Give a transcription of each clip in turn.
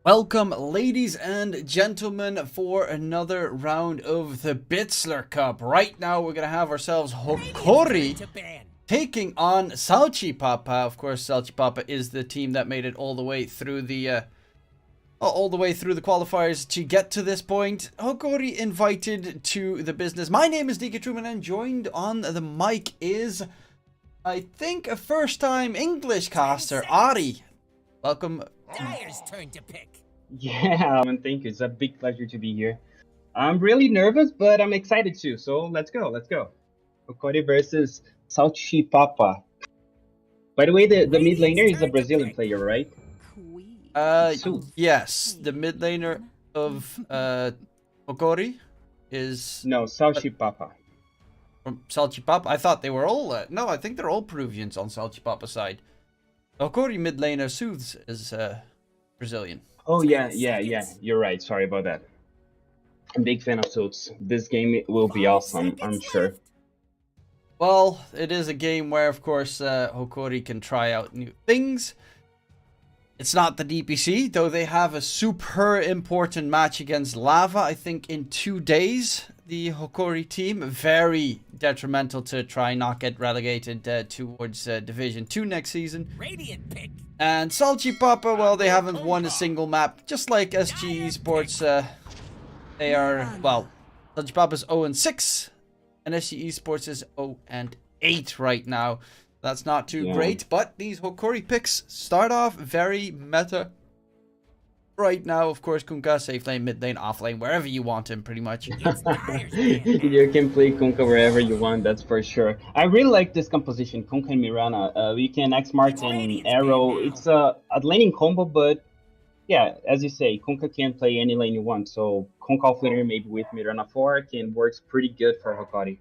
Welcome, ladies and gentlemen, for another round of the Bitsler Cup. Right now, we're going to have ourselves Hokori taking on Salchipapa. Of course, Salchipapa is the team that made it all the way through the qualifiers to get to this point. Hokori invited to the business. My name is DK Truman, and joined on the mic is, I think, a first-time English caster, Ari. Welcome. Dyer's turn to pick. Yeah, and thank you. It's a big pleasure to be here. I'm really nervous, but I'm excited too. So let's go. Okori versus Salchipapa. By the way, the mid laner is a Brazilian player, right? Yes, the mid laner of Hokori is No, Salchipapa. from Salchipapa. I thought they were all no, I think they're all Peruvians on Salchipapa's side. Hokori mid laner Soothes is Brazilian. Oh yeah. You're right. Sorry about that. I'm a big fan of Suits. This game will be awesome, I'm sure. Well, it is a game where, of course, Hokori can try out new things. It's not the DPC, though they have a super important match against Lava, I think, in 2 days. The Hokori team, very detrimental to try not get relegated towards Division 2 next season. Radiant pick. And Salchipapa, well, they haven't won a single map, just like SG Esports. They are, well, Salchipapa's 0-6, and SG Esports is 0-8 right now. That's not too great, but these Hokori picks start off very meta. Right now, of course, Kunkka, safe lane, mid lane, off lane, wherever you want him, pretty much. You can play Kunkka wherever you want, that's for sure. I really like this composition, Kunkka and Mirana. We can X-Mark and Arrow. It's a laning combo, but yeah, as you say, Kunkka can play any lane you want. So Kunkka off laner maybe with Mirana 4 can works pretty good for Hokori.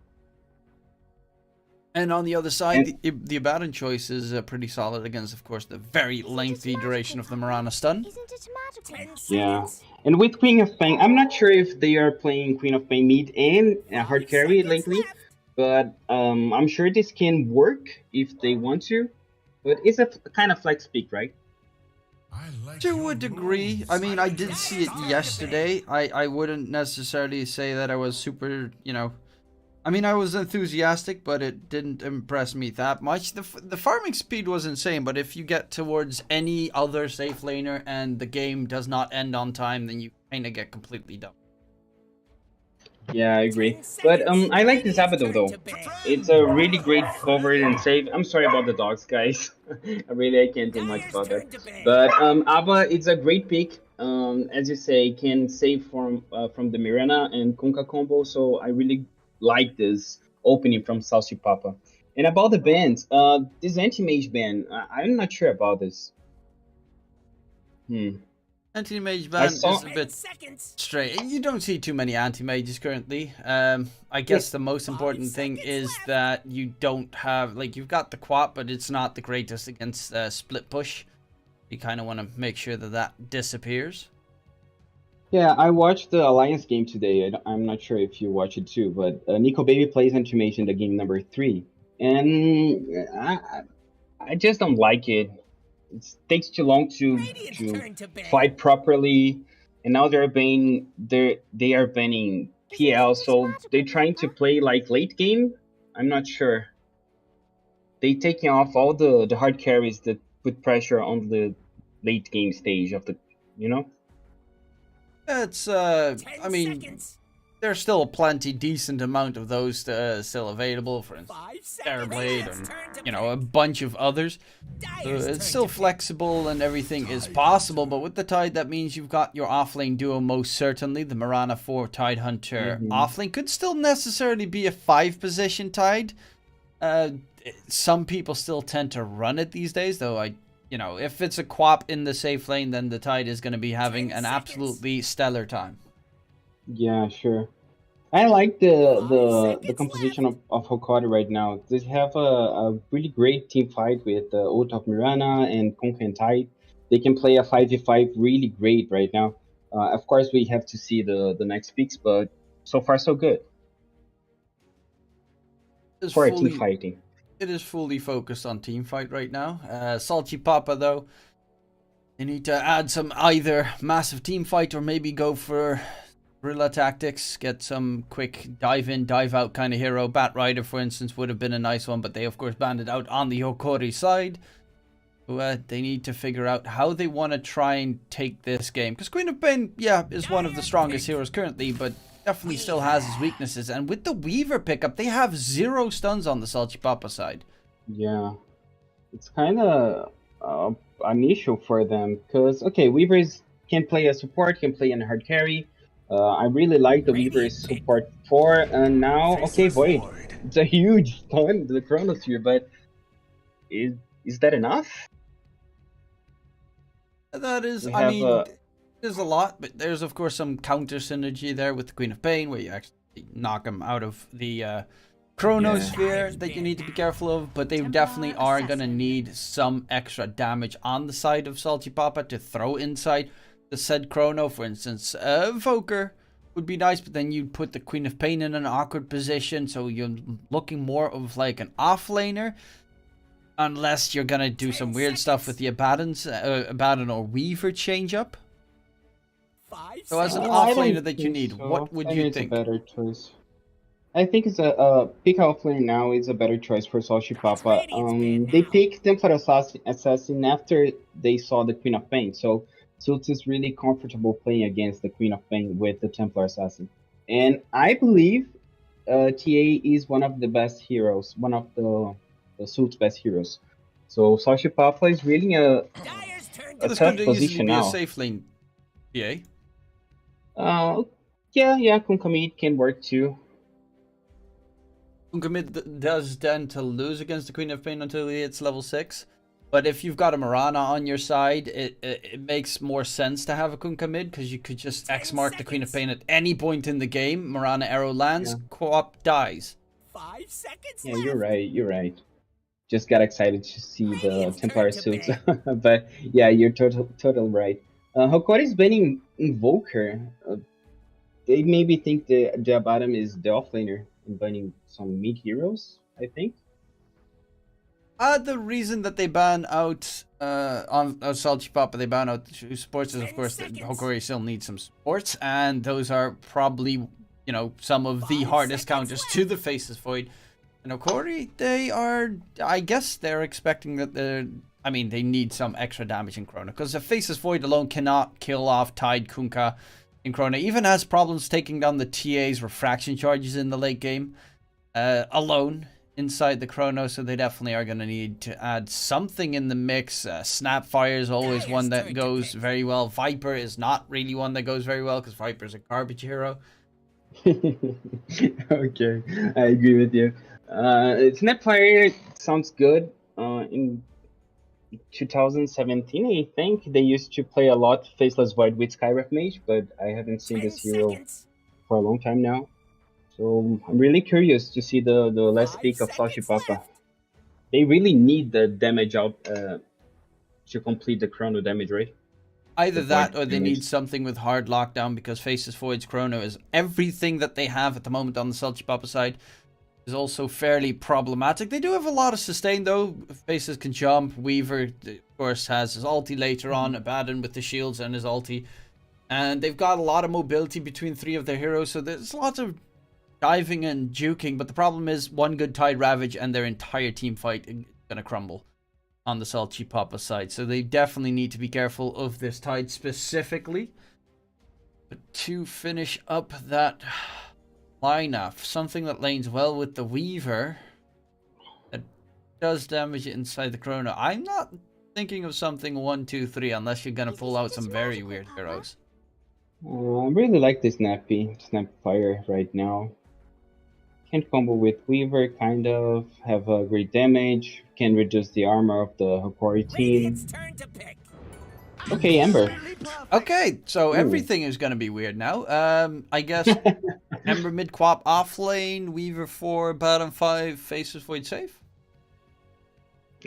And on the other side, the Abaddon choice is pretty solid against, of course, the very lengthy duration of the Mirana stun. Isn't it magical? Yeah, and with Queen of Pain, I'm not sure if they are playing Queen of Pain mid and hard carry lately, but I'm sure this can work if they want to. But it's a kind of flex pick, right? To a degree. I mean, I did see it yesterday. I wouldn't necessarily say that I was super, I mean, I was enthusiastic, but it didn't impress me that much. The farming speed was insane, but if you get towards any other safe laner and the game does not end on time, then you kind of get completely dumb. Yeah, I agree. But I like this Abaddon though. It's a really great cover and save. I'm sorry about the dogs, guys. I can't do much about that. But Abba, it's a great pick. As you say, can save from the Mirana and Kunkka combo. So I really like this opening from Salchipapa. And about the bans, this anti-mage ban, I'm not sure about this. Anti-mage ban is a bit straight. You don't see too many anti-mages currently. I guess the most important thing is that you don't have, you've got the Quap, but it's not the greatest against split push. You kind of want to make sure that that disappears. Yeah, I watched the Alliance game today. I'm not sure if you watch it too, but Nico Baby plays Anti-Mage in the game number 3. And I just don't like it. It takes too long to fight properly. And now they are banning PL, so they're trying to play like late game. I'm not sure. They taking off all the hard carries that put pressure on the late game stage of the, It's, I mean, there's still a plenty decent amount of those still available, for instance, Terrorblade and, a bunch of others. It's still flexible and everything is possible, but with the Tide, that means you've got your offlane duo most certainly. The Mirana 4 Tide Hunter offlane could still necessarily be a 5-position Tide. Some people still tend to run it these days, though if it's a Quap in the safe lane, then the Tide is going to be having an absolutely stellar time. Yeah, sure. I like the composition of Hokori right now. They have a really great team fight with the ult of Mirana and Kunkka and Tide. They can play a 5v5 really great right now. Of course, we have to see the next picks, but so far so good. For a team fighting. It is fully focused on team fight right now. Salchipapa, though, They need to add some either massive team fight or maybe go for guerrilla tactics. Get some quick dive in, dive out kind of hero. Bat Rider, for instance, would have been a nice one, but they of course banned it out on the Hokori side. So, they need to figure out how they want to try and take this game. Because Queen of Pain, yeah, is one of the strongest heroes currently, but definitely still has his weaknesses. And with the Weaver pickup, they have 0 stuns on the Salchipapa side. Yeah, it's kind of an issue for them because okay, Weavers can play a support, can play a hard carry. I really like the Weaver's support 4, and now okay, Void. It's a huge stun, the Chronosphere, but is that enough? That is, I mean, there's a lot, but there's of course some counter synergy there with the Queen of Pain, where you actually knock him out of the Chronosphere that you need to be careful of. But they definitely are going to need some extra damage on the side of Salchipapa to throw inside the said Chrono. For instance, Voker would be nice, but then you'd put the Queen of Pain in an awkward position, so you're looking more of like an offlaner. Unless you're gonna do some weird stuff with the Abaddon or Weaver change up. So as an offlaner that you need, what would you think? It's a better choice. I think it's a pick offlane now is a better choice for Salchipapa. They picked Templar Assassin after they saw the Queen of Pain, so it's really comfortable playing against the Queen of Pain with the Templar Assassin. And I believe TA is one of the best heroes, one of the Suit's best heroes. So Salchipapa is really a tough position now. A safe lane, PA. Yeah, Kunkamid can work too. Kunkamid does tend to lose against the Queen of Pain until he hits level 6. But if you've got a Marana on your side, it makes more sense to have a Kunkamid, because you could just X-mark the Queen of Pain at any point in the game. Marana arrow lands, co-op dies. 5 seconds left. You're right. Just got excited to see the Templar suits. But yeah, you're total right. Hokori's banning Invoker. They maybe think the Abaddon is the offlaner and banning some mid heroes, I think. The reason that they ban out on Salchipapa, they ban out the supports is of course that Hokori still needs some supports, and those are probably, you know, some of the hardest counters to the Faceless Void. And Hokori, they are, I guess they're expecting that they need some extra damage in Chrono, because the Faceless Void alone cannot kill off Tide Kunkka in Chrono. Even has problems taking down the TA's refraction charges in the late game alone inside the Chrono, so they definitely are going to need to add something in the mix. Snapfire is always one that goes very well. Viper is not really one that goes very well, because Viper is a garbage hero. Okay, I agree with you. Snapfire sounds good. In 2017, I think they used to play a lot Faceless Void with Skywrath Mage, but I haven't seen this hero for a long time now. So I'm really curious to see the last pick of Salchipapa. They really need the damage out to complete the Chrono damage, right? Either that, or they need something with hard lockdown, because Faceless Void's Chrono is everything that they have at the moment on the Salchipapa side. Is also fairly problematic. They do have a lot of sustain though. Faces can jump. Weaver, of course, has his ulti later on. Abaddon with the shields and his ulti. And they've got a lot of mobility between 3 of their heroes, so there's lots of diving and juking. But the problem is, one good Tide Ravage and their entire team fight is going to crumble on the Salchipapa side. So they definitely need to be careful of this Tide specifically. But to finish up that lineup, something that lanes well with the Weaver that does damage inside the Chrono. I'm not thinking of something 1, 2, 3 unless you're gonna pull out some very weird heroes. I really like this Snapfire right now. Can combo with Weaver, kind of have a great damage, can reduce the armor of the Hokori team. Okay, Ember. Okay, so everything is gonna be weird now. I guess Ember mid quap off lane, Weaver 4, bottom 5, Faceless Void safe.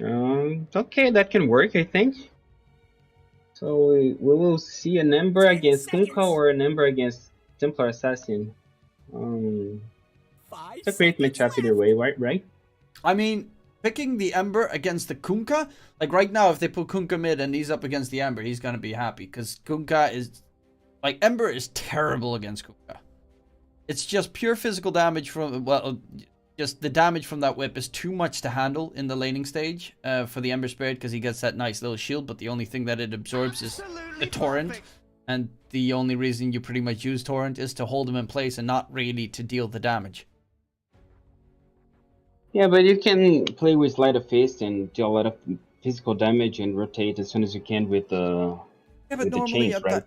Okay, that can work, I think. So we will see an Ember against Kunkka or an Ember against Templar Assassin. It's a great matchup either way, right? I mean, picking the Ember against the Kunkka, like right now, if they put Kunkka mid and he's up against the Ember, he's gonna be happy because Kunkka is, like, Ember is terrible against Kunkka. It's just pure physical damage from, well, just the damage from that whip is too much to handle in the laning stage for the Ember Spirit because he gets that nice little shield, but the only thing that it absorbs is the torrent, and the only reason you pretty much use torrent is to hold him in place and not really to deal the damage. Yeah, but you can play with Light of Fist and do a lot of physical damage and rotate as soon as you can with the normally chains, right?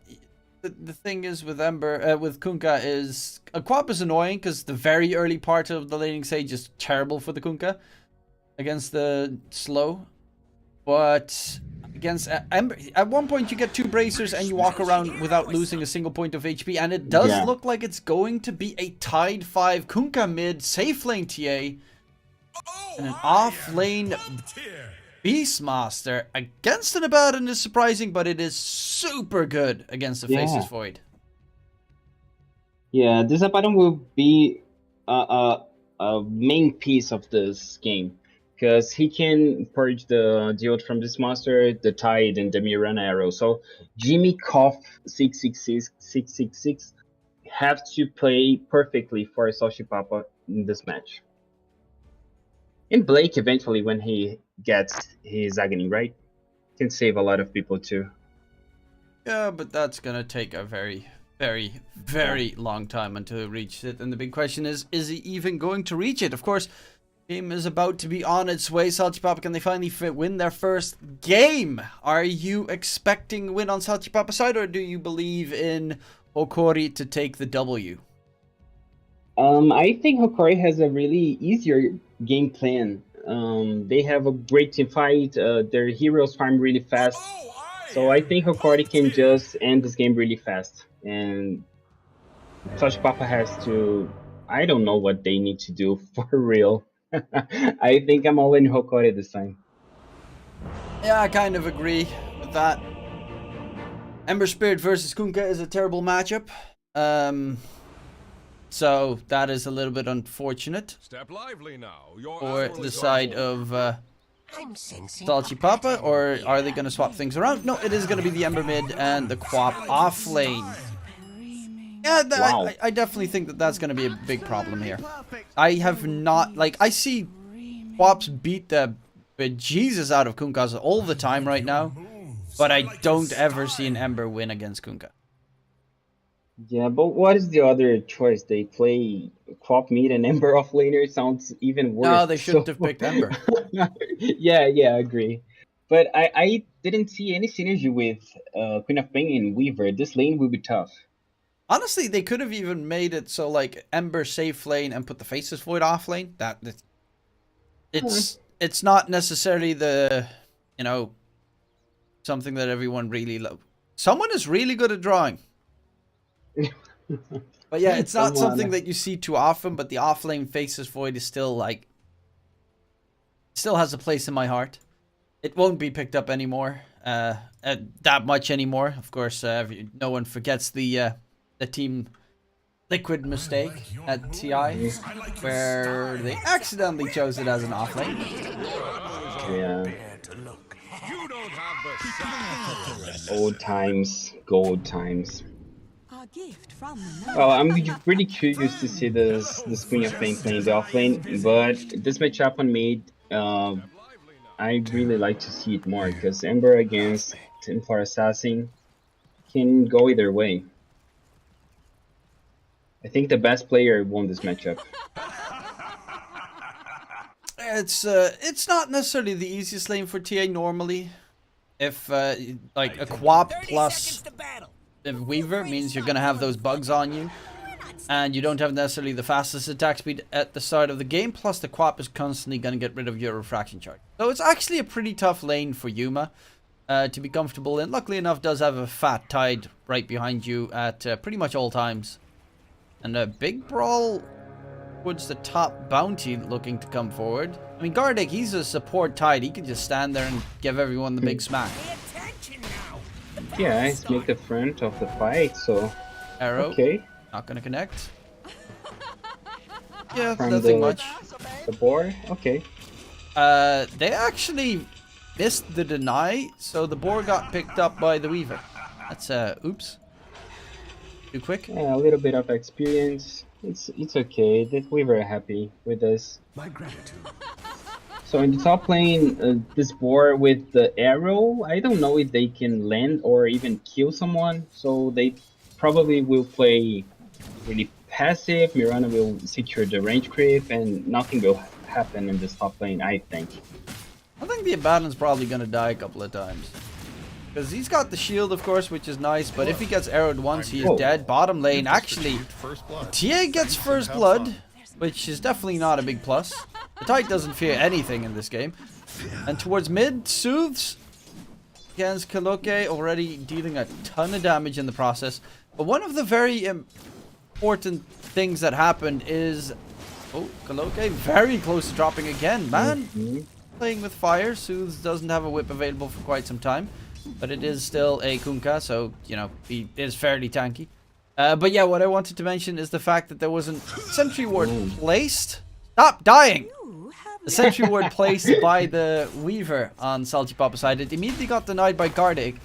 the thing is with Ember, with Kunkka is a Quap is annoying because the very early part of the laning stage is terrible for the Kunkka against the slow, but against Ember, at one point you get 2 bracers and you walk around without losing a single point of HP, and it does look like it's going to be a tied 5 Kunkka mid safe lane TA and an off lane Beastmaster against an Abaddon is surprising, but it is super good against the Faceless Void. Yeah, this Abaddon will be a main piece of this game because he can purge the ult from this monster, the Tide, and the Mirana arrow. So Jimmy Koff 666 have to play perfectly for Salchipapa in this match. And Blake eventually, when he gets his agony, right? Can save a lot of people too. Yeah, but that's gonna take a very, very, very long time until he reaches it. And the big question is he even going to reach it? Of course, game is about to be on its way. Salchipapa, can they finally win their first game? Are you expecting a win on Salchipapa's side, or do you believe in Hokori to take the W? I think Hokori has a really easier game plan. They have a great team fight. Their heroes farm really fast. So I think Hokori can just end this game really fast. And Salchipapa has to... I don't know what they need to do for real. I think I'm all in Hokori this time. Yeah, I kind of agree with that. Ember Spirit versus Kunkka is a terrible matchup. So that is a little bit unfortunate. Step lively now. For the side of Salchipapa, or are they going to swap things around? No, it is going to be the Ember mid and the Quap off lane. Yeah, I definitely think that that's going to be a big problem here. I have not, like, I see Quaps beat the bejesus out of Kunkkas all the time right now, but I don't ever see an Ember win against Kunkka. Yeah, but what is the other choice? They play Quap mid and Ember offlaner. Sounds even worse. No, they shouldn't have picked Ember. yeah, I agree. But I didn't see any synergy with Queen of Pain and Weaver. This lane will be tough. Honestly, they could have even made it so, like, Ember safe lane and put the Faceless Void off lane. It's not necessarily the, you know, something that everyone really loves. Someone is really good at drawing. But yeah, it's not something that you see too often, but the offlane Faceless Void is still, like, still has a place in my heart. It won't be picked up anymore, that much anymore. Of course, no one forgets the Team Liquid mistake at TI, where they accidentally chose it as an offlane. Yeah. Old times, gold times. Well, I'm pretty curious to see this Queen of Pain playing the offlane, but this matchup on mid, I really like to see it more because Ember against Templar Assassin can go either way. I think the best player won this matchup. It's not necessarily the easiest lane for TA normally. If like a Quap plus Weaver means you're gonna have those bugs on you, and you don't have necessarily the fastest attack speed at the start of the game. Plus the Quap is constantly gonna get rid of your refraction charge. So it's actually a pretty tough lane for Yuma to be comfortable in. Luckily enough, does have a fat Tide right behind you at pretty much all times. And a big brawl towards the top bounty looking to come forward. I mean, Gardic, he's a support Tide. He can just stand there and give everyone the big smack. Yeah, he's make the front of the fight, so... Arrow. Okay. Not gonna connect. Yeah, From nothing much. The board? Okay. They actually missed the deny, so the boar got picked up by the Weaver. That's, oops. Too quick. Yeah, a little bit of experience. It's okay. We're very happy with this. My gratitude. So in the top lane, this boar with the arrow, I don't know if they can land or even kill someone. So they probably will play really passive. Mirana will secure the range creep, and nothing will happen in this top lane, I think. I think the Abaddon's probably gonna die a couple of times. Because he's got the shield, of course, which is nice, but if he gets arrowed once, he is dead. Bottom lane, actually, TA gets first blood, which is definitely not a big plus. The Tide doesn't fear anything in this game. And towards mid, Soothes against Kaloke, already dealing a ton of damage in the process. But one of the very important things that happened is... Oh, Kaloke very close to dropping again. Man, playing with fire. Soothes doesn't have a whip available for quite some time. But it is still a Kunkka, so, you know, he is fairly tanky. But yeah, what I wanted to mention is the fact that there was a sentry ward placed. Stop dying! The sentry ward placed by the Weaver on Salchipapa side. It immediately got denied by Gardic.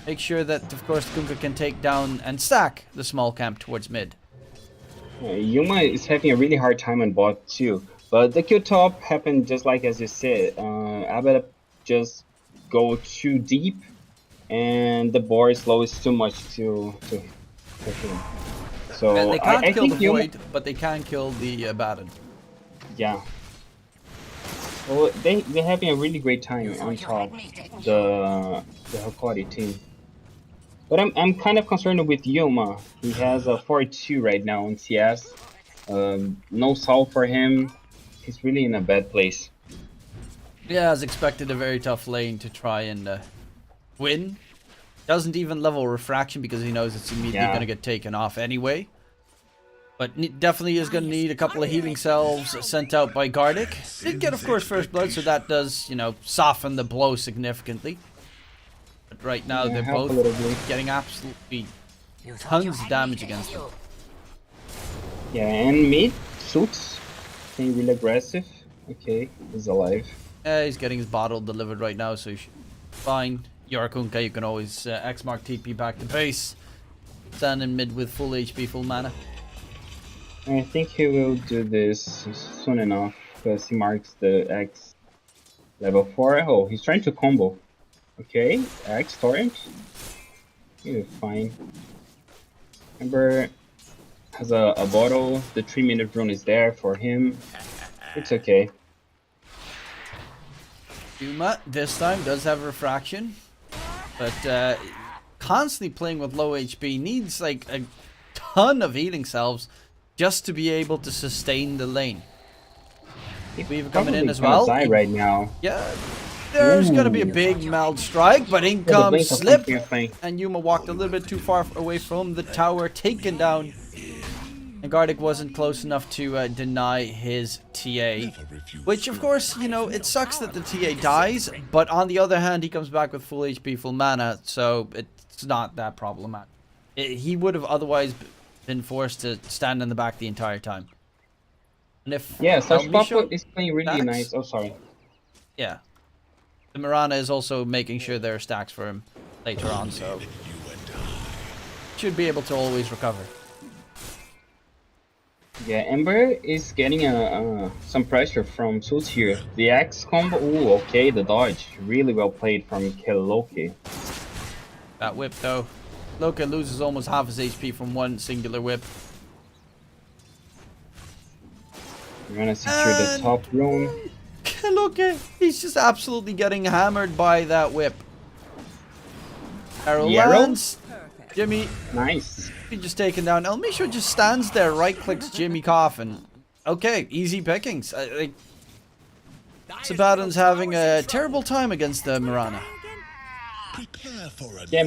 Make sure that, of course, Kunkka can take down and stack the small camp towards mid. Yuma is having a really hard time on bot too. But the kill top happened just like as you said. Abba just go too deep, and the boar slows too much to him. So they can't I kill think the Void, but they can kill the Abaddon. Yeah. Well, they're having a really great time on top, the Hokori team. But I'm kind of concerned with Yuma. He has a 4-2 right now on CS. No solve for him. He's really in a bad place. Yeah, as expected, a very tough lane to try and win. Doesn't even level refraction because he knows it's immediately going to get taken off anyway. But definitely is going to need a couple of healing salves sent out by Gardic. Did get, of course, first blood, so that does, you know, soften the blow significantly. But right now, they're both getting absolutely tons of damage against them. Yeah, and mid, Suits, being really aggressive. Okay, he's alive. He's getting his bottle delivered right now, so you should be fine. You're Kunkka, you can always X-Mark TP back to base. Stand in mid with full HP, full mana. I think he will do this soon enough, because he marks the X level 4. Oh, he's trying to combo. Okay, X torrent. He's fine. Ember has a bottle. The 3-minute rune is there for him. It's okay. Yuma this time does have refraction, but constantly playing with low HP, needs like a ton of healing salves just to be able to sustain the lane. We've coming in as well. Die right now. Yeah, there's gonna be a big meld strike, but in comes Slip, and Yuma walked a little bit too far away from the tower, taken down. And Gardic wasn't close enough to deny his TA. Which, of course, you know, it sucks that the TA dies, but on the other hand, he comes back with full HP, full mana, so it's not that problematic. He would have otherwise been forced to stand in the back the entire time. And if Salchipapa is playing really nice. Oh, sorry. Yeah. The Mirana is also making sure there are stacks for him later on, so should be able to always recover. Yeah, Ember is getting some pressure from Suits here. The X combo, ooh, okay, the dodge. Really well played from Loki. That whip though. Loki loses almost half his HP from one singular whip. We're gonna secure the top room. Loki, he's just absolutely getting hammered by that whip. Arrow lands. Jimmy. Nice. He just taken down. Elmisho just stands there, right clicks Jimmy Coffin. Okay, easy pickings. Sabaddon's having a terrible time against the Mirana. Yeah,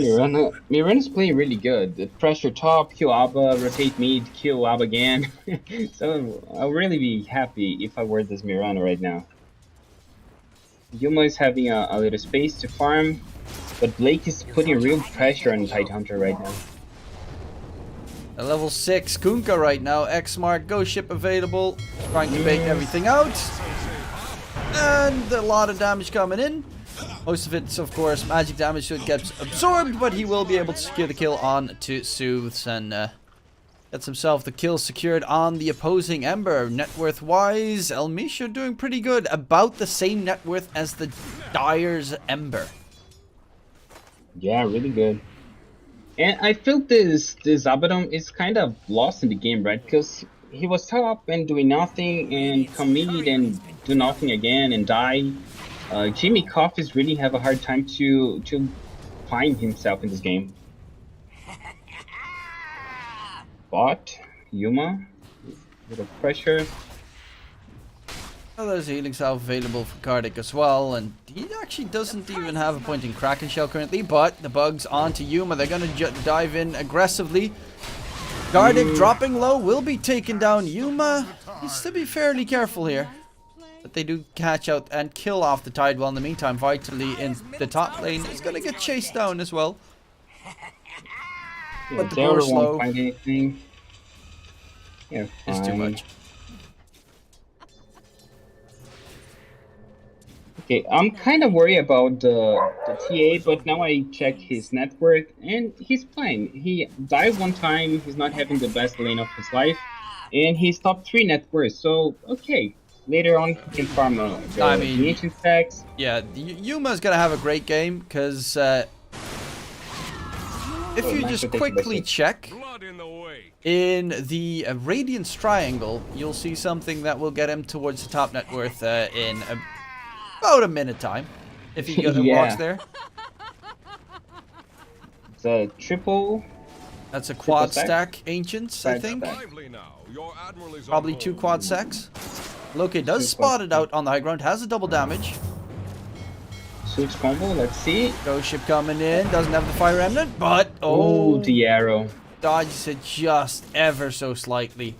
Mirana's playing really good. The pressure top, kill Abba, rotate mid, kill Abba again. So I'll really be happy if I were this Mirana right now. Yuma is having a little space to farm, but Blake is putting real pressure on Tidehunter right now. A level 6 Kunkka right now. X-Mark, Ghost Ship available. Trying to bait everything out. And a lot of damage coming in. Most of it's, of course, magic damage, so it gets absorbed, but he will be able to secure the kill on to Soothes and gets himself the kill secured on the opposing Ember. Net worth wise, Elmisha doing pretty good. About the same net worth as the Dire's Ember. Yeah, really good. And I feel this Abaddon is kind of lost in the game, right? Because he was top and doing nothing and commit and do nothing again and die. Jimmy Coffees really have a hard time to find himself in this game. But Yuma, a bit of pressure. Well, there's a healing salve available for Kardik as well, and he actually doesn't even have a point in Kraken Shell currently, but the bugs onto Yuma. They're going to dive in aggressively. Kardik dropping low will be taken down. Yuma needs to be fairly careful here. But they do catch out and kill off the Tidewell in the meantime. Vitally in the top lane is going to get chased down as well. Yeah, but the core slow find anything. Yeah, is too much. Okay, I'm kind of worried about the TA, but now I check his network and he's fine. He died one time, he's not having the best lane of his life, and he's top 3 net worth, so okay. Later on, he can farm the ancient stacks. Yeah, Yuma's gonna have a great game, because if you just quickly check in the Radiance Triangle, you'll see something that will get him towards the top net worth in about a minute time, if he walks there. It's a triple. That's a quad stack Ancients, I think. Probably 2 quad stacks. Loki does spot it out on the high ground, has a double damage. Switch combo, let's see. Ghost ship coming in, doesn't have the fire remnant, but the arrow. Dodges it just ever so slightly.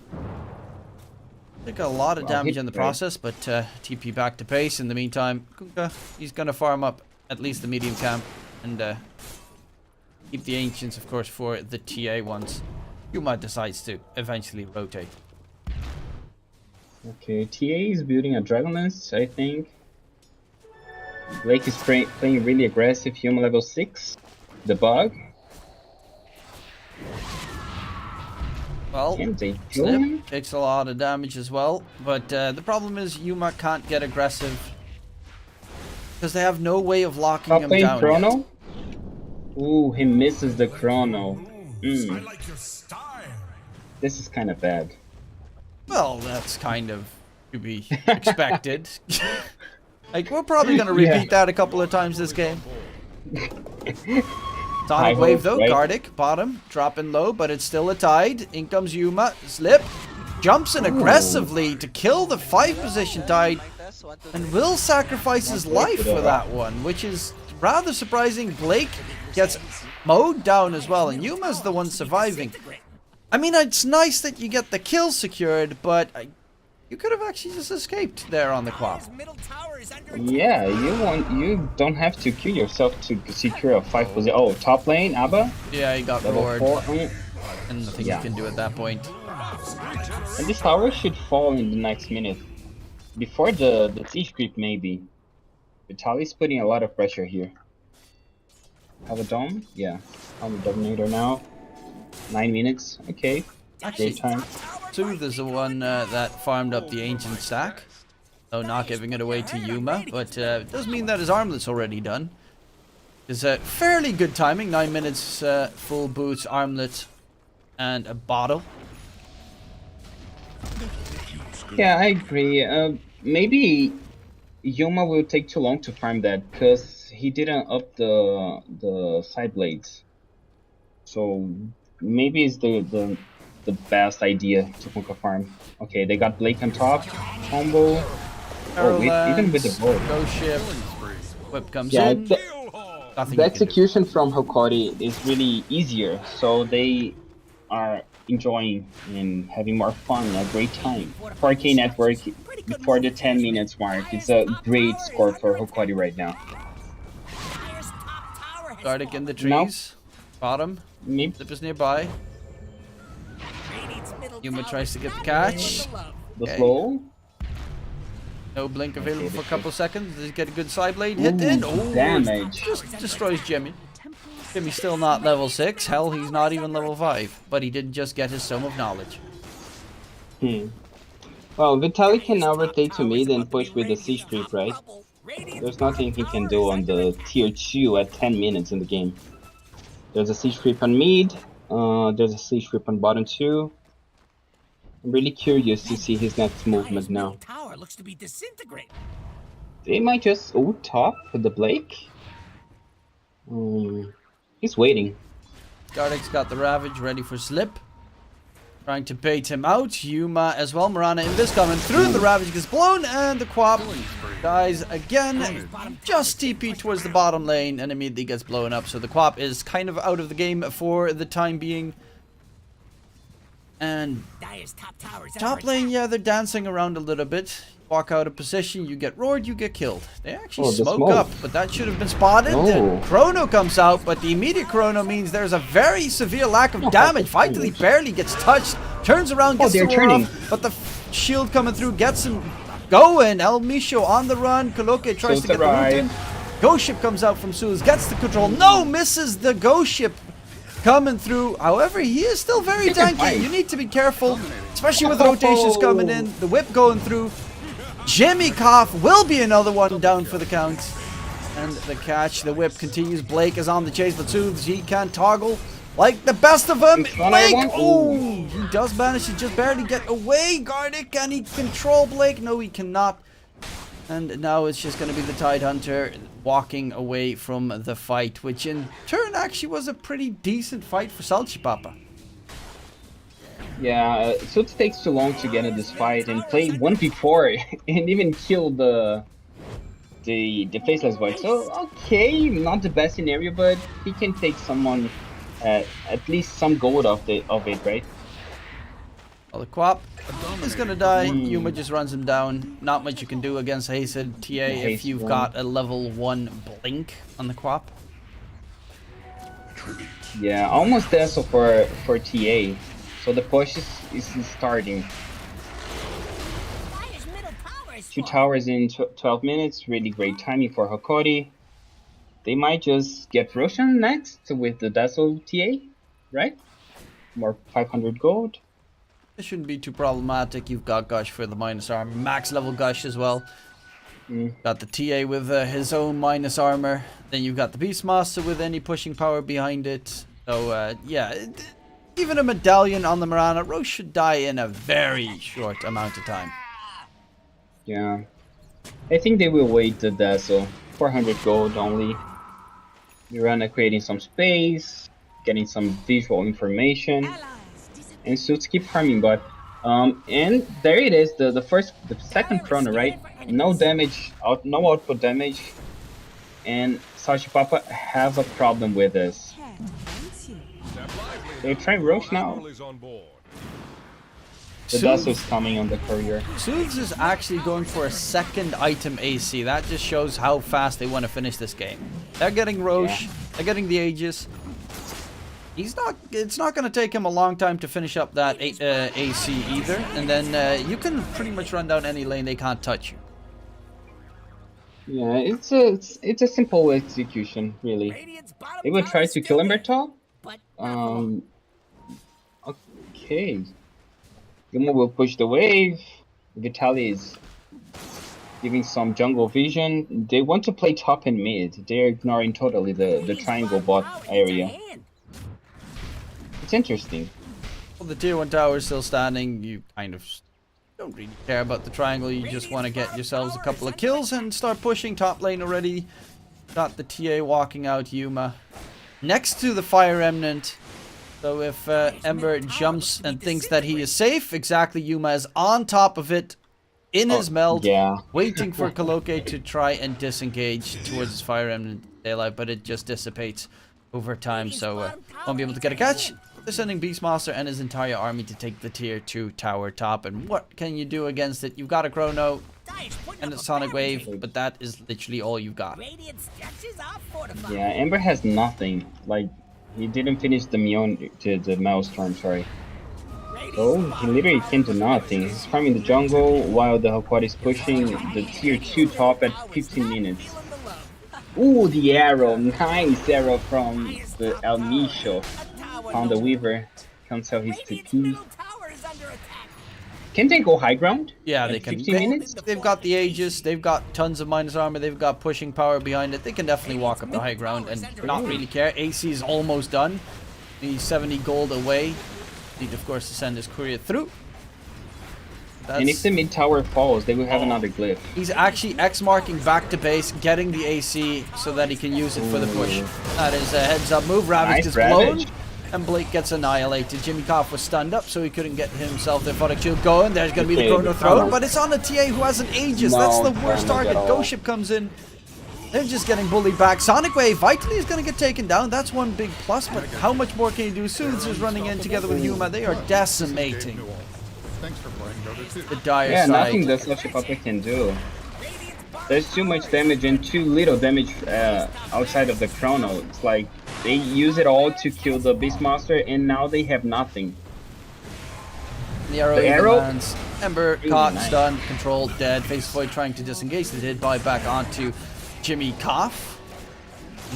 Took a lot of damage in the process, but TP back to base. In the meantime, Kunkka, he's gonna farm up at least the medium camp and keep the Ancients, of course, for the TA ones. Yuma decides to eventually rotate. Okay, TA is building a Dragonlance, I think. Blake is playing really aggressive, Yuma level 6. The bug. Well, Snip takes a lot of damage as well, but the problem is Yuma can't get aggressive because they have no way of locking him down. Chrono? Yet. Ooh, he misses the Chrono. This is kind of bad. Well, that's kind of to be expected. Like, we're probably going to repeat that a couple of times this game. Sonic Wave though, right? Kardik, bottom, dropping low, but it's still a Tide. In comes Yuma, slip, jumps in aggressively to kill the 5 position Tide, and will sacrifice his life for that one, which is rather surprising. Blake gets mowed down as well, and Yuma's the one surviving. I mean, it's nice that you get the kill secured, but you could have actually just escaped there on the quad. Yeah, you don't have to kill yourself to secure a 5 position. Oh, top lane, Abba? Yeah, he got level roared. 4. And nothing you can do at that point. And this tower should fall in the next minute. Before the siege creep, maybe. Vitali's putting a lot of pressure here. Have a dome? Yeah. I'm a Dominator now. 9 minutes. Okay. Actually, great time. Soothe is the one that farmed up the ancient stack. Though not giving it away to Yuma. But it does mean that his armlet's already done. It's fairly good timing. 9 minutes, full boots, armlet, and a bottle. Yeah, I agree. Maybe Yuma will take too long to farm that because he didn't up the side blades. So maybe it's the best idea to book a farm. Okay, they got Blake on top. Combo. Oh, even with the board. Ghost ship. Whip comes in. The execution from Hokori is really easier, so they are enjoying and having more fun, a great time. 4K network before the 10 minutes mark. It's a great score for Hokori right now. Kardik in the trees. Bottom. Zip is nearby. Yuma tries to get the catch. The flow. No blink available for a couple of seconds. Does he get a good side blade hit in? Oh, damage. Just destroys Jimmy. Jimmy's still not level 6. Hell, he's not even level 5. But he did just get his Tome of Knowledge. Well, Vitaly can now rotate to mid and push with the siege creep, right? There's nothing he can do on the tier 2 at 10 minutes in the game. There's a siege creep on mid. There's a siege creep on bottom 2. I'm really curious to see his next movement now. Tower looks to be disintegrated. They might just ult top with the Blake. He's waiting. Gardeck's got the Ravage ready for slip. Trying to bait him out. Yuma as well. Mirana Invis coming through. The Ravage gets blown and the Quap dies again. Just TP towards the bottom lane and immediately gets blown up. So the Quap is kind of out of the game for the time being. And top lane, yeah, they're dancing around a little bit. Walk out of position, you get roared, you get killed. They actually smoke up, but that should have been spotted. The Chrono comes out, but the immediate Chrono means there's a very severe lack of damage. Vitally barely gets touched, turns around, gets the war off, but the shield coming through gets him going. El Misho on the run. Coloque tries to get the root in. Ghost Ship comes out from Suez, gets the control. No, misses the Ghost Ship coming through. However, he is still very tanky. You need to be careful, especially with rotations coming in. The whip going through. Jimmy Cough will be another one down for the count. And the catch, the whip continues. Blake is on the chase, but Soothes, he can't toggle like the best of them. Blake, oh, he does manage to just barely get away. Gardeck, can he control Blake? No, he cannot. And now it's just going to be the Tidehunter walking away from the fight, which in turn actually was a pretty decent fight for Salchipapa. Yeah, Suits takes too long to get in this fight and play 1v4 and even kill the faceless void. So okay, not the best scenario, but he can take someone at least some gold of it, right? Well, the Quap is gonna die. Yuma just runs him down. Not much you can do against Hasted TA if you've got a level 1 blink on the Quap. Yeah, almost there so for TA. So the push is starting. 2 towers in 12 minutes. Really great timing for Hokori. They might just get Roshan next with the Dazzle TA, right? More 500 gold. It shouldn't be too problematic. You've got Gush for the minus armor. Max level Gush as well. Got the TA with his own minus armor. Then you've got the Beastmaster with any pushing power behind it. So, yeah. Even a medallion on the Mirana. Roche should die in a very short amount of time. Yeah. I think they will wait the Dazzle. 400 gold only. Mirana creating some space. Getting some visual information. And Suits keep farming, but and there it is, the second Chrono, right? No damage, no output damage, and Salchipapa have a problem with this. They try Roche now. The Dazzle is coming on the courier. Soothes is actually going for a second item AC. That just shows how fast they want to finish this game. They're getting Roche, they're getting the Aegis. It's not going to take him a long time to finish up that AC either. And then you can pretty much run down any lane, they can't touch you. Yeah, it's a simple execution, really. They will try to kill him at top. Okay. Yuma will push the wave. Vitaly is giving some jungle vision. They want to play top and mid. They're ignoring totally the triangle bot area. It's interesting. Well, the tier 1 tower is still standing. You kind of don't really care about the triangle. You just want to get yourselves a couple of kills and start pushing top lane already. Got the TA walking out Yuma next to the Fire Remnant. So if Ember jumps and thinks that he is safe, exactly, Yuma is on top of it in his meld, waiting for Coloque to try and disengage towards his Fire Remnant daylight, but it just dissipates over time, so won't be able to get a catch. They're sending Beastmaster and his entire army to take the tier 2 tower top, and what can you do against it? You've got a Chrono and a Sonic Wave, but that is literally all you've got. Yeah, Ember has nothing. Like, he didn't finish the Maelstrom, sorry. Oh, he literally can do nothing. He's farming the jungle while the Hawkwood is pushing the tier 2 top at 15 minutes. Ooh, the arrow. Nice arrow from the El Micho. Found the Weaver. Cancel his TP. Can they go high ground? Yeah, at they can. 15 minutes? They've got the Aegis, they've got tons of minus armor, they've got pushing power behind it. They can definitely walk up the high ground and not really care. AC is almost done. He's 70 gold away. Need, of course, to send his courier through. And if the mid tower falls, they will have another glyph. He's actually X-marking back to base, getting the AC so that he can use it for the push. That is a heads-up move. Ravage is blown, and Blake gets annihilated. Jimmy Koff was stunned up, so he couldn't get himself the Photic Shield going. There's going to be the Chrono Throne, but it's on the TA who has an Aegis. That's the worst target. Ghost Ship comes in. They're just getting bullied back. Sonic Wave, Vitally is going to get taken down. That's one big plus, but how much more can you do? Soothes is running in together with Yuma. They are decimating the dire yeah, side. nothing that Slash Papa can do. There's too much damage and too little damage outside of the Chrono. It's like they use it all to kill the Beastmaster, and now they have nothing. The arrow lands. Ember caught, stunned, controlled, dead. Face Void trying to disengage. They did buy back onto Jimmy Koff.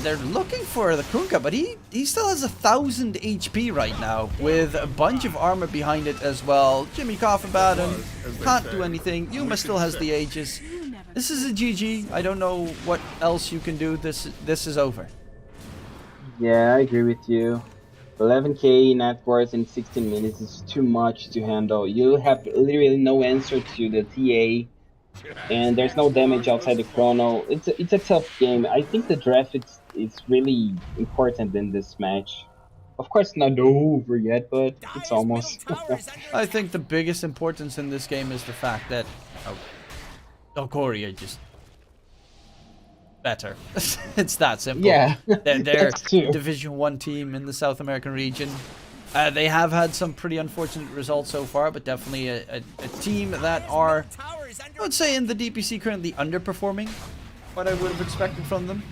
They're looking for the Kunkka, but he still has 1,000 HP right now with a bunch of armor behind it as well. Jimmy Koff about him. Can't do anything. Yuma still has the Aegis. This is a GG. I don't know what else you can do. This is over. Yeah, I agree with you. 11k net worth in 16 minutes is too much to handle. You have literally no answer to the TA. And there's no damage outside the Chrono. It's a tough game. I think the draft is really important in this match. Of course, not over yet, but it's almost. I think the biggest importance in this game is the fact that Korea just better. It's that simple. Yeah, they're Division 1 team in the South American region. They have had some pretty unfortunate results so far, but definitely a team that are, I would say, in the DPC currently underperforming what I would have expected from them.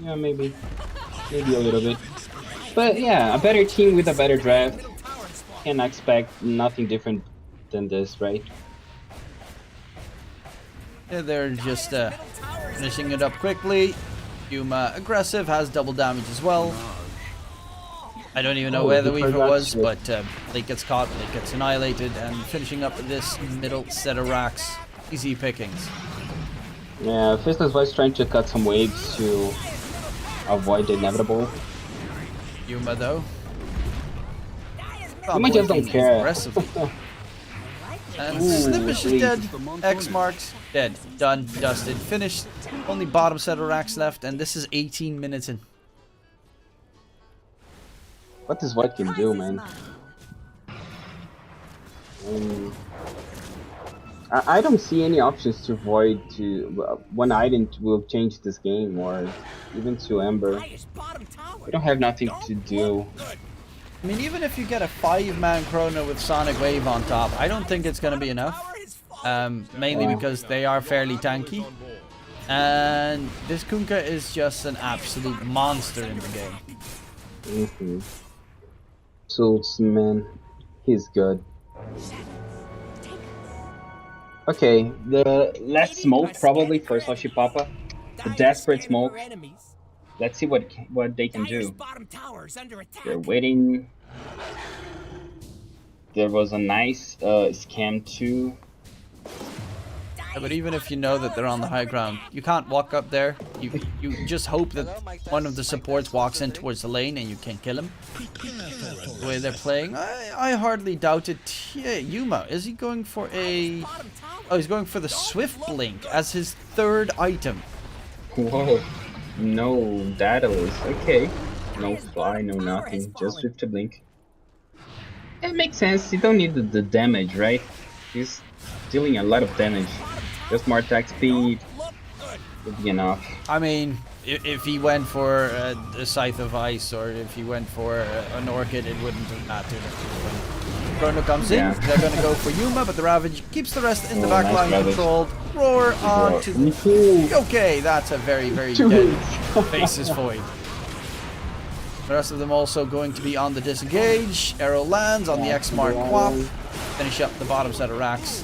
Yeah, maybe a little bit. But yeah, a better team with a better draft. Can expect nothing different than this, right? Yeah, they're just finishing it up quickly. Yuma aggressive, has double damage as well. I don't even know where the Weaver was, but Blake gets caught, Blake gets annihilated, and finishing up this middle set of racks. Easy pickings. Yeah, Fistless was trying to cut some waves to avoid the inevitable. Yuma, though. Yuma just don't care. And Skirmishes is dead. X marks, dead. Done, dusted, finished. Only bottom set of racks left, and this is 18 minutes in. What this White can do, man? I don't see any options to Void to one item will change this game, or even to Ember. We don't have nothing to do. I mean, even if you get a 5-man Chrono with Sonic Wave on top, I don't think it's going to be enough. Mainly because they are fairly tanky. And this Kunkka is just an absolute monster in the game. Suits, man, he's good. Okay, the last smoke probably for Papa. The desperate smoke. Let's see what they can do. They're waiting. There was a nice scam too. Yeah, but even if you know that they're on the high ground, you can't walk up there. You just hope that one of the supports walks in towards the lane and you can kill him. The way they're playing, I hardly doubt it. Yeah, Yuma, is he going for a... Oh, he's going for the Swift Blink as his third item. Whoa. No Daedalus. Okay. No fly, no nothing. Just Swift to Blink. It makes sense. You don't need the damage, right? He's dealing a lot of damage. Just more attack speed would be enough. I mean, if he went for a Scythe of Ice or if he went for an Orchid, it wouldn't have mattered. When Chrono comes in, they're going to go for Yuma, but the Ravage keeps the rest in the back line controlled. Roar on to the... Okay, that's a very, very dead Faces Void. The rest of them also going to be on the disengage. Arrow lands on the X Mark Quap. Finish up the bottom set of racks.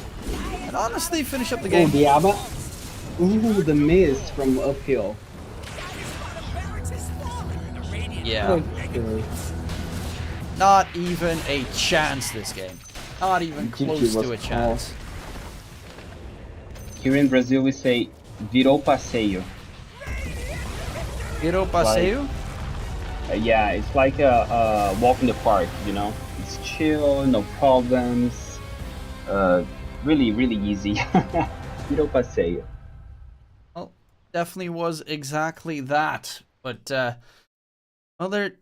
And honestly, finish up the game. Oh, Diaba. Ooh, the miss from uphill. Yeah. Okay. Not even a chance this game. Not even close to a chance. Here in Brazil we say virou passeio. Virou passeio? Yeah, it's like a walk in the park, you know? It's chill, no problems. Really, really easy. Virou passeio. Well, definitely was exactly that. But, well, there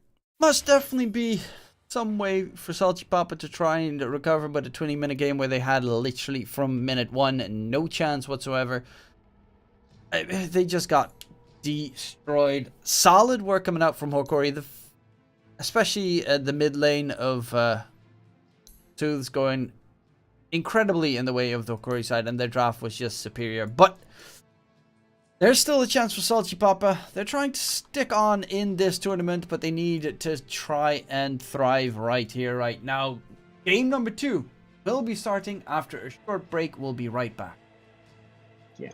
must definitely be some way for Salchipapa to try and recover, but a 20-minute game where they had literally from minute 1 no chance whatsoever. They just got destroyed. Solid work coming out from Hokori, especially the mid lane of Tooth's going incredibly in the way of the Hokori side, and their draft was just superior. But there's still a chance for Salchipapa. They're trying to stick on in this tournament, but they need to try and thrive right here, right now. Game number 2 will be starting after a short break. We'll be right back. Yeah.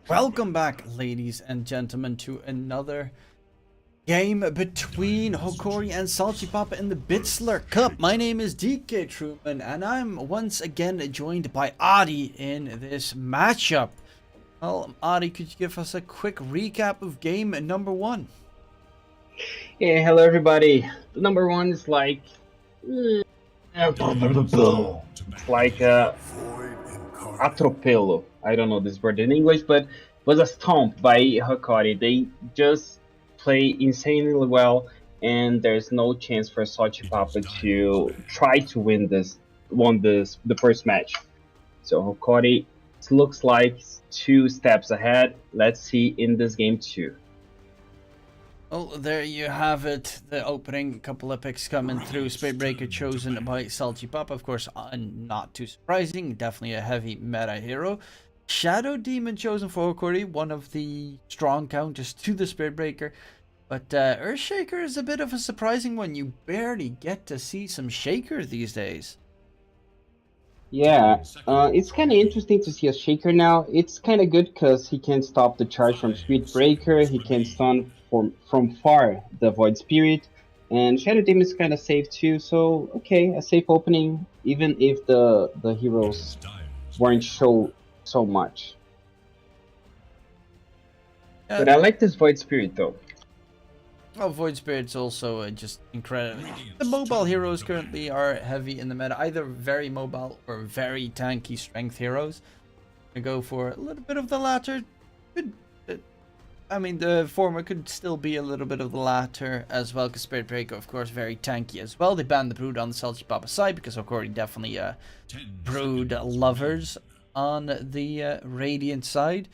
Welcome back, ladies and gentlemen, to another game between Hokori and Salchipapa in the Bitsler Cup. My name is DK Truman, and I'm once again joined by Adi in this matchup. Well, Adi, could you give us a quick recap of game number 1? Yeah, hello everybody. The number one is like... It's like atropelo. I don't know this word in English, but was a stomp by Hokori. They just play insanely well, and there's no chance for Salchipapa to try to win the first match. So Hokori looks like 2 steps ahead. Let's see in this game 2. Well, there you have it. The opening couple of picks coming through. Spirit Breaker chosen by Salchipapa, of course, not too surprising. Definitely a heavy meta hero. Shadow Demon chosen for Hokori, one of the strong counters to the Spirit Breaker. But Earthshaker is a bit of a surprising one. You barely get to see some Shaker these days. Yeah, it's kind of interesting to see a Shaker now. It's kind of good because he can stop the charge from Spirit Breaker. He can stun from far the Void Spirit. And Shadow Demon is kind of safe too. So, okay, a safe opening, even if the heroes weren't so much. But I like this Void Spirit though. Oh, Void Spirit's also just incredible. The mobile heroes currently are heavy in the meta, either very mobile or very tanky strength heroes. I go for a little bit of the latter. I mean, the former could still be a little bit of the latter as well, because Spirit Breaker, of course, very tanky as well. They banned the Brood on the Salchipapa side because Hokori definitely Brood lovers on the Radiant side.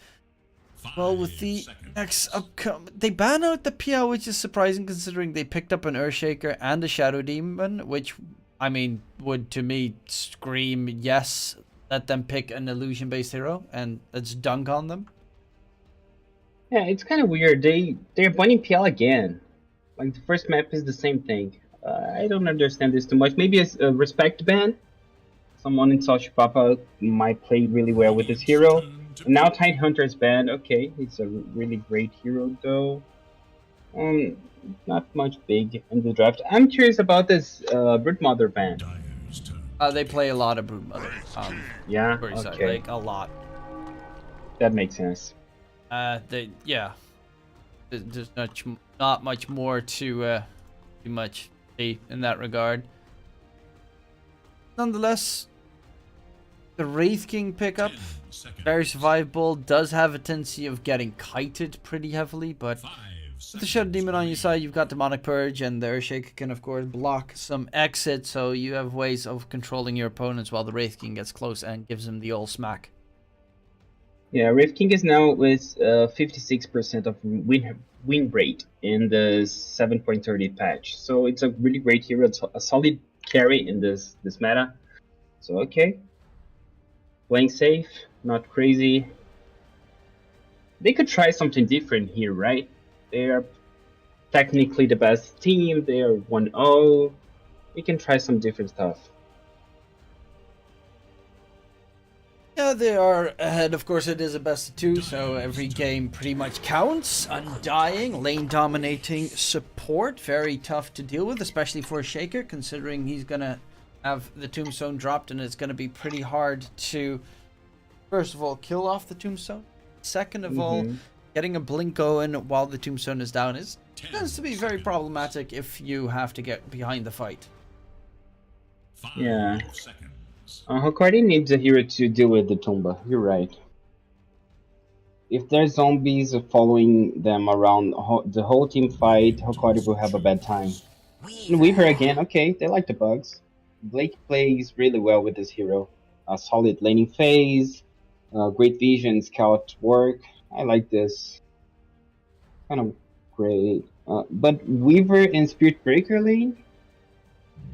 Well, with the next upcoming, they ban out the Pia, which is surprising considering they picked up an Earthshaker and a Shadow Demon, which, I mean, would to me scream yes, let them pick an illusion-based hero and let's dunk on them. Yeah, it's kind of weird. They're banning PL again. Like the first map is the same thing. I don't understand this too much. Maybe it's a respect ban. Someone in Salchipapa might play really well with this hero. And now Tidehunter is banned. Okay, he's a really great hero though. Not much big in the draft. I'm curious about this Broodmother ban. They play a lot of Broodmother. Yeah, Brightside, okay. like a lot. That makes sense. Yeah. There's not much more to too much see in that regard. Nonetheless, the Wraith King pickup, very survivable, does have a tendency of getting kited pretty heavily, but with the Shadow Demon on your side, you've got Demonic Purge, and the Earthshaker can, of course, block some exit, so you have ways of controlling your opponents while the Wraith King gets close and gives him the old smack. Yeah, Wraith King is now with 56% of win rate in the 7.30 patch, so it's a really great hero. It's a solid carry in this meta. So okay, playing safe, not crazy. They could try something different here, right? They are technically the best team. They are 1-0. We can try some different stuff. Yeah, they are ahead. Of course, it is a best of 2, so every game pretty much counts. Undying, lane dominating support. Very tough to deal with, especially for a Shaker, considering he's going to have the Tombstone dropped, and it's going to be pretty hard to, first of all, kill off the Tombstone. Second of all, getting a blink going while the Tombstone is down tends to be very problematic if you have to get behind the fight. Yeah. Hokori needs a hero to deal with the Tomba. You're right. If there's zombies following them around the whole team fight, Hokori will have a bad time. And Weaver again. Okay, they like the bugs. Blake plays really well with this hero. A solid laning phase, great vision, scout work. I like this. Kind of great. But Weaver and Spirit Breaker lane?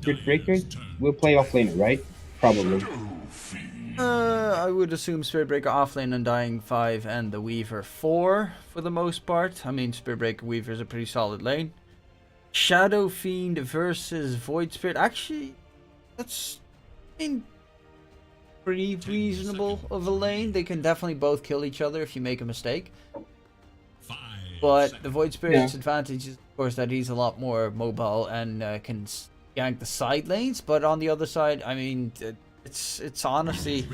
Spirit Breaker will play off laner, right? Probably. I would assume Spirit Breaker offlane, Undying 5, and the Weaver 4 for the most part. I mean, Spirit Breaker Weaver is a pretty solid lane. Shadow Fiend versus Void Spirit. Actually, that's... I mean, pretty reasonable of a lane. They can definitely both kill each other if you make a mistake. But the Void Spirit's advantage is, of course, that he's a lot more mobile and can gank the side lanes. But on the other side, I mean, it's honestly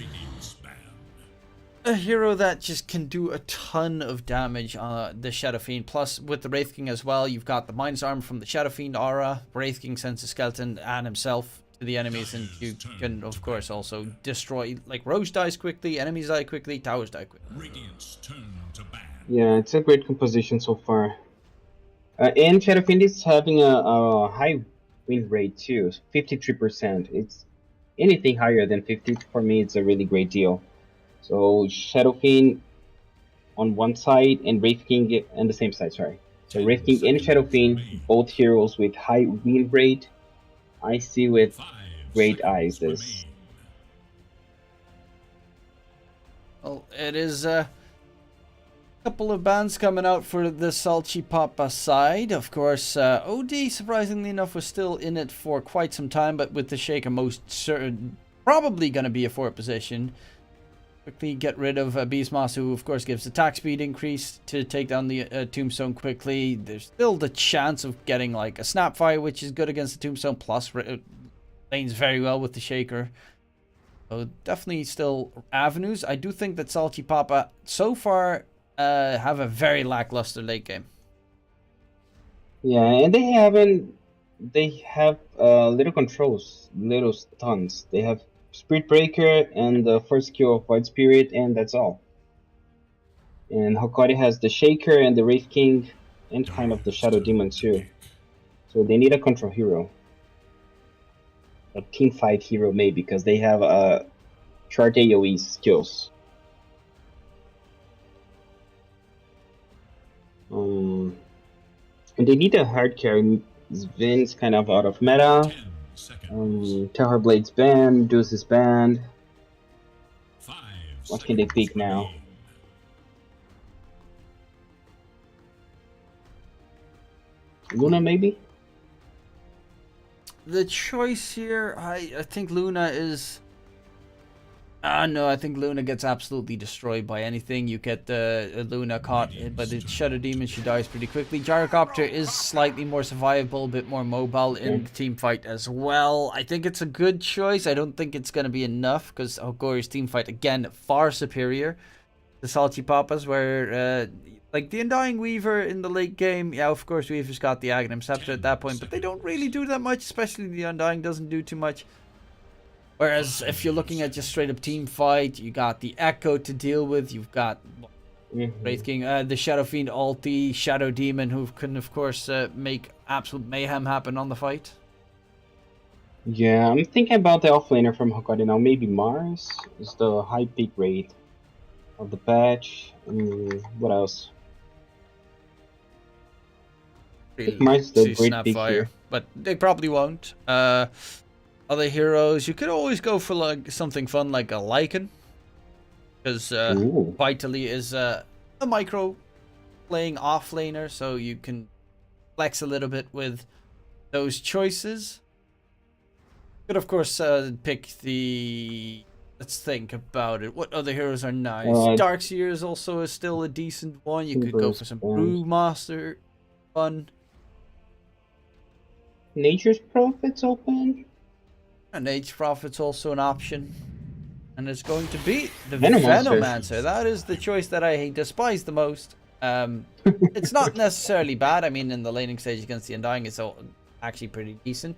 a hero that just can do a ton of damage on the Shadow Fiend. Plus, with the Wraith King as well, you've got the Minus Armor from the Shadow Fiend aura. Wraith King sends a skeleton and himself to the enemies, and you can, of course, also destroy, like, Roche dies quickly, enemies die quickly, towers die quickly. Yeah, it's a great composition so far. And Shadow Fiend is having a high win rate too, 53%. It's anything higher than 50 for me. It's a really great deal. So Shadow Fiend on one side and Wraith King on the same side. Sorry. So Wraith King and Shadow Fiend, both heroes with high win rate. I see with great eyes this. Well, it is couple of bans coming out for the Salchipapa side. Of course, OD, surprisingly enough, was still in it for quite some time, but with the Shaker most certain, probably going to be a 4th position. Quickly get rid of Beastmaster, who of course gives attack speed increase to take down the Tombstone quickly. There's still the chance of getting like a Snapfire, which is good against the Tombstone, plus lanes very well with the Shaker. So definitely still avenues. I do think that Salchipapa so far have a very lackluster late game. Yeah, and they have little controls, little stuns. They have Spirit Breaker and the first skill of Void Spirit, and that's all. And Hokori has the Shaker and the Wraith King and kind of the Shadow Demon too. So they need a control hero. A team fight hero maybe, because they have short AoE skills. And they need a hard carry. Vin's kind of out of meta. Terrorblade's banned, Deuce is banned. What can they pick now? Luna maybe? The choice here, I think Luna is... no, I think Luna gets absolutely destroyed by anything. You get the Luna caught by the Shadow Demon, she dies pretty quickly. Gyrocopter is slightly more survivable, a bit more mobile in the team fight as well. I think it's a good choice. I don't think it's going to be enough, because Hokori's team fight, again, far superior. The Salchipapas, where, like, the Undying Weaver in the late game, yeah, of course, Weaver's got the Aghanim Scepter at that point, but they don't really do that much, especially the Undying doesn't do too much. Whereas if you're looking at just straight up team fight, you got the Echo to deal with, you've got Wraith King, the Shadow Fiend ulti, Shadow Demon, who can of course make absolute mayhem happen on the fight. Yeah, I'm thinking about the offlaner from Hokari now. Maybe Mars is the high peak rate of the patch. What else? I think Mars is the great peak here. But they probably won't. Other heroes, you could always go for like something fun like a Lycan, because Vitally is a micro playing offlaner, so you can flex a little bit with those choices. You could of course pick the... Let's think about it. What other heroes are nice? Darkseer is also still a decent one. You could go for some Brewmaster fun. Nature's Prophet's open. And Age Prophet's also an option. And it's going to be the Venomancer. That is the choice that I despise the most. It's not necessarily bad. I mean, in the laning stage against the Undying, it's actually pretty decent.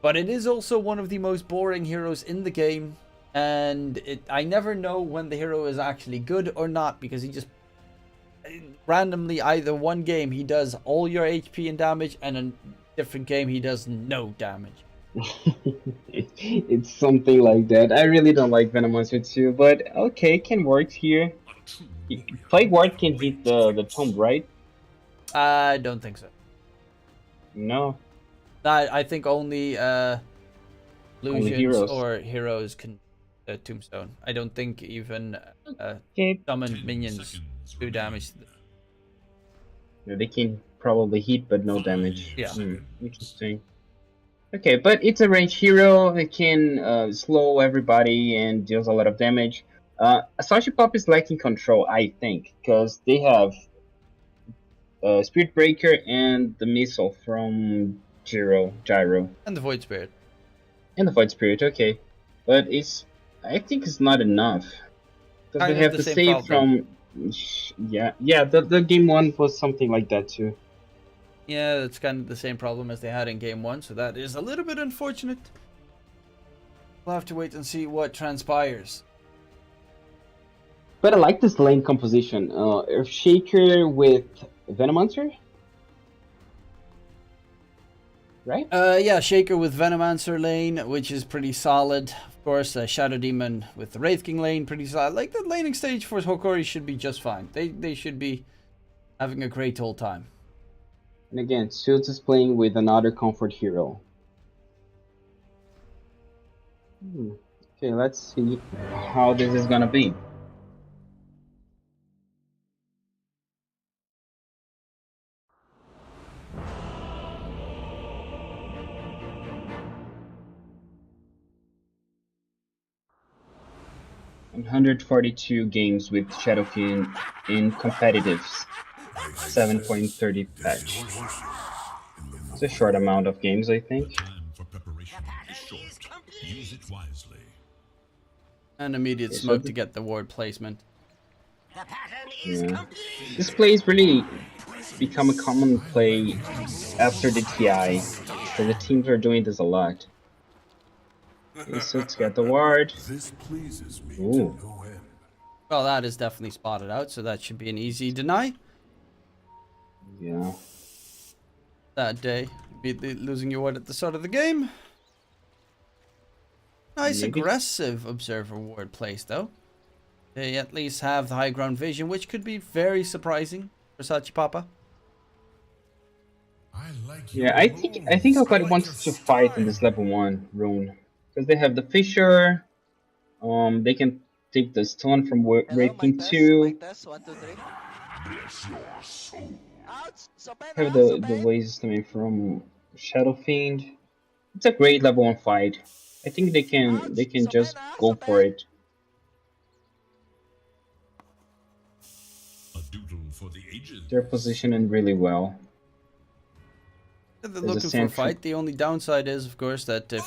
But it is also one of the most boring heroes in the game. And I never know when the hero is actually good or not, because he just... randomly, either one game he does all your HP and damage, and a different game he does no damage. It's something like that. I really don't like Venomancer too, but okay, can work here. Plague Ward can hit the tomb, right? I don't think so. No. I think only illusions or heroes can tombstone. I don't think even summoned minions do damage. Yeah, they can probably hit, but no damage. Yeah. Interesting. Okay, but it's a range hero. It can slow everybody and deals a lot of damage. Asashi Pop is lacking control, I think, because they have Spirit Breaker and the missile from Gyro, And the Void Spirit. and the Void Spirit. Okay, but I think it's not enough because Kind they of have the the same save problem. from. Yeah. The game one was something like that too. Yeah, that's kind of the same problem as they had in game 1, so that is a little bit unfortunate. We'll have to wait and see what transpires. But I like this lane composition. Earth Shaker with Venomancer, right? Yeah, Shaker with Venomancer lane, which is pretty solid. Of course, Shadow Demon with the Wraith King lane, pretty solid. Like, the laning stage for Hokori should be just fine. They should be having a great old time. And again, Suits is playing with another comfort hero. Okay, let's see how this is gonna be. $142 games with Shadowkin in competitives. 7.30 patch. It's a short amount of games, I think. And immediate Okay, smoke to get the ward placement. Yeah. This play is really become a common play after the TI. So the teams are doing this a lot. Okay, so let's get the ward. Ooh. Well, that is definitely spotted out, so that should be an easy deny. Yeah. That day, losing your ward at the start of the game. Nice Maybe. aggressive observer ward place, though. They at least have the high ground vision, which could be very surprising for Sachipapa. Yeah, I think Okada wants to fight in this level 1 rune. Because they have the Fisher, they can take the stone from Wraithing 2. Mic test, 1, 2, 3. Ouch! Have the waves coming from Shadow Fiend. It's a great level 1 fight. I think they can just go for it. They're positioning really well. They're looking for a fight. The only downside is, of course, that if...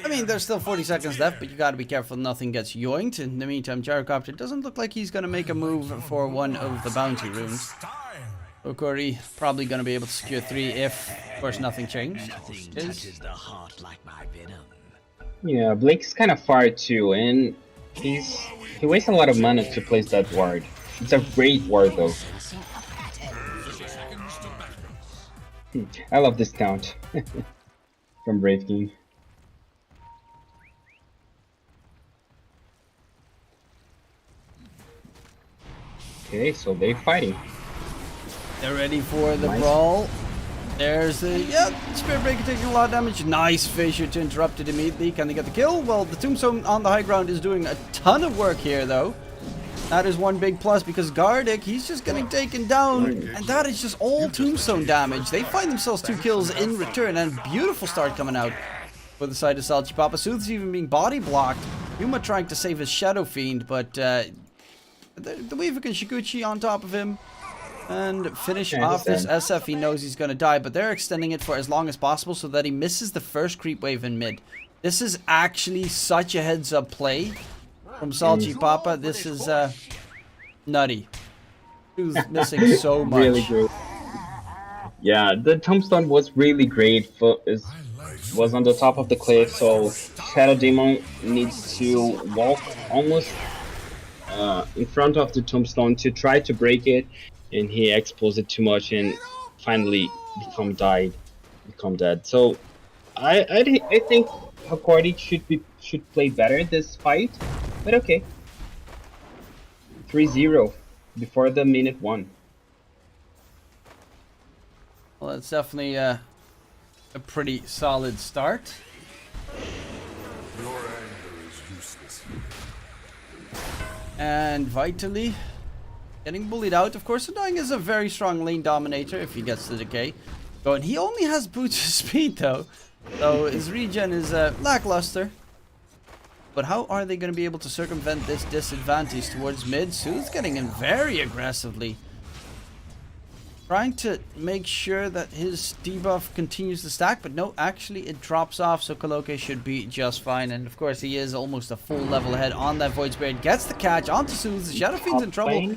I mean, there's still 40 seconds left, but you gotta be careful nothing gets yoinked. In the meantime, Gyrocopter doesn't look like he's gonna make a move for one of the bounty runes. Okori probably gonna be able to secure 3 if, of course, nothing changed. Yeah, Blake's kind of far too, and he wastes a lot of mana to place that ward. It's a great ward though. I love this count from Brave King. Okay, so they're fighting. They're ready for the brawl. There's the, Spirit Breaker taking a lot of damage. Nice Fissure to interrupt it immediately. Can they get the kill? Well, the Tombstone on the high ground is doing a ton of work here, though. That is one big plus because Gardic, he's just getting taken down. And that is just all Tombstone damage. They find themselves 2 kills in return. And beautiful start coming out for the side of Salchipapa. Sooth's even being body blocked. Yuma trying to save his Shadow Fiend, but the Weaver and Shiguchi on top of him. And finish off this SF. He knows he's going to die, but they're extending it for as long as possible so that he misses the first creep wave in mid. This is actually such a heads-up play from Salchipapa. This is nutty. He was missing so much. Really great. Yeah, the Tombstone was really great. Was on the top of the cliff, so Shadow Demon needs to walk almost in front of the Tombstone to try to break it. And he exposed it too much and finally become dead. So I think Hokori should play better this fight, but okay. 3-0 before the minute 1. Well, it's definitely a pretty solid start. Your anger is useless. And Vitally getting bullied out. Of course, Undying is a very strong lane dominator if he gets the decay going. He only has boots of speed though. So his regen is lackluster. But how are they going to be able to circumvent this disadvantage towards mid? Su's getting in very aggressively. Trying to make sure that his debuff continues to stack, but no, actually it drops off, so Coloque should be just fine. And of course he is almost a full level ahead on that Void Spirit. Gets the catch onto Soothes. The Shadow Fiend's in trouble.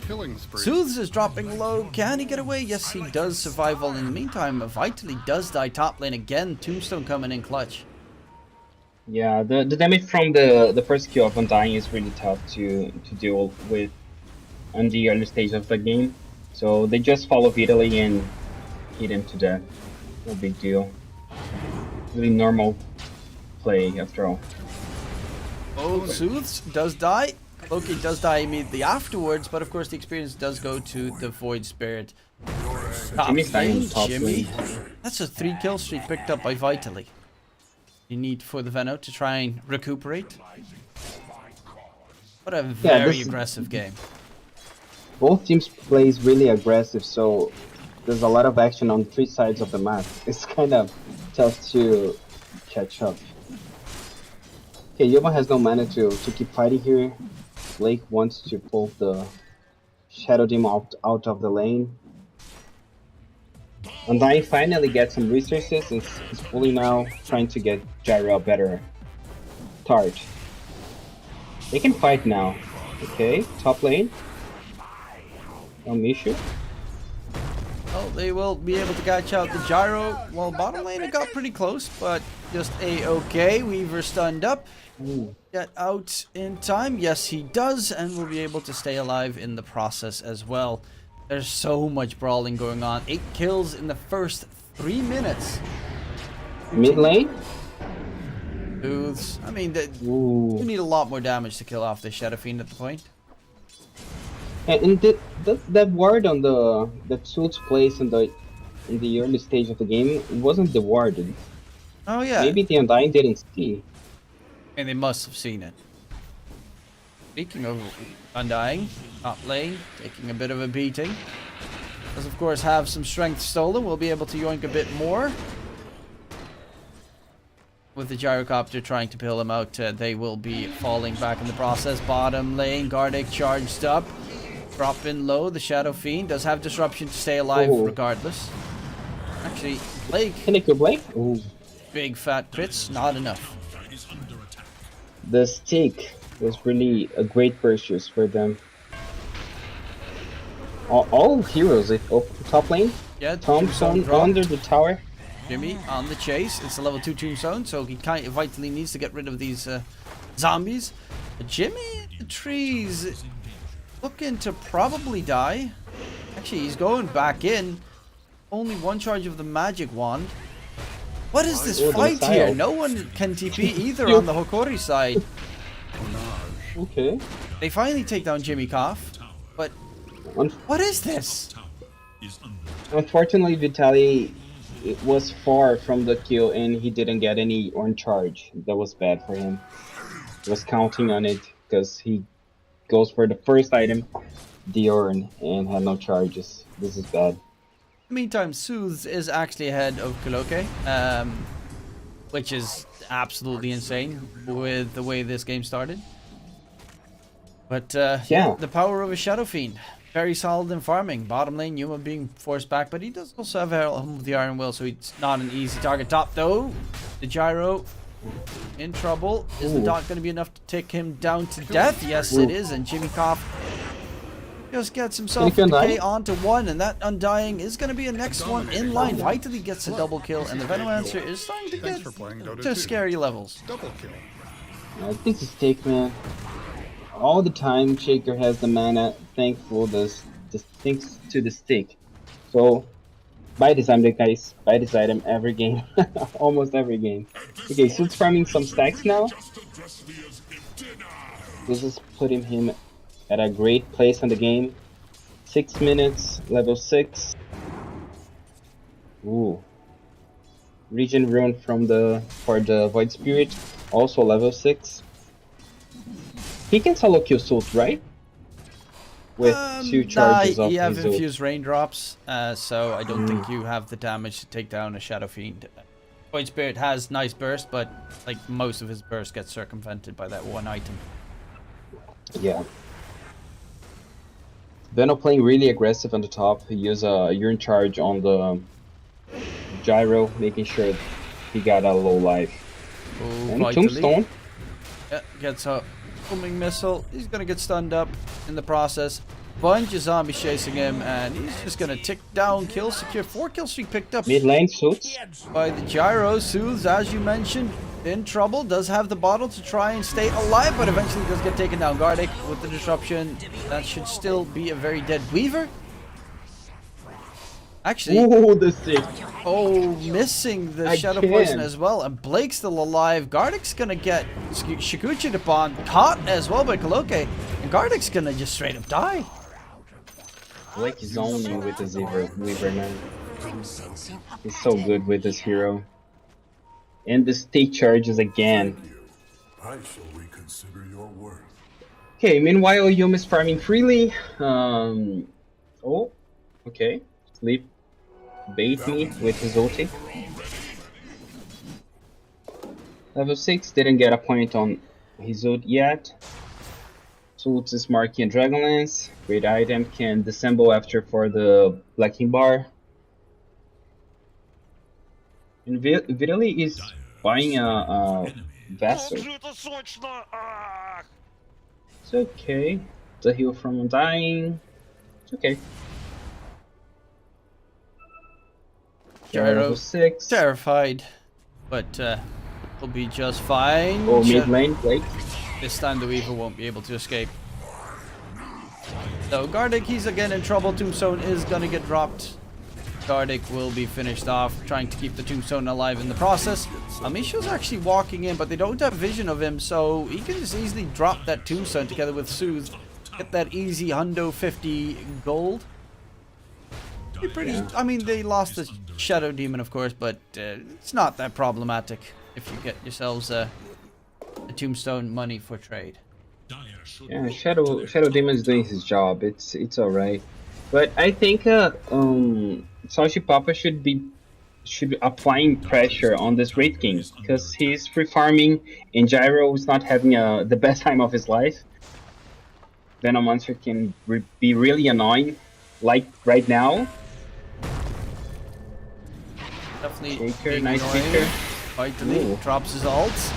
Soothes is dropping low. Can he get away? Yes, he does survive. Well, in the meantime, Vitally does die top lane again. Tombstone coming in clutch. Yeah, the damage from the first kill of Undying is really tough to deal with on the early stage of the game. So they just follow Vitaly and hit him to death. No big deal. Really normal play after all. Oh, Soothes does die. Loki does die immediately afterwards, but of course the experience does go to the Void Spirit. Jimmy's dying top Jimmy. lane. That's a 3-kill streak picked up by Vitally. You need for the Veno to try and recuperate. What a very aggressive game. Both teams plays really aggressive, so there's a lot of action on 3 sides of the map. It's kind of tough to catch up. Okay, Yoma has no mana to keep fighting here. Blake wants to pull the Shadow Demon out of the lane. Undying finally gets some resources and he's fully now trying to get Gyro a better start. They can fight now. Okay, top lane. No issue. Well, they will be able to catch out the Gyro. Well, bottom lane it got pretty close, but just a-okay. Weaver stunned up. Ooh. Get out in time. Yes, he does, and will be able to stay alive in the process as well. There's so much brawling going on. 8 kills in the first 3 minutes. Mid lane? Booths. I mean, you need a lot more damage to kill off the Shadow Fiend at the point. And that ward on that Sult's place in the early stage of the game wasn't the warded. Oh yeah. Maybe the Undying didn't see. And they must have seen it. Speaking of Undying, top lane, taking a bit of a beating. Does of course have some strength stolen. We'll be able to yoink a bit more. With the Gyrocopter trying to peel him out, they will be falling back in the process. Bottom lane, Gardic charged up. Drop in low, the Shadow Fiend does have disruption to stay alive regardless. Actually, Blake. Can it go Blake? Ooh. Big fat crits, not enough. The stick was really a great purchase for them. All heroes top lane. Yeah, Thompson under the tower. Jimmy on the chase. It's a level 2 tombstone, so he kind of vitally needs to get rid of these zombies. Jimmy in the trees looking to probably die. Actually, he's going back in. Only 1 charge of the magic wand. What is this fight here? No one can TP either on the Hokori side. Okay. They finally take down Jimmy Koff, but what is this? Unfortunately, Vitaly was far from the kill and he didn't get any on charge. That was bad for him. He was counting on it because he goes for the first item, the Orn, and had no charges. This is bad. In the meantime, Soothes is actually ahead of Coloque, which is absolutely insane with the way this game started. But yeah, the power of a Shadow Fiend. Very solid in farming. Bottom lane, Yuma being forced back, but he does also have Helm of the Iron Will, so he's not an easy target. Top though, the Gyro in trouble. Is the dot going to be enough to take him down to death? Yes, it is, and Jimmy Koff just gets himself a decay onto 1, and that Undying is going to be a next one in line. Vitally gets a double kill, and the Venomancer is starting to get to scary levels. This is take, man. All the time, Shaker has the mana. Thankful thanks to the stick. So, buy this item, guys. Buy this item every game. Almost every game. Okay, so it's farming some stacks now. This is putting him at a great place in the game. 6 minutes, level 6. Ooh. Regen rune for the Void Spirit, also level 6. He can solo kill Sult, right? With 2 charges of you have his infused raindrops, so I don't think you have the damage to take down a Shadow Fiend. Void Spirit has nice burst, but like most of his burst gets circumvented by that one item. Yeah. Venom playing really aggressive on the top. He used a urine charge on the gyro, making sure he got a low life. Oh, And Vitally. Tombstone. Yeah, gets a homing missile. He's gonna get stunned up in the process. Bunch of zombies chasing him, and he's just gonna tick down. Kill secure. 4 kill streak picked up Mid lane suits. by the gyro. Soothes, as you mentioned, in trouble. Does have the bottle to try and stay alive, but eventually does get taken down. Gardic with the disruption. That should still be a very dead Weaver. Actually, Ooh, the sick. oh, missing the Shadow Poison as well. And Blake's still alive. Gardic's gonna get Shikuchi'd upon, caught as well by Kaloke. And Gardic's gonna just straight up die. Blake is zoning with his Weaver now. He's so good with this hero. And the stake charges again. I shall reconsider your worth. Okay, meanwhile, Yum is farming freely. Oh, okay. Sleep. Bait me with his ulti. Level 6 didn't get a point on his ult yet. Ult is Marky and Dragonlance. Great item, can disassemble after for the blacking bar. And Vitaly is buying a vessel. It's okay. The heal from dying. It's okay. Gyro, Level 6. terrified, but will be just fine. Oh, mid lane, Blake. This time the Weaver won't be able to escape. So Gardic, he's again in trouble. Tombstone is gonna get dropped. Gardic will be finished off, trying to keep the Tombstone alive in the process. Amisho's actually walking in, but they don't have vision of him, so he can just easily drop that Tombstone together with Soothe. Get that easy hundo 50 gold. Pretty, I mean, they lost the Shadow Demon, of course, but it's not that problematic if you get yourselves a Tombstone money for trade. Yeah, Shadow Demon is doing his job. It's alright, but I think Salchipapa should be applying pressure on this Wraith King because he's free farming and Gyro is not having the best time of his life. Venom Monster can be really annoying, like right now. Definitely Shaker, nice feature. Vitally drops his ult.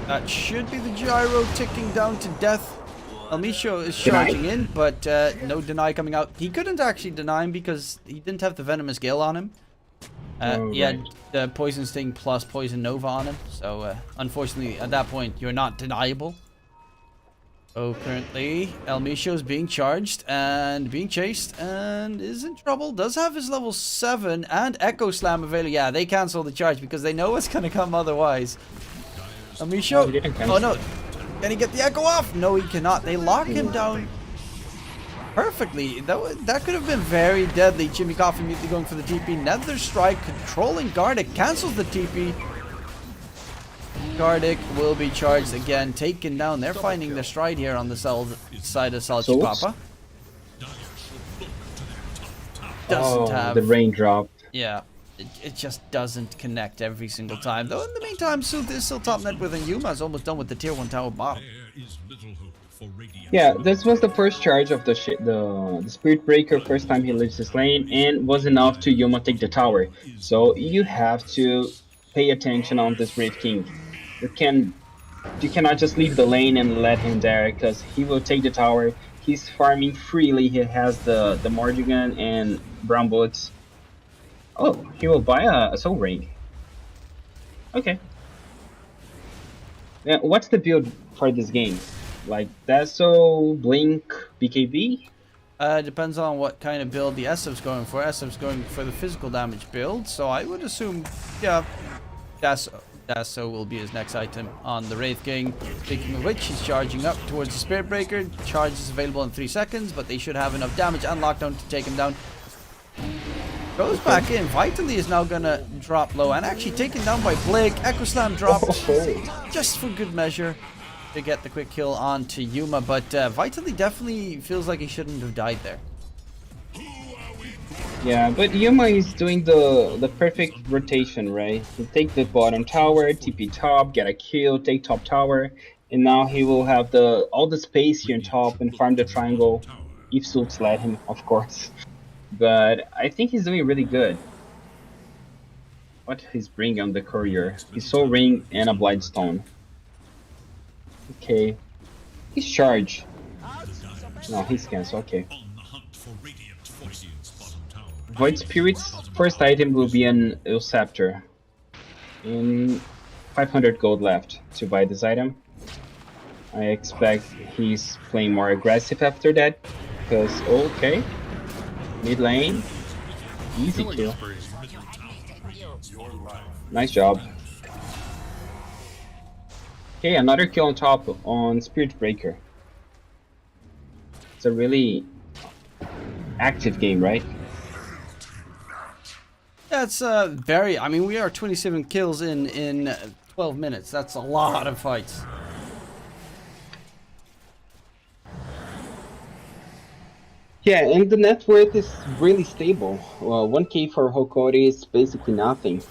That should be the Gyro ticking down to death. Elmisho is charging in, but no deny coming out. He couldn't actually deny him because he didn't have the Venomous Gale on him. He had the Poison Sting plus Poison Nova on him, so unfortunately at that point you're not deniable. So currently Elmisho is being charged and being chased and is in trouble. Does have his level 7 and Echo Slam available. Yeah, they cancel the charge because they know what's gonna come otherwise. Elmisho, oh no, can he get the Echo off? No, he cannot. They lock him down perfectly. That could have been very deadly. Jimmy Coffee immediately going for the TP. Nether Strike controlling Gardic, cancels the TP. Gardic will be charged again, taken down. They're finding their stride here on the side of Salchipapa. Doesn't have the raindrop. Yeah, it just doesn't connect every single time. Though in the meantime, Sooth is still top net with, and Yuma's almost done with the tier 1 tower bomb. Yeah, this was the first charge of the Spirit Breaker, first time he leaves his lane, and was enough to Yuma take the tower. So you have to pay attention on this Wraith King. You cannot just leave the lane and let him there, because he will take the tower. He's farming freely. He has the Morrigan and Brown Bullets. Oh, he will buy a Soul Ring. Okay. Now, what's the build for this game? Like Dasso, Blink, BKB? Depends on what kind of build the SF's going for. SF's going for the physical damage build, so I would assume, yeah, Dasso will be his next item on the Wraith King. Speaking of which, he's charging up towards the Spirit Breaker. Charge is available in 3 seconds, but they should have enough damage and lockdown to take him down. Goes back in. Vitally is now gonna drop low and actually taken down by Blake. Echo Slam dropped just for good measure to get the quick kill onto Yuma, but Vitally definitely feels like he shouldn't have died there. Yeah, but Yuma is doing the perfect rotation, right? He take the bottom tower, TP top, get a kill, take top tower, and now he will have the all the space here on top and farm the triangle, if suits let him, of course. But I think he's doing really good. What he's bringing on the courier? He's Soul Ring and a Blightstone. Okay, he's charged. No, he's cancel. Okay. Void Spirit's first item will be an Scepter. And 500 gold left to buy this item. I expect he's playing more aggressive after that. Because, okay. Mid lane. Easy kill. Nice job. Okay, another kill on top on Spirit Breaker. It's a really active game, right? That's very. I mean, we are 27 kills in 12 minutes. That's a lot of fights. Yeah, and the net worth is really stable. 1k for Hokori is basically nothing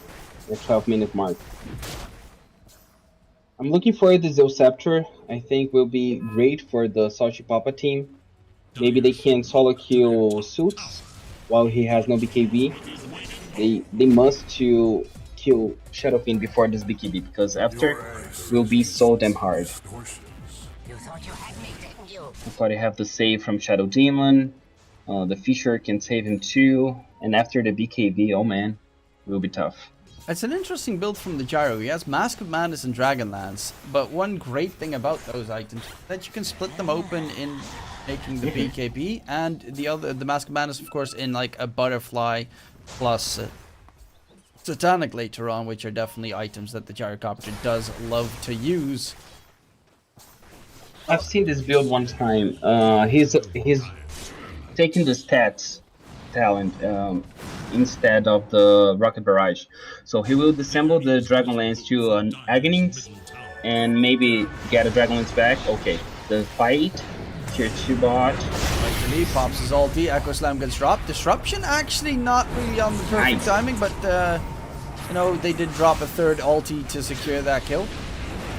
at 12-minute mark. I'm looking for the Zeus Scepter. I think will be great for the Salchipapa team. Maybe they can solo kill Suits while he has no BKB. They must to kill Shadowfiend before this BKB because after will be so damn hard. I thought I have the save from Shadow Demon. The Fisher can save him too, and after the BKB, oh man, it will be tough. It's an interesting build from the Gyro. He has Mask of Madness and Dragonlance, but one great thing about those items is that you can split them open in making the BKB, and the Mask of Madness, of course, in like a Butterfly plus Satanic later on, which are definitely items that the Gyrocopter does love to use. I've seen this build one time. He's taking the stats talent instead of the Rocket Barrage. So he will disassemble the Dragonlance to an Aghanim's and maybe get a Dragonlance back. Okay, the fight, tier 2 bot. Actually, pops his ulti, Echo Slam gets dropped. Disruption actually not really on the perfect timing, but you know, they did drop a third ulti to secure that kill.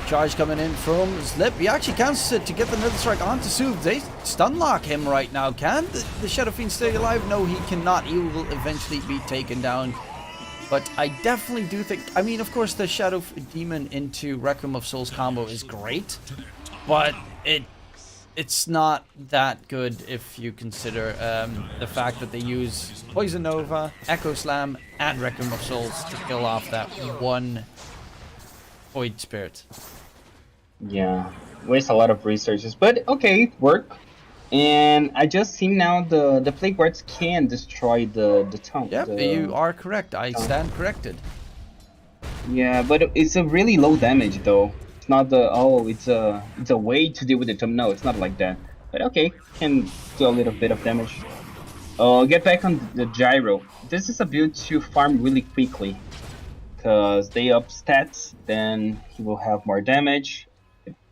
Charge coming in from Slip. He actually cancels it to get the Nether Strike onto Soothe. They stun lock him right now. Can the Shadow Fiend stay alive? No, he cannot. He will eventually be taken down. But I definitely do think... I mean, of course, the Shadow Demon into Requiem of Souls combo is great. But it's not that good if you consider the fact that they use Poison Nova, Echo Slam, and Requiem of Souls to kill off that one Void Spirit. Yeah, waste a lot of resources, but okay, it worked. And I just see now the Plague Wards can destroy the tomb. Yep, you are correct. I stand corrected. Yeah, but it's a really low damage though. It's not the it's a way to deal with the tomb. No, it's not like that. But okay, can do a little bit of damage. Get back on the Gyro. This is a build to farm really quickly. Because they up stats, then he will have more damage.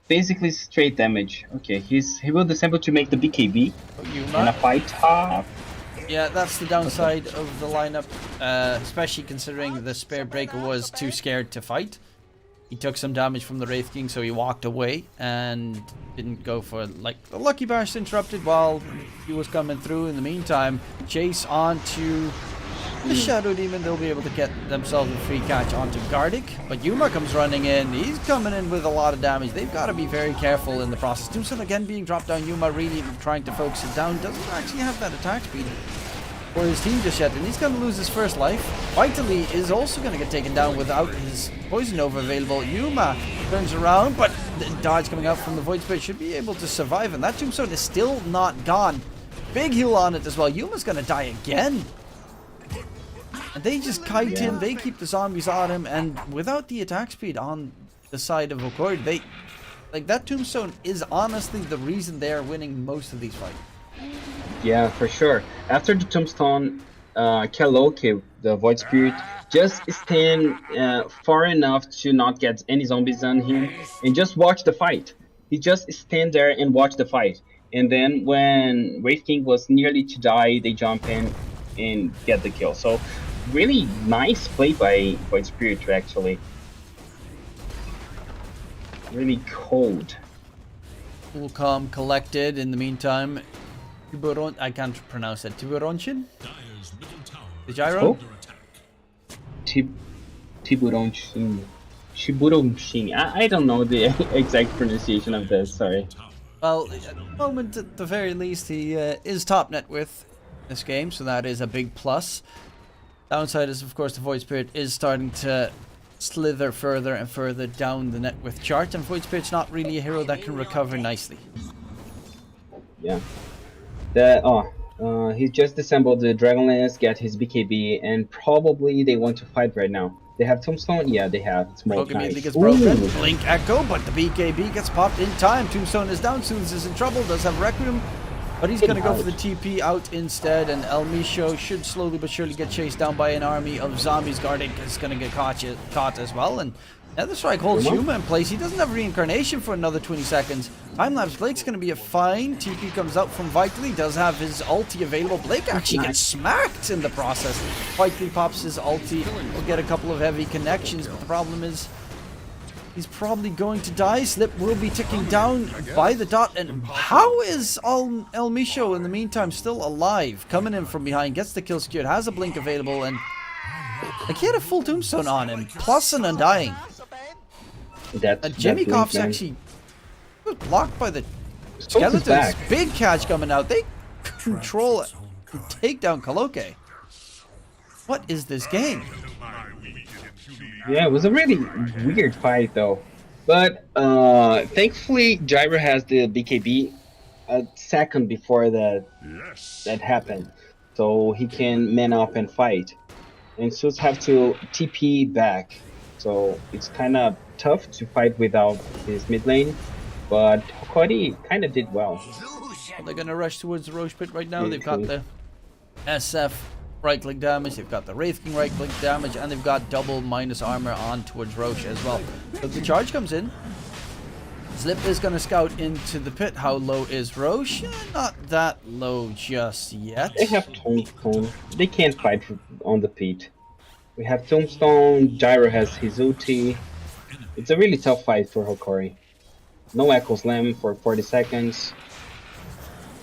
Basically straight damage. Okay, he will disassemble to make the BKB and a fight top. Yeah, that's the downside of the lineup, especially considering the Spare Breaker was too scared to fight. He took some damage from the Wraith King, so he walked away and didn't go for, like, the Lucky Burst interrupted while he was coming through. In the meantime, chase on to the Shadow Demon. They'll be able to get themselves a free catch onto Gardic, but Yuma comes running in. He's coming in with a lot of damage. They've got to be very careful in the process. Tombstone again being dropped down. Yuma really trying to focus it down. Doesn't actually have that attack speed for his team just yet, and he's going to lose his first life. Vitally is also going to get taken down without his Poison Nova available. Yuma turns around, but the dodge coming out from the Void Spirit should be able to survive, and that Tombstone is still not gone. Big heal on it as well. Yuma's going to die again. And they just kite him, they keep the zombies on him, and without the attack speed on the side of Okord, like, that Tombstone is honestly the reason they are winning most of these fights. Yeah, for sure. After the Tombstone, Kaloke, the Void Spirit, just stand far enough to not get any zombies on him, and just watch the fight. He just stand there and watch the fight. And then when Wraith King was nearly to die, they jump in and get the kill. So really nice play by Spirit actually. Really cold. Cool, calm, collected. In the meantime, I can't pronounce that. Tiburonshin? The gyro? Oh? Tiburonshin. Shiburonshin. I don't know the exact pronunciation of this, sorry. Well, at the moment, at the very least, he is top net with this game, so that is a big plus. Downside is, of course, the Void Spirit is starting to slither further and further down the net with chart, and Void Spirit's not really a hero that can recover nicely. Yeah. He just assembled the Dragonlance, get his BKB, and probably they want to fight right now. They have Tombstone? Yeah, they have. It's more Immediately nice. gets broken. Ooh. Blink Echo, but the BKB gets popped in time. Tombstone is down. Soons is in trouble. Does have Requiem, but he's going to go for the TP out instead. And El Misho should slowly but surely get chased down by an army of zombies. Gardic is going to get caught as well. And Netherstrike holds Yuma in place. He doesn't have reincarnation for another 20 seconds. Timelapse Blake's going to be a fine. TP comes out from Vitally. Does have his ulti available. Blake actually gets smacked in the process. Vitally pops his ulti. Will get a couple of heavy connections, but the problem is he's probably going to die. Slip will be ticking down by the dot. And how is El Misho in the meantime still alive? Coming in from behind, gets the kill secured, has a blink available, and like he had a full tombstone on him, plus an undying. Jimmy Cough's actually was blocked by the skeletons. Big catch coming out. They control and take down Kaloke. What is this game? Yeah, it was a really weird fight though. But thankfully Gyro has the BKB a second before that happened. So he can man up and fight. And Suits have to TP back. So it's kind of tough to fight without his mid lane, but Hokori kind of did well. They're going to rush towards the Roche Pit right now. They've got the SF right-click damage, they've got the Wraith King right-click damage, and they've got double minus armor on towards Roche as well. So the charge comes in. Slip is going to scout into the pit. How low is Roche? Not that low just yet. They have Tombstone. They can't fight on the pit. We have Tombstone, Gyro has his ulti. It's a really tough fight for Hokori. No Echo Slam for 40 seconds.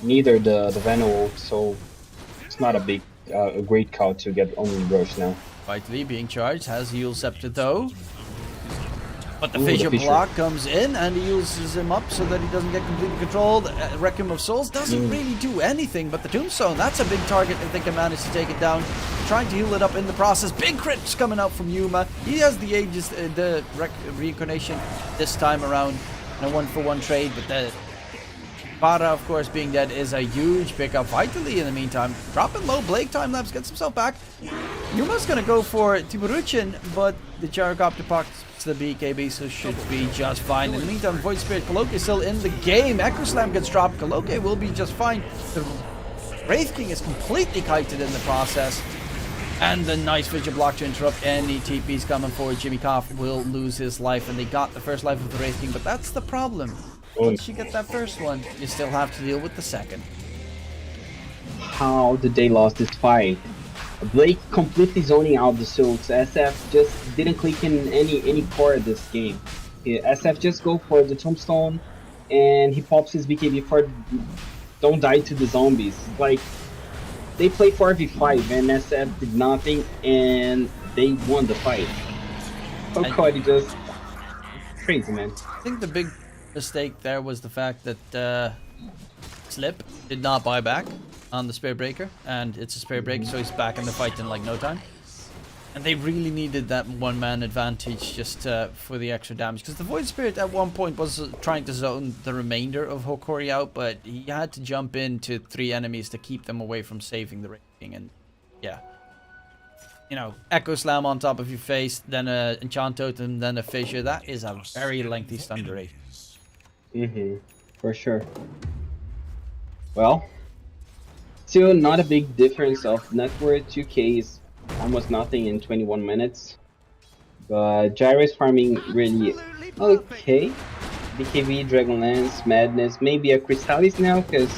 Neither the Venom ult, so it's not a great call to get only Roche now. Vitally being charged, has heal scepter though. But the fissure block comes in and he uses him up so that he doesn't get completely controlled. Requiem of Souls doesn't really do anything, but the Tombstone, that's a big target if they can manage to take it down. Trying to heal it up in the process. Big crits coming out from Yuma. He has the Aegis, the reincarnation this time around in a 1-for-1 trade, but the Para, of course, being dead is a huge pickup. Vitally, in the meantime, dropping low. Blake Timelapse gets himself back. Yuma's gonna go for Tiburuchin, but the Gyrocopter pockets the BKB, so should be just fine. In the meantime, Void Spirit Kaloke is still in the game. Echo Slam gets dropped. Kaloke will be just fine. The Wraith King is completely kited in the process. And the nice Vigil block to interrupt any TPs coming forward. Jimmy Koff will lose his life, and they got the first life of the Wraith King, but that's the problem. Once you get that first one, you still have to deal with the second. How did they lose this fight? Blake completely zoning out the Souls. SF just didn't click in any core of this game. SF just go for the Tombstone, and he pops his BKB for don't die to the zombies. Like, they played 4v5 and SF did nothing, and they won the fight. Hokori just crazy, man. I think the big mistake there was the fact that Slip did not buy back on the Spear Breaker, and it's a Spear Breaker, so he's back in the fight in like no time. And they really needed that one-man advantage just for the extra damage, because the Void Spirit at one point was trying to zone the remainder of Hokori out, but he had to jump into 3 enemies to keep them away from saving the King. And yeah, you know, Echo Slam on top of your face, then a Enchant Totem, then a Fissure. That is a very lengthy stun duration. For sure. Well, still not a big difference of net worth. 2k is almost nothing in 21 minutes. But Gyro is farming really okay. BKB, Dragonlance, Madness, maybe a Crystallis now, because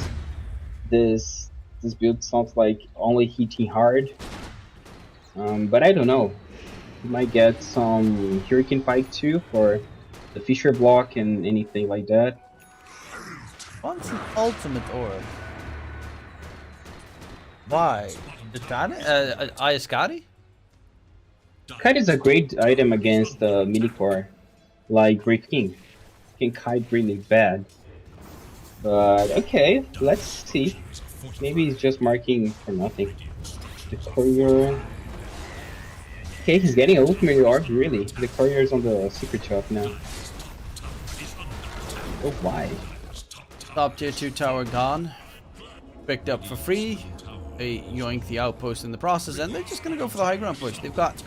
this This build sounds like only hitting hard. But I don't know. You might get some Hurricane Pike too for the Fisher block and anything like that. Wants an ultimate orb. Why? Ayaskari? Kite is a great item against the mini-core, like Great King. Can kite really bad. But okay, let's see. Maybe he's just marking for nothing. The courier. Okay, he's getting a ultimate orb, really. The courier is on the secret shop now. Oh, why? Top tier 2 tower gone. Picked up for free. They yoink the outpost in the process, and they're just gonna go for the high ground push. They've got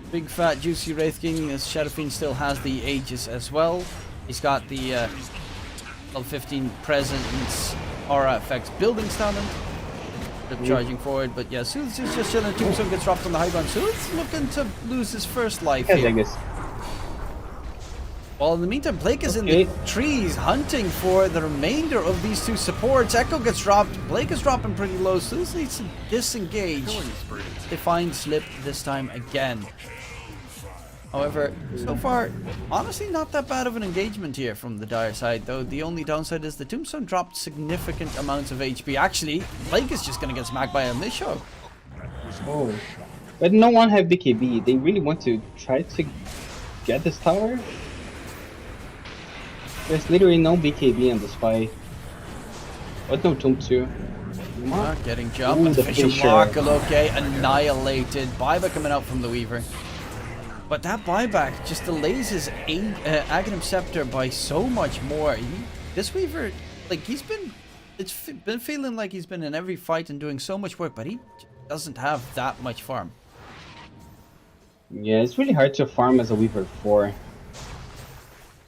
big fat juicy Wraith King, as Shadowfiend still has the Aegis as well. He's got the level 15 presence aura effects building talent. They're charging forward, but yeah, Sooth's is just chilling. Tombstone gets dropped on the high ground. Sooth's looking to lose his first life Yes, here. I guess. Well, in the meantime, Blake is in the trees hunting for the remainder of these two supports. Echo gets dropped. Blake is dropping pretty low. Sooth needs to disengage. They find Slip this time again. However, so far, honestly, not that bad of an engagement here from the Dire side, though. The only downside is the Tombstone dropped significant amounts of HP. Actually, Blake is just going to get smacked by a Misho. Oh. But no one have BKB. They really want to try to get this tower? There's literally no BKB on this fight. But no Tomb 2. Not getting jumped. Ooh, the Fisher Fisher. block, okay, annihilated. Buyback coming out from the Weaver. But that buyback just delays his Aghanim Scepter by so much more. This Weaver, like, it's been feeling like he's been in every fight and doing so much work, but he doesn't have that much farm. Yeah, it's really hard to farm as a Weaver 4.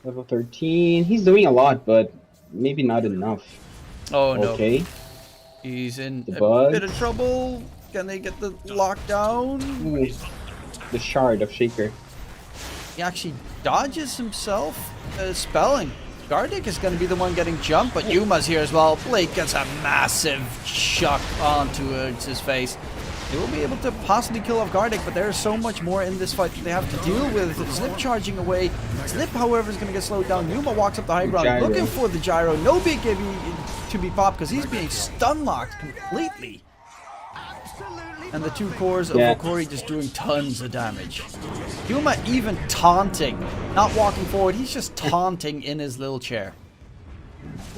Level 13. He's doing a lot, but maybe not enough. Oh no. Okay. He's in The a bug. bit of trouble. Can they get the lockdown? Ooh. The shard of Shaker. He actually dodges himself. Spelling. Gardic is going to be the one getting jumped, but Yuma's here as well. Blake gets a massive chuck onto his face. They will be able to possibly kill off Gardic, but there's so much more in this fight that they have to deal with. Slip charging away. Slip, however, is going to get slowed down. Yuma walks up the high ground Gyro. looking for the gyro. No BKB to be popped because he's being stun locked completely. And the two cores of Okori just doing tons of damage. Yuma even taunting, not walking forward, he's just taunting in his little chair.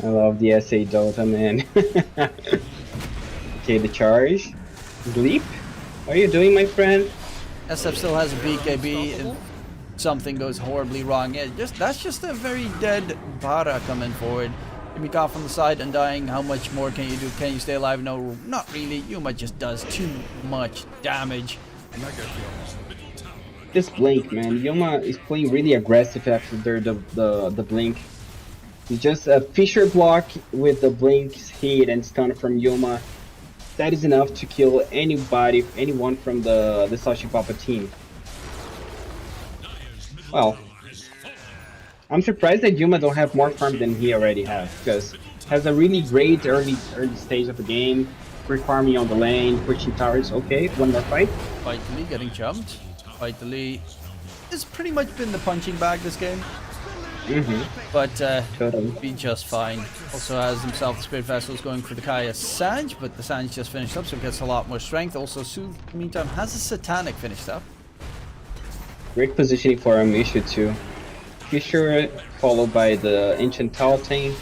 I love the SA Dota, man. Okay, the charge. Bleep? What are you doing, my friend? SF still has a BKB if something goes horribly wrong. Yeah, that's just a very dead Bara coming forward. Yumika from the side and dying. How much more can you do? Can you stay alive? No, not really. Yuma just does too much damage. This blink, man. Yuma is playing really aggressive after the blink. It's just a Fisher block with the blink hit and stun from Yuma. That is enough to kill anyone from the Sashi Papa team. Well, I'm surprised that Yuma don't have more farm than he already has, because has a really great early stage of the game. Quick farming on the lane, pushing towers. Okay, one more fight. Vitally getting jumped. Vitally has pretty much been the punching bag this game. But Totally. be just fine. Also has himself the Spirit Vessels going for the Kaya Sanj, but the Sanj just finished up, so he gets a lot more strength. Also, Sue, in the meantime, has a Satanic finished up. Great positioning for Amishu too. Fisher followed by the Ancient Taunting.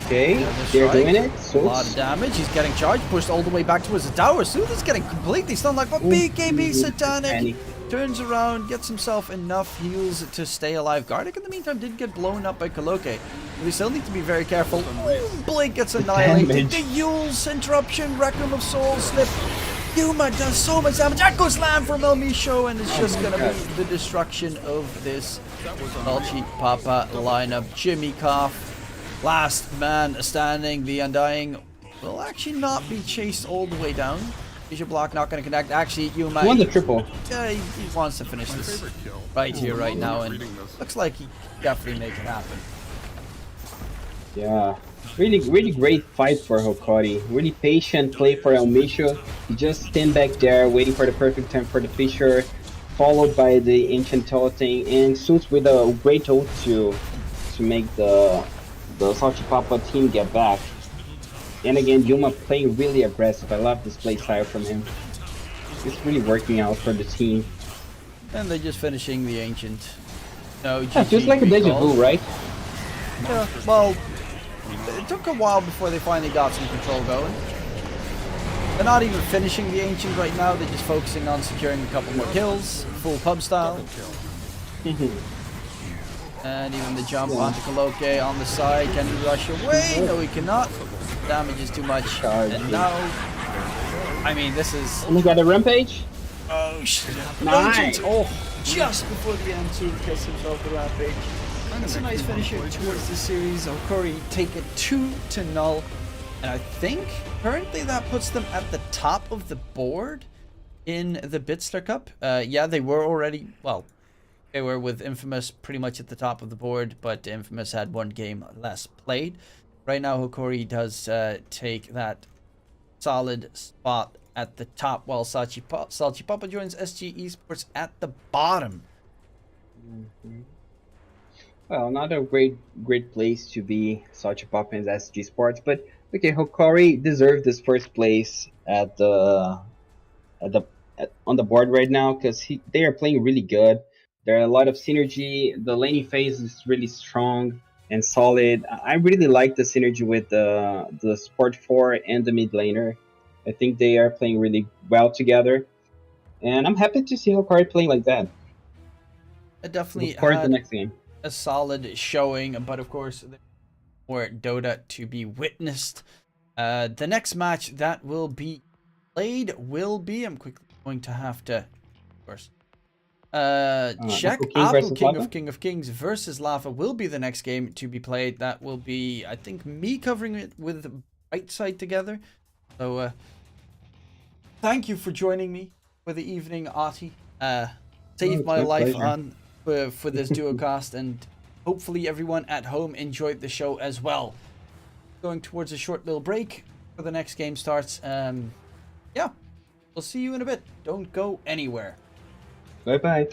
Okay, they're doing it. A lot of damage. He's getting charged, pushed all the way back towards the tower. Sooth is getting completely stunned like, but BKB Satanic turns around, gets himself enough heals to stay alive. Gardic in the meantime did get blown up by Koloke. We still need to be very careful. Blake gets annihilated. The Yule's interruption, Requiem of Souls, Slip. Yuma does so much damage. Echo Slam from El Misho, and it's just gonna be the destruction of this Dolce Papa lineup. Jimmy Cough, last man standing. The Undying will actually not be chased all the way down. Vision block not going to connect. Actually, Yuma Won the triple. Yeah, he wants to finish this right here, right now, and looks like he definitely make it happen. Yeah, really great fight for Hokori. Really patient play for El Misho. He just stand back there waiting for the perfect time for the Fisher, followed by the Ancient Totem, and suits with a great ult to make the Salchipapa team get back. And again, Yuma playing really aggressive. I love this play style from him. It's really working out for the team. And they're just finishing the Ancient. No, Yeah, GG just like a deja recall. vu, right? Yeah, well, it took a while before they finally got some control going. They're not even finishing the Ancient right now, they're just focusing on securing a couple more kills, full pub style. And even the jump onto Coloque on the side. Can he rush away? No, he cannot. Damage is too much. And now, I mean, this is... And we got a Rampage? Oh, shit. Nice. Ancient, oh, just before the end, too, gets himself the Rampage. That's a nice finisher towards the series. Okori take it 2-0. And I think currently that puts them at the top of the board in the Bitsler Cup. Yeah, they were already, well, they were with Infamous pretty much at the top of the board, but Infamous had one game less played. Right now, Hokori does take that solid spot at the top, while Salchipapa joins SG Esports at the bottom. Well, not a great place to be Salchipapa and SG Sports, but okay, Hokori deserved this first place at on the board right now because they are playing really good. There are a lot of synergy. The laning phase is really strong and solid. I really like the synergy with the support 4 and the mid laner. I think they are playing really well together, and I'm happy to see Hokari playing like that. It definitely Look forward to had the next game. a solid showing, but of course, there's more Dota to be witnessed. The next match that will be played will be, I'm quickly going to have to, of course, check. King of Kings versus Lava will be the next game to be played. That will be, I think, me covering it with Brightside together. So, thank you for joining me for the evening, Artie. Saved my life pleasure. on for this duocast, and hopefully everyone at home enjoyed the show as well. Going towards a short little break for the next game starts. Yeah, we'll see you in a bit. Don't go anywhere. Bye bye.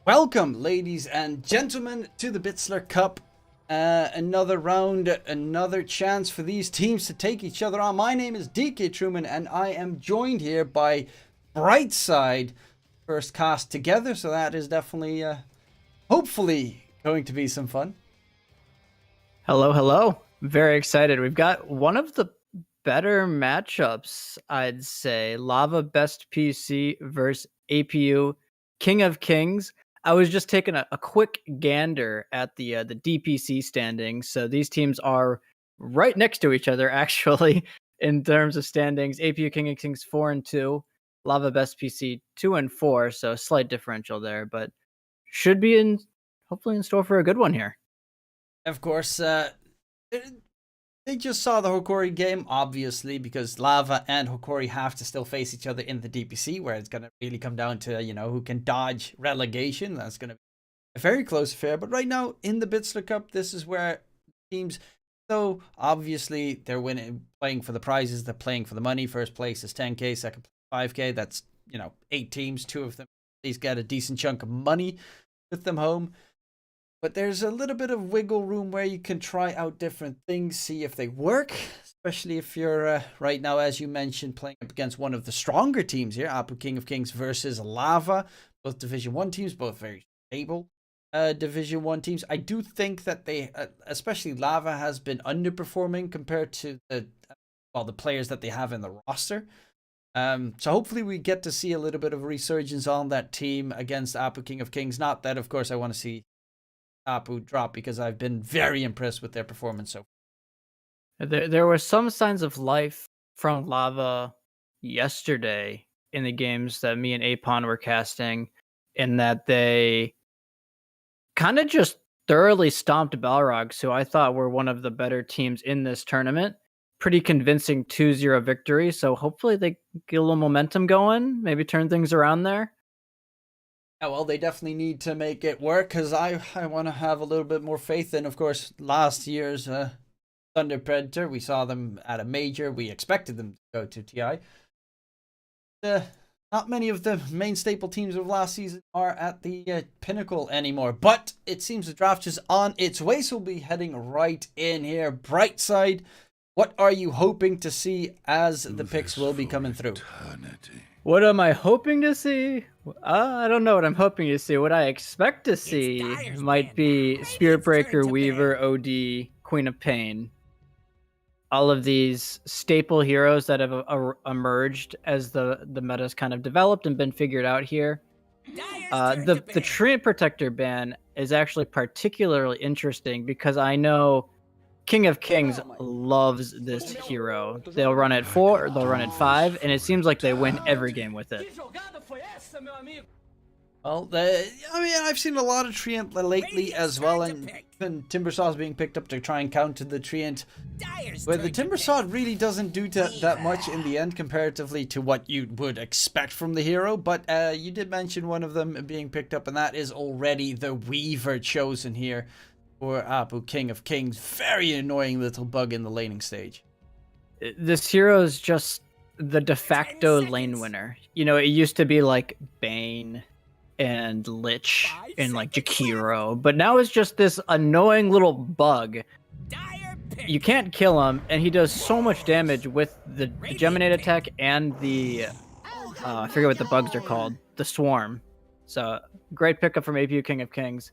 Welcome, ladies and gentlemen, to the Bitsler Cup. Another round, another chance for these teams to take each other on. My name is DK Truman, and I am joined here by Brightside. First cast together, so that is definitely, hopefully, going to be some fun. Hello, hello. Very excited. We've got one of the better matchups, I'd say. Lava Best PC versus APU King of Kings. I was just taking a quick gander at the DPC standings. So these teams are right next to each other, actually, in terms of standings. APU King of Kings 4-2, Lava Best PC 2-4. So slight differential there, but should be hopefully in store for a good one here. Of course, they just saw the Hokori game, obviously, because Lava and Hokori have to still face each other in the DPC, where it's going to really come down to, you know, who can dodge relegation. That's going to be a very close affair. But right now, in the Bitsler Cup, this is where teams, so obviously they're playing for the prizes, they're playing for the money. First place is 10k, second place 5k. That's, you know, 8 teams, 2 of them at least get a decent chunk of money with them home. But there's a little bit of wiggle room where you can try out different things, see if they work, especially if you're, right now, as you mentioned, playing up against one of the stronger teams here, APU King of Kings versus Lava. Both Division 1 teams, both very stable Division 1 teams. I do think that they, especially Lava, has been underperforming compared to the players that they have in the roster. So hopefully we get to see a little bit of a resurgence on that team against APU King of Kings. Not that, of course, I want to see APU drop, because I've been very impressed with their performance so far. There were some signs of life from Lava yesterday in the games that me and Apon were casting, in that they kind of just thoroughly stomped Balrogs, who I thought were one of the better teams in this tournament. Pretty convincing 2-0 victory, so hopefully they get a little momentum going, maybe turn things around there. Yeah, well, they definitely need to make it work, because I want to have a little bit more faith in, of course, last year's Thunder Predator. We saw them at a major. We expected them to go to TI. Not many of the main staple teams of last season are at the pinnacle anymore. But it seems the draft is on its way, so we'll be heading right in here. Brightside, what are you hoping to see as the picks will be coming through? What am I hoping to see? I don't know what I'm hoping to see. What I expect to see might be Spirit Breaker, Weaver, OD, Queen of Pain. All of these staple heroes that have emerged as the meta's kind of developed and been figured out here. The Treant Protector ban is actually particularly interesting, because I know King of Kings loves this hero. They'll run at 4, they'll run at 5, and it seems like they win every game with it. Well, I mean, I've seen a lot of Treant lately as well, and even Timbersaw being picked up to try and counter the Treant. But the Timbersaw really doesn't do that much in the end comparatively to what you would expect from the hero. But you did mention one of them being picked up, and that is already the Weaver chosen here for APU King of Kings. Very annoying little bug in the laning stage. This hero is just the de facto lane winner. You know, it used to be like Bane and Lich and like Jakiro, but now it's just this annoying little bug. You can't kill him, and he does so much damage with the Geminate attack and the I forget what the bugs are called, the Swarm. So great pickup from APU King of Kings.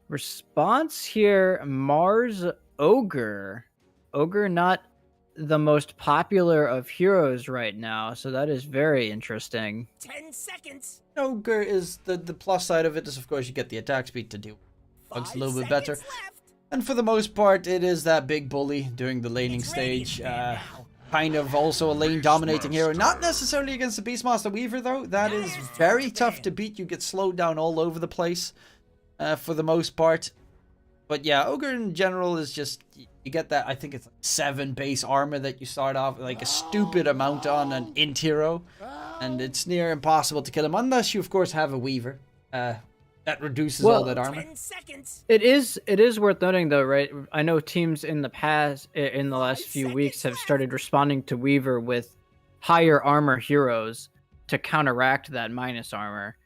Response here, Mars Ogre. Ogre not the most popular of heroes right now, so that is very interesting. 10 seconds. Ogre is the plus side of it is, of course, you get the attack speed to do bugs a little bit better. And for the most part, it is that big bully during the laning stage. Kind of also a lane dominating hero. Not necessarily against the Beastmaster Weaver, though. That is very tough to beat. You get slowed down all over the place for the most part. But yeah, Ogre in general is just, you get that, I think it's like 7 base armor that you start off, like a stupid amount on an int hero. And it's near impossible to kill him, unless you, of course, have a Weaver. That reduces all that armor. It is worth noting, though, right? I know teams in the last few weeks have started responding to Weaver with higher armor heroes to counteract that minus armor.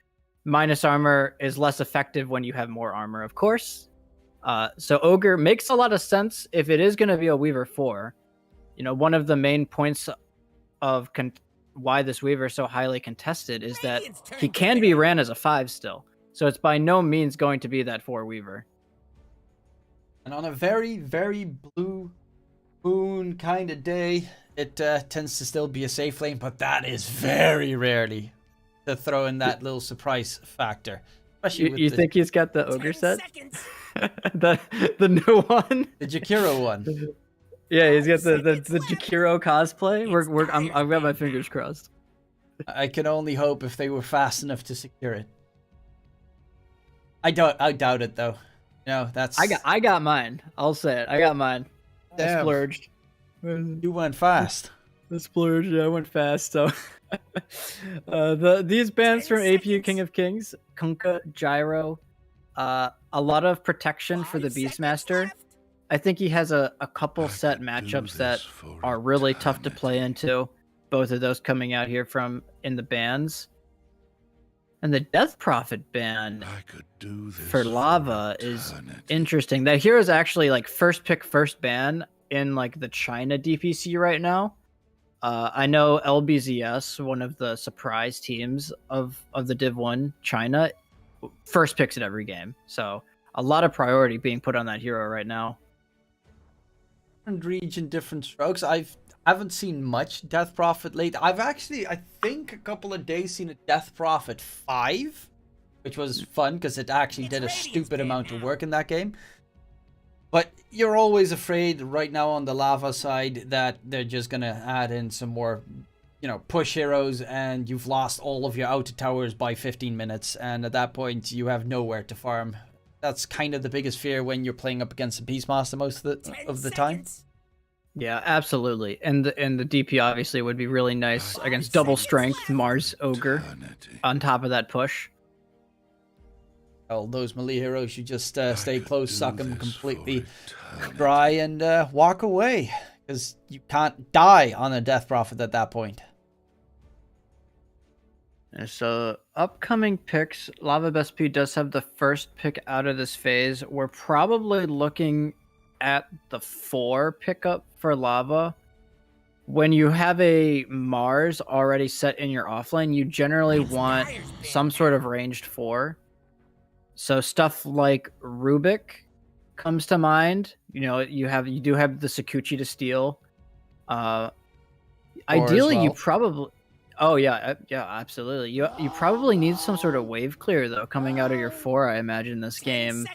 minus armor is less effective when you have more armor, of course. So Ogre makes a lot of sense if it is going to be a Weaver 4. You know, one of the main points of why this Weaver is so highly contested is that he can be ran as a 5 still. So it's by no means going to be that 4 Weaver. And on a very, very blue moon kind of day, it tends to still be a safe lane, but that is very rarely to throw in that little surprise factor. Especially with You think he's got the Ogre set? the new one? The Jakiro one. Yeah, he's got the Jakiro cosplay. I've got my fingers crossed. I can only hope if they were fast enough to secure it. I doubt it though. No, that's I got mine. I'll say it. I got mine. I Damn. splurged. You went fast. The splurge, I went fast. So these bands from APU King of Kings, Kunkka, Gyro, a lot of protection for the Beastmaster. I think he has a couple set matchups that are really tough to play into. Both of those coming out here from in the bans. And the Death Prophet ban for Lava is interesting. That hero is actually like first pick, first ban in like the China DPC right now. I know LBZS, one of the surprise teams of the Div 1 China, first picks at every game. So a lot of priority being put on that hero right now. Different region, different strokes. I haven't seen much Death Prophet late. I've actually, I think, a couple of days seen a Death Prophet 5, which was fun because it actually did a stupid amount of work in that game. But you're always afraid right now on the Lava side that they're just going to add in some more, you know, push heroes and you've lost all of your outer towers by 15 minutes. And at that point, you have nowhere to farm. That's kind of the biggest fear when you're playing up against a Beastmaster most of the time. Yeah, absolutely. And the DP obviously would be really nice against double strength Mars Ogre on top of that push. Well, those melee heroes, you just stay close, suck them completely dry, and walk away. Because you can't die on a Death Prophet at that point. And so, upcoming picks, Lava SP does have the first pick out of this phase. We're probably looking at the 4 pickup for Lava. When you have a Mars already set in your offlane, you generally want some sort of ranged 4. So stuff like Rubik comes to mind. You know, you do have the Sakuchi to steal. Ideally, you probably. Oh yeah, absolutely. You probably need some sort of wave clear though coming out of your 4. I imagine this game.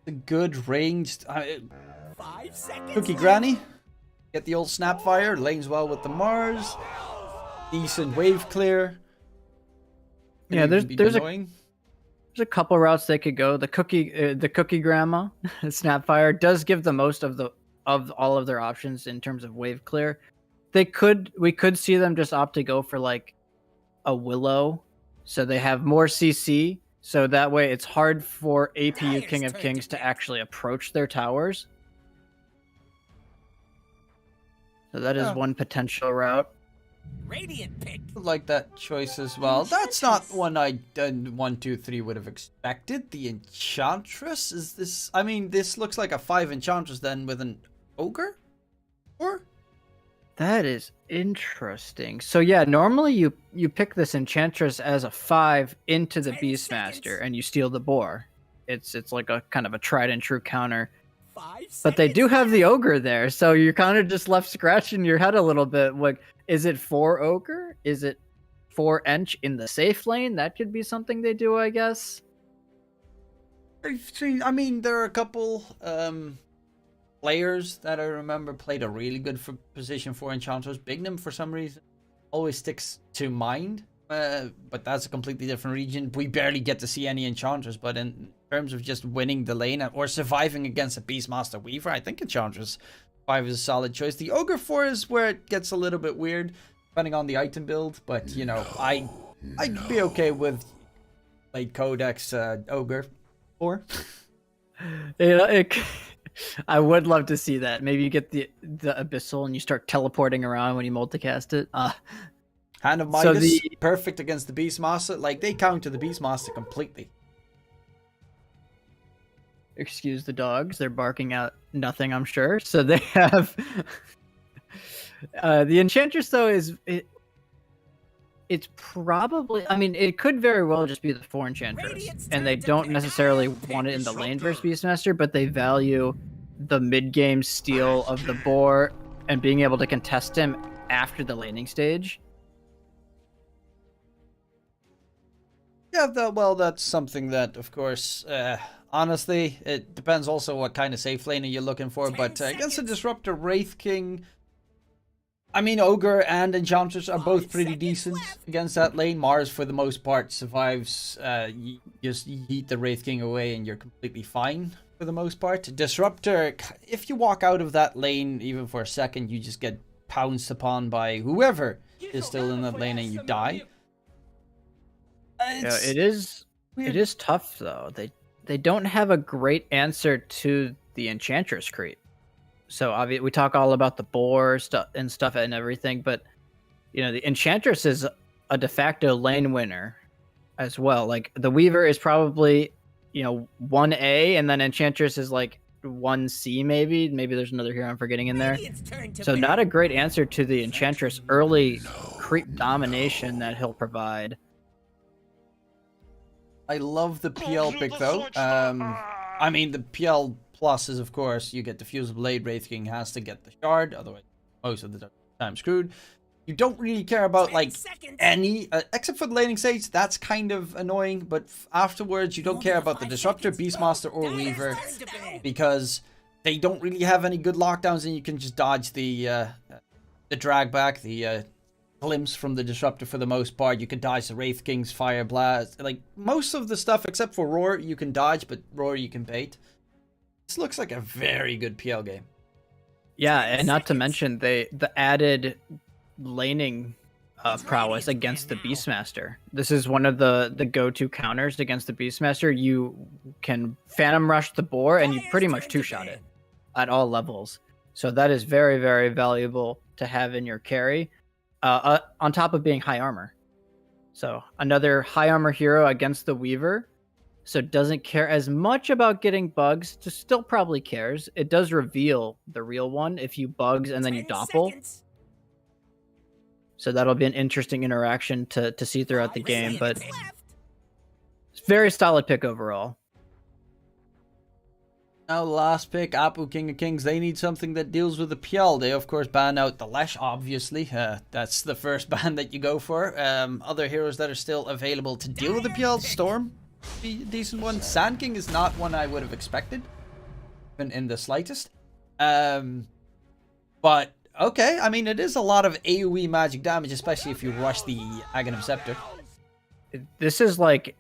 A good ranged Cookie Granny. Get the old Snapfire. Lanes well with the Mars. Decent wave clear. Yeah, there's a couple routes they could go. The cookie grandma Snapfire does give the most of all of their options in terms of wave clear. We could see them just opt to go for like a Willow, so they have more CC. So that way, it's hard for APU King of Kings to actually approach their towers. So that is one potential route. Radiant pick. I like that choice as well. That's not one I 1, 2, 3 would have expected. The Enchantress is this. I mean, this looks like a 5 Enchantress then with an Ogre, or that is interesting. So yeah, normally you pick this Enchantress as a 5 into the Beastmaster and you steal the boar. It's like a kind of a tried and true counter. But they do have the Ogre there, so you're kind of just left scratching your head a little bit. Like, is it 4 Ogre? Is it 4 Ench in the safe lane? That could be something they do, I guess. I mean, there are a couple players that I remember played a really good position for Enchantress. Bignum, for some reason, always sticks to mind. But that's a completely different region. We barely get to see any Enchantress, but in terms of just winning the lane or surviving against a Beastmaster Weaver, I think Enchantress 5 is a solid choice. The Ogre 4 is where it gets a little bit weird, depending on the item build, but, you know, I'd be okay with late Codex Ogre 4. You know, I would love to see that. Maybe you get the Abyssal and you start teleporting around when you multicast it. Hand of So Midas, perfect against the Beastmaster. Like, they counter the Beastmaster completely. Excuse the dogs, they're barking out nothing, I'm sure. So they have the Enchantress, though, it's probably, I mean, it could very well just be the 4 Enchantress, and they don't necessarily want it in the lane versus Beastmaster, but they value the mid-game steal of the boar and being able to contest him after the laning stage. Yeah, well, that's something that, of course, honestly, it depends also what kind of safe laner you're looking for, but against a Disruptor Wraith King, I mean, Ogre and Enchantress are both pretty decent against that lane. Mars, for the most part, survives. You just yeet the Wraith King away and you're completely fine for the most part. Disruptor, if you walk out of that lane even for a second, you just get pounced upon by whoever is still in that lane and you die. Yeah, it is tough, though. They don't have a great answer to the Enchantress creep. So obviously, we talk all about the boar stuff and everything, but you know, the Enchantress is a de facto lane winner as well. Like, the Weaver is probably, you know, 1A, and then Enchantress is like 1C maybe. Maybe there's another hero I'm forgetting in there. So not a great answer to the Enchantress early creep domination that he'll provide. I love the PL pick, though. I mean, the PL plus is, of course, you get the Fuse Blade. Wraith King has to get the shard, otherwise most of the time screwed. You don't really care about, like, any, except for the laning stage. That's kind of annoying, but afterwards, you don't care about the Disruptor, Beastmaster, or Weaver, because they don't really have any good lockdowns, and you can just dodge the drag back, the glimpse from the Disruptor for the most part. You can dodge the Wraith King's Fire Blast. Like, most of the stuff, except for Roar, you can dodge, but Roar you can bait. This looks like a very good PL game. Yeah, and not to mention the added laning prowess against the Beastmaster. This is one of the go-to counters against the Beastmaster. You can Phantom Rush the boar, and you pretty much two-shot it at all levels. So that is very, very valuable to have in your carry, on top of being high armor. So another high armor hero against the Weaver. So doesn't care as much about getting bugs, just still probably cares. It does reveal the real one if you bugs and then you doppel. So that'll be an interesting interaction to see throughout the game, but it's very solid pick overall. Now, last pick, Apu, King of Kings. They need something that deals with the PL. They, of course, ban out the Lesh, obviously. That's the first ban that you go for. Other heroes that are still available to deal with the PL, Storm, be a decent one. Sand King is not one I would have expected, even in the slightest. But, okay, I mean, it is a lot of AoE magic damage, especially if you rush the Aghanim Scepter. This is like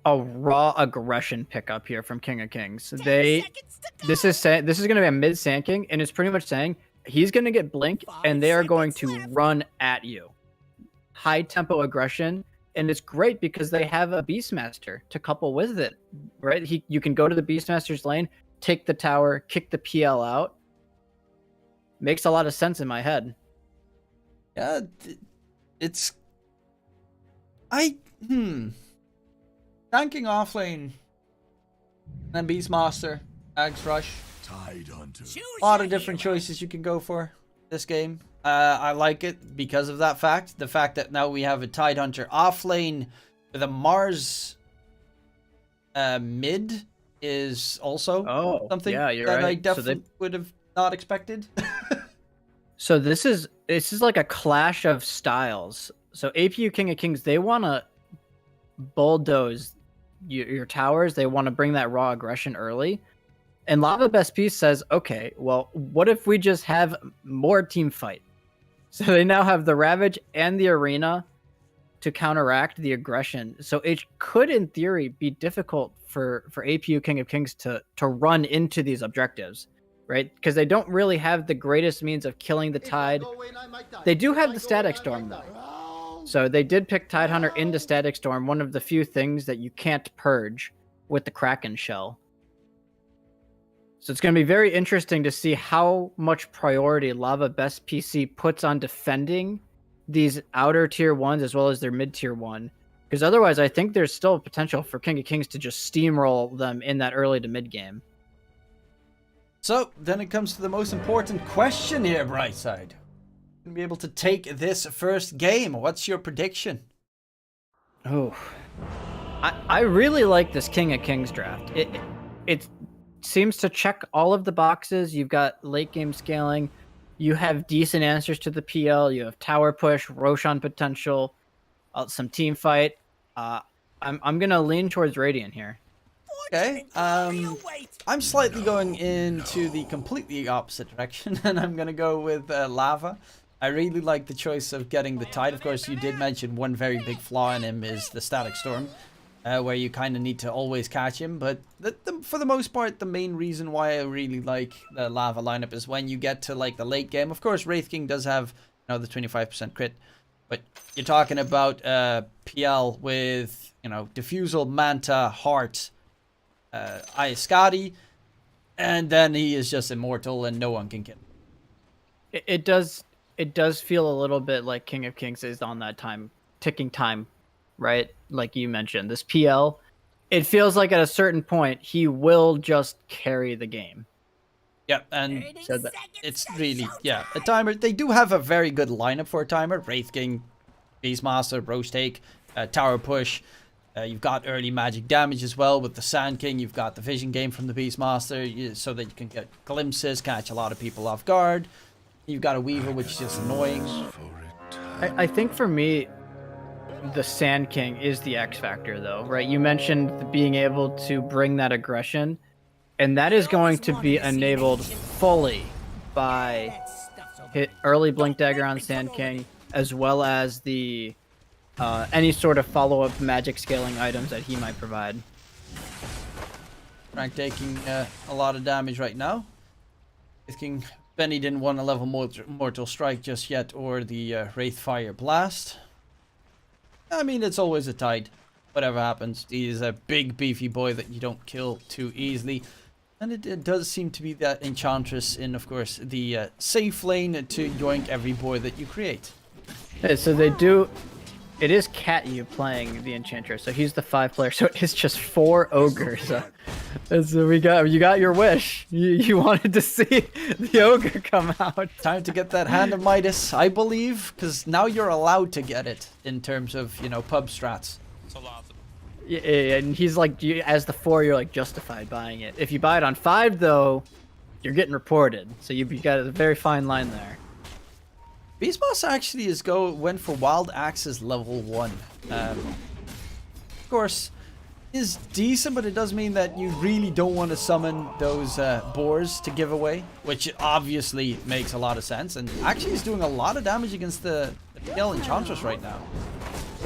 a raw aggression pickup here from King of Kings. This is going to be a mid Sand King, and it's pretty much saying he's going to get blink, and they are going to run at you. High tempo aggression, and it's great because they have a Beastmaster to couple with it, right? You can go to the Beastmaster's lane, take the tower, kick the PL out. Makes a lot of sense in my head. Yeah, it's... Tanking offlane, then Beastmaster, Axe Rush. A lot of different choices you can go for this game. I like it because of that fact. The fact that now we have a Tidehunter offlane with a Mars mid is also something that right. I definitely would have not expected. So this is like a clash of styles. So APU King of Kings, they want to bulldoze your towers. They want to bring that raw aggression early. And Lava Best Piece says, okay, well, what if we just have more team fight? So they now have the Ravage and the Arena to counteract the aggression. So it could, in theory, be difficult for APU King of Kings to run into these objectives, right? Because they don't really have the greatest means of killing the Tide. They do have the Static Storm, though. So they did pick Tidehunter into Static Storm, one of the few things that you can't purge with the Kraken Shell. So it's going to be very interesting to see how much priority Lava Best PC puts on defending these outer tier 1s as well as their mid tier 1. Because otherwise, I think there's still potential for King of Kings to just steamroll them in that early to mid game. So, then it comes to the most important question here, Brightside. Gonna be able to take this first game. What's your prediction? Oh, I really like this King of Kings draft. It seems to check all of the boxes. You've got late game scaling. You have decent answers to the PL. You have tower push, Roshan potential, some team fight. I'm gonna lean towards Radiant here. Okay. I'm slightly going into the completely opposite direction, and I'm gonna go with Lava. I really like the choice of getting the Tide. Of course, you did mention one very big flaw in him is the Static Storm, where you kind of need to always catch him. But for the most part, the main reason why I really like the Lava lineup is when you get to like the late game. Of course, Wraith King does have, you know, the 25% crit, but you're talking about PL with, you know, Diffusal, Manta, Heart, Ayaskadi, and then he is just immortal and no one can kill him. It does feel a little bit like King of Kings is on that ticking time, right? Like you mentioned, this PL, it feels like at a certain point he will just carry the game. Yeah, and so it's really, yeah, a timer. They do have a very good lineup for a timer. Wraith King, Beastmaster, Roche Take, Tower Push. You've got early magic damage as well with the Sand King. You've got the Vision Game from the Beastmaster so that you can get glimpses, catch a lot of people off guard. You've got a Weaver, which is just annoying. I think for me, the Sand King is the X factor, though, right? You mentioned being able to bring that aggression, and that is going to be enabled fully by early Blink Dagger on Sand King, as well as the any sort of follow-up magic scaling items that he might provide. Frank taking a lot of damage right now. King Benny didn't want a level Mortal Strike just yet, or the Wraith Fire Blast. I mean, it's always a Tide. Whatever happens, he is a big beefy boy that you don't kill too easily. And it does seem to be that Enchantress in, of course, the safe lane to yoink every boy that you create. Okay, so they do... It is Cat-Yu playing the Enchantress, so he's the 5 player, so it's just 4 ogres. So you got your wish. You wanted to see the ogre come out. Time to get that Hand of Midas, I believe, because now you're allowed to get it in terms of, you know, pub strats. Yeah, and he's like, as the 4, you're like justified buying it. If you buy it on 5, though, you're getting reported. So you got a very fine line there. Beastmaster actually went for Wild Axes level 1. Of course, is decent, but it does mean that you really don't want to summon those boars to give away, which obviously makes a lot of sense. And actually is doing a lot of damage against the PL Enchantress right now.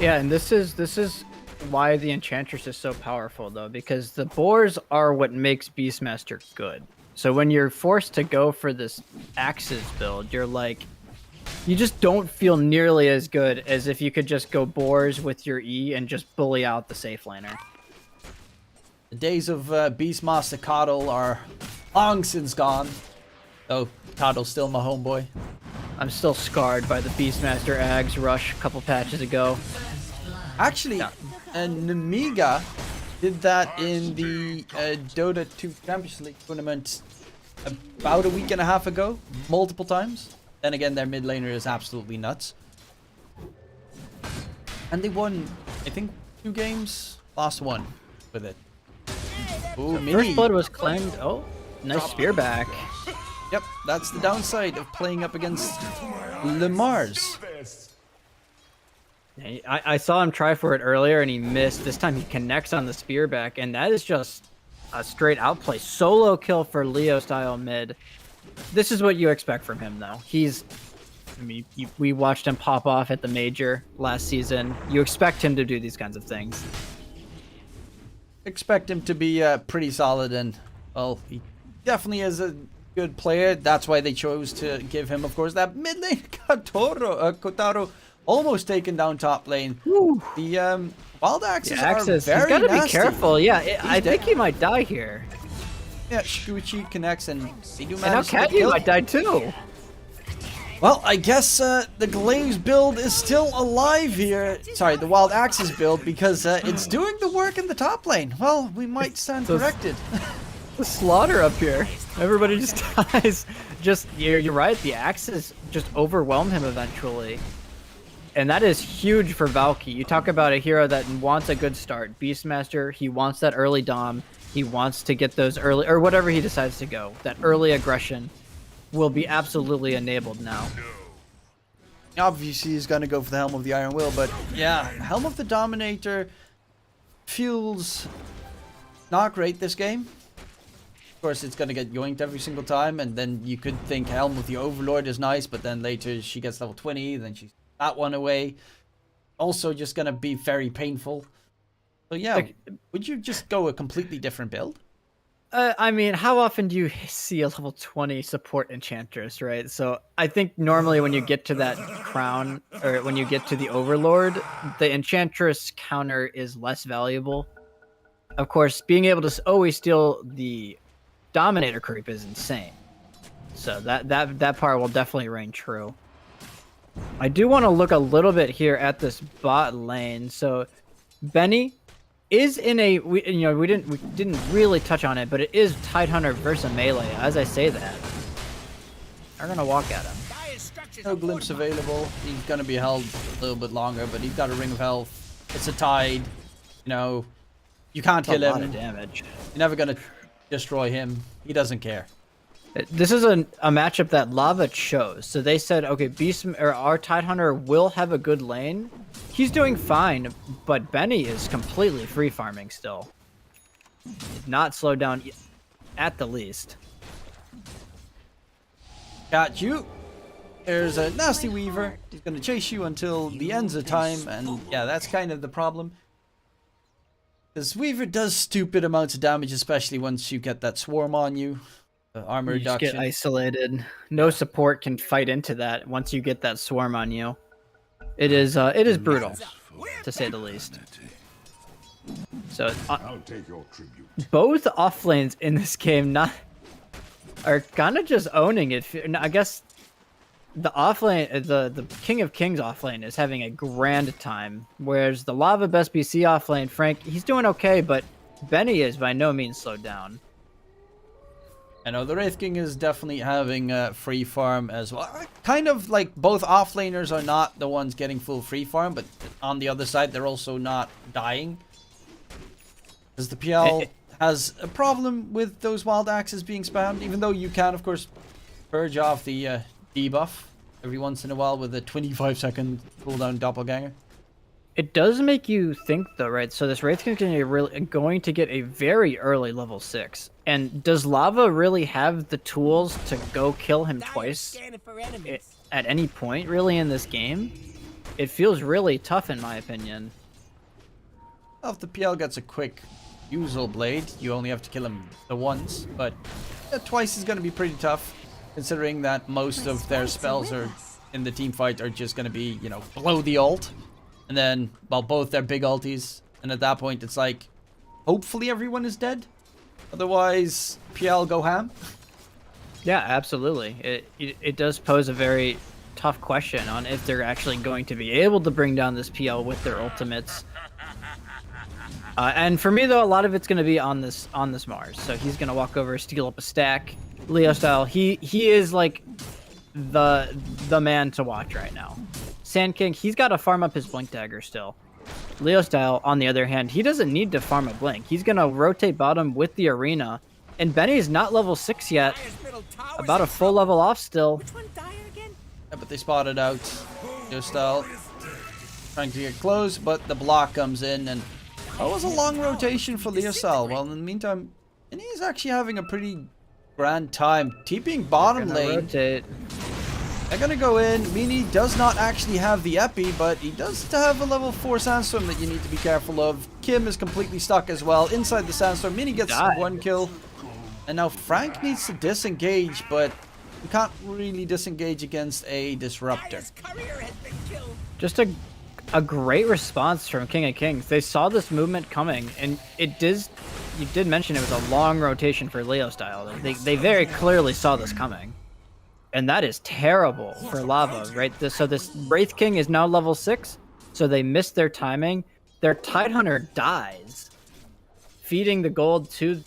Yeah, and this is why the Enchantress is so powerful, though, because the boars are what makes Beastmaster good. So when you're forced to go for this Axes build, you're like... You just don't feel nearly as good as if you could just go boars with your E and just bully out the safe laner. The days of Beastmaster Coddle are long since gone. Though Coddle's still my homeboy. I'm still scarred by the Beastmaster Ags rush a couple patches ago. Actually, Nemiga did that in the Dota 2 Champions League tournament about a week and a half ago, multiple times. Then again, their mid laner is absolutely nuts. And they won, I think, 2 games, lost 1 with it. Ooh, Mini. First blood was claimed. Oh, nice spear back. Yep, that's the downside of playing up against Lamar's. I saw him try for it earlier and he missed. This time he connects on the spear back, and that is just a straight outplay. Solo kill for Leo style mid. This is what you expect from him, though. I mean, we watched him pop off at the major last season. You expect him to do these kinds of things. Expect him to be pretty solid, and, well, he definitely is a good player. That's why they chose to give him, of course, that mid lane. Kotaro almost taken down top lane. Woo. The Wild Axes are very he's got to be nasty. careful. Yeah, I think he might die here. Yeah, Shuichi connects, and they do And now manage to get Cat-Yu killed. might die too. Well, I guess the Glaives build is still alive here. Sorry, the Wild Axes build, because it's doing the work in the top lane. Well, we might stand corrected. The slaughter up here. Everybody just dies. You're right. The axes just overwhelm him eventually. And that is huge for Valky. You talk about a hero that wants a good start. Beastmaster, he wants that early dom. He wants to get those early, or whatever he decides to go. That early aggression will be absolutely enabled now. Obviously, he's going to go for the Helm of the Iron Will, but yeah, Helm of the Dominator feels not great this game. Of course, it's going to get yoinked every single time, and then you could think Helm of the Overlord is nice, but then later she gets level 20, then she's that one away. Also just going to be very painful. So yeah, would you just go a completely different build? I mean, how often do you see a level 20 support enchantress, right? So I think normally when you get to that crown, or when you get to the Overlord, the enchantress counter is less valuable. Of course, being able to always steal the Dominator creep is insane. So that part will definitely reign true. I do want to look a little bit here at this bot lane. So Benny is in a we didn't really touch on it, but it is Tidehunter versus melee. As I say that, they're gonna walk at him. No glimpse available. He's gonna be held a little bit longer, but he's got a ring of health. It's a tide. You know, you can't kill him. A lot of damage. You're never gonna destroy him. He doesn't care. This is a matchup that Lava chose. So they said, okay, our Tidehunter will have a good lane. He's doing fine, but Benny is completely free farming still. Not slowed down at the least. Got you. There's a nasty Weaver. He's gonna chase you until the ends of time, and yeah, that's kind of the problem. Because Weaver does stupid amounts of damage, especially once you get that swarm on you. Armor You just reduction. get isolated. No support can fight into that once you get that swarm on you. It is brutal, to say the least. So I'll take your tribute. both off lanes in this game are kind of just owning it. I guess the off lane, the King of Kings off lane is having a grand time, whereas the Lava Best BC off lane, Frank, he's doing okay, but Benny is by no means slowed down. I know the Wraith King is definitely having free farm as well. Kind of like both offlaners are not the ones getting full free farm, but on the other side, they're also not dying. Because the PL has a problem with those wild axes being spammed, even though you can, of course, purge off the debuff every once in a while with a 25-second cooldown doppelganger. It does make you think, though, right? So this Wraith King is going to get a very early level 6. And does Lava really have the tools to go kill him twice at any point, really, in this game? It feels really tough, in my opinion. Well, if the PL gets a quick usual blade, you only have to kill him the once. But twice is going to be pretty tough, considering that most of their spells are in the team fight are just going to be, you know, blow the ult. And then, well, both their big ultis. And at that point, it's like, hopefully everyone is dead. Otherwise, PL go ham. Yeah, absolutely. It does pose a very tough question on if they're actually going to be able to bring down this PL with their ultimates. And for me, though, a lot of it's going to be on this Mars. So he's going to walk over, steal up a stack. Leo style, he is like the man to watch right now. Sand King, he's got to farm up his Blink Dagger still. Leo style, on the other hand, he doesn't need to farm a Blink. He's going to rotate bottom with the arena. And Benny's not level 6 yet. About a full level off still. Yeah, but they spotted out Leo style. Trying to get close, but the block comes in. And that was a long rotation for Leo style. Well, in the meantime, and he's actually having a pretty grand time. TPing bottom lane. Rotate. They're gonna go in. Mini does not actually have the Epi, but he does have a level 4 Sandstorm that you need to be careful of. Kim is completely stuck as well inside the Sandstorm. Mini gets one kill. And now Frank needs to disengage, but you can't really disengage against a Disruptor. Just a great response from King of Kings. They saw this movement coming, and you did mention it was a long rotation for Leo style. They very clearly saw this coming. And that is terrible for lava, right? So this Wraith King is now level 6, so they missed their timing. Their Tidehunter dies, feeding the gold to...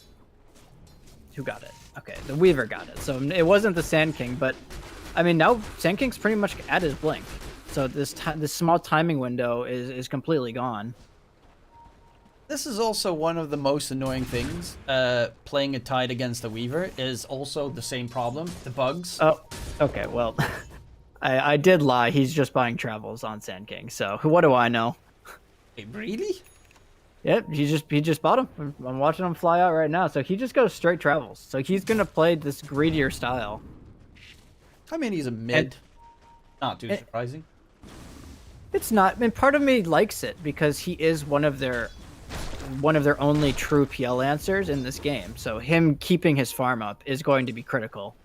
Who got it? Okay, the Weaver got it. So it wasn't the Sand King, but I mean, now Sand King's pretty much at his blink. So this small timing window is completely gone. This is also one of the most annoying things. Playing a Tide against a Weaver is also the same problem. The bugs. Oh, okay. Well, I did lie. He's just buying travels on Sand King. So what do I know? Wait, really? Yep, he just bought him. I'm watching him fly out right now. So he just goes straight travels. So he's gonna play this greedier style. I mean, he's a mid. Not too surprising. It's not. I mean, part of me likes it because he is one of their only true PL answers in this game. So him keeping his farm up is going to be critical.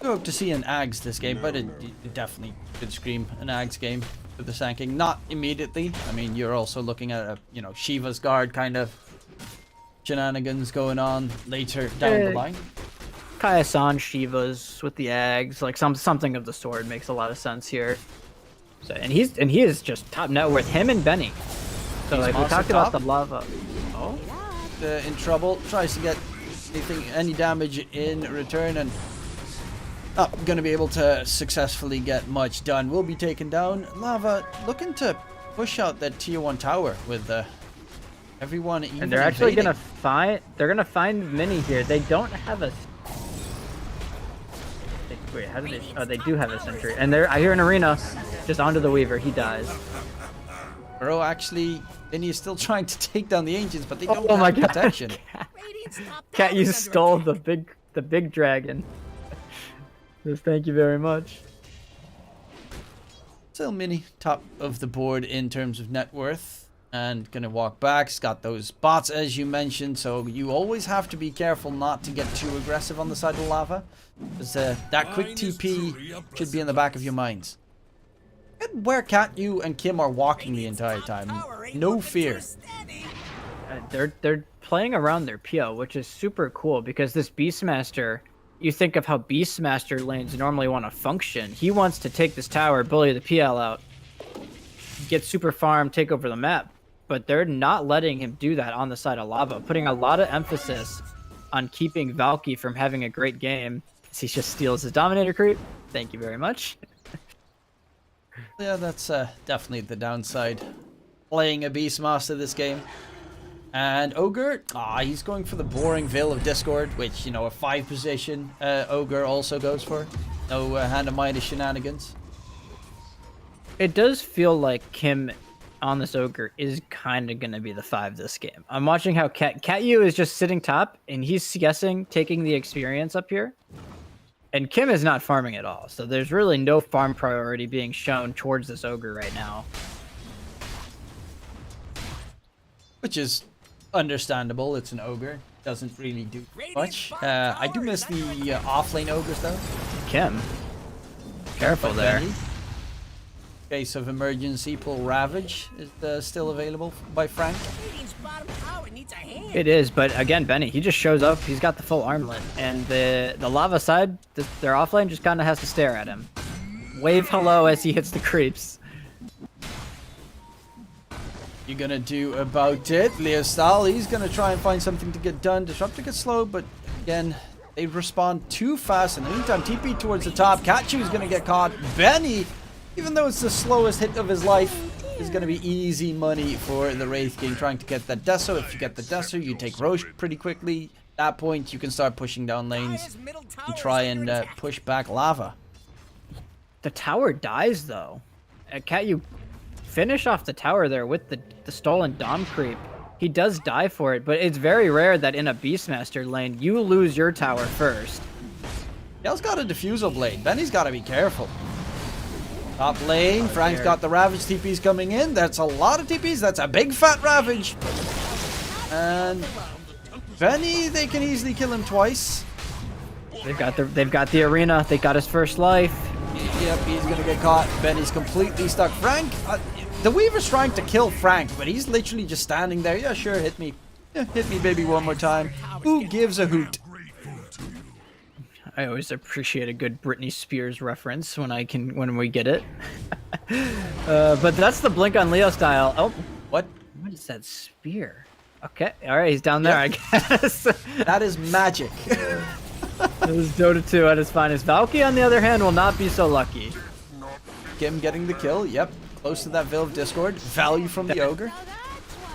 I hope to see an Ags this game, but it definitely could scream an Ags game with the Sand King. Not immediately. I mean, you're also looking at a Shiva's Guard kind of shenanigans going on later down the line. Kaya-san Shivas with the Ags, like something of the sort makes a lot of sense here. So and he is just top net worth. Him and Benny. So like we talked about the lava. Oh, in trouble. Tries to get any damage in return, and not going to be able to successfully get much done. Will be taken down. Lava looking to push out that tier 1 tower with everyone. And they're actually gonna find Mini here. They don't have a. Wait, how did they? Oh, they do have a sentry. And I hear an arena just onto the Weaver. He dies. Bro, actually, Vinny is still trying to take down the Ancients, but they don't Oh my have protection. Cat, you stole the big dragon. Just thank you very much. Still Mini, top of the board in terms of net worth. And gonna walk back. He's got those bots, as you mentioned, so you always have to be careful not to get too aggressive on the side of lava. Because that quick TP should be in the back of your minds. And where Cat, you and Kim are walking the entire time. No fear. They're playing around their PO, which is super cool because this Beastmaster, you think of how Beastmaster lanes normally want to function. He wants to take this tower, bully the PL out, get super farm, take over the map. But they're not letting him do that on the side of lava, putting a lot of emphasis on keeping Valky from having a great game. He just steals his Dominator creep. Thank you very much. Yeah, that's definitely the downside. Playing a Beastmaster this game. And Ogre, he's going for the boring Veil of Discord, which, a 5 position Ogre also goes for. No Hand of Midas shenanigans. It does feel like Kim on this Ogre is kind of going to be the 5 this game. I'm watching how Cat-Yu is just sitting top, and he's CSing, taking the experience up here. And Kim is not farming at all, so there's really no farm priority being shown towards this Ogre right now. Which is understandable. It's an Ogre. Doesn't really do much. I do miss the offlane Ogres, though. Kim. Careful there. In case of emergency, pull Ravage is still available by Frank. It is, but again, Benny, he just shows up. He's got the full armlet, and the lava side, their offlane just kind of has to stare at him. Wave hello as he hits the creeps. You're gonna do about it. Leo Stahl, he's gonna try and find something to get done. Disruptor gets slow, but again, they respond too fast. In the meantime, TP towards the top. Kachu's gonna get caught. Benny, even though it's the slowest hit of his life, is gonna be easy money for the Wraith King trying to get that Deso. If you get the Deso, you take Roche pretty quickly. At that point, you can start pushing down lanes and try and push back lava. The tower dies, though. Cat-Yu finish off the tower there with the stolen Dom creep. He does die for it, but it's very rare that in a Beastmaster lane, you lose your tower first. Yell's got a Diffusal Blade. Benny's got to be careful. Top lane, Frank's got the Ravage TPs coming in. That's a lot of TPs. That's a big fat Ravage. And Benny, they can easily kill him twice. They've got the arena. They got his first life. Yep, he's gonna get caught. Benny's completely stuck. Frank, the Weaver's trying to kill Frank, but he's literally just standing there. Yeah, sure, hit me. Yeah, hit me, baby, one more time. Who gives a hoot? I always appreciate a good Britney Spears reference when we get it. But that's the blink on Leo style. Oh, What? what is that spear? Okay, all right, he's down there, I guess. That is magic. It was Dota 2 at its finest. Valky, on the other hand, will not be so lucky. Kim getting the kill. Yep. Close to that Veil of Discord. Value from the Ogre.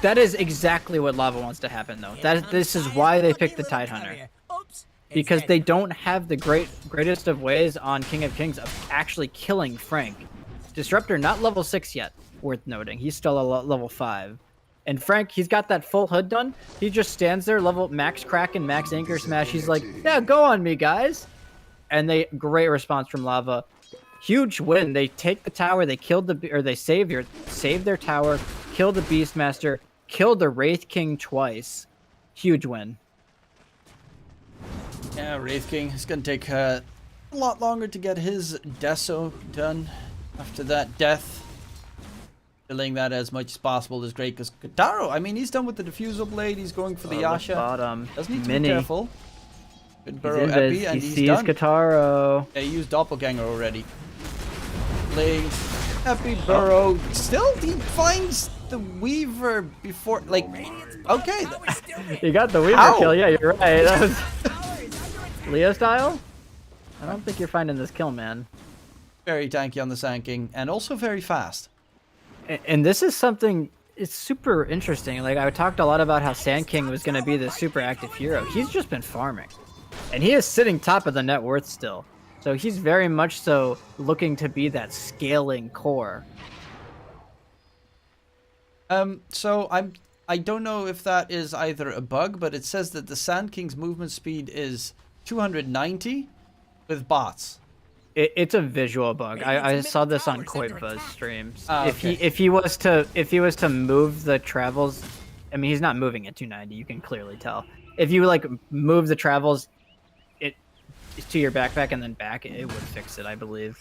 That is exactly what Lava wants to happen, though. This is why they picked the Tidehunter. Because they don't have the greatest of ways on King of Kings of actually killing Frank. Disruptor, not level 6 yet, worth noting. He's still a level 5. And Frank, he's got that full hood done. He just stands there, level max Kraken, max Anchor Smash. He's like, yeah, go on me, guys. And great response from Lava. Huge win. They take the tower, they killed they save their tower, kill the Beastmaster, killed the Wraith King twice. Huge win. Yeah, Wraith King. It's going to take a lot longer to get his Deso done after that death. Delaying that as much as possible is great because Kataro, I mean, he's done with the Diffusal Blade. He's going for the Yasha. Bottom. Doesn't need to Mini. be careful. Good burrow Epi, and he he's sees done. Kataro. Yeah, he used Doppelganger already. Playing Epi burrow. Still, he finds the Weaver before, like, okay. You got the Weaver How? kill. Yeah, you're right. That was Leo style. I don't think you're finding this kill, man. Very tanky on the Sand King, and also very fast. And this is something, it's super interesting. Like, I talked a lot about how Sand King was going to be the super active hero. He's just been farming. And he is sitting top of the net worth still. So he's very much so looking to be that scaling core. So I don't know if that is either a bug, but it says that the Sand King's movement speed is 290 with bots. It's a visual bug. I saw this on Koiva's streams. Okay. If he was to move the travels, I mean, he's not moving at 290. You can clearly tell. If you like move the travels, it to your backpack and then back, it would fix it, I believe.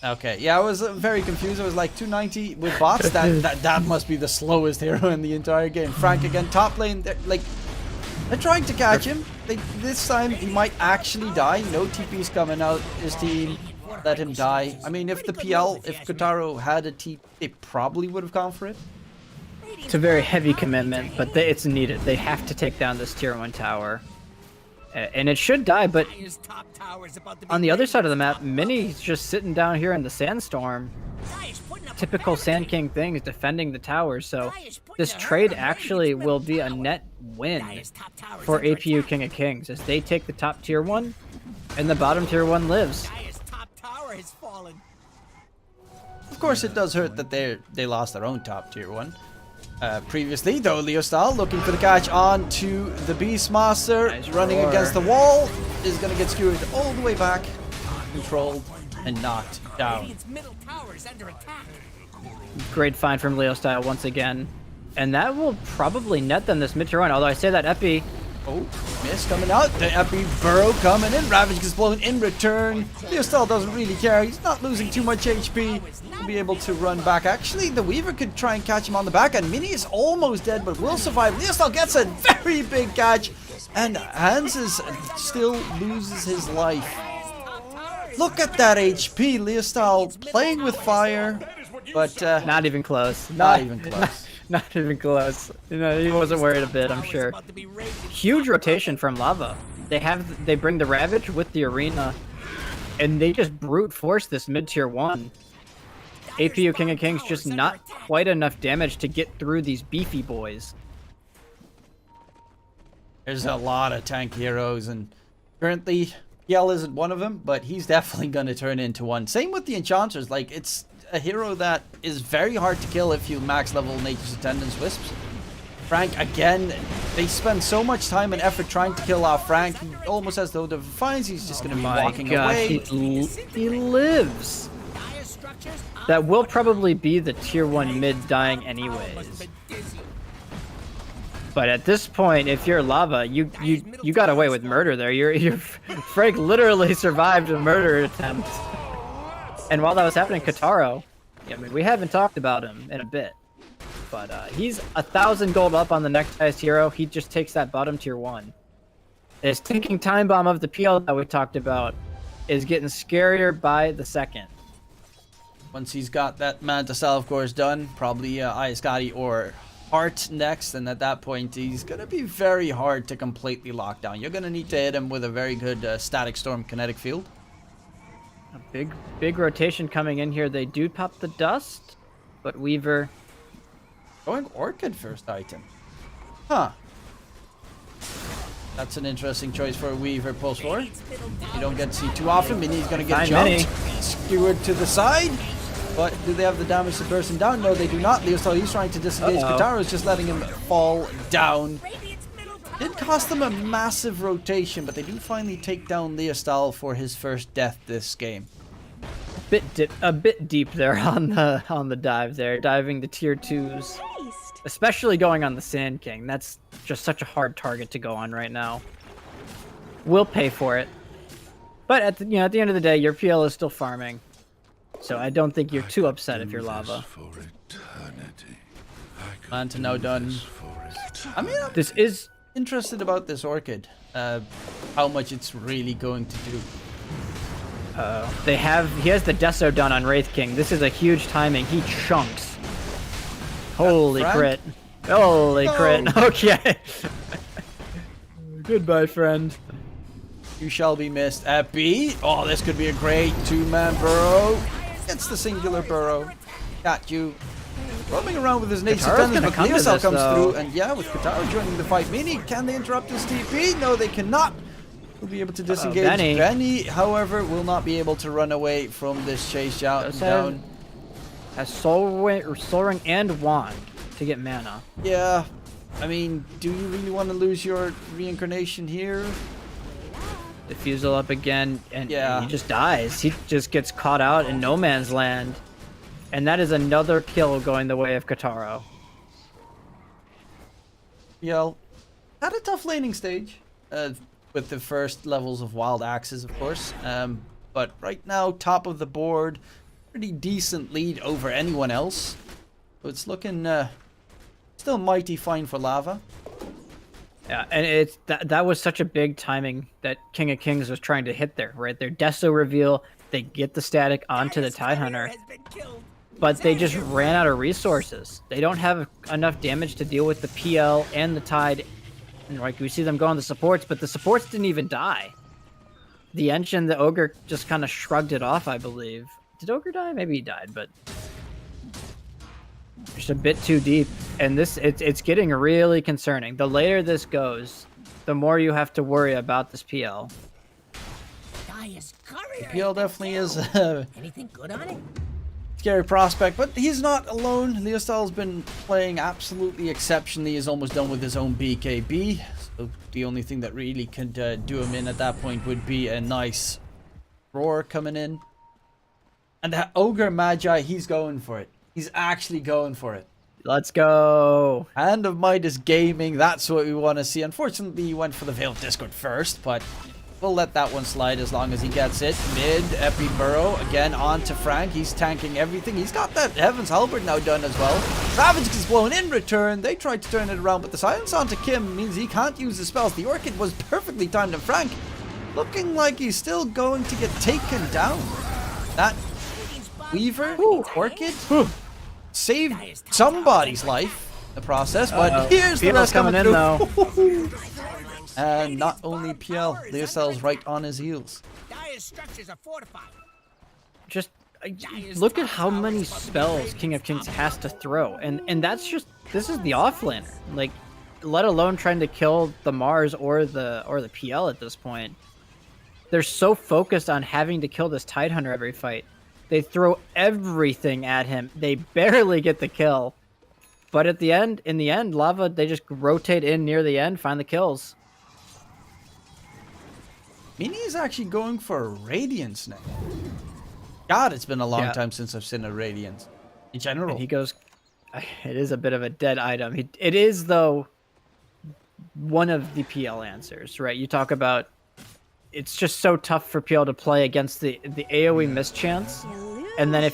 Okay, yeah, I was very confused. I was like 290 with bots. That must be the slowest hero in the entire game. Frank again, top lane. They're trying to catch him. This time he might actually die. No TP's coming out. His team let him die. I mean, if Kotaro had a TP, they probably would have gone for it. It's a very heavy commitment, but it's needed. They have to take down this tier 1 tower. And it should die, but on the other side of the map, Mini's just sitting down here in the sandstorm. Typical Sand King thing is defending the towers, so this trade actually will be a net win for APU King of Kings as they take the top tier 1 and the bottom tier 1 lives. Of course, it does hurt that they lost their own top tier 1. Previously, though, Leo Style looking for the catch on to the Beastmaster, Nice running roar. against the wall, is going to get skewered all the way back, controlled and knocked down. Great find from Leo Style once again. And that will probably net them this mid-tier 1, although I say that Epi... Oh, miss coming out. The Epi Burrow coming in. Ravage gets blown in return. Leo Style doesn't really care. He's not losing too much HP. He'll be able to run back. Actually, the Weaver could try and catch him on the back. And Mini is almost dead, but will survive. Leo Style gets a very big catch. And Hans still loses his life. Look at that HP. Leo Style playing with fire. But Not even close. not even close. Not even close. You know, he wasn't worried a bit, I'm sure. Huge rotation from Lava. They bring the Ravage with the Arena, and they just brute force this mid-tier 1. APU King of Kings just not quite enough damage to get through these beefy boys. There's a lot of tank heroes, and currently Yell isn't one of them, but he's definitely going to turn into one. Same with the Enchanters. Like, it's a hero that is very hard to kill if you max level Nature's Attendance Wisps. Frank, again, they spend so much time and effort trying to kill off Frank. He almost has the defines. He's just going to be walking away. He lives. That will probably be the tier 1 mid dying anyways. But at this point, if you're Lava, you got away with murder there. Frank literally survived a murder attempt. And while that was happening, Kataro, I mean, we haven't talked about him in a bit, but he's 1,000 gold up on the next highest hero. He just takes that bottom tier 1. This ticking time bomb of the PL that we talked about is getting scarier by the second. Once he's got that Manta Salvcourse done, probably Iascati or Heart next, and at that point he's gonna be very hard to completely lock down. You're gonna need to hit him with a very good Static Storm kinetic field. A big rotation coming in here. They do pop the dust, but Weaver Going Orchid first item. Huh. That's an interesting choice for a Weaver Pulse War. You don't get to see too often. Mini's gonna get jumped. Skewered to the side. But do they have the damage to burst him down? No, they do not. Leostal, he's trying to disengage. Kataro's just letting him fall down. Did cost them a massive rotation, but they do finally take down Leostal for his first death this game. A bit deep there on the dive there, diving the tier 2s. Especially going on the Sand King. That's just such a hard target to go on right now. We'll pay for it. But at the end of the day, your PL is still farming. So I don't think you're too upset if you're Lava. Manta now done. I mean, I'm This is interested about this Orchid. How much it's really going to do. he has the Deso done on Wraith King. This is a huge timing. He chunks. Holy crit. Holy crit. Okay. Goodbye, friend. You shall be missed. Epi. Oh, this could be a great two-man burrow. Gets the singular burrow. Got you. Roaming around with his nature defenders, but Leosal comes through. And yeah, with Katara joining the fight. Mini, can they interrupt his TP? No, they cannot. Will be able to disengage. Benny, however, will not be able to run away from this chase down. Has Soul Ring and Wand to get mana. Yeah. I mean, do you really want to lose your reincarnation here? Diffusal up again, and Yeah. he just dies. He just gets caught out in no man's land. And that is another kill going the way of Kataro. Yeah, had a tough laning stage with the first levels of Wild Axes, of course. But right now, top of the board, pretty decent lead over anyone else. So it's looking still mighty fine for Lava. Yeah, and that was such a big timing that King of Kings was trying to hit there, right? Their Deso reveal, they get the static onto the Tidehunter, but they just ran out of resources. They don't have enough damage to deal with the PL and the Tide. And like we see them go on the supports, but the supports didn't even die. The Ench and the Ogre just kind of shrugged it off, I believe. Did Ogre die? Maybe he died, but just a bit too deep. And it's getting really concerning. The later this goes, the more you have to worry about this PL. The PL definitely is Anything good on it? scary prospect, but he's not alone. Leostal's been playing absolutely exceptionally. He's almost done with his own BKB. So the only thing that really could do him in at that point would be a nice roar coming in. And that Ogre Magi, he's going for it. He's actually going for it. Let's go. Hand of Midas Gaming, that's what we want to see. Unfortunately, he went for the Veiled Discord first, but we'll let that one slide as long as he gets it. Mid, Epi Burrow, again on to Frank. He's tanking everything. He's got that Heaven's Halberd now done as well. Savage gets blown in return. They tried to turn it around, but the silence onto Kim means he can't use the spells. The Orchid was perfectly timed, and Frank looking like he's still going to get taken down. That Weaver, Orchid, saved somebody's life in the process, but here's the rest coming in though. And not only PL, Leostal's right on his heels. Just look at how many spells King of Kings has to throw, and that's just, this is the offlaner. Like, let alone trying to kill the Mars or the PL at this point. They're so focused on having to kill this Tidehunter every fight. They throw everything at him. They barely get the kill. But in the end, Lava, they just rotate in near the end, find the kills. Mini is actually going for a Radiance now. God, it's been a long time since I've seen a Radiance. In general. And he goes, it is a bit of a dead item. It is, though, one of the PL answers, right? You talk about, it's just so tough for PL to play against the AoE mischance. And then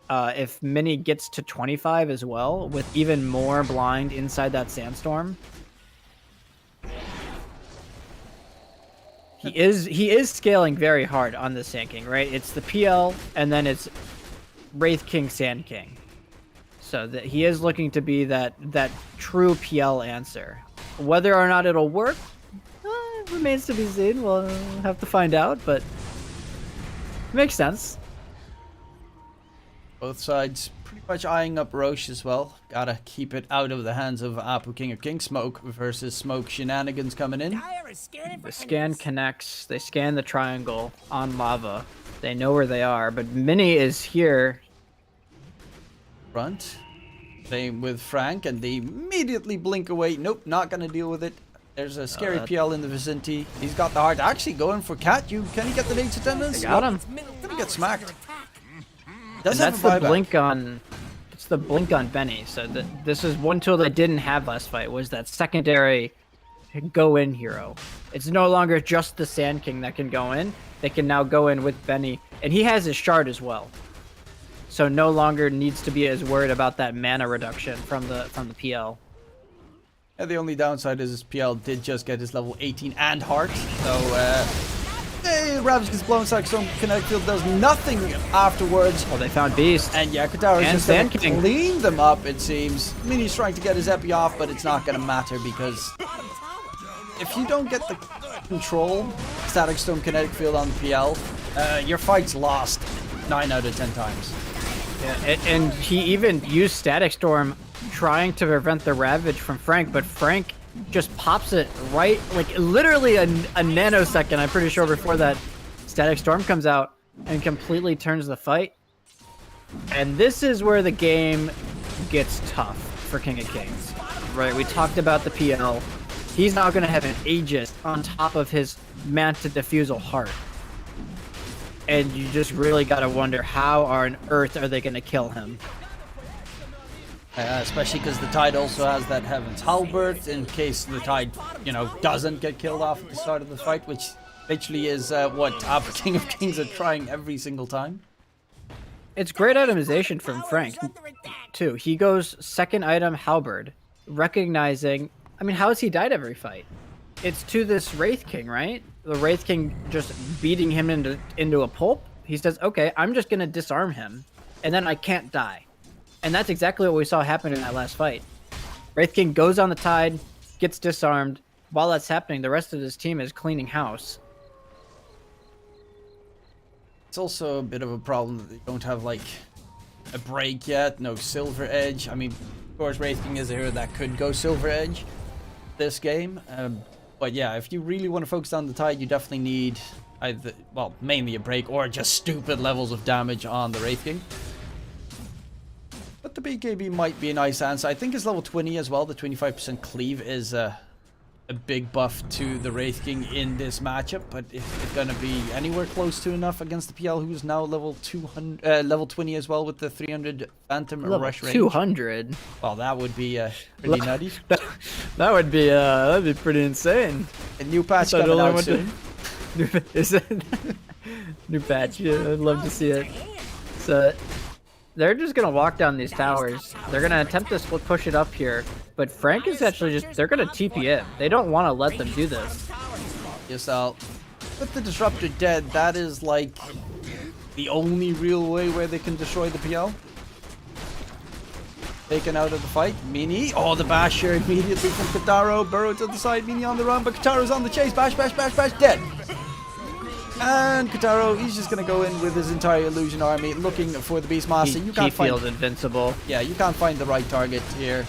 if Mini gets to 25 as well, with even more blind inside that sandstorm. He is scaling very hard on the Sand King, right? It's the PL and then it's Wraith King, Sand King. So that he is looking to be that true PL answer. Whether or not it'll work remains to be seen. We'll have to find out, but it makes sense. Both sides pretty much eyeing up Roche as well. Gotta keep it out of the hands of Apu King of King. Smoke versus Smoke shenanigans coming in. The scan connects. They scan the triangle on lava. They know where they are, but Mini is here. Front. Same with Frank, and they immediately blink away. Nope, not gonna deal with it. There's a scary PL in the vicinity. He's got the heart actually going for Cat. Can he get the Nate's attendance? They got him. Gonna get smacked. And that's the blink on. It's the blink on Benny. So this is one tool that didn't have last fight, was that secondary go in hero. It's no longer just the Sand King that can go in. They can now go in with Benny, and he has his shard as well. So no longer needs to be as worried about that mana reduction from the PL. Yeah, the only downside is his PL did just get his level 18 and heart. So Ravage gets blown, Saxon Kinetic Field does nothing afterwards. Well, they found Beast. And yeah, Kataro's And just gonna Sand King. clean them up, it seems. Mini's trying to get his epi off, but it's not gonna matter because if you don't get the control Static Storm Kinetic Field on the PL, your fight's lost 9 out of 10 times. Yeah, and he even used Static Storm trying to prevent the Ravage from Frank, but Frank just pops it right, like literally a nanosecond, I'm pretty sure, before that Static Storm comes out and completely turns the fight. And this is where the game gets tough for King of Kings. Right, we talked about the PL. He's now going to have an Aegis on top of his Manta Diffusal Heart. And you just really got to wonder how on earth are they going to kill him. Especially because the Tide also has that Heaven's Halberd in case the Tide, doesn't get killed off at the start of the fight, which literally is what Apu King of Kings are trying every single time. It's great itemization from Frank, too. He goes second item Halberd, recognizing, I mean, how has he died every fight? It's to this Wraith King, right? The Wraith King just beating him into a pulp. He says, okay, I'm just going to disarm him, and then I can't die. And that's exactly what we saw happen in that last fight. Wraith King goes on the Tide, gets disarmed. While that's happening, the rest of his team is cleaning house. It's also a bit of a problem that they don't have, like, a break yet, no Silver Edge. I mean, of course, Wraith King is a hero that could go Silver Edge this game. But yeah, if you really want to focus on the Tide, you definitely need either, well, mainly a break or just stupid levels of damage on the Wraith King. But the BKB might be a nice answer. I think it's level 20 as well. The 25% cleave is a big buff to the Wraith King in this matchup. But is it going to be anywhere close to enough against the PL, who's now level 20 as well with the 300 Phantom Rush range? 200? Well, that would be pretty nutty. That would be that'd be pretty insane. A new patch coming out soon. Is it? New patch, yeah, I'd love to see it. So they're just going to walk down these towers. They're going to attempt to push it up here. But Frank is actually just, they're going to TP it. They don't want to let them do this. Yes, Al. With the Disruptor dead, that is like the only real way where they can destroy the PL. Taken out of the fight. Mini. Oh, the Basher immediately from Kataro. Burrow to the side. Mini on the run, but Kataro's on the chase. Bash, bash, bash, bash. Dead. And Kataro, he's just going to go in with his entire Illusion army looking for the Beastmaster. You can't find... He feels invincible. Yeah, you can't find the right target here.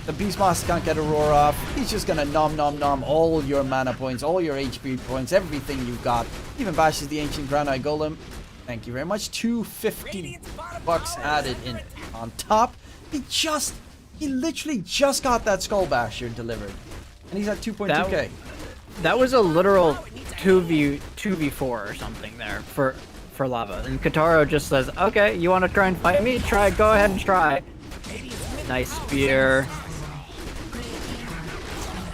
The Beastmaster can't get a roar off. He's just going to nom all your mana points, all your HP points, everything you've got. Even bashes the Ancient Granite Golem. Thank you very much. $250 added in on top. He literally just got that Skull Basher delivered. And he's at 2.2k. That was a literal 2v4 or something there for Lava. And Kataro just says, okay, you want to try and fight me? Go ahead and try. Nice spear.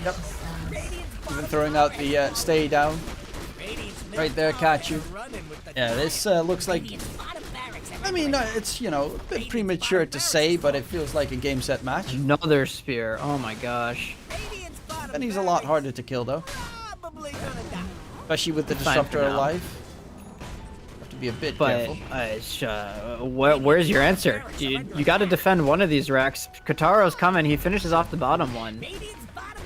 Yep. Even throwing out the stay down. Right there, catch you. Yeah, this looks like... I mean, it's, a bit premature to say, but it feels like a game set match. Another spear. Oh my gosh. And he's a lot harder to kill, though. Especially with the Fine for Disruptor now. alive. Have to be a bit But careful. where's your answer? You got to defend one of these racks. Kataro's coming. He finishes off the bottom one.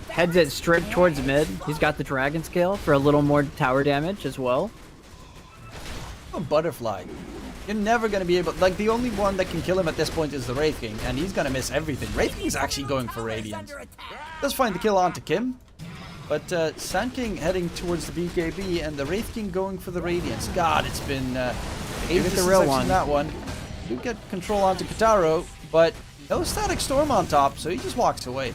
Heads it straight towards mid. He's got the Dragon Scale for a little more tower damage as well. Oh, Butterfly. You're never going to be able... Like, the only one that can kill him at this point is the Wraith King, and he's going to miss everything. Wraith King's actually going for Radiance. Does find the kill onto Kim, but Sand King heading towards the BKB, and the Wraith King going for the Radiance. God, it's been ages the since real I've one. seen that one. Do get control onto Kataro, but no Static Storm on top, so he just walks away.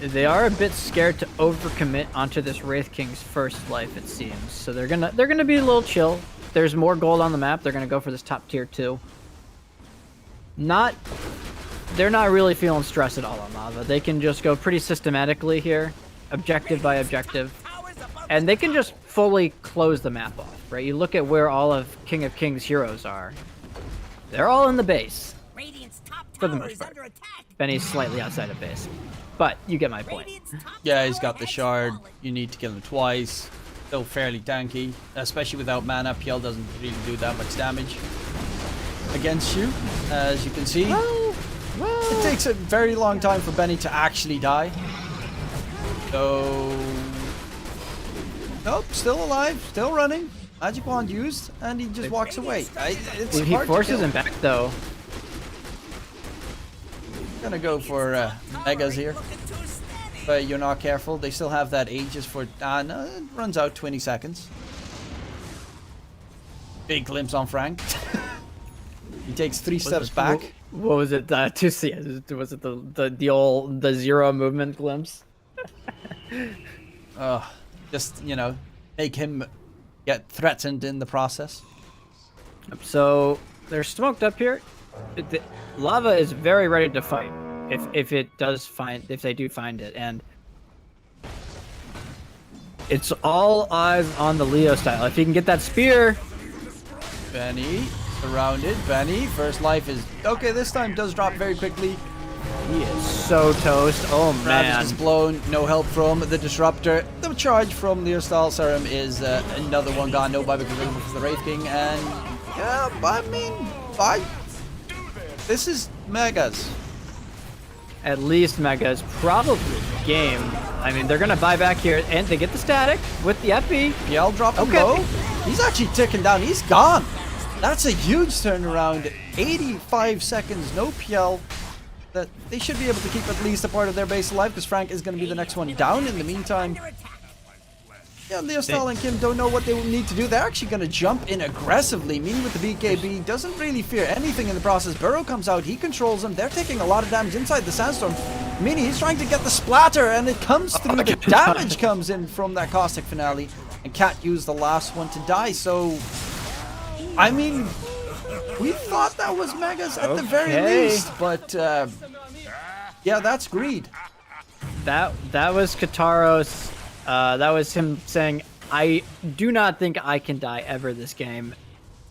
They are a bit scared to overcommit onto this Wraith King's first life, it seems. So they're gonna be a little chill. There's more gold on the map. They're gonna go for this top tier 2. They're not really feeling stress at all on Lava. They can just go pretty systematically here, objective by objective, and they can just fully close the map off. Right? You look at where all of King of Kings heroes are. They're all in the base for the most part. Benny's slightly outside of base. But you get my point. Yeah, he's got the shard. You need to kill him twice. Still fairly tanky, especially without mana. PL doesn't really do that much damage against you, as you can see. It takes a very long time for Benny to actually die. So, nope, still alive, still running. Magic Wand used, and he just walks away. It's He hard to forces kill. him back though. Gonna go for Megas here. But you're not careful. They still have that Aegis for... no, it runs out 20 seconds. Big glimpse on Frank. He takes 3 steps back. What was it? To see? Was it the zero movement glimpse? Just, you know, make him get threatened in the process. So they're smoked up here. Lava is very ready to fight if they do find it, and it's all eyes on the Leo style. If he can get that spear. Benny surrounded. Benny, first life is okay. This time does drop very quickly. He is so toast. Oh Ravage man. is blown. No help from the Disruptor. The charge from Leo Style Serum is another one gone. No buyback available for the Wraith King, and yeah, I mean, this is Megas. At least Mega's probably game. I mean, they're gonna buy back here, and they get the static with the Epi. PL dropping Okay. low. He's actually ticking down. He's gone. That's a huge turnaround. 85 seconds, no PL. That they should be able to keep at least a part of their base alive, because Frank is going to be the next one down. In the meantime, yeah, Leo Style and Kim don't know what they will need to do. They're actually going to jump in aggressively. Meaning with the BKB, doesn't really fear anything in the process. Burrow comes out, he controls them. They're taking a lot of damage inside the Sandstorm. Meaning he's trying to get the splatter, and it comes through. The damage comes in from that Caustic Finale, and Cat used the last one to die. So, I mean, we thought that was Megas at the very Okay. least, but yeah, that's greed. That was Kataro's. That was him saying, "I do not think I can die ever this game,"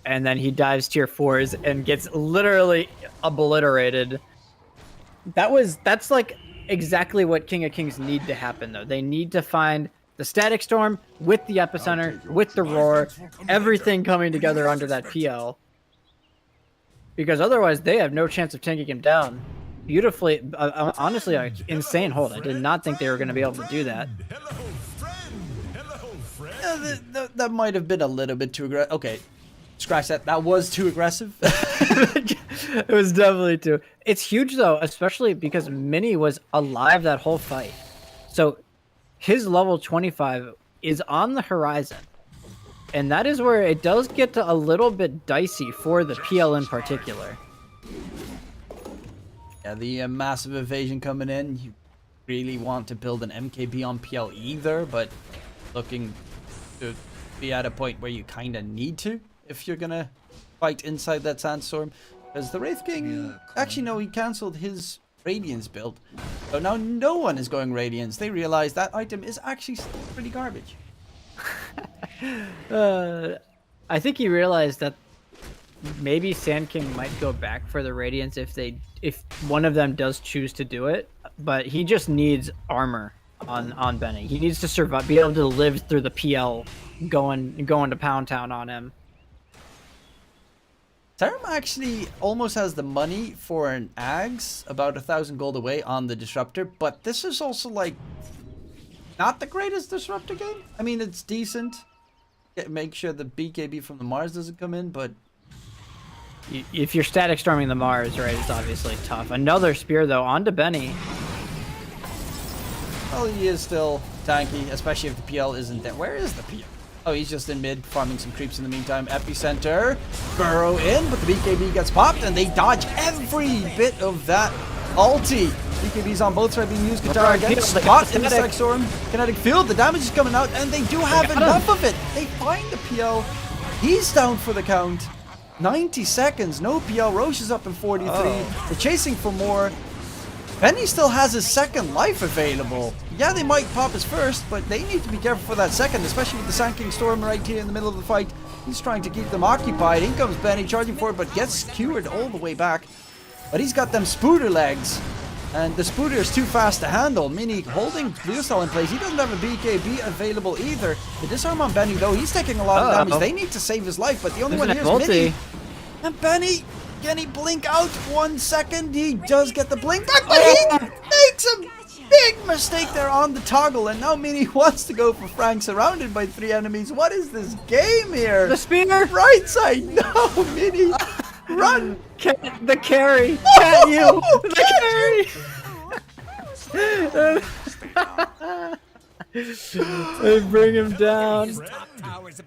and then he dives tier 4s and gets literally obliterated. That's like exactly what King of Kings need to happen though. They need to find the Static Storm with the Epicenter, with the Roar, everything coming together under that PL. Because otherwise, they have no chance of taking him down. Beautifully, honestly, insane hold. I did not think they were going to be able to do that. Yeah, that might have been a little bit too aggressive. Okay, scratch that. That was too aggressive. It was definitely too. It's huge though, especially because Mini was alive that whole fight. So his level 25 is on the horizon. And that is where it does get a little bit dicey for the PL in particular. Yeah, the massive evasion coming in. You really want to build an MKB on PL either, but looking to be at a point where you kind of need to if you're going to fight inside that Sandstorm. Because the Wraith King, actually no, he cancelled his Radiance build. So now no one is going Radiance. They realize that item is actually pretty garbage. I think he realized that maybe Sand King might go back for the Radiance if one of them does choose to do it, but he just needs armor on Benny. He needs to survive, be able to live through the PL going to Pound Town on him. Serum actually almost has the money for an Ags, about 1,000 gold away on the Disruptor, but this is also like not the greatest Disruptor game. I mean, it's decent. Make sure the BKB from the Mars doesn't come in, but if you're static storming the Mars, right, it's obviously tough. Another spear though onto Benny. well, he is still tanky, especially if the PL isn't there. Where is the PL? Oh, he's just in mid, farming some creeps in the meantime. Epicenter, burrow in, but the BKB gets popped, and they dodge every bit of that ulti. BKB's on both sides being used. Guitar again, spot in the Static Storm. Kinetic Field, the damage is coming out, and they do have enough of it. They find the PL. He's down for the count. 90 seconds, no PL. Roche is up in 43. They're chasing for more. Benny still has his second life available. Yeah, they might pop his first, but they need to be careful for that second, especially with the Sand King Storm right here in the middle of the fight. He's trying to keep them occupied. In comes Benny, charging for it, but gets skewered all the way back. But he's got them Spooter legs, and the Spooter is too fast to handle. Mini holding Leostal in place. He doesn't have a BKB available either. The disarm on Benny, though, he's taking a lot of damage. They need to save his life, but the only one here is Mini. And Benny, can he blink out 1 second? He does get the blink back, but he makes a big mistake there on the toggle, and now Mini wants to go for Frank, surrounded by 3 enemies. What is this game here? The spear! Brightside, no, Mini, run! The carry! Can't you! The carry! They bring him down.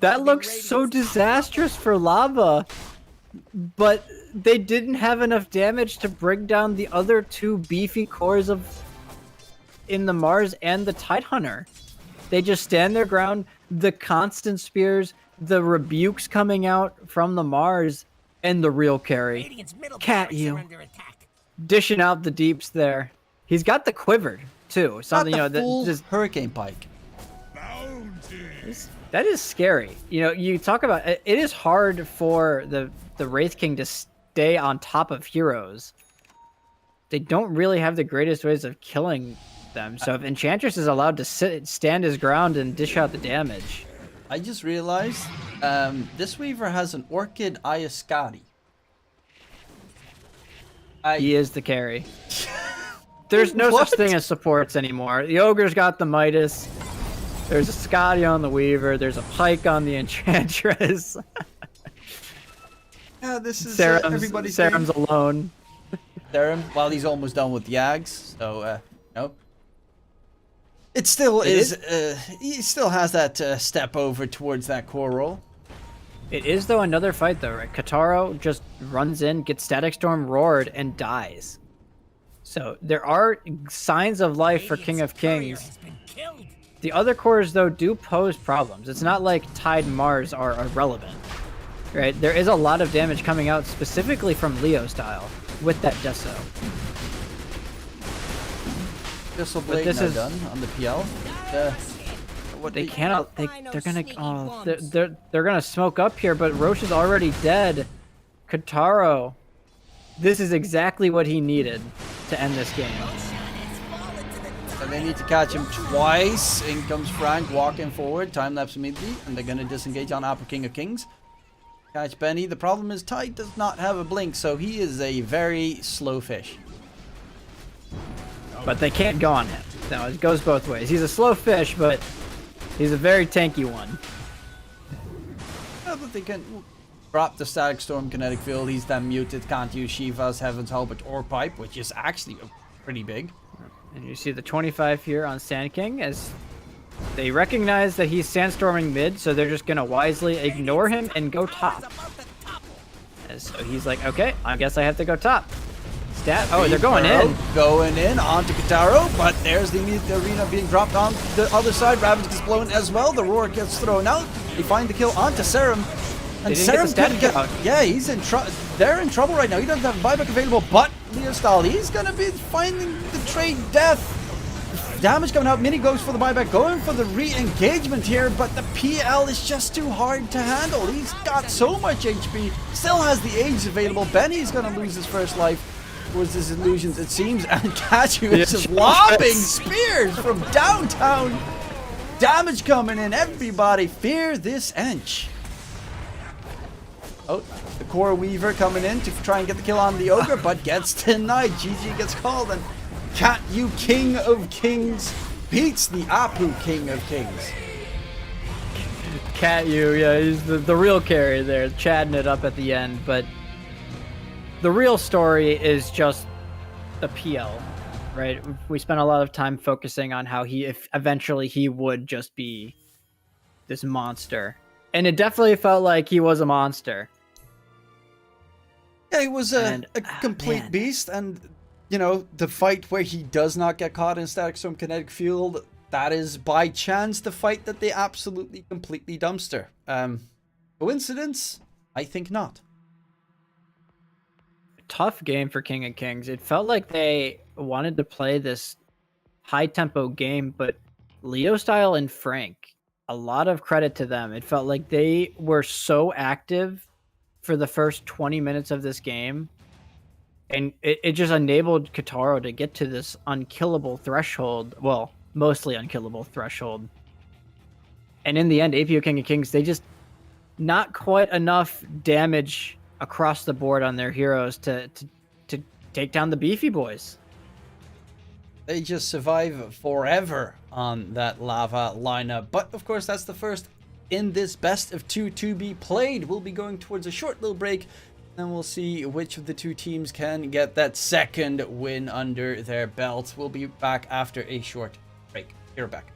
That looks so disastrous for Lava. But they didn't have enough damage to bring down the other 2 beefy cores in the Mars and the Tidehunter. They just stand their ground. The constant spears, the rebukes coming out from the Mars, and the real carry. Cat you. Dishing out the deeps there. He's got the quivered too. Something, Got the you know, full that just Hurricane Pike. that is scary. You know, you talk about it is hard for the Wraith King to stay on top of heroes. They don't really have the greatest ways of killing them. So if Enchantress is allowed to stand his ground and dish out the damage. I just realized this Weaver has an Orchid Ayaskati. He is the carry. There's no such thing as supports anymore. The Ogre's got the Midas. There's a Scotty on the Weaver. There's a Pike on the Enchantress. Yeah, this is Serum's alone. Serum, well, he's almost done with the Ags, so, no. It still is, he still has that step over towards that core roll. It is, though, another fight, though, right? Kataro just runs in, gets Static Storm roared, and dies. So there are signs of life for King of Kings. The other cores, though, do pose problems. It's not like Tide and Mars are irrelevant, right? There is a lot of damage coming out specifically from Leo style with that Deso. Thistle Blade now done on the PL. What they cannot, they're gonna, they're gonna smoke up here, but Roche is already dead. Kataro, this is exactly what he needed to end this game. And they need to catch him twice. In comes Frank walking forward, time lapse immediately, and they're gonna disengage on Upper King of Kings. Catch Benny. The problem is Tide does not have a blink, so he is a very slow fish. But they can't go on him. No, it goes both ways. He's a slow fish, but he's a very tanky one. Yeah, but they can drop the Static Storm Kinetic Field. He's then muted. Can't use Shiva's Heaven's Halberd or Pipe, which is actually pretty big. And you see the 25 here on Sand King as they recognize that he's sandstorming mid, so they're just going to wisely ignore him and go top. And so he's like, okay, I guess I have to go top. Oh, they're going in. Going in onto Kataro, but there's the arena being dropped on the other side. Ravage gets blown as well. The roar gets thrown out. They find the kill onto Serum. And Serum couldn't get out. Yeah, he's in trouble. They're in trouble right now. He doesn't have a buyback available, but Leostal, he's going to be finding the trade death. Damage coming out. Mini goes for the buyback, going for the re-engagement here, but the PL is just too hard to handle. He's got so much HP, still has the Age available. Benny's going to lose his first life. towards this illusion, it seems, and Kachu is just lobbing spears from downtown. Damage coming in. Everybody fear this Ench. Oh, the Core Weaver coming in to try and get the kill on the Ogre, but gets denied. GG gets called, and Cat-You King of Kings beats the Apu King of Kings. Cat-You, yeah, he's the real carry there, chatting it up at the end, but the real story is just the PL, right? We spent a lot of time focusing on how eventually he would just be this monster. And it definitely felt like he was a monster. Yeah, he was a complete beast, and, you know, the fight where he does not get caught in Static Storm Kinetic Field, that is by chance the fight that they absolutely, completely dumpster. Coincidence? I think not. Tough game for King of Kings. It felt like they wanted to play this high-tempo game, but Leo Style and Frank, a lot of credit to them. It felt like they were so active for the first 20 minutes of this game, and it just enabled Kitaro to get to this unkillable threshold. Well, mostly unkillable threshold. And in the end, APO King of Kings, they just not quite enough damage across the board on their heroes to take down the beefy boys. They just survive forever on that lava lineup. But of course, that's the first in this best of two to be played. We'll be going towards a short little break, and we'll see which of the two teams can get that second win under their belt. We'll be back after a short break. Here we're back.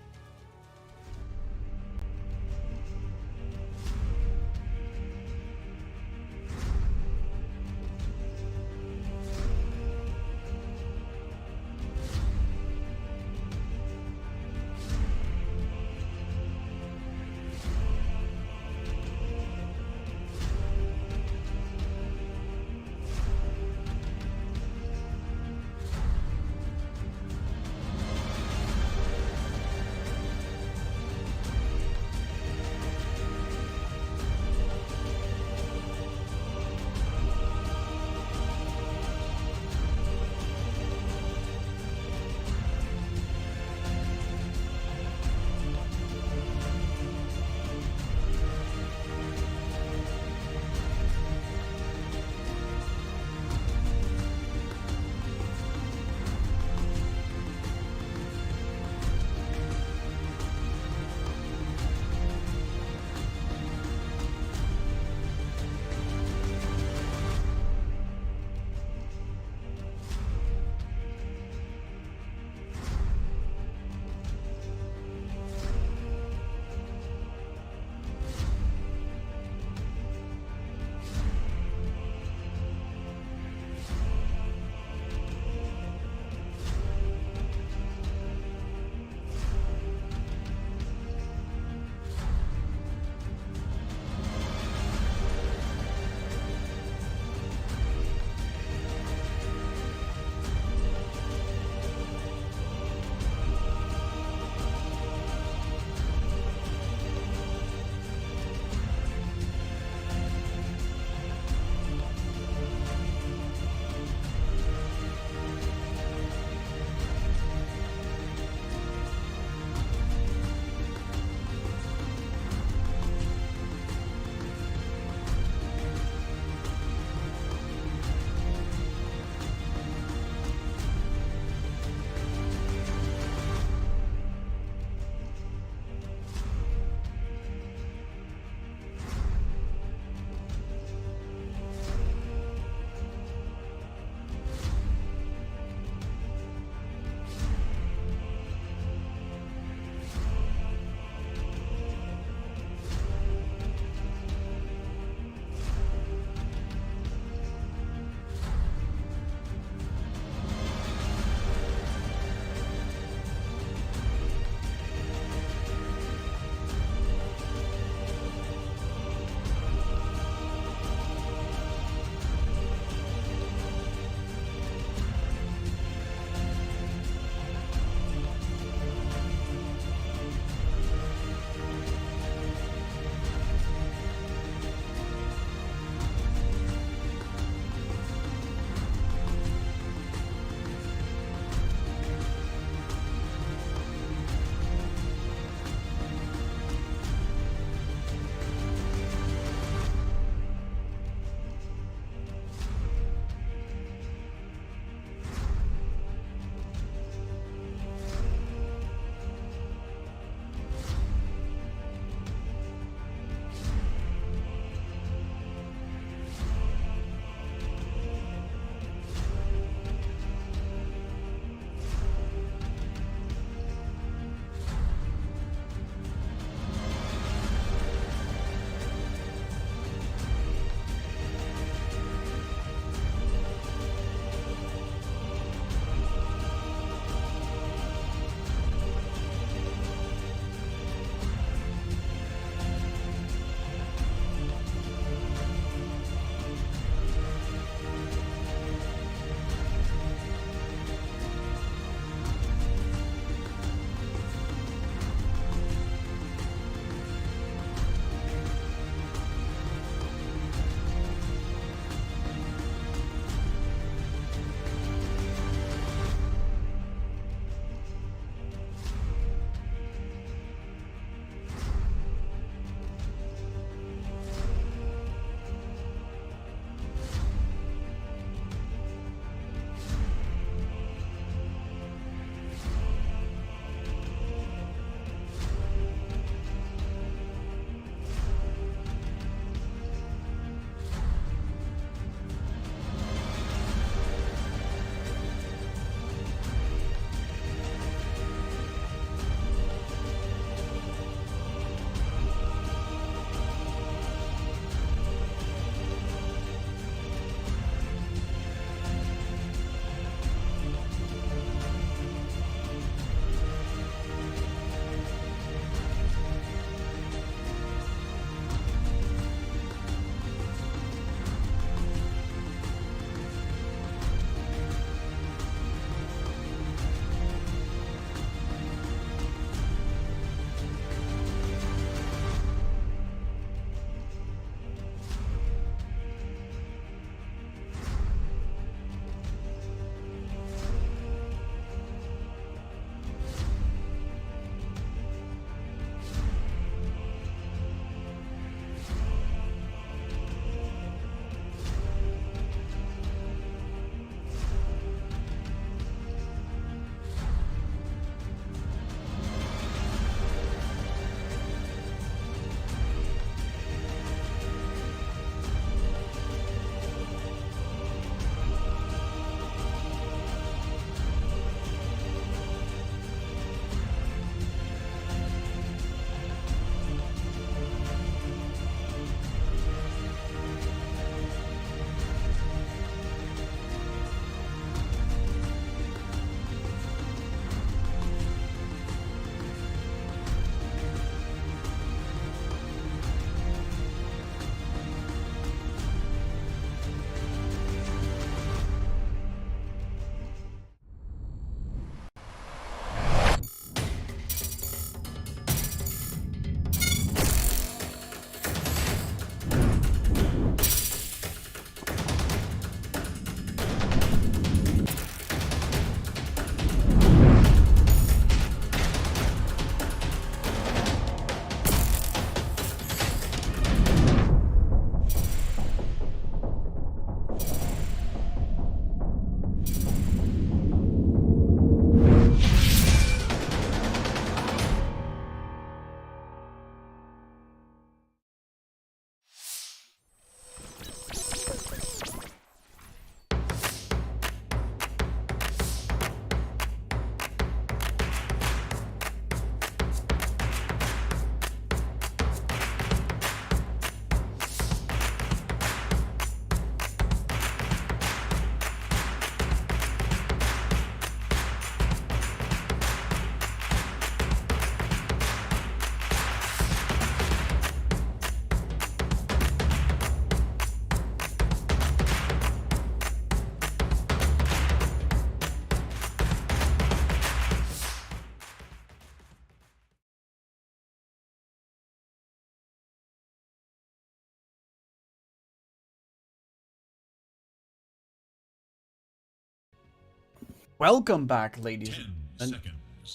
Welcome back, ladies and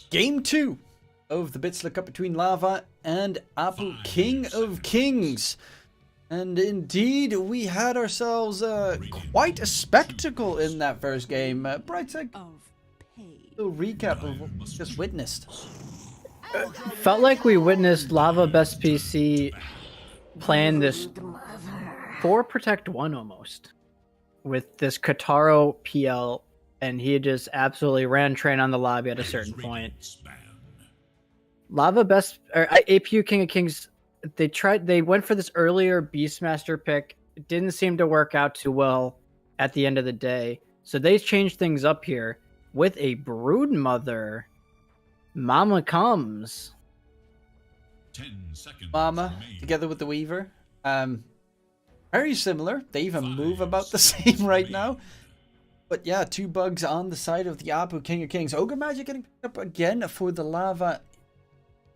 Game 2 of the Bitsler Cup between Lava and Apple, King of Kings. And indeed, we had ourselves quite a spectacle in that first game. Brightside, a little recap of what we just witnessed. Felt like we witnessed Lava Best PC playing this 4 Protect 1 almost. With this Kataro PL, and he just absolutely ran train on the lobby at a certain point. Lava Best, or APU King of Kings, they went for this earlier Beastmaster pick. It didn't seem to work out too well at the end of the day. So they changed things up here with a Broodmother. Mama comes. 10 seconds Mama, remain. together with the Weaver. Very similar. They even move about the same right now. But yeah, 2 bugs on the side of the Apu King of Kings. Ogre Magic getting picked up again for the Lava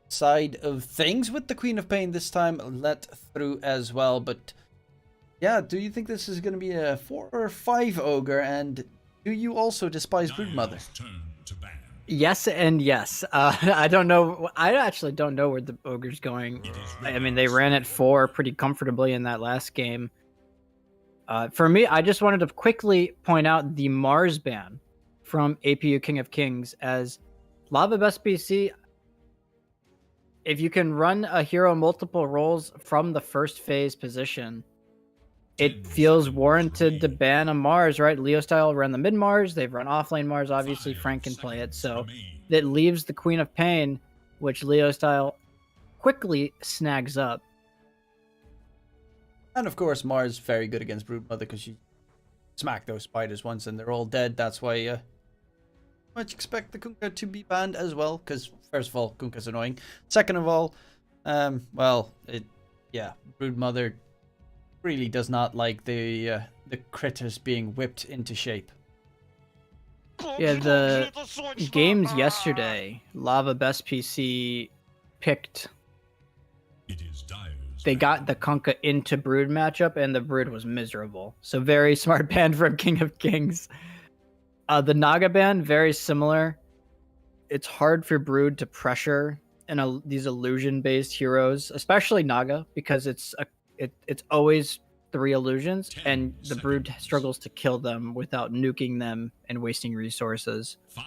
side of things, with the Queen of Pain this time let through as well. But yeah, do you think this is going to be a 4 or 5 Ogre? And do you also despise Broodmother? Turn to ban. Yes and yes. I don't know. I actually don't know where the Ogre's going. I mean, they ran at 4 pretty comfortably in that last game. For me, I just wanted to quickly point out the Mars ban from APU King of Kings as Lava Best PC. If you can run a hero multiple roles from the first phase position, it feels warranted to ban a Mars, right? Leo Style ran the mid Mars. They've run offlane Mars. Obviously, Frank can play it. So that leaves the Queen of Pain, which Leo Style quickly snags up. And of course, Mars very good against Broodmother because she smacked those spiders once and they're all dead. That's why much expect the Kunkka to be banned as well, because first of all, Kunkka's annoying. Second of all, Broodmother really does not like the critters being whipped into shape. Yeah, the games yesterday, Lava Best PC picked. It is Dire's They got the Kunkka into Brood matchup, and the Brood was miserable. So very smart ban from King of Kings. The Naga ban, very similar. It's hard for Brood to pressure these illusion-based heroes, especially Naga, because it's always 3 illusions, and the Brood struggles to kill them without nuking them and wasting resources. 5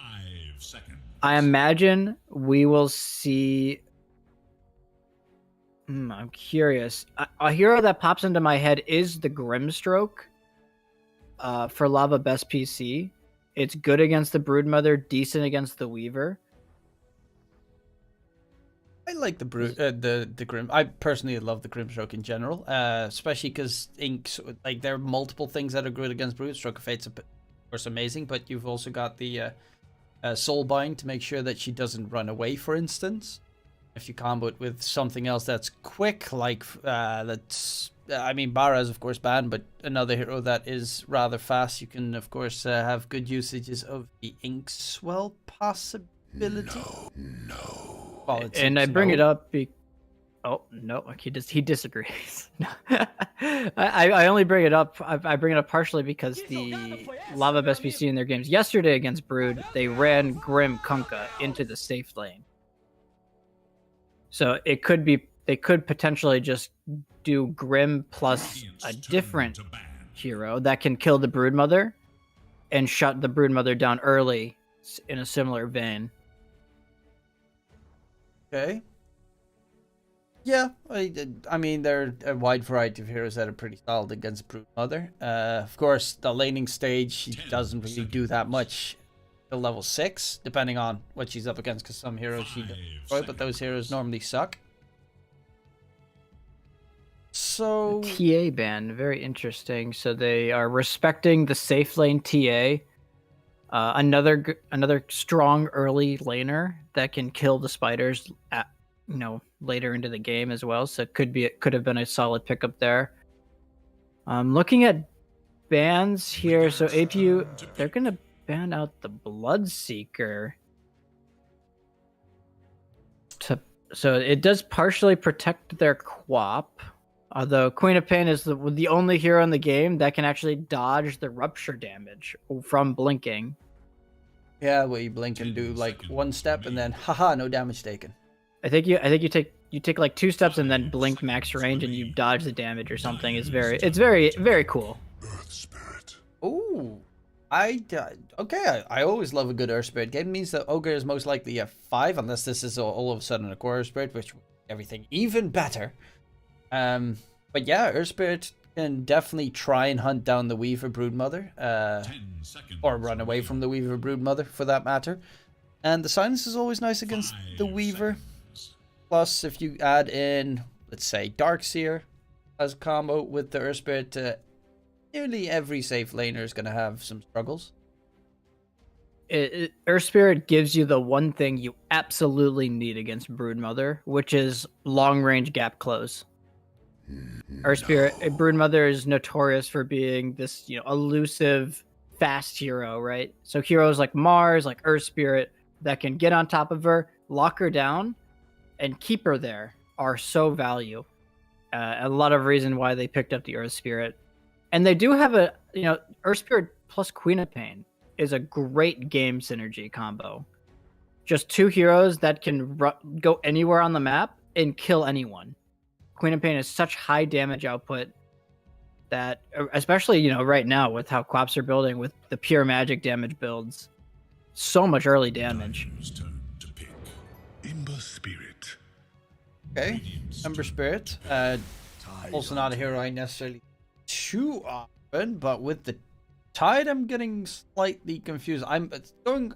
seconds. I imagine we will see. I'm curious. A hero that pops into my head is the Grimstroke for Lava Best PC. It's good against the Broodmother, decent against the Weaver. I like the Grim. I personally love the Grimstroke in general, especially because Inks, like, there are multiple things that are good against Brood. Stroke of Fate's of course amazing, but you've also got the Soulbind to make sure that she doesn't run away, for instance. If you combo it with something else that's quick, like Bara is of course banned, but another hero that is rather fast, you can of course have good usages of the Inkswell possibility. No. Well, And I bring it up oh no, he disagrees. I only bring it up. I bring it up partially because the Lava Best PC in their games yesterday against Brood, they ran Grim Kunkka into the safe lane. So it could be, they could potentially just do Grim plus a different hero that can kill the Broodmother and shut the Broodmother down early in a similar vein. Okay. Yeah, I mean, there are a wide variety of heroes that are pretty solid against Broodmother. Of course, the laning stage, she doesn't really do that much till level 6, depending on what she's up against, because some heroes she doesn't destroy, but those heroes normally suck. So TA ban, very interesting. So they are respecting the safe lane TA. Another strong early laner that can kill the spiders at, later into the game as well. So it could have been a solid pickup there. Looking at bans here, so APU, they're gonna ban out the Bloodseeker. So it does partially protect their Quap. Although Queen of Pain is the only hero in the game that can actually dodge the rupture damage from blinking. Yeah, where you blink and do like one step and then haha, no damage taken. I think you take like 2 steps and then blink max range and you dodge the damage or something. It's very cool. Earth Spirit. Ooh. Okay, I always love a good Earth Spirit game. It means that Ogre is most likely a 5, unless this is all of a sudden a core Earth Spirit, which would make everything even better. But yeah, Earth Spirit can definitely try and hunt down the Weaver Broodmother, 10 seconds. or run away from the Weaver Broodmother for that matter. And the silence is always nice against the 5 Weaver. seconds. Plus, if you add in, let's say, Darkseer as a combo with the Earth Spirit, nearly every safe laner is going to have some struggles. Earth Spirit gives you the one thing you absolutely need against Broodmother, which is long range gap close. Earth Spirit, Broodmother is notorious for being this, elusive, fast hero, right? So heroes like Mars, like Earth Spirit, that can get on top of her, lock her down, and keep her there are so value. A lot of reason why they picked up the Earth Spirit. And they do have Earth Spirit plus Queen of Pain is a great game synergy combo. Just 2 heroes that can go anywhere on the map and kill anyone. Queen of Pain is such high damage output that, especially, right now with how Quaps are building with the pure magic damage builds, so much early damage. Dio's turn to pick. Ember Spirit. Okay, Ember Spirit. Also not a hero I necessarily too often, but with the Tide, I'm getting slightly confused. I'm going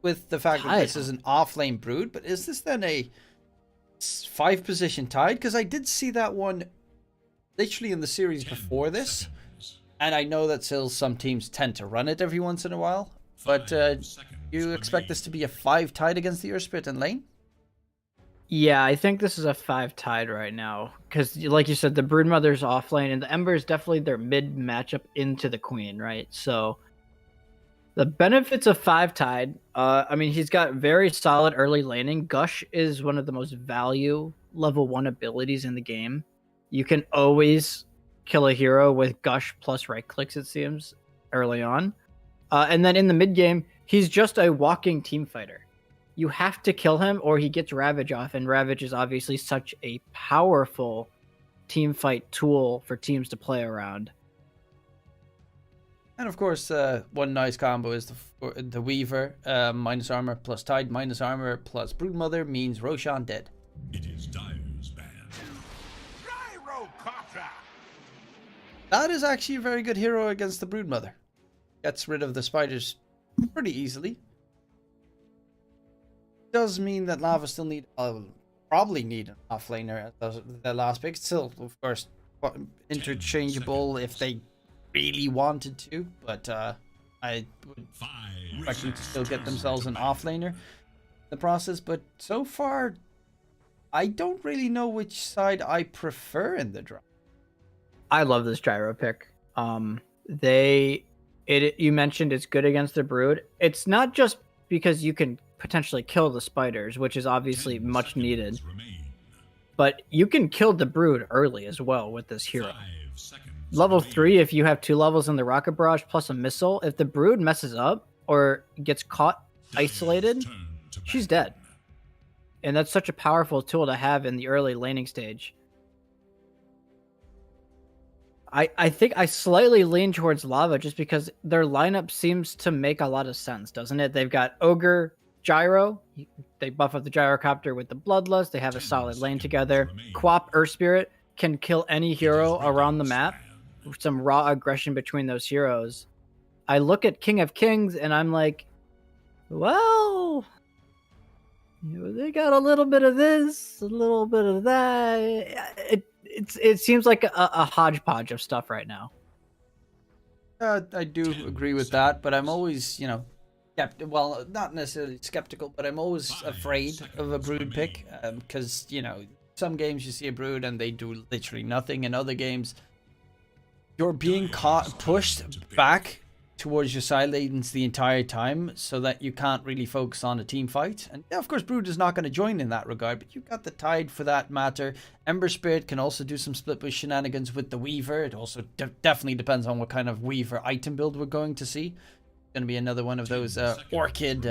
with the fact that this is an off-lane Brood, but is this then a 5-position Tide? Because I did see that one literally in the series before this, and I know that still some teams tend to run it every once in a while, but you expect this to be a 5 Tide against the Earth Spirit in lane? Yeah, I think this is a 5 Tide right now. Because, like you said, the Broodmother's offlane, and the Ember is definitely their mid matchup into the Queen, right? So, the benefits of 5 Tide, he's got very solid early laning. Gush is one of the most value level 1 abilities in the game. You can always kill a hero with Gush plus right clicks, it seems, early on. And then in the mid game, he's just a walking team fighter. You have to kill him or he gets Ravage off, and Ravage is obviously such a powerful team fight tool for teams to play around. And of course, one nice combo is the Weaver, minus armor plus Tide, minus armor plus Broodmother means Roshan dead. It is Dio's ban. That is actually a very good hero against the Broodmother. Gets rid of the spiders pretty easily. Does mean that Lava still probably need an offlaner as the last pick. Still, of course, interchangeable if they really wanted to, but I would expect them to still get themselves an offlaner in the process. But so far, I don't really know which side I prefer in the draft. I love this gyro pick. You mentioned it's good against the Brood. It's not just because you can potentially kill the spiders, which is obviously much needed, but you can kill the Brood early as well with this hero. Level 3, if you have 2 levels in the rocket barrage plus a missile, if the Brood messes up or gets caught isolated, she's dead. And that's such a powerful tool to have in the early laning stage. I think I slightly lean towards Lava just because their lineup seems to make a lot of sense, doesn't it? They've got Ogre, Gyro, they buff up the Gyrocopter with the Bloodlust, they have a solid lane together. Quap, Earth Spirit can kill any hero around the map. Some raw aggression between those heroes. I look at King of Kings and I'm like, well, they got a little bit of this, a little bit of that. It seems like a hodgepodge of stuff right now. I do agree with that, but I'm always, well, not necessarily skeptical, but I'm always afraid of a Brood pick because, some games you see a Brood and they do literally nothing. In other games, you're being pushed back towards your side lanes the entire time so that you can't really focus on a team fight. And yeah, of course, Brood is not going to join in that regard, but you've got the Tide for that matter. Ember Spirit can also do some split push shenanigans with the Weaver. It also definitely depends on what kind of Weaver item build we're going to see. gonna be another one of those Orchid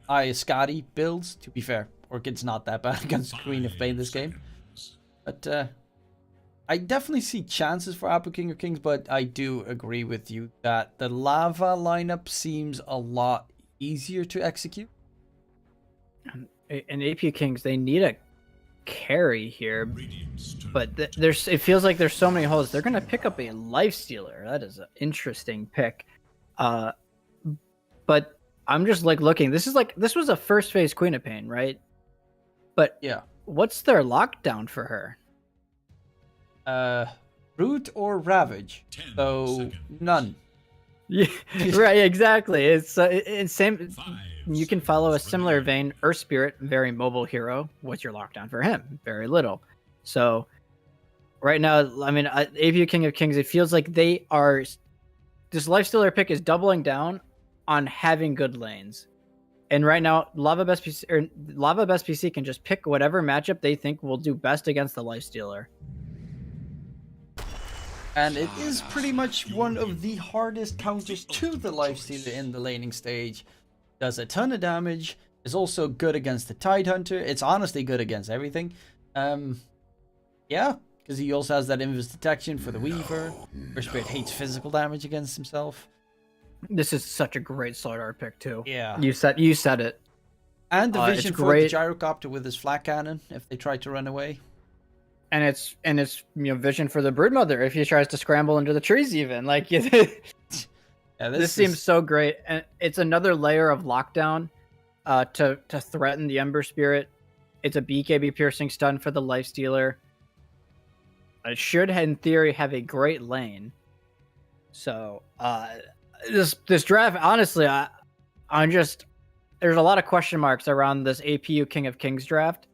Iascati builds. To be fair, Orchid's not that bad against Queen of Pain this game. But I definitely see chances for Apu King of Kings, but I do agree with you that the Lava lineup seems a lot easier to execute. And AP Kings, they need a carry here, Radiant's turn. but it feels like there's so many holes. They're gonna pick up a Lifestealer. That is an interesting pick. But I'm just like looking. This was a first phase Queen of Pain, right? But Yeah. what's their lockdown for her? Root or Ravage? 10 So seconds. none. Yeah, right, exactly. It's same. 5 You can follow a seconds similar remaining. vein. Earth Spirit, very mobile hero. What's your lockdown for him? Very little. So right now, I mean, AP King of Kings, it feels like they are. This Lifestealer pick is doubling down on having good lanes. And right now, Lava Best PC can just pick whatever matchup they think will do best against the Lifestealer. And it is pretty much one of the hardest counters to the Lifestealer in the laning stage. Does a ton of damage. Is also good against the Tidehunter. It's honestly good against everything. Yeah, because he also has that invis detection for the Weaver. Earth Spirit hates physical damage against himself. This is such a great Slardar pick too. Yeah. You said it. And the vision it's for great. the Gyrocopter with his flat cannon if they try to run away. And it's vision for the Broodmother if he tries to scramble into the trees even. Like Yeah, this seems so great, and it's another layer of lockdown to threaten the Ember Spirit. It's a BKB piercing stun for the Lifestealer. It should, in theory, have a great lane. So this draft, honestly, I'm just there's a lot of question marks around this APU King of Kings draft.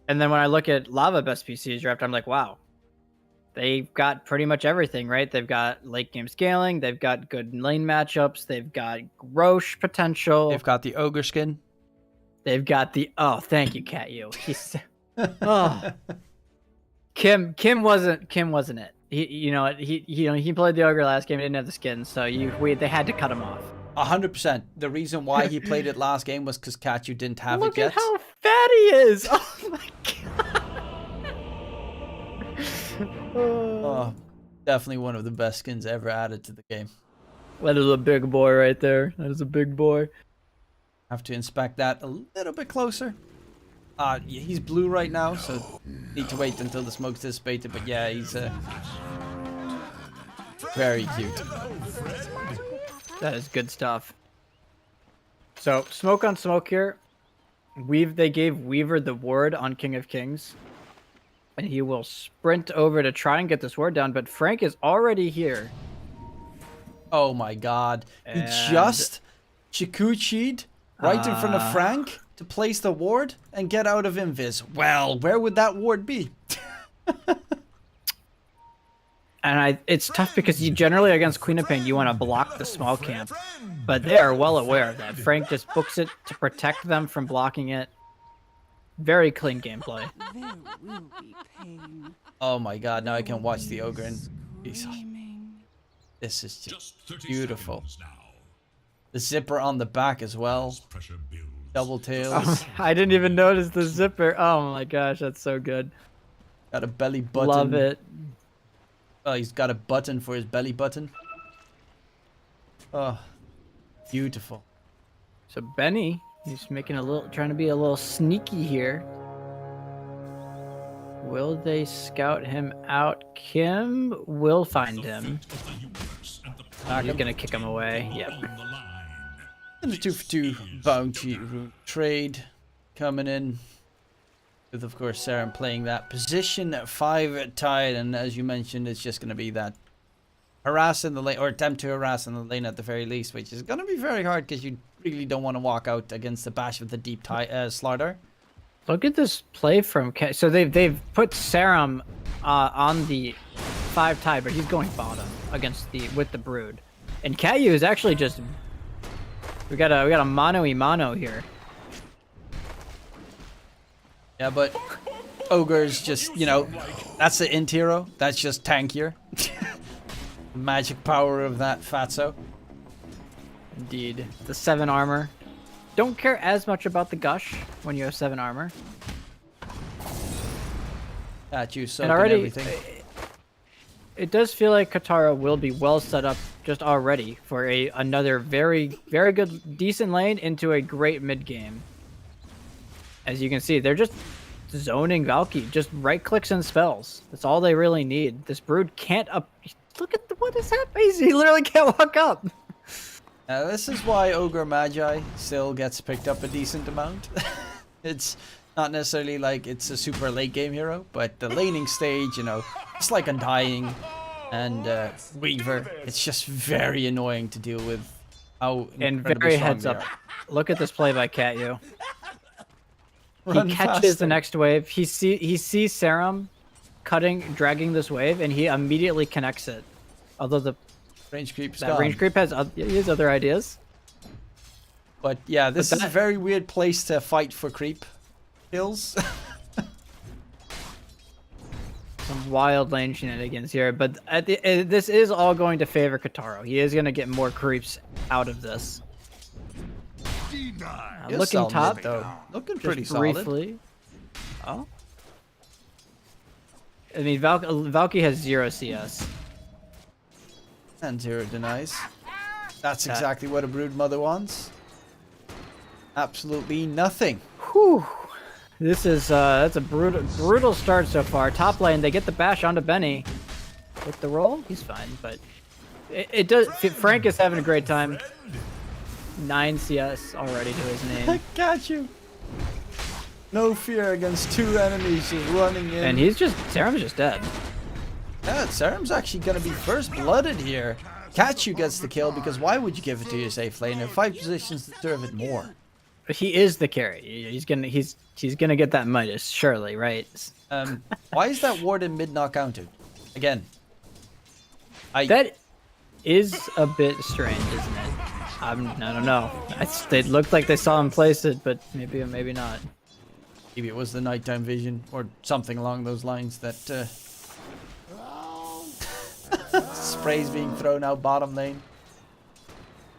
And then when I look at Lava Best PC's draft, I'm like, wow, they've got pretty much everything, right? They've got late game scaling, they've got good lane matchups, they've got Roche potential, They've got the Ogre skin. they've got the thank you, Cat You. Oh. Kim wasn't it. He played the Ogre last game, didn't have the skin, so they had to cut him off. 100%. The reason why he played it last game was because Kachu didn't have Look it yet. at how fat he is! Oh my god! Oh, definitely one of the best skins ever added to the game. That is a big boy right there. That is a big boy. Have to inspect that a little bit closer. He's blue right now, so need to wait until the smoke's dissipated. But yeah, he's very cute. That is good stuff. So smoke on smoke here. They gave Weaver the ward on King of Kings, and he will sprint over to try and get this ward down. But Frank is already here. Oh my god. He And- just Chikuchi'd right in front of Frank to place the ward and get out of invis. Well, where would that ward be? And it's tough because you generally against Queen of Pain you want to block the small camp, but they are well aware of that. Frank just books it to protect them from blocking it. Very clean gameplay. There will be pain. Oh my god, now I can watch the ogre and Screaming. this is Just 30 beautiful. seconds now. The zipper on the back as well. Pressure builds. Double tails. I didn't even notice the zipper. Oh my gosh, that's so good. Got a belly button. Love it. Oh, he's got a button for his belly button. Oh, beautiful. So Benny, he's trying to be a little sneaky here. Will they scout him out? Kim will find him. He's gonna kick him away. Yep. And the 2-for-2 bounty trade coming in. With, of course, Saren playing that position at 5 tide. And as you mentioned, it's just going to be that harass in the lane, or attempt to harass in the lane at the very least, which is going to be very hard because you really don't want to walk out against the bash with the deep Slardar. Look at this play from so they've put Sarum on the 5 tide, but he's going bottom with the Brood, and Caillou is actually just we got a mano-y-mano here. Yeah, but Ogre's just, that's the int hero. That's just tankier. Magic power of that fatso. Indeed. The 7 armor. Don't care as much about the gush when you have 7 armor. Got you, so And already, everything. it does feel like Katara will be well set up just already for another very, very good, decent lane into a great mid game. As you can see, they're just zoning Valky, just right clicks and spells. That's all they really need. This Brood can't up. Look at what is happening. He literally can't walk up. This is why Ogre Magi still gets picked up a decent amount. It's not necessarily like it's a super late game hero, but the laning stage, you know, it's like Undying and Weaver. It's just very annoying to deal with. How And incredibly very strong heads they up. are. Look at this play by Katyu. Run He catches faster. the next wave. He sees Serum dragging this wave, and he immediately connects it. Although Range creep's that gone. range creep has other ideas. But yeah, this But is a very weird place to fight for creep kills. Some wild lane shenanigans here, but this is all going to favor Kataro. He is going to get more creeps out of this. He'll Looking sell top, mid, though. Looking just pretty solid. briefly. Oh. I mean, Valky has 0 CS. And Zero denies. That's exactly what a Brood Mother wants. Absolutely nothing. Whew. This is that's a brutal start so far. Top lane, they get the bash onto Benny. With the roll, he's fine, but it does. Frank is having a great time. 9 CS already to his name, Got you. No fear against 2 enemies just running in. and Serum's just dead. Yeah, Serum's actually going to be first blooded here. Kachu gets the kill because why would you give it to your safe lane? There are 5 positions that deserve it more. But he is the carry. He's gonna get that Midas, surely, right? Why is that ward in mid not counted? Again. That is a bit strange, isn't it? I don't know. They looked like they saw him place it, but maybe not. Maybe it was the nighttime vision or something along those lines that sprays being thrown out bottom lane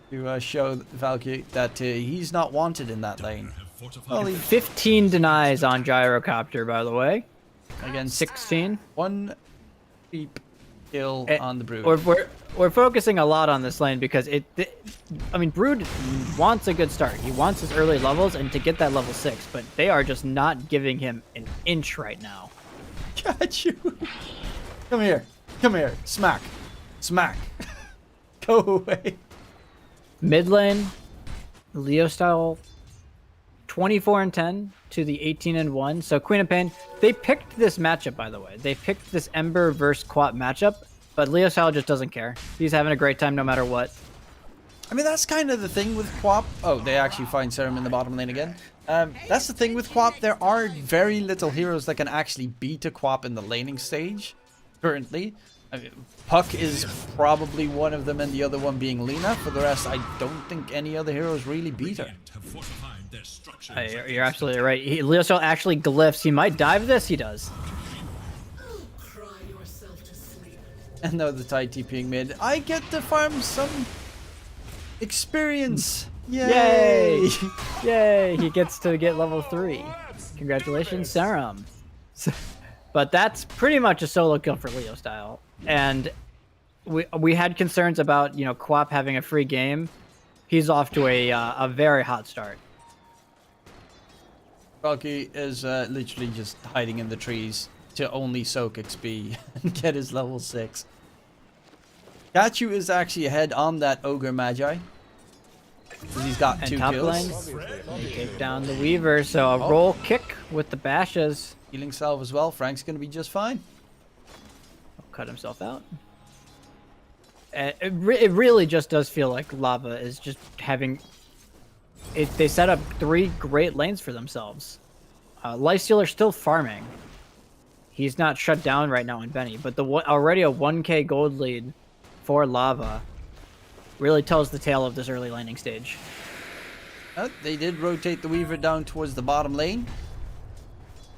to show Valky that he's not wanted in that lane. Well, he 15 denies on Gyrocopter, by the way. again 16. 1 creep kill on the Brood. We're focusing a lot on this lane because I mean, Brood wants a good start. He wants his early levels and to get that level 6, but they are just not giving him an inch right now. Got you. Come here. Come here. Smack. Smack. Go away. Mid lane, Leo style, 24-10 to the 18-1. So Queen of Pain, they picked this matchup, by the way. They picked this Ember versus Quap matchup, but Leo style just doesn't care. He's having a great time no matter what. I mean, that's kind of the thing with Quap. Oh, they actually find Serum in the bottom lane again. That's the thing with Quap. There are very little heroes that can actually beat a Quap in the laning stage currently. I mean, Puck is probably one of them, and the other one being Lina. For the rest, I don't think any other heroes really beat her. Have fortified their structures. You're absolutely right. Leo style actually glyphs. He might dive this. He does. And now the Tide TPing mid. I get to farm some experience. Yay! Yay! He gets to get level 3. Congratulations, Serum. But that's pretty much a solo kill for Leo style. And we had concerns about, you know, Quap having a free game. He's off to a very hot start. Valky is literally just hiding in the trees to only soak XP and get his level 6. Kachu is actually ahead on that Ogre Magi. He's got And 2 top kills. lane, they take down the Weaver. So a roll kick with the bashes. Healing salve as well. Frank's going to be just fine. Cut himself out. And it really just does feel like Lava is just having... They set up 3 great lanes for themselves. Lifestealer still farming. He's not shut down right now in Benny, but already a 1k gold lead for Lava really tells the tale of this early laning stage. They did rotate the Weaver down towards the bottom lane.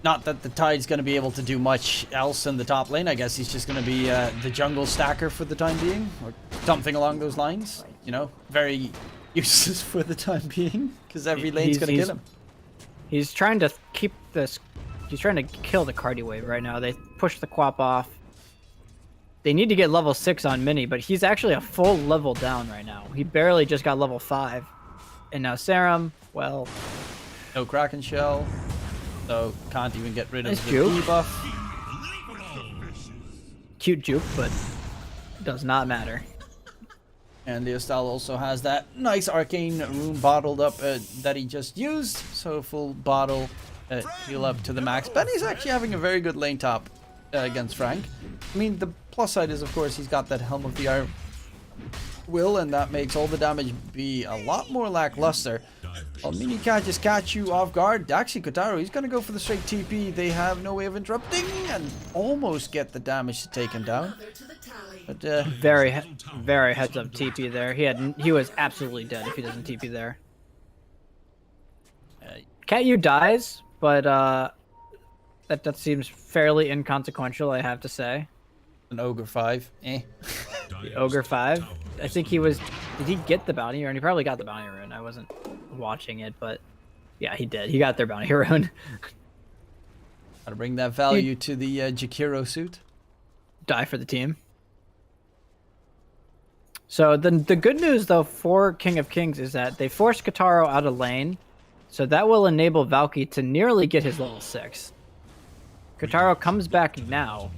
Not that the Tide's going to be able to do much else in the top lane. I guess he's just going to be the jungle stacker for the time being, or something along those lines. You know, very useless for the time being, because every lane's gonna kill him. He's trying to keep this. He's trying to kill the Cardi wave right now. They push the Quap off. They need to get level 6 on Mini, but he's actually a full level down right now. He barely just got level 5. And now Serum, well... No Kraken Shell, so can't even get rid of Nice the juke. debuff. Cute juke, but does not matter. And Leostal also has that nice arcane rune bottled up that he just used. So full bottle, heal up to the max. Benny's actually having a very good lane top against Frank. I mean, the plus side is, of course, he's got that Helm of the Iron Will, and that makes all the damage be a lot more lackluster. Well, Mini can't just catch you off guard. Actually, Kotaro, he's going to go for the straight TP. They have no way of interrupting and almost get the damage to take him down. But Very heads up TP there. He was absolutely dead if he doesn't TP there. Cat U dies, but that seems fairly inconsequential, I have to say. an Ogre 5, The Ogre 5. I think he was. Did he get the bounty rune? He probably got the bounty rune. I wasn't watching it, but yeah, he did. He got their bounty rune. Gotta bring that value to the Jakiro suit. Die for the team. So the good news though for King of Kings is that they forced Kotaro out of lane, so that will enable Valky to nearly get his level 6. Kotaro comes back now,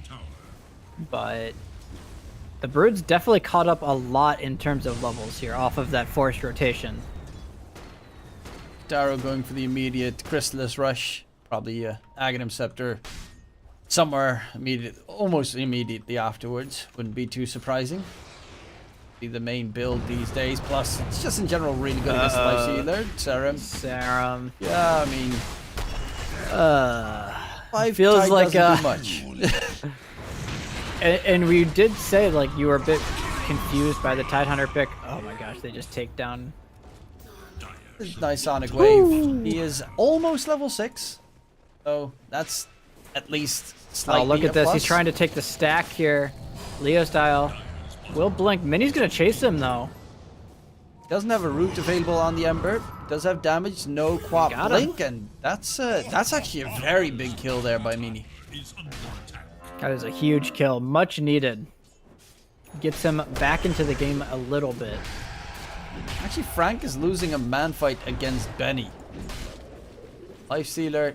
but the Brood's definitely caught up a lot in terms of levels here off of that forced rotation. Kotaro going for the immediate Chrysalis Rush, probably Aghanim Scepter somewhere almost immediately afterwards. Wouldn't be too surprising. Be the main build these days. Plus, it's just in general really good against Life Sealer. Serum. Yeah, I mean, 5 feels tide like doesn't do much. and we did say like you were a bit confused by the Tidehunter pick. Oh my gosh, they just take down. Nice Sonic Wave. He is almost level 6, so that's at least slightly. Oh, look at a this. plus. He's trying to take the stack here. Leo style. Will blink. Mini's gonna chase him though. Doesn't have a root available on the Ember. Does have damage, no Quap Got him. Blink, and that's actually a very big kill there by Mini. That is a huge kill. Much needed. Gets him back into the game a little bit. Actually, Frank is losing a man fight against Benny. Life Stealer.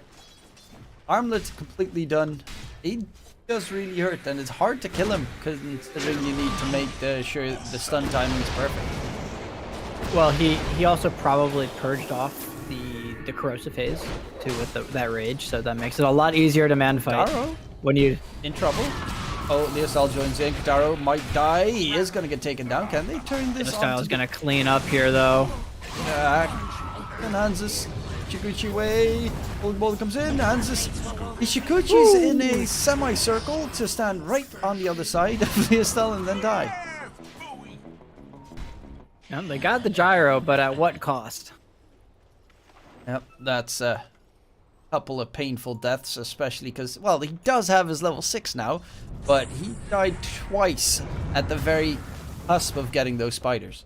Armlet's completely done. He does really hurt, and it's hard to kill him considering you need to make sure the stun timing is perfect. Well, he also probably purged off the corrosive haze too with that rage, so that makes it a lot easier to man fight. Kotaro When you in trouble. Oh, Leostal joins in. Kotaro might die. He is going to get taken down. Can they turn this style on? is gonna clean up here though. And Hanzus, Ishikuchi way. Old Boulder comes in. Hanzus, Ishikuchi's in a semicircle to stand right on the other side of Leostal and then die. Yeah, they got the gyro, but at what cost? Yep, that's a couple of painful deaths, especially because, well, he does have his level 6 now, but he died twice at the very cusp of getting those spiders.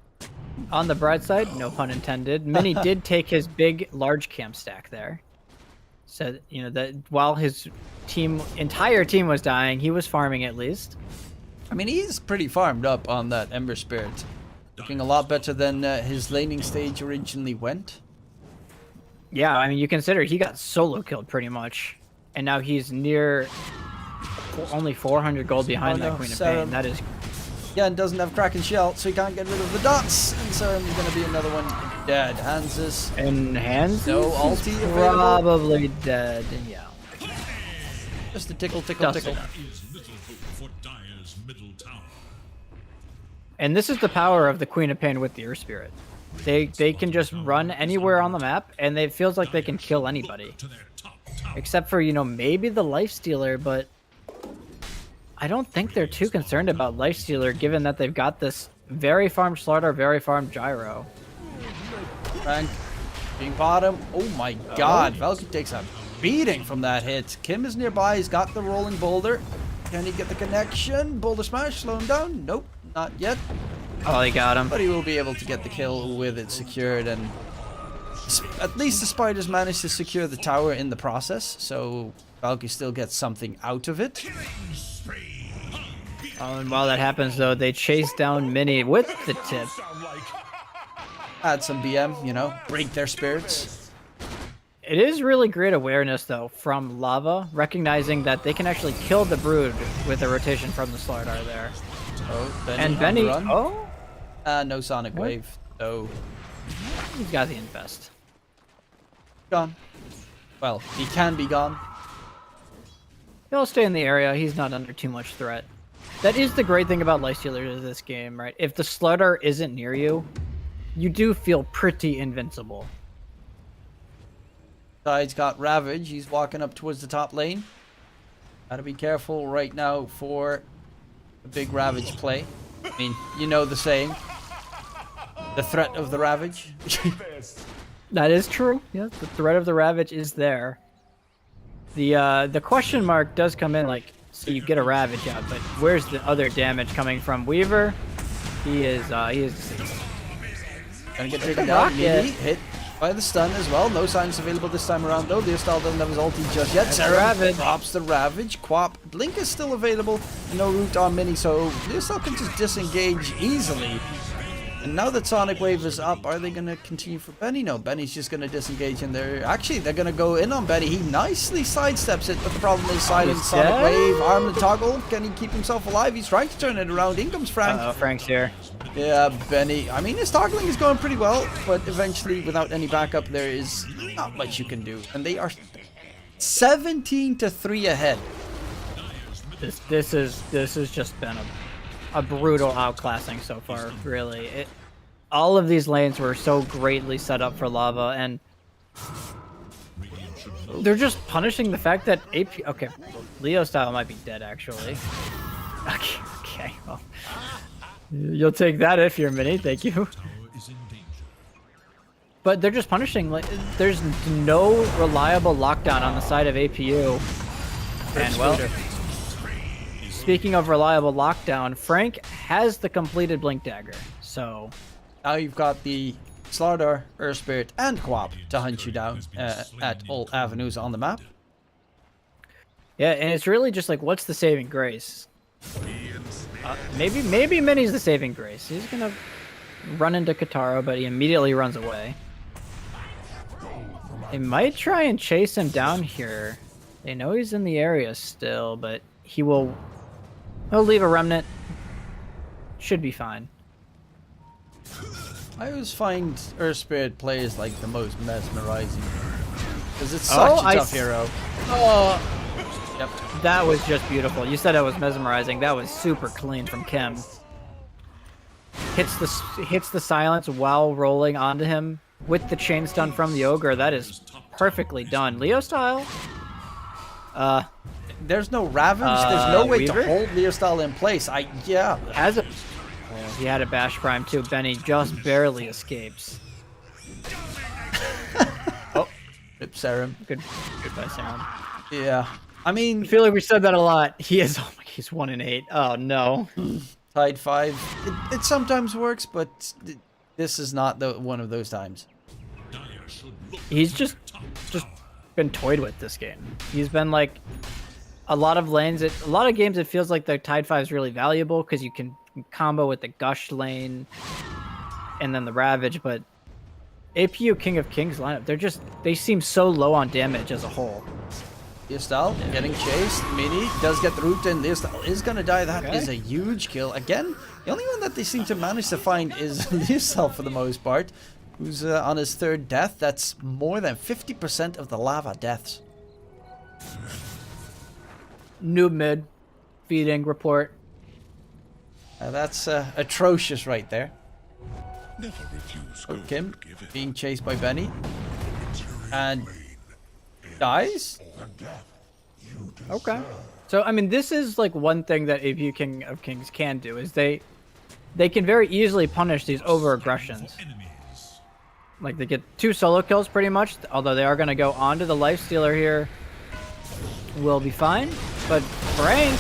On the bright side, no pun intended, Mini did take his big, large camp stack there. So, you know, that while his entire team was dying, he was farming at least. I mean, he's pretty farmed up on that Ember Spirit. Looking a lot better than his laning stage originally went. Yeah, I mean, you consider he got solo killed pretty much. And now he's near only 400 gold behind that Queen of Pain. That is... Yeah, and doesn't have Kraken Shell, so he can't get rid of the dots. And so he's going to be another one dead. Hanzus. And Hanzus? No ulti available. Probably dead, yeah. Just a tickle. Is little hope for Dire's middle tower. And this is the power of the Queen of Pain with the Earth Spirit. They can just run anywhere on the map, and it feels like they can kill anybody. Except for, you know, maybe the Lifestealer, but I don't think they're too concerned about Lifestealer, given that they've got this very farmed Slardar, very farmed Gyro. Frank being bottom. Oh my god, Valky takes a beating from that hit. Kim is nearby, he's got the rolling boulder. Can he get the connection? Boulder smash, slow him down? Nope, not yet. Oh, he got him. But he will be able to get the kill with it secured, and at least the spiders managed to secure the tower in the process, so Valky still gets something out of it. And while that happens, though, they chase down Mini with the tip. Add some BM, you know, break their spirits. It is really great awareness, though, from Lava, recognizing that they can actually kill the Brood with a rotation from the Slardar there. Oh, Benny And on Benny, the run. oh, No Sonic Wave, so he's got the infest. gone. Well, he can be gone. He'll stay in the area. He's not under too much threat. That is the great thing about Lifestealers in this game, right? If the Slardar isn't near you, you do feel pretty invincible. Side's got Ravage. He's walking up towards the top lane. Gotta be careful right now for a big Ravage play. I mean, you know the saying. The threat of the Ravage. That is true. Yeah, the threat of the Ravage is there. The question mark does come in, like, so you get a Ravage out, but where's the other damage coming from? Weaver, he is deceased. Gonna get taken down. Mini hit by the stun as well. No signs available this time around though. Leostyle doesn't have his ulti just yet. Serum drops the Ravage. Quap. Blink is still available. No root on Mini, so Leostyle can just disengage easily. And now that Sonic Wave is up, are they going to continue for Benny? No, Benny's just going to disengage and they're going to go in on Benny. He nicely sidesteps it, but the problem is silent Sonic Wave, arm the toggle. Can he keep himself alive? He's trying to turn it around. In comes Frank. Uh-oh, Frank's here. Yeah, Benny. I mean, his toggling is going pretty well, but eventually, without any backup, there is not much you can do. And they are 17-3 ahead. This has just been a brutal outclassing so far, really. All of these lanes were so greatly set up for Lava, and they're just punishing the fact that AP... Okay, Leostyle might be dead, actually. Okay, well... You'll take that if you're Mini, thank you. But they're just punishing, like, there's no reliable lockdown on the side of APU. And, well... Speaking of reliable lockdown, Frank has the completed Blink Dagger, so... Now you've got the Slardar, Earth Spirit, and Quap to hunt you down at all avenues on the map. Yeah, and it's really just like, what's the saving grace? Maybe Mini's the saving grace. He's gonna run into Katara, but he immediately runs away. They might try and chase him down here. They know he's in the area still, but he'll leave a remnant. Should be fine. I always find Earth Spirit plays like the most mesmerizing because it's such a tough hero. Oh, yep, that was just beautiful. You said it was mesmerizing. That was super clean from Kim. Hits the silence while rolling onto him with the chain stun from the ogre. That is perfectly done. Leostyle. There's no Ravage. There's no way to hold Leostyle in place. Has a. He had a bash prime too. Benny just barely escapes. Oh, rip Serum. Goodbye, Serum. Yeah, I mean, I feel like we said that a lot. He's 1-8. Oh no. Tide 5. It sometimes works, but this is not one of those times. He's just been toyed with this game. He's been like a lot of lanes. A lot of games, it feels like the Tide 5 is really valuable because you can combo with the Gush lane and then the Ravage, but APU King of Kings lineup, they seem so low on damage as a whole. Leostyle getting chased. Mini does get the root in. Leostyle is gonna die. That is a huge kill. Again, the only one that they seem to manage to find is Leostyle for the most part, who's on his third death. That's more than 50% of the lava deaths. Noob mid, feeding report. That's atrocious right there. Kim being chased by Benny and dies. Okay. So I mean, this is like one thing that APU King of Kings can do is they can very easily punish these over aggressions. Like they get 2 solo kills pretty much, although they are going to go onto the Lifestealer here. Will be fine, but Frank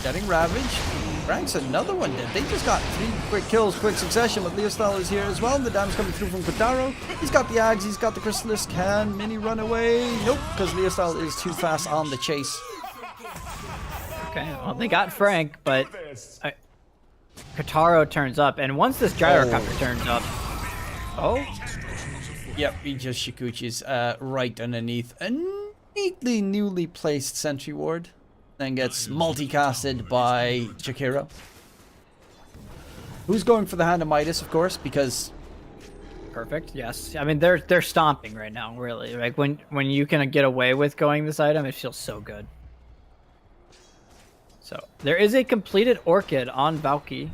getting ravaged. Ranks another one dead. They just got 3 quick kills, quick succession, but Leostyle is here as well. The damage coming through from Kotaro. He's got the Ags, he's got the Chrysalis. Can Mini run away? Nope, because Leostyle is too fast on the chase. Okay, well, they got Frank, but Kotaro turns up, and once this gyrocopter turns up... Oh? Yep, he just Shikuchi's right underneath a neatly newly placed sentry ward. Then gets multicasted by Jakiro. Who's going for the Hand of Midas, of course, because... Perfect, yes. I mean, they're stomping right now, really. Like, when you can get away with going this item, it feels so good. So, there is a completed Orchid on Valky.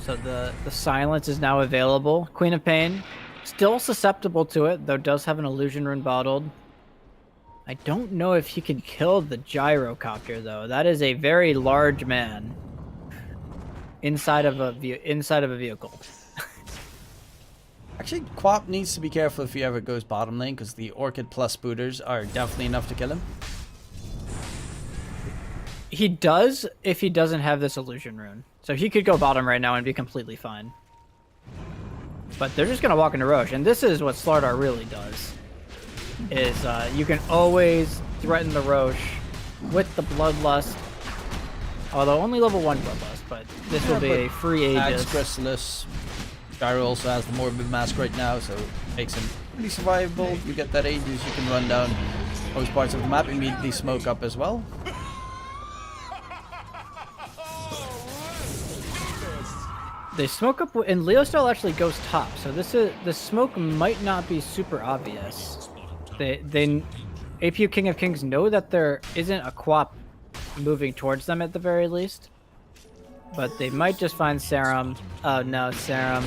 So, the silence is now available. Queen of Pain, still susceptible to it, though does have an illusion rune bottled. I don't know if he can kill the gyrocopter, though. That is a very large man inside of a vehicle. Actually, Quap needs to be careful if he ever goes bottom lane, because the Orchid plus booters are definitely enough to kill him. He does if he doesn't have this illusion rune. So he could go bottom right now and be completely fine. But they're just going to walk into Roche, and this is what Slardar really does. Is you can always threaten the Roche with the Bloodlust. Although only level 1 Bloodlust, but this will be a free Aegis. Chrysalis. Gyro also has the Morbid Mask right now, so it makes him pretty survivable. You get that Aegis, you can run down most parts of the map, immediately smoke up as well. They smoke up, and Leostyle actually goes top, so the smoke might not be super obvious. They APU King of Kings know that there isn't a Quap moving towards them at the very least. But they might just find Serum. Oh no, Serum.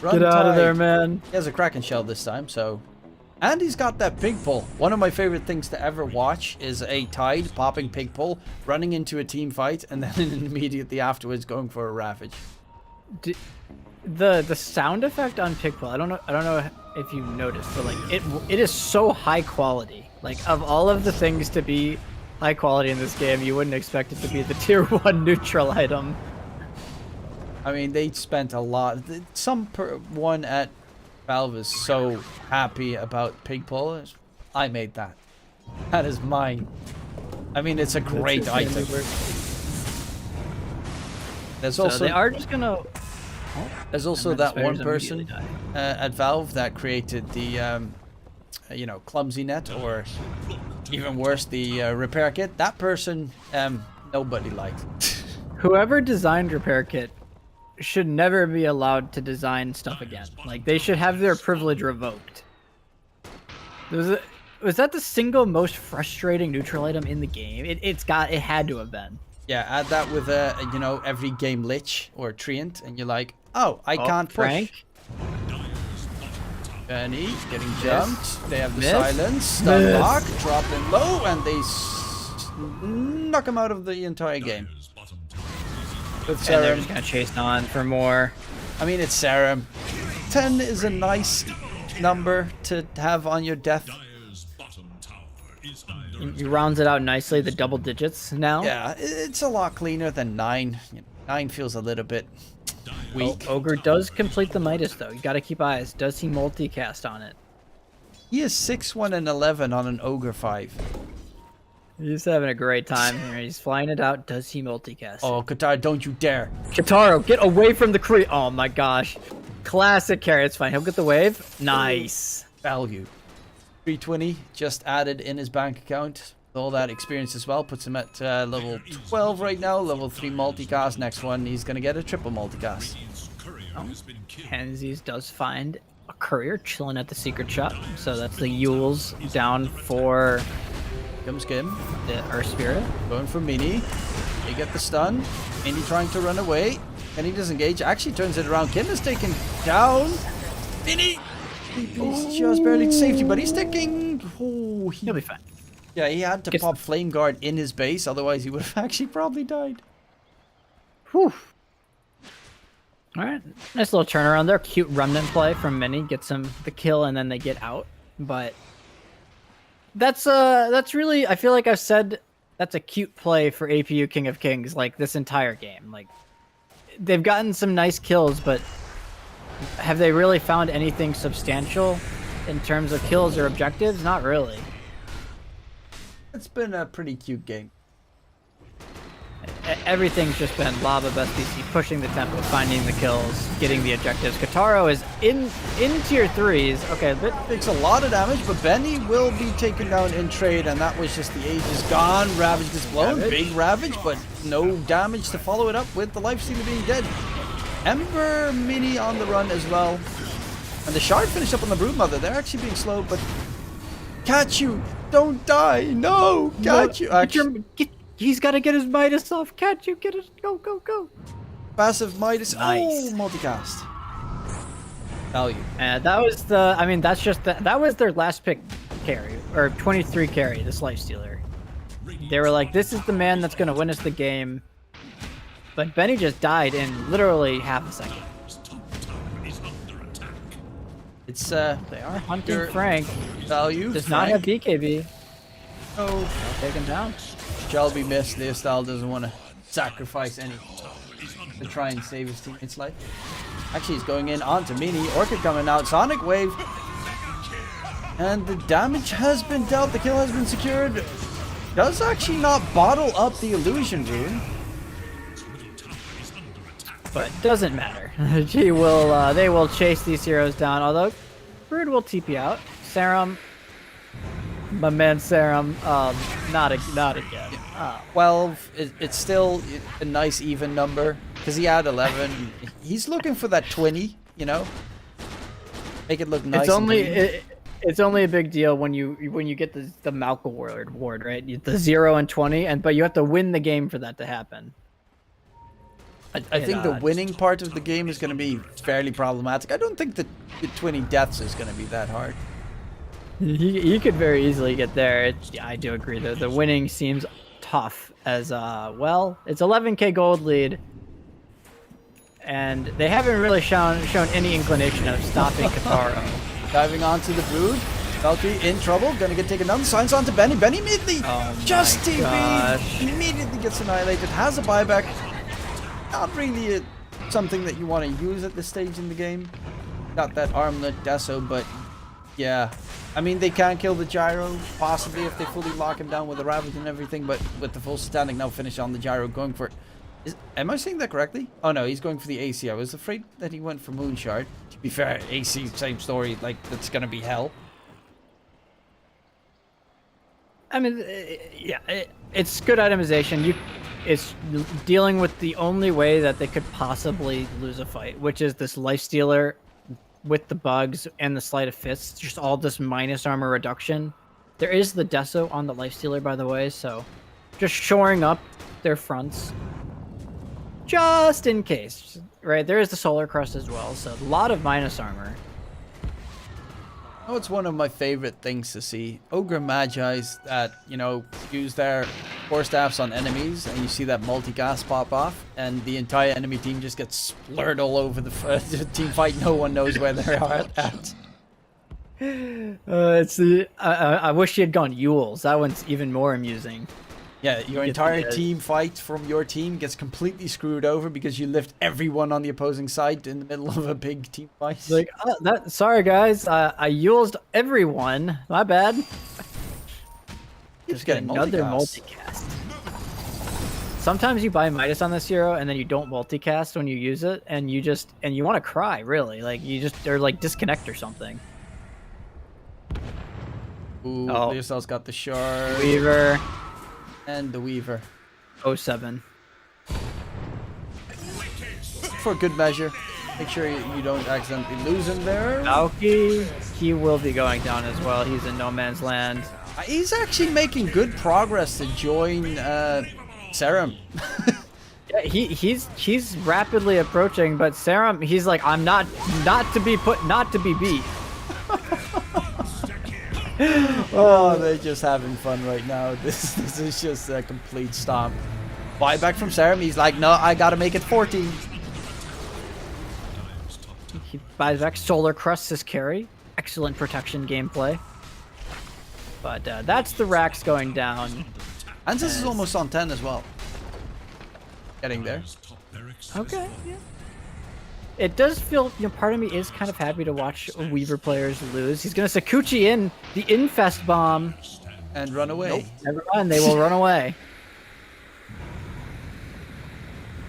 Get out of there, man. He has a Kraken Shell this time, so... And he's got that pig pull. One of my favorite things to ever watch is a Tide popping pig pull, running into a team fight, and then immediately afterwards going for a Ravage. The sound effect on pig pull, I don't know if you noticed, but like it is so high quality. Like, of all of the things to be high quality in this game, you wouldn't expect it to be the tier 1 neutral item. I mean, they spent a lot. Someone at Valve is so happy about pig pull. I made that. That is mine. I mean, it's a great item. There's also they are just gonna. There's also that one person at Valve that created the, you know, clumsy net, or even worse, the repair kit. That person, nobody liked. Whoever designed repair kit should never be allowed to design stuff again. Like, they should have their privilege revoked. Was that the single most frustrating neutral item in the game? It had to have been. Yeah, add that with you know, every game lich or treant, and you're like, oh, I can't Frank. push. Benny getting jumped. They have the silence, stun lock, drop him low, and they knock him out of the entire game. With Serum. And they're just gonna chase on for more. I mean, it's Serum. 10 is a nice number to have on your death. You rounds it out nicely, the double digits now. Yeah, it's a lot cleaner than 9. 9 feels a little bit weak. Ogre does complete the Midas, though. You gotta keep eyes. Does he multicast on it? He is 6-1 and 11 on an Ogre 5. He's having a great time here. He's flying it out. Does he multicast? Oh, Kotaro, don't you dare. Kotaro, get away from the creep. Oh my gosh. Classic carry. It's fine. He'll get the wave. Nice. Value. 320 just added in his bank account. All that experience as well. Puts him at level 12 right now. Level 3 multicast. Next one, he's going to get a triple multicast. Henzies does find a courier chilling at the secret shop. So that's the Yules down for... Skim. The Earth Spirit. Going for Mini. They get the stun. Mini trying to run away. Can he disengage? Actually turns it around. Kim is taken down. Mini! He's just barely to safety, but he's sticking. Oh, he'll be fine. Yeah, he had to pop Flame Guard in his base, otherwise he would have actually probably died. Whew. Alright, nice little turnaround there. Cute remnant play from Mini. Gets him the kill and then they get out. But that's really, I feel like I've said that's a cute play for APU King of Kings, like, this entire game. Like, they've gotten some nice kills, but have they really found anything substantial in terms of kills or objectives? Not really. It's been a pretty cute game. Everything's just been Lava best PC, pushing the tempo, finding the kills, getting the objectives. Kataro is in tier 3s. Okay, but Takes a lot of damage, but Benny will be taken down in trade, and that was just the Aegis gone. Ravage gets blown. Ravage. Big Ravage, but no damage to follow it up with the Lifestealer being dead. Ember Mini on the run as well. And the Shard finished up on the Broodmother. They're actually being slowed, but catch you! Don't die! No! Catch you! He's got to get his Midas off. Catch you! Get it! Go! Go! Go! Passive Midas. Nice. Oh, multicast. Value. And that was the. I mean, that's just that was their last pick carry or 23 carry. This Lifestealer. They were like, this is the man that's gonna win us the game. But Benny just died in literally half a second. It's They are hunting Frank. value. Does not have BKB. Oh, Take him down. shall be missed. Leostyle doesn't want to sacrifice any to try and save his teammate's life. Actually, he's going in onto Mini. Orchid coming out. Sonic Wave. And the damage has been dealt. The kill has been secured. Does actually not bottle up the illusion rune. But doesn't matter. She will. They will chase these heroes down. Although, Brood will TP out. Serum. My man Serum. Not again. 12. It's still a nice even number because he had 11. He's looking for that 20. You know, make it look nice. It's only. It's only a big deal when you get the Malka ward, right? The 0 and 20, but you have to win the game for that to happen. I think the winning part of the game is going to be fairly problematic. I don't think the 20 deaths is going to be that hard. You could very easily get there. Yeah, I do agree. The winning seems tough as well. It's 11k gold lead, and they haven't really shown any inclination of stopping Kataro. Diving onto the Brood. Valkyrie in trouble. Gonna get taken down. Signs on to Benny. Benny immediately just TP. Immediately gets annihilated. Has a buyback. Not really something that you want to use at this stage in the game. Got that armlet Deso, but yeah. I mean, they can kill the Gyro, possibly, if they fully lock him down with the Ravage and everything, but with the full standing now finish on the Gyro, going for... Am I saying that correctly? Oh no, he's going for the AC. I was afraid that he went for Moonshard. To be fair, AC, same story, like, that's gonna be hell. I mean, yeah, it's good itemization. It's dealing with the only way that they could possibly lose a fight, which is this Lifestealer with the bugs and the Sleight of Fists, just all this minus armor reduction. There is the Deso on the Lifestealer, by the way, so just shoring up their fronts. Just in case, right? There is the Solar Crust as well, so a lot of minus armor. Oh, it's one of my favorite things to see. Ogre Magi's that, you know, use their core staffs on enemies, and you see that multicast pop off, and the entire enemy team just gets splurred all over the team fight. No one knows where they are at. I wish he had gone Yules. That one's even more amusing. Yeah, your entire team fight from your team gets completely screwed over because you lift everyone on the opposing side in the middle of a big team fight. Like, sorry guys, I Yulesed everyone. My bad. Just get another multicast. Sometimes you buy Midas on this hero and then you don't multicast when you use it, and you want to cry, really. Like, or like disconnect or something. Ooh, Leocel's got the shard. Weaver. And the Weaver. 07. For good measure. Make sure you don't accidentally lose him there. Valky, he will be going down as well. He's in no man's land. He's actually making good progress to join Serum. Yeah, he's rapidly approaching, but Serum, he's like, I'm not to be beat. Oh, they're just having fun right now. This is just a complete stomp. Buyback from Serum. He's like, no, I gotta make it 14. He buys back Solar Crust his carry. Excellent protection gameplay. But that's the Rax going down. Aponzeus is almost on 10 as well. Getting there. Dire's top barracks Okay. has Yeah. It does feel, part of me is kind of happy to watch Weaver players lose. He's gonna Sakuchi in the infest bomb. And run away. Never mind, they will run away.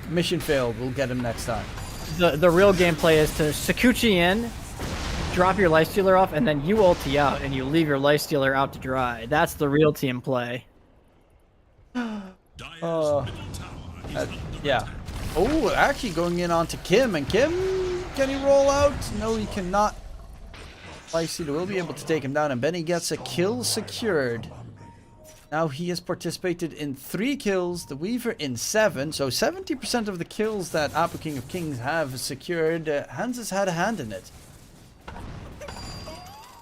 Mission failed. We'll get him next time. The real gameplay is to Sakuchi in, drop your lifestealer off, and then you ulti out, and you leave your lifestealer out to dry. That's the real team play. Dire's Oh. middle tower is under Yeah. attack. Oh, actually going in onto Kim. And Kim, can he roll out? No, he cannot. Lifestealer will be able to take him down. And Benny gets a kill secured. Now he has participated in 3 kills, the Weaver in 7. So 70% of the kills that Apu King of Kings have secured, Hans has had a hand in it.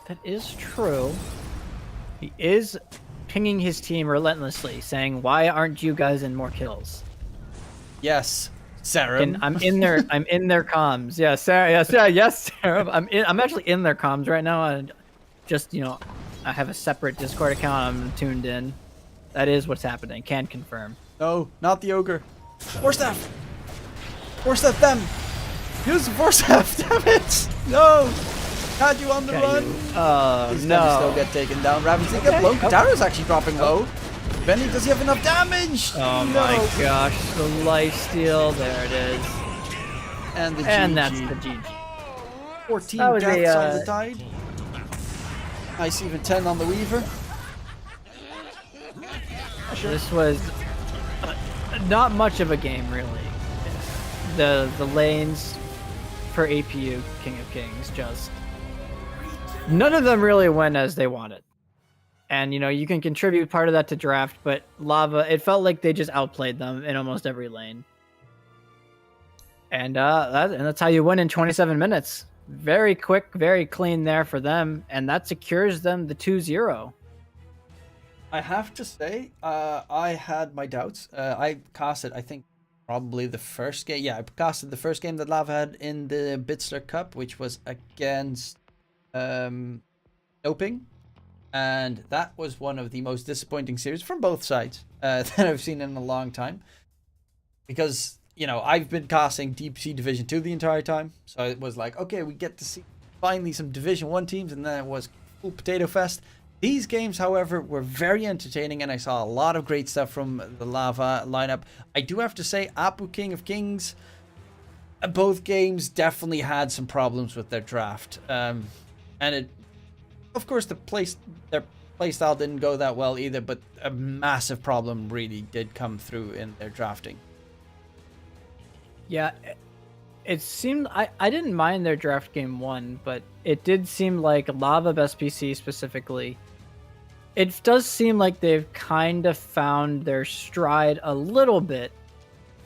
That is true. He is pinging his team relentlessly, saying, "Why aren't you guys in more kills?" Yes, Sarah. And I'm in their comms. Yeah, Sarah. Yes, Sarah. I'm actually in their comms right now. And just I have a separate Discord account. I'm tuned in. That is what's happening. Can confirm. No, not the ogre. Force staff. Force staff them. Use the force staff. Damn it. No. Had you on the run. Oh He's gonna still no. get taken down. Raven's gonna get blown. Katara's actually dropping low. Benny, does he have enough damage? Oh No. my gosh, the lifesteal. There it is. And the And GG. that's the GG. 14 That was a, deaths on the tide. Nice even 10 on the Weaver. This was not much of a game, really. The lanes for APU King of Kings, just none of them really went as they wanted. And you can contribute part of that to draft, but Lava, it felt like they just outplayed them in almost every lane. And that's how you win in 27 minutes. Very quick, very clean there for them, and that secures them the 2-0. I have to say, I had my doubts. I casted, I think, probably the first game. Yeah, I casted the first game that Lava had in the Bitsler Cup, which was against Doping. And that was one of the most disappointing series from both sides that I've seen in a long time. Because, I've been casting Deep Sea Division 2 the entire time. So it was like, okay, we get to see finally some Division 1 teams, and then it was full potato fest. These games, however, were very entertaining, and I saw a lot of great stuff from the Lava lineup. I do have to say, Apu King of Kings, both games definitely had some problems with their draft. And it, of course, their playstyle didn't go that well either, but a massive problem really did come through in their drafting. Yeah, it seemed I didn't mind their draft game 1, but it did seem like Lava Best PC specifically. It does seem like they've kind of found their stride a little bit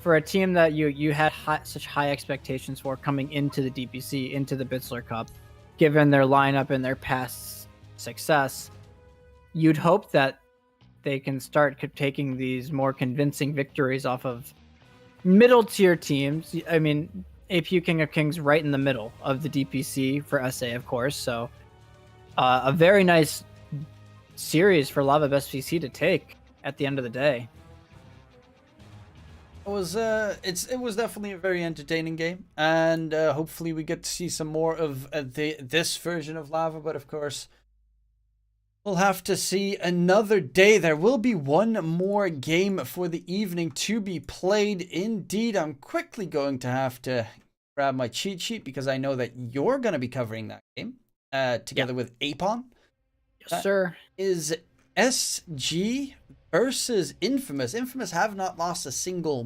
for a team that you had such high expectations for coming into the DPC, into the Bitsler Cup, given their lineup and their past success. You'd hope that they can start taking these more convincing victories off of middle tier teams. I mean, APU King of Kings right in the middle of the DPC for SA, of course. So a very nice series for Lava Best PC to take at the end of the day. It was definitely a very entertaining game, and hopefully we get to see some more of this version of Lava. But of course, we'll have to see another day. There will be one more game for the evening to be played. Indeed, I'm quickly going to have to grab my cheat sheet because I know that you're going to be covering that game together with Apon. Yes, sir. Is SG versus Infamous. Infamous have not lost a single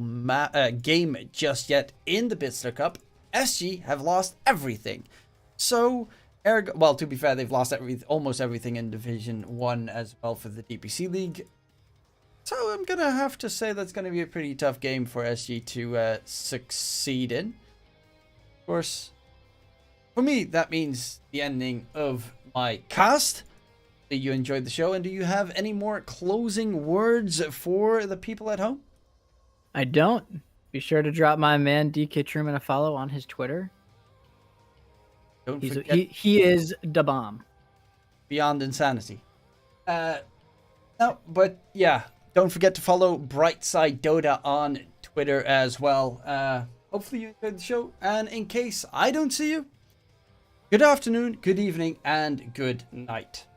game just yet in the Bitsler Cup. SG have lost everything. So, well, to be fair, they've lost almost everything in Division 1 as well for the DPC League. So I'm going to have to say that's going to be a pretty tough game for SG to succeed in. Of course, for me, that means the ending of my cast. You enjoyed the show, and do you have any more closing words for the people at home? I don't. Be sure to drop my man DK Truman a follow on his Twitter. Don't forget He is da bomb. Beyond Insanity. No, but yeah, Don't forget to follow Brightside Dota on Twitter as well. Hopefully you enjoyed the show. And in case I don't see you, good afternoon, good evening, and good night.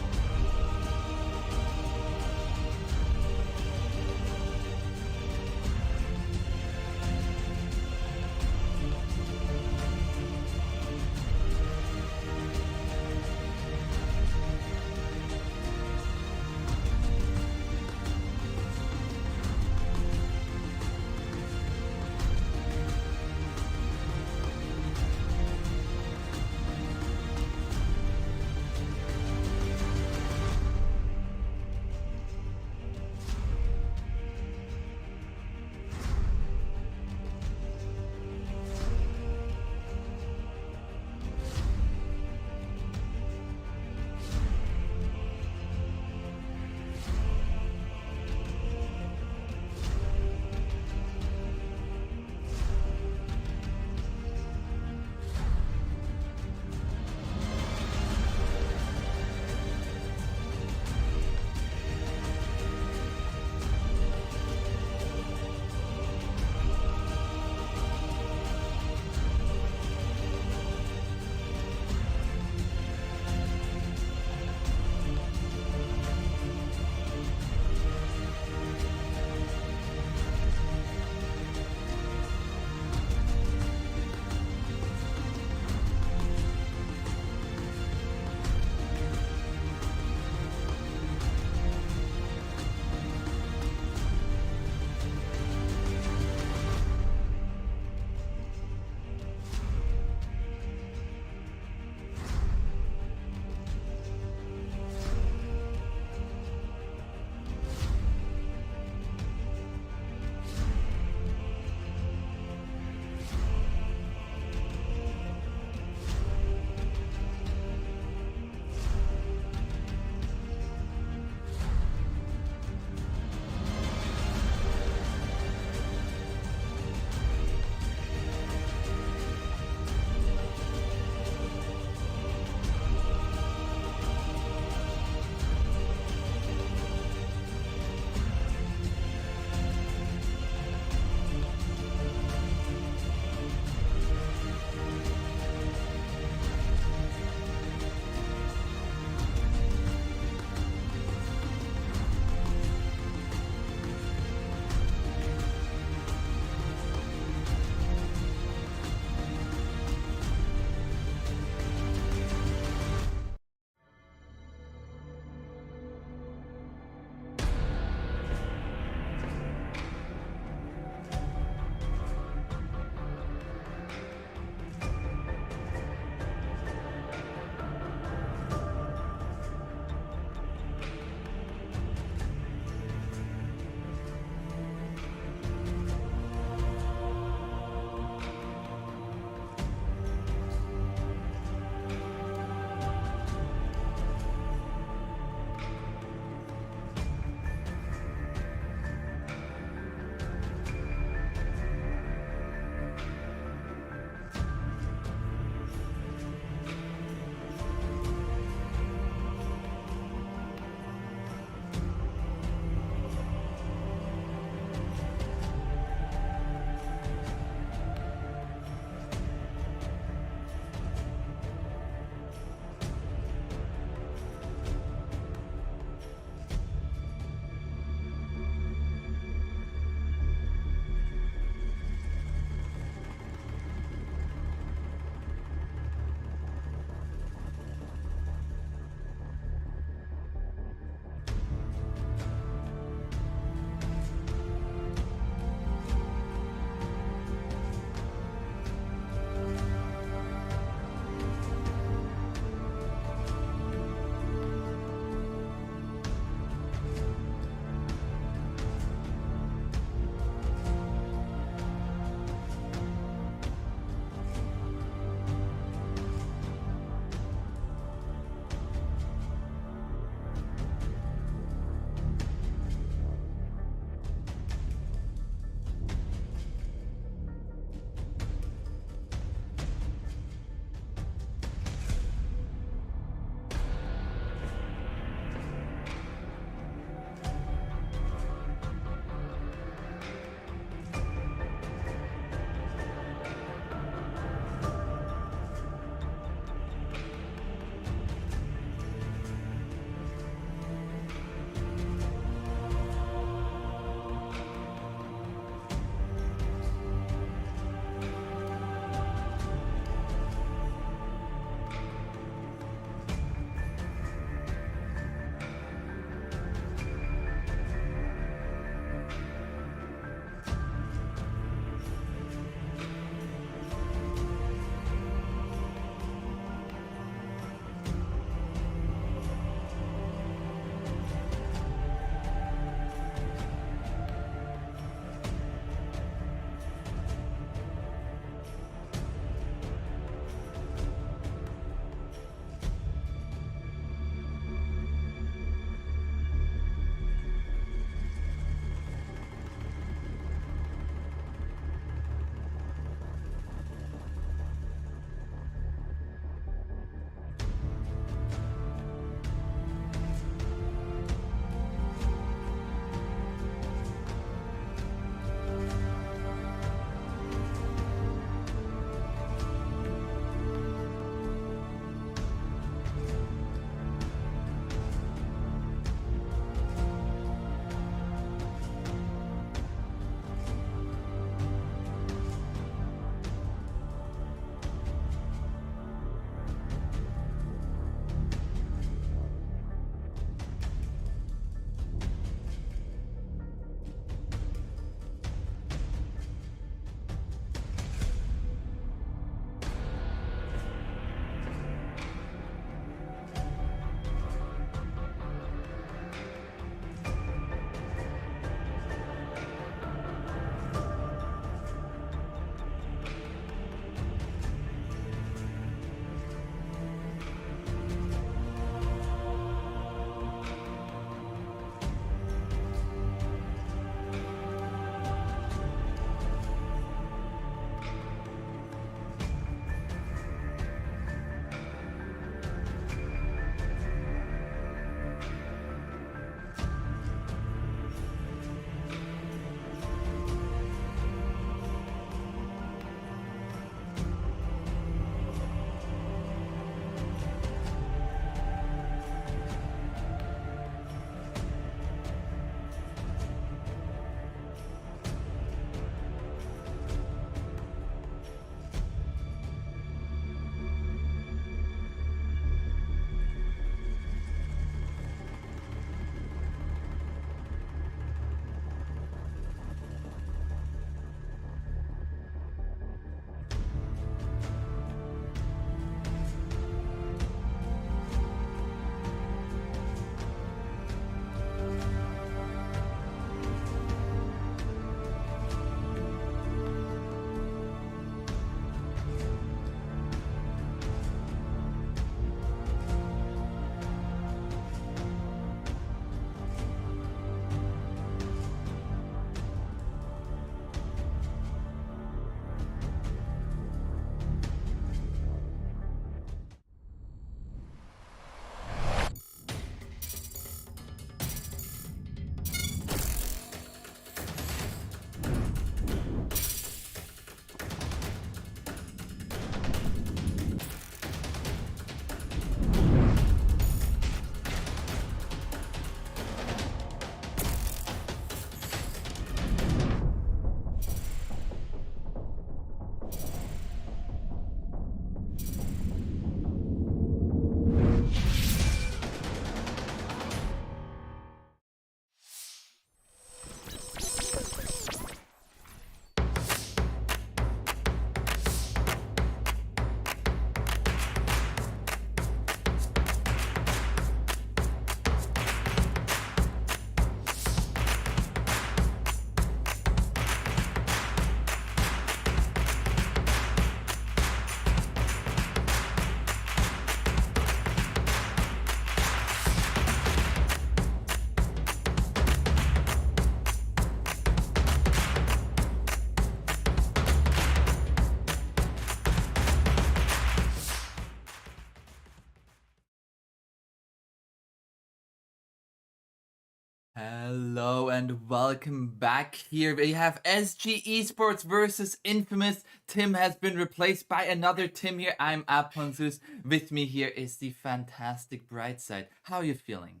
Hello and welcome back. Here we have SG Esports versus Infamous. Tim has been replaced by another Tim here. I'm aponzeus. With me here is the fantastic Brightside. How are you feeling?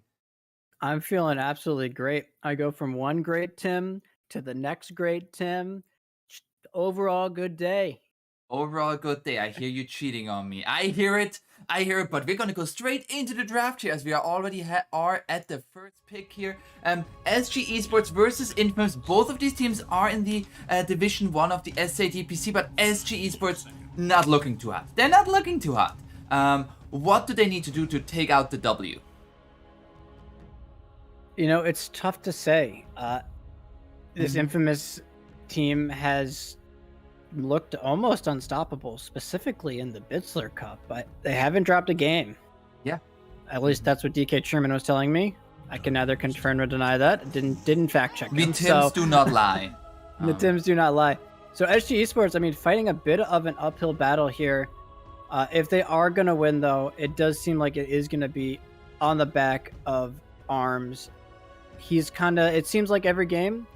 I'm feeling absolutely great. I go from one great Tim to the next great Tim. Overall, good day. Overall, good day. I hear you cheating on me. I hear it, but we're gonna go straight into the draft here as we are already are at the first pick here. SG Esports versus Infamous. Both of these teams are in the Division 1 of the SADPC, but SG Esports not looking too hot. They're not looking too hot. What do they need to do to take out the W? You know, it's tough to say. This Infamous team has looked almost unstoppable, specifically in the Bitsler Cup, but they haven't dropped a game. Yeah. At least that's what DK Sherman was telling me. I can neither confirm or deny that. Didn't fact check The him, Tims do not lie. The Tims do not lie. So SG Esports, I mean, fighting a bit of an uphill battle here. If they are going to win, though, it does seem like it is going to be on the back of Arms. He's kind of, it seems like every game,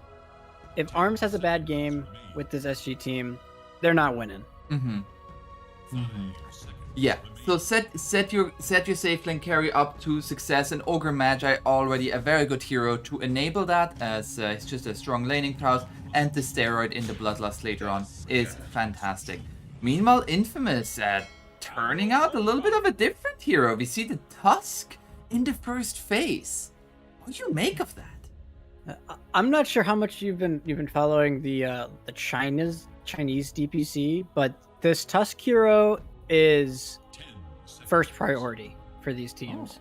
if Arms has a bad game with this SG team, they're not winning. Yeah. So set your safe lane carry up to success, and Ogre Magi already a very good hero to enable that, as it's just a strong laning prowess, and the steroid in the Bloodlust later on is fantastic. Meanwhile, Infamous turning out a little bit of a different hero. We see the Tusk in the first phase. What do you make of that? I'm not sure how much you've been following the Chinese DPC, but this Tusk hero is first priority for these teams,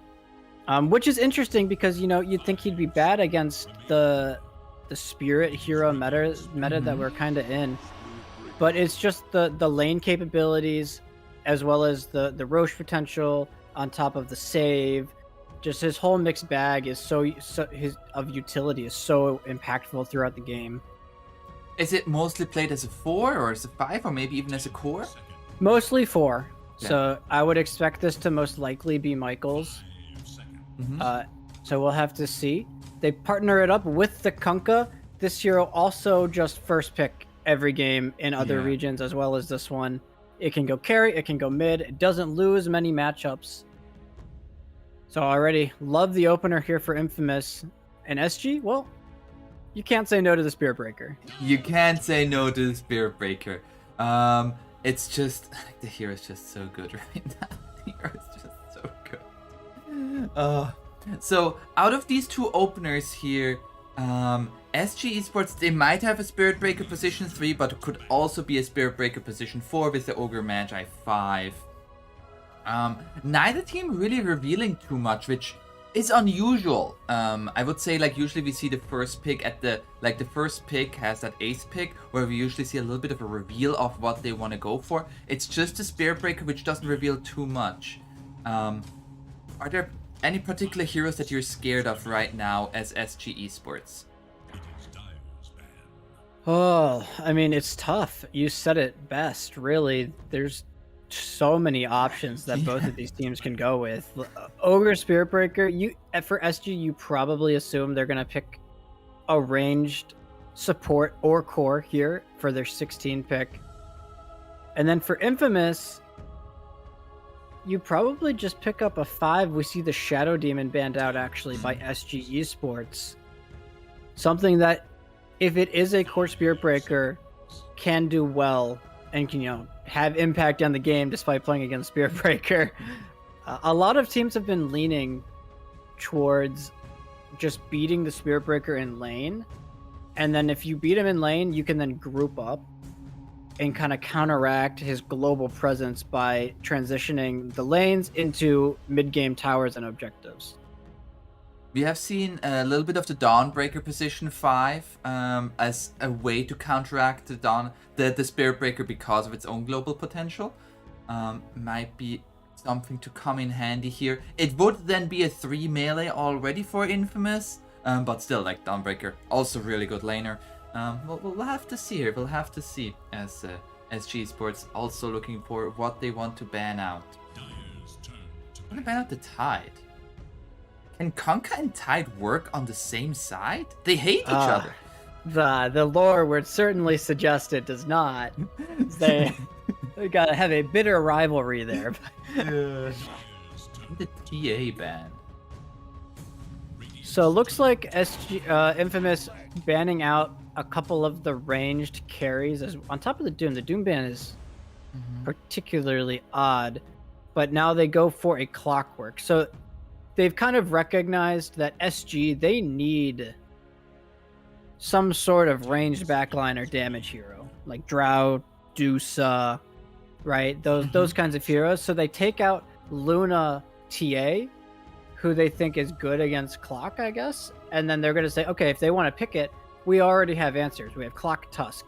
which is interesting because you'd think he'd be bad against the Spirit hero meta that we're kind of in, but it's just the lane capabilities as well as the Roche potential on top of the save. Just his whole mixed bag is his utility is so impactful throughout the game. Is it mostly played as a 4 or as a 5 or maybe even as a core? Mostly 4. Yeah. So I would expect this to most likely be Michael's. So we'll have to see. They partner it up with the Kunkka. This hero also just first pick every game in other regions as well as this one. It can go carry, it can go mid. It doesn't lose many matchups. So already love the opener here for Infamous. And SG, well, you can't say no to the Spirit Breaker. You can't say no to the Spirit Breaker. It's just, the hero's just so good right now. The hero's just so good. So out of these two openers here, SG Esports, they might have a Spirit Breaker position 3, but it could also be a Spirit Breaker position 4 with the Ogre Magi 5. Neither team really revealing too much, which is unusual. I would say, like, usually we see the first pick at the first pick has that ace pick where we usually see a little bit of a reveal of what they want to go for. It's just a Spirit Breaker which doesn't reveal too much. Are there any particular heroes that you're scared of right now as SG Esports? Oh, I mean, it's tough. You said it best, really. There's so many options that both of these teams can go with. Ogre Spirit Breaker, for SG, you probably assume they're going to pick a ranged support or core here for their 16 pick. And then for Infamous, you probably just pick up a 5. We see the Shadow Demon banned out actually by SG Esports. Something that, if it is a core Spirit Breaker, can do well and can, have impact on the game despite playing against Spirit Breaker. A lot of teams have been leaning towards just beating the Spirit Breaker in lane, and then if you beat him in lane, you can then group up and kind of counteract his global presence by transitioning the lanes into mid-game towers and objectives. We have seen a little bit of the Dawnbreaker position 5 as a way to counteract the Spirit Breaker because of its own global potential. Might be something to come in handy here. It would then be a 3 melee already for Infamous, but still, like, Dawnbreaker, also really good laner. We'll have to see here. We'll have to see as SG Esports also looking for what they want to ban out. Want to ban out the Tide? Can Conca and Tide work on the same side? They hate each other. The lore would certainly suggest it does not. They gotta have a bitter rivalry there. The TA ban. So it looks like Infamous banning out a couple of the ranged carries as on top of the Doom. The Doom ban is particularly odd, but now they go for a Clockwork. So they've kind of recognized that SG, they need some sort of ranged backline or damage hero, like Drow, Dusa, right? Those kinds of heroes. So they take out Luna TA, who they think is good against Clock, I guess. And then they're going to say, okay, if they want to pick it, we already have answers. We have Clock Tusk.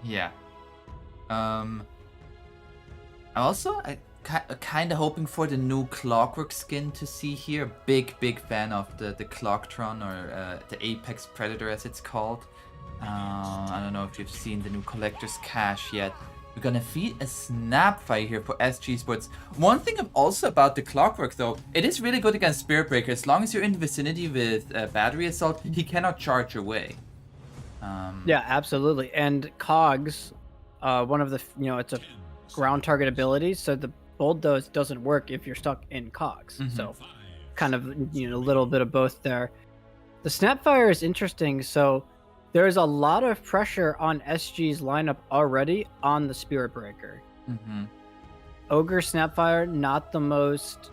Yeah. Also, I kind of hoping for the new Clockwork skin to see here. Big fan of the Clocktron, or the Apex Predator as it's called. I don't know if you've seen the new Collector's Cache yet. We're gonna feed a Snapfire here for SG Esports. One thing also about the Clockwork though, it is really good against Spirit Breaker. As long as you're in the vicinity with Battery Assault, he cannot charge away. Yeah, absolutely. And Cogs, one of the, it's a ground target ability, so the Bulldoze doesn't work if you're stuck in Cogs. So kind of, a little bit of both there. The Snapfire is interesting. So there's a lot of pressure on SG's lineup already on the Spirit Breaker. Ogre, Snapfire, not the most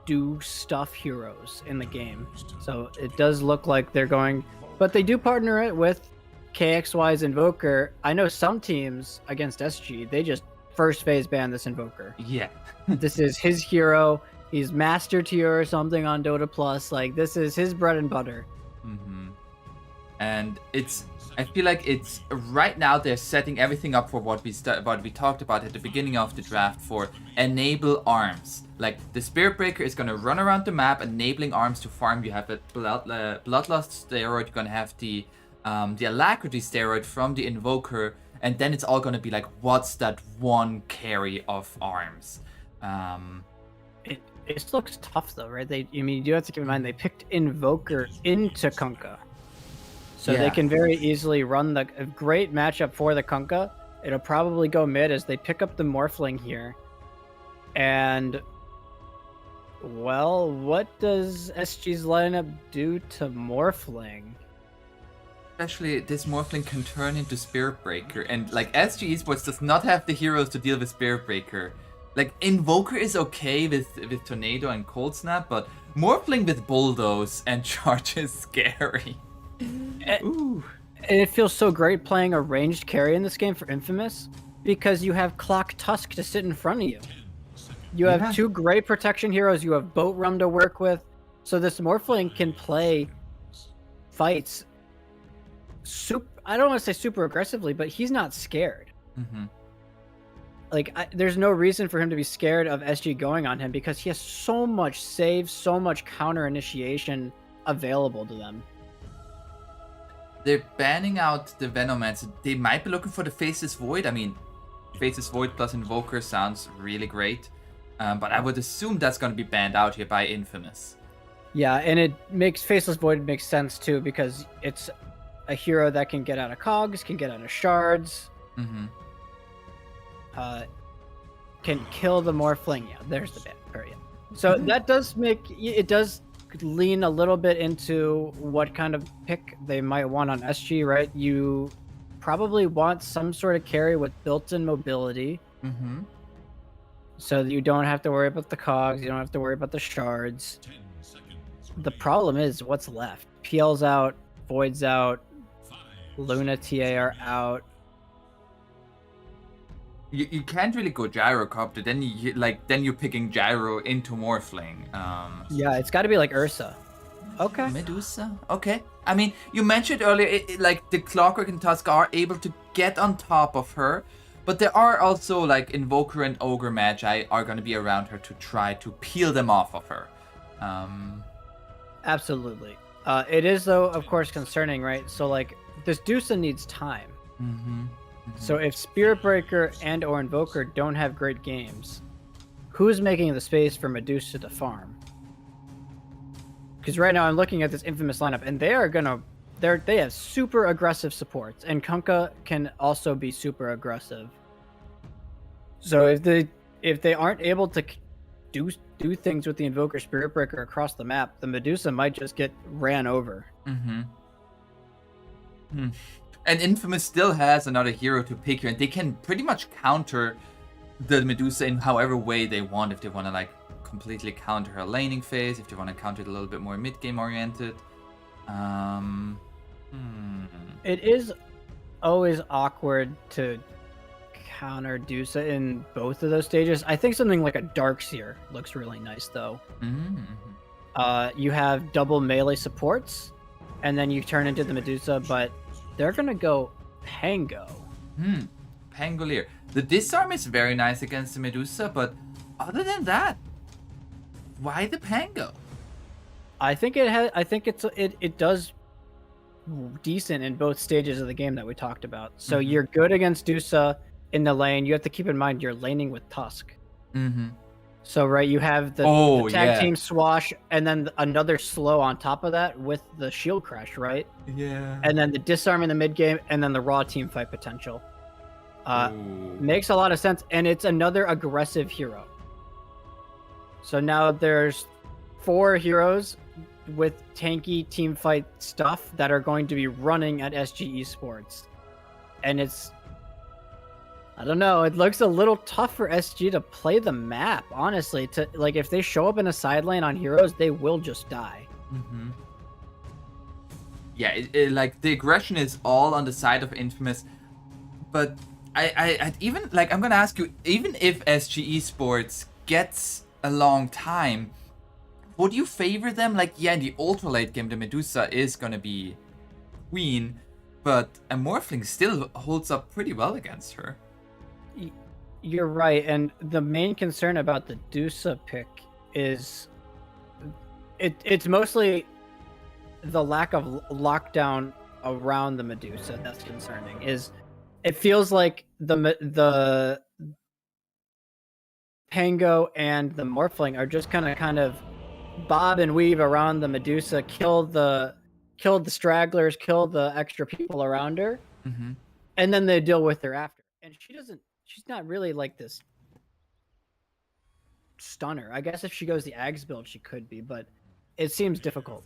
do stuff heroes in the game. So it does look like they're going, but they do partner it with KXY's Invoker. I know some teams against SG, they just first phase ban this Invoker. Yeah. This is his hero. He's master tier or something on Dota Plus. Like, this is his bread and butter. And I feel like it's right now they're setting everything up for what we talked about at the beginning of the draft, for enable arms. Like, the Spirit Breaker is gonna run around the map enabling arms to farm. You have a Bloodlust steroid. You're gonna have the Alacrity steroid from the Invoker, and then it's all gonna be like, what's that one carry of arms? It looks tough though, right? You do have to keep in mind they picked Invoker into Kunkka. So they can very easily run a great matchup for the Kunkka. It'll probably go mid as they pick up the Morphling here. And, well, what does SG's lineup do to Morphling? Especially this Morphling can turn into Spirit Breaker, and like SG Esports does not have the heroes to deal with Spirit Breaker. Like, Invoker is okay with Tornado and Cold Snap, but Morphling with Bulldoze and Charge is scary. Ooh. It feels so great playing a ranged carry in this game for Infamous, because you have Clock Tusk to sit in front of you. You have two great protection heroes. You have Boat Rum to work with. So this Morphling can play fights I don't want to say super aggressively, but he's not scared. Like, there's no reason for him to be scared of SG going on him, because he has so much save, so much counter initiation available to them. They're banning out the Venomancer. They might be looking for the Faceless Void. I mean, Faceless Void plus Invoker sounds really great. But I would assume that's going to be banned out here by Infamous. Yeah, and it makes Faceless Void make sense too, because it's a hero that can get out of Cogs, can get out of Shards. Can kill the Morphling. Yeah, there's the ban. Period. So that does lean a little bit into what kind of pick they might want on SG, right? You probably want some sort of carry with built-in mobility. So that you don't have to worry about the Cogs, you don't have to worry about the Shards. The problem is what's left. PL's out, Void's out, Luna TA are out. You can't really go Gyrocopter, then you're picking Gyro into Morphling. Yeah, it's got to be like Ursa. Okay. Medusa? Okay. I mean, you mentioned earlier, like, the Clockwork and Tusk are able to get on top of her, but there are also, like, Invoker and Ogre Magi are going to be around her to try to peel them off of her. Absolutely. It is, though, of course, concerning, right? So, like, this Dusa needs time. So if Spirit Breaker and or Invoker don't have great games, who's making the space for Medusa to farm? because right now I'm looking at this Infamous lineup, and they have super aggressive supports, and Kunkka can also be super aggressive. So if they aren't able to do things with the Invoker Spirit Breaker across the map, the Medusa might just get ran over. And Infamous still has another hero to pick here, and they can pretty much counter the Medusa in however way they want. If they want to like completely counter her laning phase, if they want to counter it a little bit more mid-game oriented. It is always awkward to counter Dusa in both of those stages. I think something like a Darkseer looks really nice though. You have double melee supports, and then you turn into the Medusa, but they're gonna go Pango. Pangolier. The disarm is very nice against the Medusa, but other than that, why the Pango? I think it does decent in both stages of the game that we talked about. So you're good against Dusa in the lane. You have to keep in mind you're laning with Tusk. So right, you have the tag team swash, and then another slow on top of that with the shield crash, right? Yeah. And then the disarm in the mid game, and then the raw team fight potential. Makes a lot of sense, and it's another aggressive hero. So now there's 4 heroes with tanky team fight stuff that are going to be running at SG Esports. And I don't know, it looks a little tough for SG to play the map, honestly. Like, if they show up in a side lane on heroes, they will just die. Yeah, like the aggression is all on the side of Infamous, but I even like I'm gonna ask you, even if SG Esports gets a long time, would you favor them? Like, yeah, in the ultra late game, the Medusa is gonna be queen, but a Morphling still holds up pretty well against her. You're right, and the main concern about the Dusa pick is it's mostly the lack of lockdown around the Medusa that's concerning. It feels like the Pango and the Morphling are just kind of bob and weave around the Medusa, kill the stragglers, kill the extra people around her, and then they deal with her after. And she's not really like this stunner. I guess if she goes the Ags build, she could be, but it seems difficult.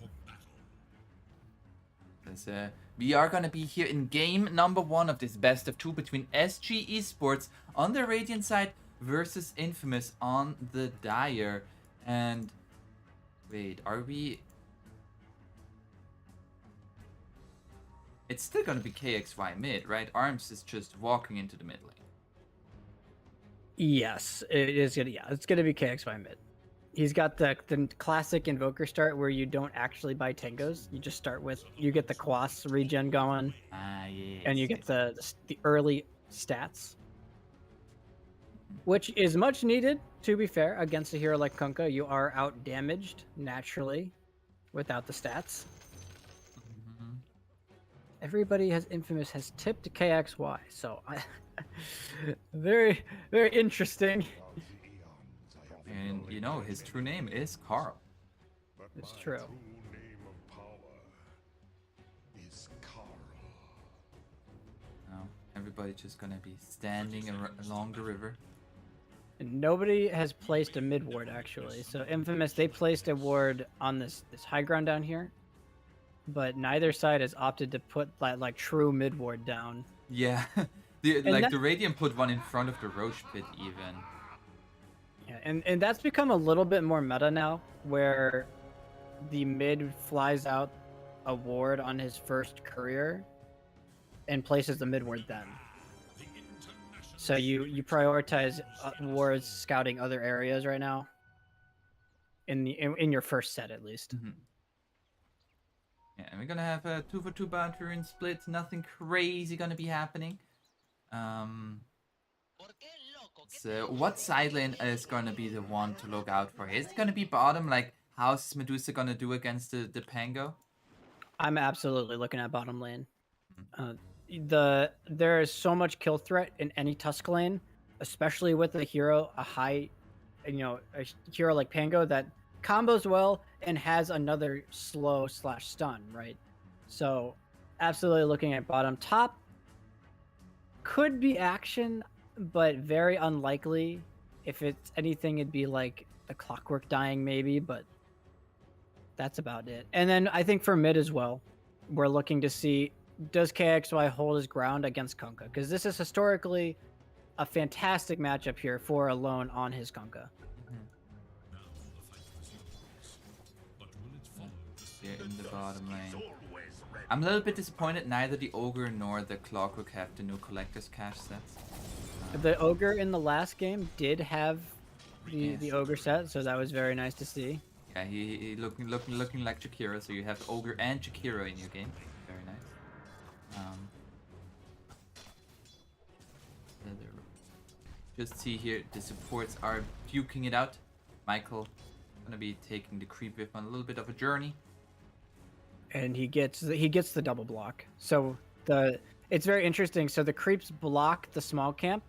We are going to be here in game number 1 of this best of 2 between SG Esports on the Radiant side versus Infamous on the Dire. And wait, are we... It's still going to be KXY mid, right? Arms is just walking into the mid lane. Yes, it is gonna. Yeah, it's gonna be KXY mid. He's got the classic Invoker start where you don't actually buy tangos. You just start with, you get the Quas regen going, and you get the early stats, which is much needed, to be fair, against a hero like Kunkka. You are out damaged naturally without the stats. Everybody Infamous has tipped KXY, so very, very interesting. And you know, his true name is Carl. It's true. Now, everybody's just gonna be standing along the river. And nobody has placed a mid ward, actually. So Infamous, they placed a ward on this high ground down here, but neither side has opted to put that like true mid ward down. Yeah, the Radiant put one in front of the Roche pit even. Yeah, and that's become a little bit more meta now, where the mid flies out a ward on his first courier and places the mid ward then. So you prioritize wards scouting other areas right now. In your first set, at least. Yeah, and we're gonna have a 2-for-2 boundary and split. Nothing crazy gonna be happening. So what side lane is gonna be the one to look out for? Is it gonna be bottom? Like, how's Medusa gonna do against the Pango? I'm absolutely looking at bottom lane. There is so much kill threat in any Tusk lane, especially with a hero, a hero like Pango, that combos well and has another slow/stun, right? So absolutely looking at bottom. Top could be action, but very unlikely. If it's anything, it'd be like the clockwork dying maybe, but that's about it. And then I think for mid as well, we're looking to see, does KXY hold his ground against Kunkka? Because this is historically a fantastic matchup here for Alone on his Kunkka. Now the fight resumes. But will it follow the They're same in the bottom lane. Always ready. I'm a little bit disappointed neither the Ogre nor the Clockwork have the new Collector's Cash sets. The Ogre in the last game did have Yes. the Ogre set, so that was very nice to see. Yeah, he looking like Shakira, so you have Ogre and Shakira in your game. Very nice. Just see here, the supports are duking it out. Michael gonna be taking the creep whip on a little bit of a journey. And he gets the double block. So it's very interesting. So the creeps block the small camp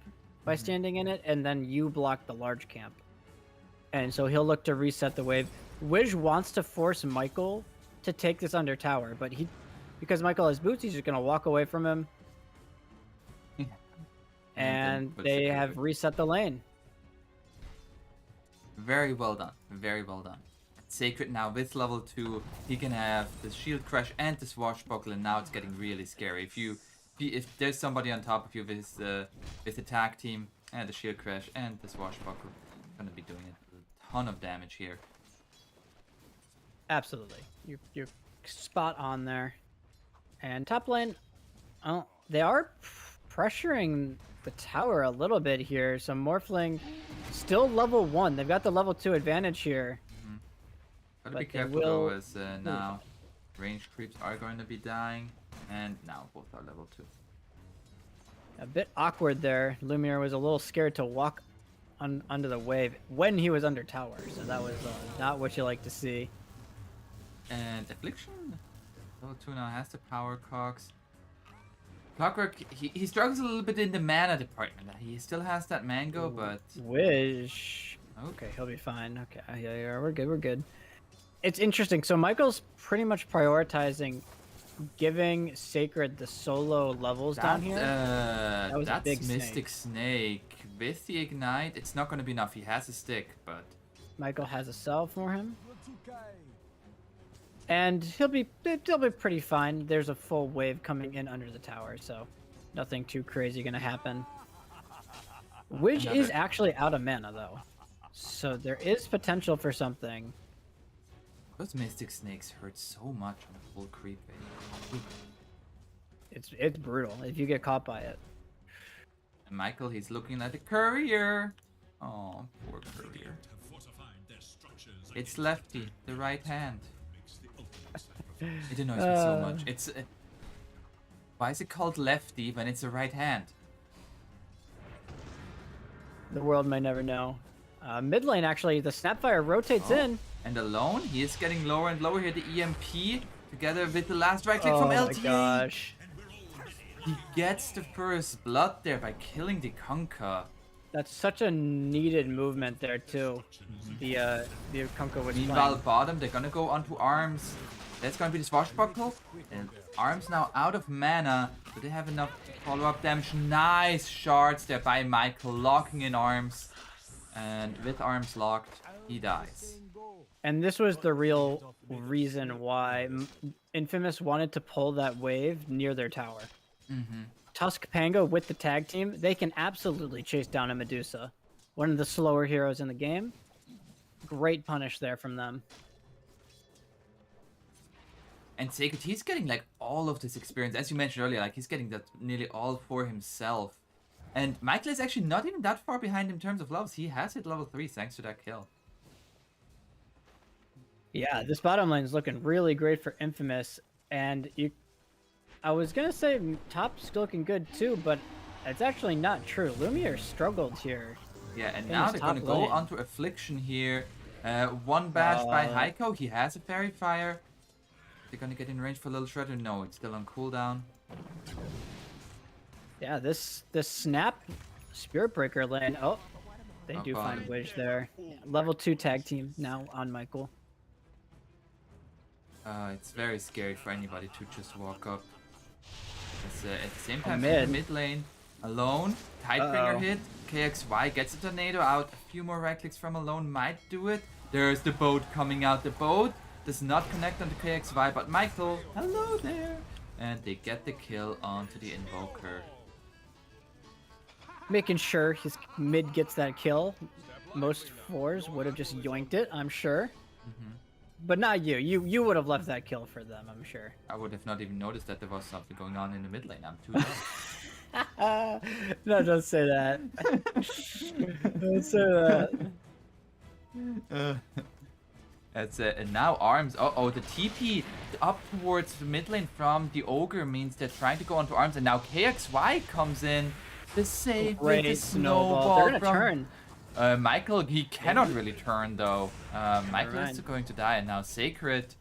by standing in it, and then you block the large camp. And so he'll look to reset the wave. Wiz wants to force Michael to take this under tower, but because Michael has boots, he's just gonna walk away from him. And then they puts it have over. reset the lane. Very well done. Very well done. Sacred now with level 2, he can have the shield crash and the swashbuckle, and now it's getting really scary. If there's somebody on top of you with the tag team and the shield crash and the swashbuckle, gonna be doing a ton of damage here. Absolutely, you're spot on there. And top lane, oh, they are pressuring the tower a little bit here. So Morphling still level 1. They've got the level 2 advantage here. Gotta But be they careful will- though, as now range creeps are going to be dying, and now both are level 2. A bit awkward there. Lumiere was a little scared to walk under the wave when he was under tower, so that was not what you like to see. And Affliction, level 2 now has the power cogs. Clockwork, he struggles a little bit in the mana department. He still has that mango, but Wish. Okay, he'll be fine. Okay, yeah, we're good. It's interesting. So Michael's pretty much prioritizing giving Sacred the solo levels down here. Was a that's big Mystic Snake. With the Ignite, it's not going to be enough. He has a stick, but Michael has a cell for him. And he'll be pretty fine. There's a full wave coming in under the tower, so nothing too crazy gonna happen. Wiz is actually out of mana though, so there is potential for something. those Mystic Snakes hurt so much on a full creep. It's brutal if you get caught by it. And Michael, he's looking like a courier. Oh, poor courier. have fortified their structures It's lefty, the right hand. makes the ultimate sacrifice. It annoys me so much. It's why is it called lefty when it's a right hand? The world may never know. Mid lane actually, the Snapfire rotates in. And Alone, he is getting lower and lower here. The EMP together with the last right click from Oh my LTA. gosh, He gets the first blood there by killing the Kunkka. that's such a needed movement there too. The Kunkka was Meanwhile, playing. bottom, they're gonna go onto Arms. That's gonna be the swashbuckle. And Arms now out of mana. Do they have enough follow-up damage? Nice shards there by Michael, locking in Arms. And with Arms locked, he dies. And this was the real reason why Infamous wanted to pull that wave near their tower. Tusk Pango with the tag team, they can absolutely chase down a Medusa. One of the slower heroes in the game. Great punish there from them. And Sacred, he's getting like all of this experience. As you mentioned earlier, like he's getting that nearly all for himself. And Michael is actually not even that far behind in terms of levels. He has hit level 3 thanks to that kill. Yeah, this bottom lane is looking really great for Infamous. And I was going to say top's looking good too, but it's actually not true. Lumiere struggled here. Yeah, and In now his they're going to top go lane. onto Affliction here. One bash by Heiko. He has a Fairy Fire. They're going to get in range for a little Shredder. No, it's still on cooldown. Yeah, this Snap Spirit Breaker lane. Oh, They Up do on find him. Wish there. Yeah, level 2 tag team now on Michael. It's very scary for anybody to just walk up. It's, at the same time, in mid. the mid lane, alone, Tidebringer Uh-oh. hit, KXY gets a tornado out, a few more right clicks from alone might do it. There's the boat coming out. The boat does not connect onto KXY, but Michael, hello there. And they get the kill onto the Invoker. Making sure his mid gets that kill. Most fours would have just yoinked it, I'm sure. But not you. You would have left that kill for them, I'm sure. I would have not even noticed that there was something going on in the mid lane. I'm too dumb. No, don't say that. Don't say that. That's it. And now Arms. Uh-oh, the TP up towards the mid lane from the Ogre means they're trying to go onto Arms. And now KXY comes in. The save with the Great snowball. They're gonna from turn. Michael, he cannot really turn though. Michael is Alright. going to die. And now Sacred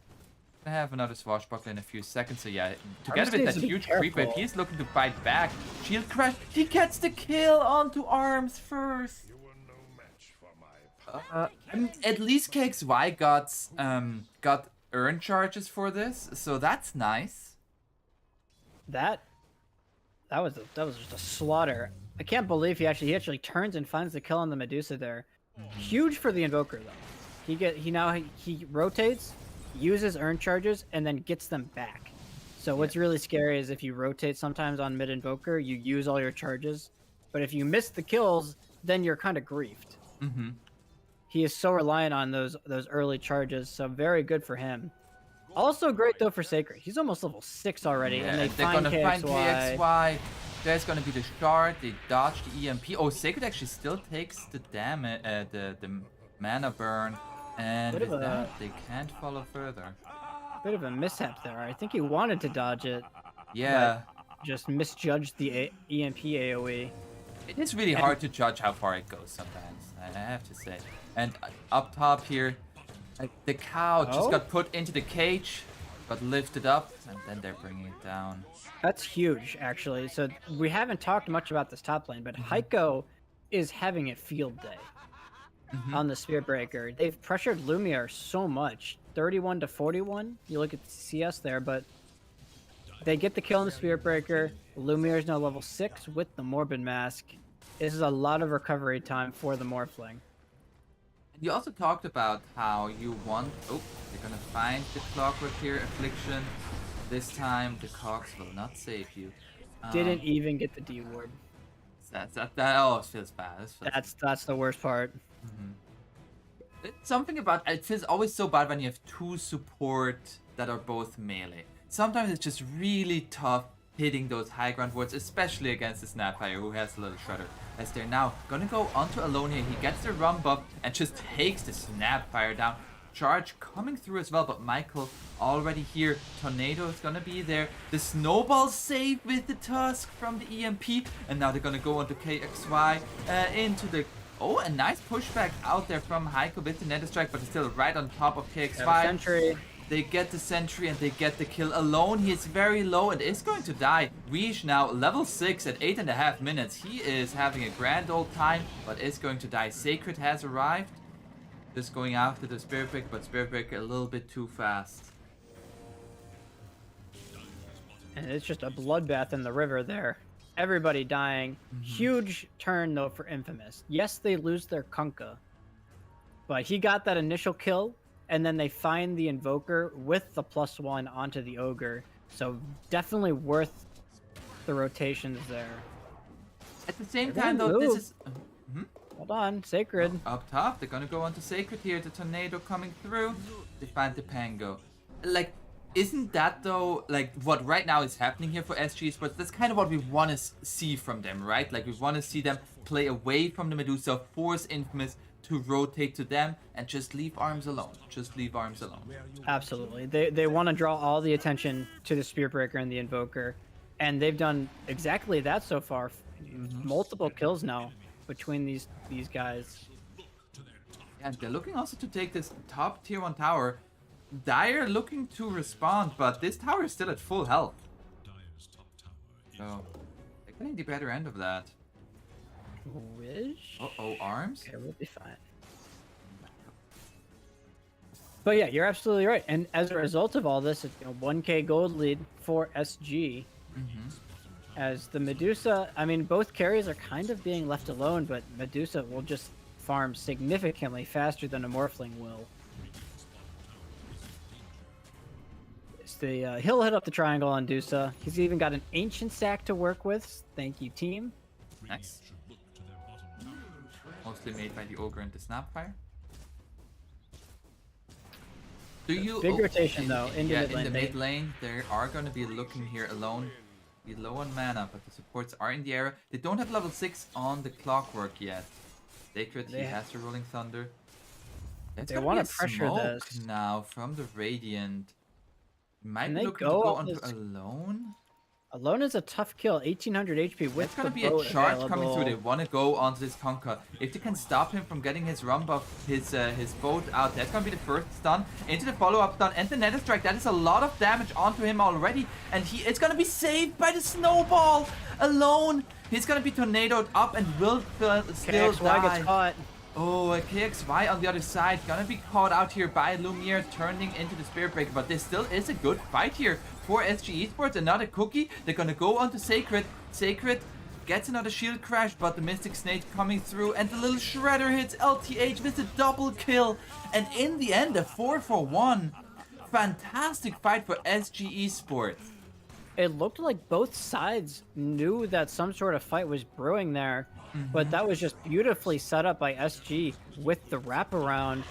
gonna have another swashbuckler in a few seconds. So yeah, together Arms with needs that to be huge creep wave, careful. he's looking to fight back. Shield crash. He gets the kill onto Arms first. You were no match for my At least KXY got earn charges for this, so that's nice. That was just a slaughter. I can't believe he actually turns and finds the kill on the Medusa there. Huge for the Invoker though. He rotates, uses earn charges, and then gets them back. So what's really scary is if you rotate sometimes on mid Invoker, you use all your charges, but if you miss the kills, then you're kind of griefed. Mm-hmm. He is so reliant on those early charges, so very good for him. Also great though for Sacred. He's almost level 6 already, and they they're find gonna KXY. find KXY. There's gonna be the shard. They dodge the EMP. Oh, Sacred actually still takes the damage, the mana burn, and Bit with of a- that they can't follow further. Bit of a mishap there. I think he wanted to dodge it, Yeah, just misjudged the EMP AoE. it is really hard to judge how far it goes sometimes. I have to say. And up top here, the cow just Oh? got put into the cage, got lifted up, and then they're bringing it down. That's huge, actually. So we haven't talked much about this top lane, but Heiko is having a field day on the Spirit Breaker. They've pressured Lumiere so much, 31 to 41. You look at the CS there, but they get the kill on the Spirit Breaker. Lumiere is now level 6 with the Morbid Mask. This is a lot of recovery time for the Morphling. You also talked about how you want... Oh, they're gonna find the Clockwork here, Affliction. This time, the Cogs will not save you. Didn't even get the D ward. Oh, it feels bad. This feels That's the worst part. It's something about... It feels always so bad when you have two support that are both melee. Sometimes it's just really tough hitting those high ground wards, especially against the Snapfire, who has a little Shredder. As they're now gonna go onto Alone here. He gets the run buff and just takes the Snapfire down. Charge coming through as well, but Michael already here. Tornado is gonna be there. The snowball save with the Tusk from the EMP. And now they're gonna go onto KXY into the... Oh, a nice pushback out there from Heiko with the Nether Strike, but it's still right on top of KXY. Sentry. They get the sentry and they get the kill alone. He is very low and is going to die. Reish now level 6 at 8.5 minutes. He is having a grand old time, but is going to die. Sacred has arrived. Just going after the Spirit Breaker, but Spirit Breaker a little bit too fast. And it's just a bloodbath in the river there. Everybody dying. Huge turn though for Infamous. Yes, they lose their Kunkka, but he got that initial kill, and then they find the Invoker with the +1 onto the Ogre. So definitely worth the rotations there. At the same They're time gonna though, this move. is... Hold on, Sacred. Up top, they're gonna go onto Sacred here. The Tornado coming through. They find the Pango. Like, isn't that though, like, what right now is happening here for SG Esports? That's kind of what we want to see from them, right? Like, we want to see them play away from the Medusa, force Infamous to rotate to them, and just leave Arms alone. Just leave Arms alone. Absolutely. They want to draw all the attention to the Spirit Breaker and the Invoker, and they've done exactly that so far. Multiple kills now between these guys. And they're looking also to take this top tier 1 tower. Dire looking to respond, but this tower is still at full health. Dire's top tower is So, they're getting the better end of that. Wish. Uh-oh, arms? Okay, we'll be fine. But yeah, you're absolutely right. And as a result of all this, it's 1k gold lead for SG. As the Medusa, I mean, both carries are kind of being left alone, but Medusa will just farm significantly faster than a Morphling will. He'll hit up the triangle on Dusa. He's even got an ancient stack to work with. Thank you, team. Nice. Mostly made by the Ogre and the Snapfire. Do you... Big rotation, though, in the mid lane. In the mid lane, they are going to be looking here alone. Be low on mana, but the supports are in the area. They don't have level 6 on the Clockwork yet. Sacred, he has the Rolling Thunder. They want to pressure this now from the Radiant. Might be they looking to go onto Alone. Alone is a tough kill, 1800 HP with It's gonna the be a boat charge available. coming through. They want to go onto this Conquer. If they can stop him from getting his run buff, his boat out, that's gonna be the first stun. Into the follow-up stun and the Nether Strike. That is a lot of damage onto him already, and it's gonna be saved by the snowball. Alone, he's gonna be tornadoed up and will still KXY die. gets caught. Oh, a KXY on the other side, gonna be caught out here by Lumiere, turning into the Spirit Breaker, but this still is a good fight here for SG Esports. Another cookie, they're gonna go onto Sacred. Sacred gets another shield crash, but the Mystic Snake coming through, and the little Shredder hits LTH with a double kill, and in the end, a 4-for-1. Fantastic fight for SG Esports. It looked like both sides knew that some sort of fight was brewing there, but that was just beautifully set up by SG with the wraparound.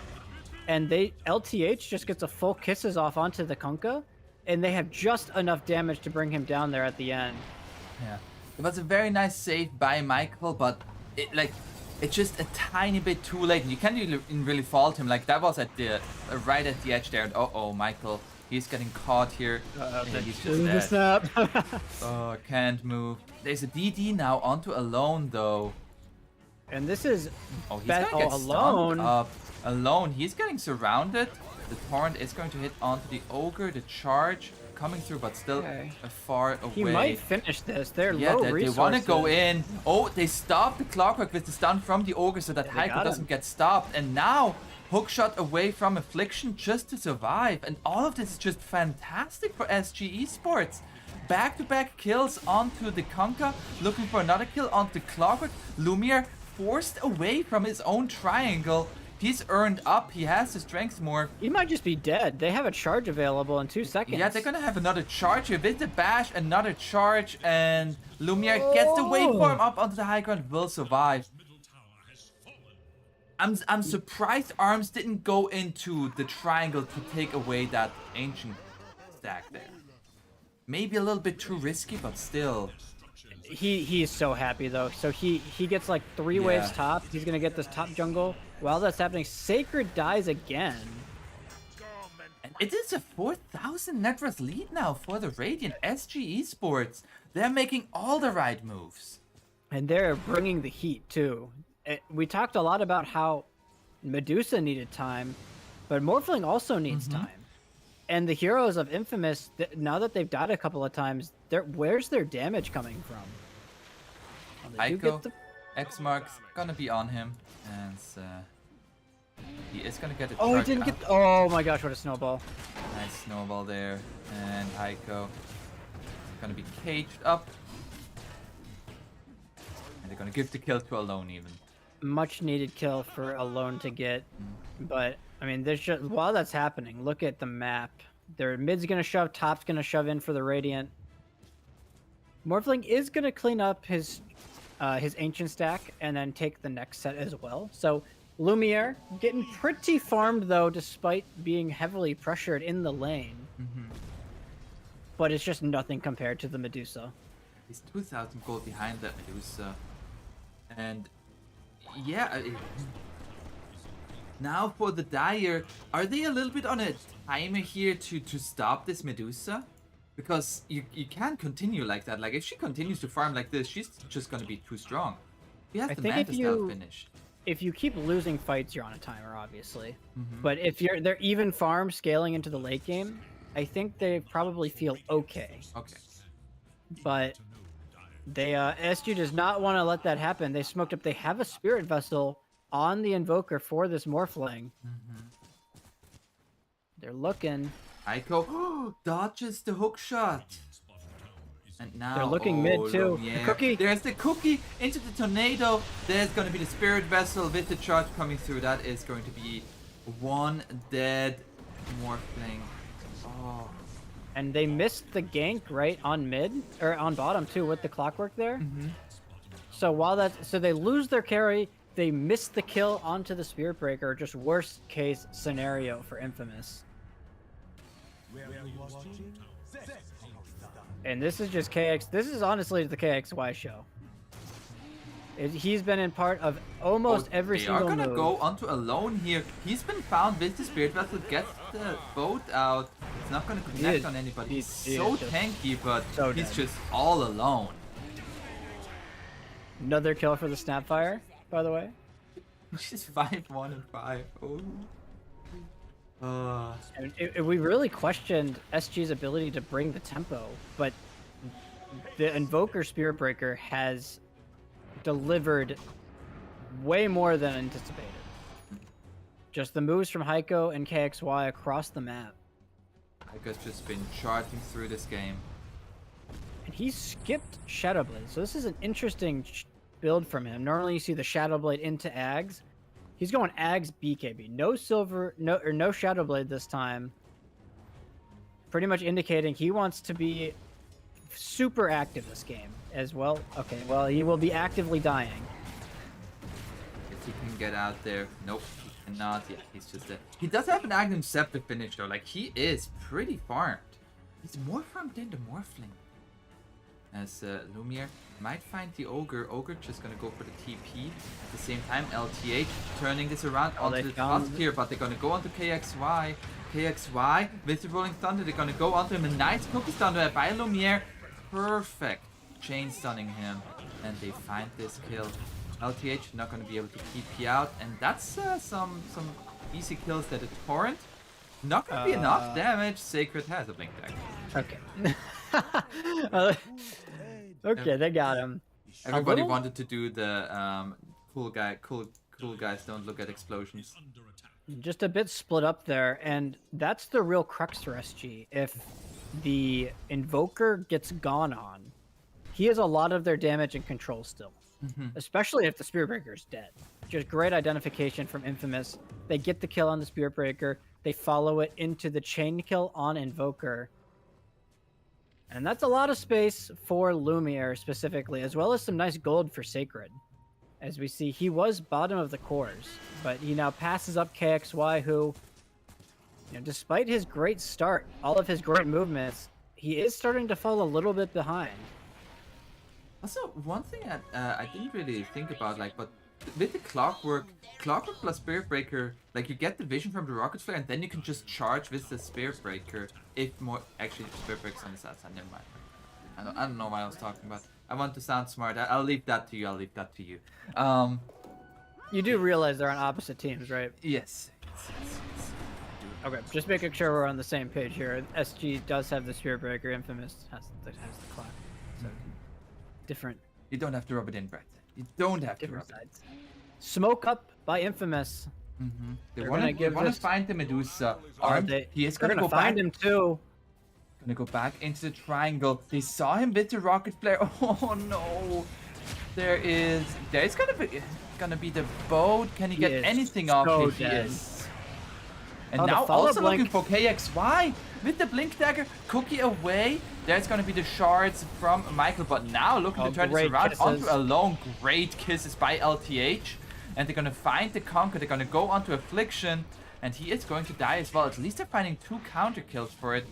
And LTH just gets a full kisses off onto the Kunkka, and they have just enough damage to bring him down there at the end. Yeah, it was a very nice save by Michael, but it's just a tiny bit too late. You can't really fault him. Like, that was at the right at the edge there. And uh-oh, Michael. He's getting caught here. He's just dead. Oh, can't move. There's a DD now onto Alone, though. And this is... Oh, he's gonna get Alone. stunned up. Alone, he's getting surrounded. The Torrent is going to hit onto the Ogre. The charge coming through, but still far away. He might finish this. They're yeah, low they resources. want to go in. Oh, they stopped the Clockwork with the stun from the Ogre so that Heiko doesn't get stopped. And now... Hookshot away from Affliction just to survive, and all of this is just fantastic for SG Esports. Back-to-back kills onto the Kunkka, looking for another kill onto Clockwork. Lumiere forced away from his own triangle. He's earned up, he has the strength more. He might just be dead. They have a charge available in 2 seconds. Yeah, they're gonna have another charge here with the bash, another charge, and Lumiere gets the waveform up onto the high ground, will survive. I'm surprised Arms didn't go into the triangle to take away that ancient stack there. Maybe a little bit too risky, but still. He is so happy though. So he gets like 3 waves top. He's gonna get this top jungle. While that's happening, Sacred dies again. And it is a 4,000 net worth lead now for the Radiant. SG Esports. They're making all the right moves. And they're bringing the heat too. We talked a lot about how Medusa needed time, but Morphling also needs time. And the heroes of Infamous, now that they've died a couple of times, where's their damage coming from? Heiko, X-Mark's gonna be on him, and he is gonna get a Oh, he didn't get... Oh my gosh, what a snowball. Nice snowball there, and Heiko is gonna be caged up. And they're gonna give the kill to Alone even. Much needed kill for Alone to get, but I mean, there's just while that's happening, look at the map. Their mid's gonna shove, top's gonna shove in for the Radiant. Morphling is gonna clean up his ancient stack and then take the next set as well. So Lumiere getting pretty farmed though, despite being heavily pressured in the lane. But it's just nothing compared to the Medusa. He's 2,000 gold behind that Medusa, and yeah. Now for the Dire, are they a little bit on a timer here to stop this Medusa? Because you can't continue like that. Like, if she continues to farm like this, she's just gonna be too strong. He has the Mantis now finished. If you keep losing fights, you're on a timer, obviously. But if they're even farm scaling into the late game, I think they probably feel okay. Okay. But They SG does not want to let that happen. They smoked up. They have a spirit vessel on the invoker for this morphling. They're looking. Aiko dodges the hook shot. And now They're looking mid too. Yeah. The cookie. There's the cookie into the tornado. There's going to be the spirit vessel with the charge coming through. That is going to be one dead morphling. Oh. And they missed the gank right on mid or on bottom too with the clockwork there. So while so they lose their carry, they miss the kill onto the spirit breaker. Just worst case scenario for Infamous. And this is just KX. This is honestly the KXY show. He's been in part of almost every single move. They are gonna go onto alone here. He's been found with the spirit vessel. Gets the boat out. It's not gonna connect on anybody. He's so tanky, but he's just all alone. Another kill for the Snapfire, by the way. She's 5-1 and 5. And we really questioned SG's ability to bring the tempo, but the Invoker Spirit Breaker has delivered way more than anticipated. Just the moves from Heiko and KXY across the map. Heiko's just been charging through this game. And he skipped Shadowblade, so this is an interesting build from him. Normally you see the Shadowblade into Ags. He's going Ags BKB. No silver, no Shadowblade this time. Pretty much indicating he wants to be super active this game as well. Okay, well, he will be actively dying. If he can get out there. Nope, he cannot. Yeah, he's just dead. He does have an Agnum Scepter finish though. Like, he is pretty farmed. He's more farmed than the Morphling. As Lumiere might find the Ogre. Ogre just gonna go for the TP. At the same time, LTH turning this around onto the Tusk here, but they're gonna go onto KXY. KXY with the Rolling Thunder, they're gonna go onto him. A nice Cookie Thunder by Lumiere. Perfect. Chain stunning him. And they find this kill. LTH not gonna be able to TP out. And that's some easy kills that a Torrent. Not gonna be enough damage. Sacred has a Blink Dagger. Okay. Okay, they got him. Everybody wanted to do the cool guys don't look at explosions. Just a bit split up there, and that's the real crux for SG. If the Invoker gets gone on, he has a lot of their damage and control still. Especially if the Spirit Breaker is dead. Just great identification from Infamous. They get the kill on the Spirit Breaker, they follow it into the chain kill on Invoker. And that's a lot of space for Lumiere specifically, as well as some nice gold for Sacred. As we see, he was bottom of the cores, but he now passes up KXY, who, you know, despite his great start, all of his great movements, he is starting to fall a little bit behind. Also, one thing I didn't really think about, like, but with the Clockwork plus Spirit Breaker, like, you get the vision from the Rocket Flare, and then you can just charge with the Spirit Breaker. If more, actually, Spirit Breaker's on the side, never mind. I don't know what I was talking about. I want to sound smart. I'll leave that to you. You do realize they're on opposite teams, right? Yes. Okay, just making sure we're on the same page here. SG does have the Spirit Breaker. Infamous has the clock. So different. You don't have to rub it in, Brett. You don't have to rub sides. Smoke up by Infamous. They want to find the Medusa. He is going to go find him too. Gonna go back into the triangle. They saw him with the rocket flare. Oh no! There's gonna be the boat. Can he get anything off? So He is. And now follow also blink. looking for KXY with the Blink Dagger. Cookie away. There's gonna be the shards from Michael, but now looking to turn this around onto a long. Great kisses by LTH, and they're gonna find the Conquer. They're gonna go onto Affliction, and he is going to die as well. At least they're finding 2 counter kills for it.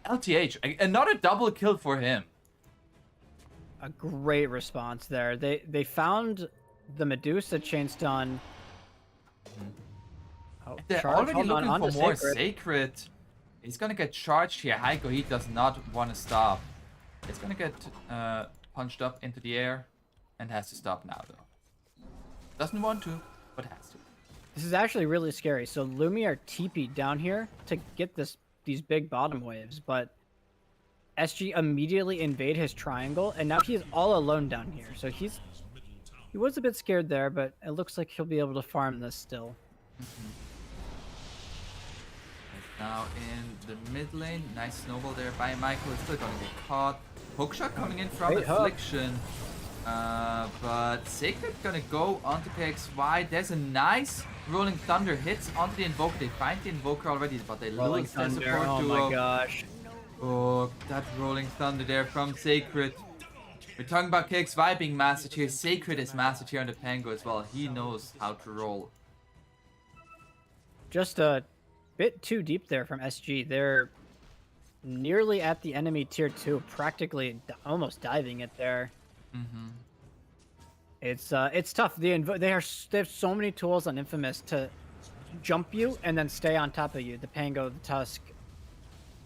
LTH, another double kill for him. A great response there. They found the Medusa chain stun. They're already looking for more Sacred. He's gonna get charged here. Heiko, he does not want to stop. It's gonna get punched up into the air and has to stop now though. Doesn't want to, but has to. This is actually really scary. So Lumiere TP'd down here to get these big bottom waves, but SG immediately invade his triangle, and now he's all alone down here. So he was a bit scared there, but it looks like he'll be able to farm this still. Now in the mid lane, nice snowball there by Michael. It's still gonna get caught. Hookshot coming in from Affliction. But Sacred gonna go onto KXY. There's a nice Rolling Thunder hits onto the Invoker. They find the Invoker already, but they lose their support oh duo. my gosh. Oh, that Rolling Thunder there from Sacred. We're talking about KXY being mastered here. Sacred is mastered here on the Pango as well. He knows how to roll. Just a bit too deep there from SG. They're nearly at the enemy tier 2, practically almost diving it there. It's tough. They have so many tools on Infamous to jump you and then stay on top of you. The Pango, the Tusk,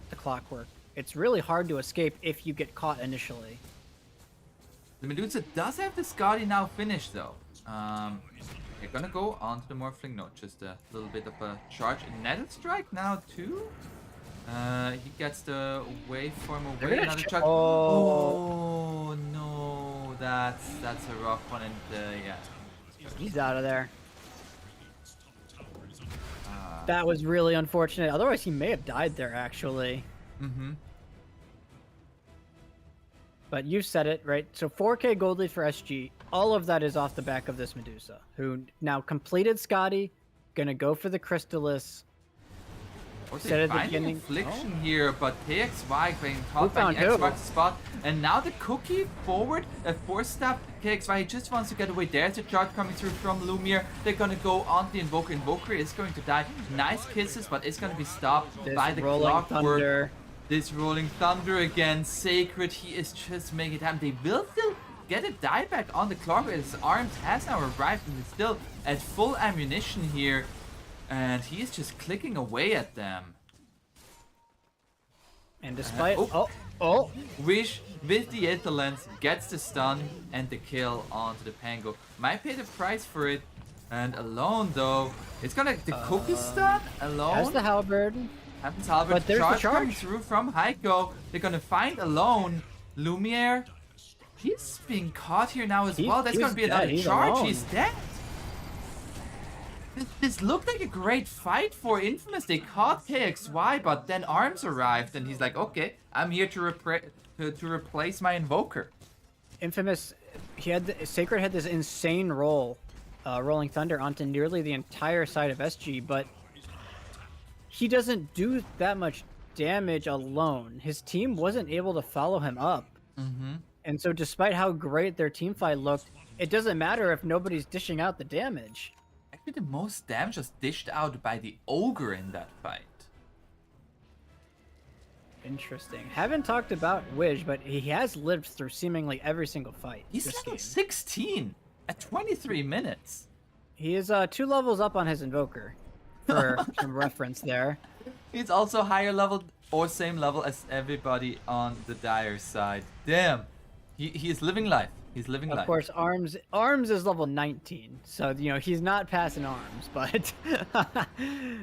the Clockwork. It's really hard to escape if you get caught initially. The Medusa does have the Scotty now finished though. They're gonna go on to the Morphling Note. Just a little bit of a charge. Netted Strike now too. He gets the waveform away. Another charge. Oh no, that's a rough one, and yeah. He's out of there. That was really unfortunate. Otherwise, he may have died there actually. But you said it, right? So 4K gold lead for SG. All of that is off the back of this Medusa, who now completed Scotty, gonna go for the Chrysalis. Said at the beginning, Affliction here, but KXY getting caught by the Xbox spot, and now the cookie forward, a 4-step. KXY just wants to get away. There's a charge coming through from Lumiere. They're gonna go on the Invoker. Invoker is going to die. Nice kisses, but it's gonna be stopped by the Clockwork. This Rolling Thunder again, Sacred, he is just making it happen. They will still get a dieback on the Clockwork. His arms has now arrived and he's still at full ammunition here. And he is just clicking away at them. And despite... Wish with the Aetherlens gets the stun and the kill onto the Pango. Might pay the price for it. And alone though, it's gonna... The cookie stun alone? Has the Halberd. Happens Halberd. But there's the charge coming through from Heiko. They're gonna find alone Lumiere. He's being caught here now as well. There's gonna be another charge. He's dead. This looked like a great fight for Infamous. They caught KXY, but then Arms arrived, and he's like, okay, I'm here to replace my Invoker. Infamous, Sacred had this insane roll, Rolling Thunder onto nearly the entire side of SG, but he doesn't do that much damage alone. His team wasn't able to follow him up. And so despite how great their team fight looked, it doesn't matter if nobody's dishing out the damage. Actually, the most damage was dished out by the Ogre in that fight. Interesting. Haven't talked about Wish, but he has lived through seemingly every single fight. He's level 16 at 23 minutes. He is 2 levels up on his Invoker, for some reference there. He's also higher level or same level as everybody on the Dire side. Damn. He is living life. He's living life. Of course, Arms is level 19, so you know he's not passing Arms, but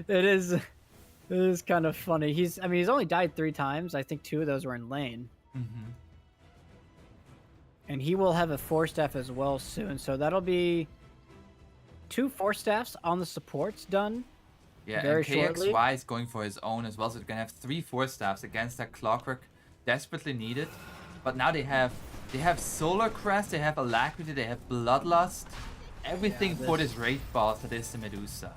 it is kind of funny. He's only died 3 times. I think 2 of those were in lane. And he will have a 4-staff as well soon, so that'll be 2 4-staffs on the supports done. Yeah, very and KXY shortly. is going for his own as well, so they're gonna have 3 4-staffs against that Clockwork, desperately needed. But now they have Solar Crest, they have Alacrity, they have Bloodlust, everything for this raid boss that is the Medusa.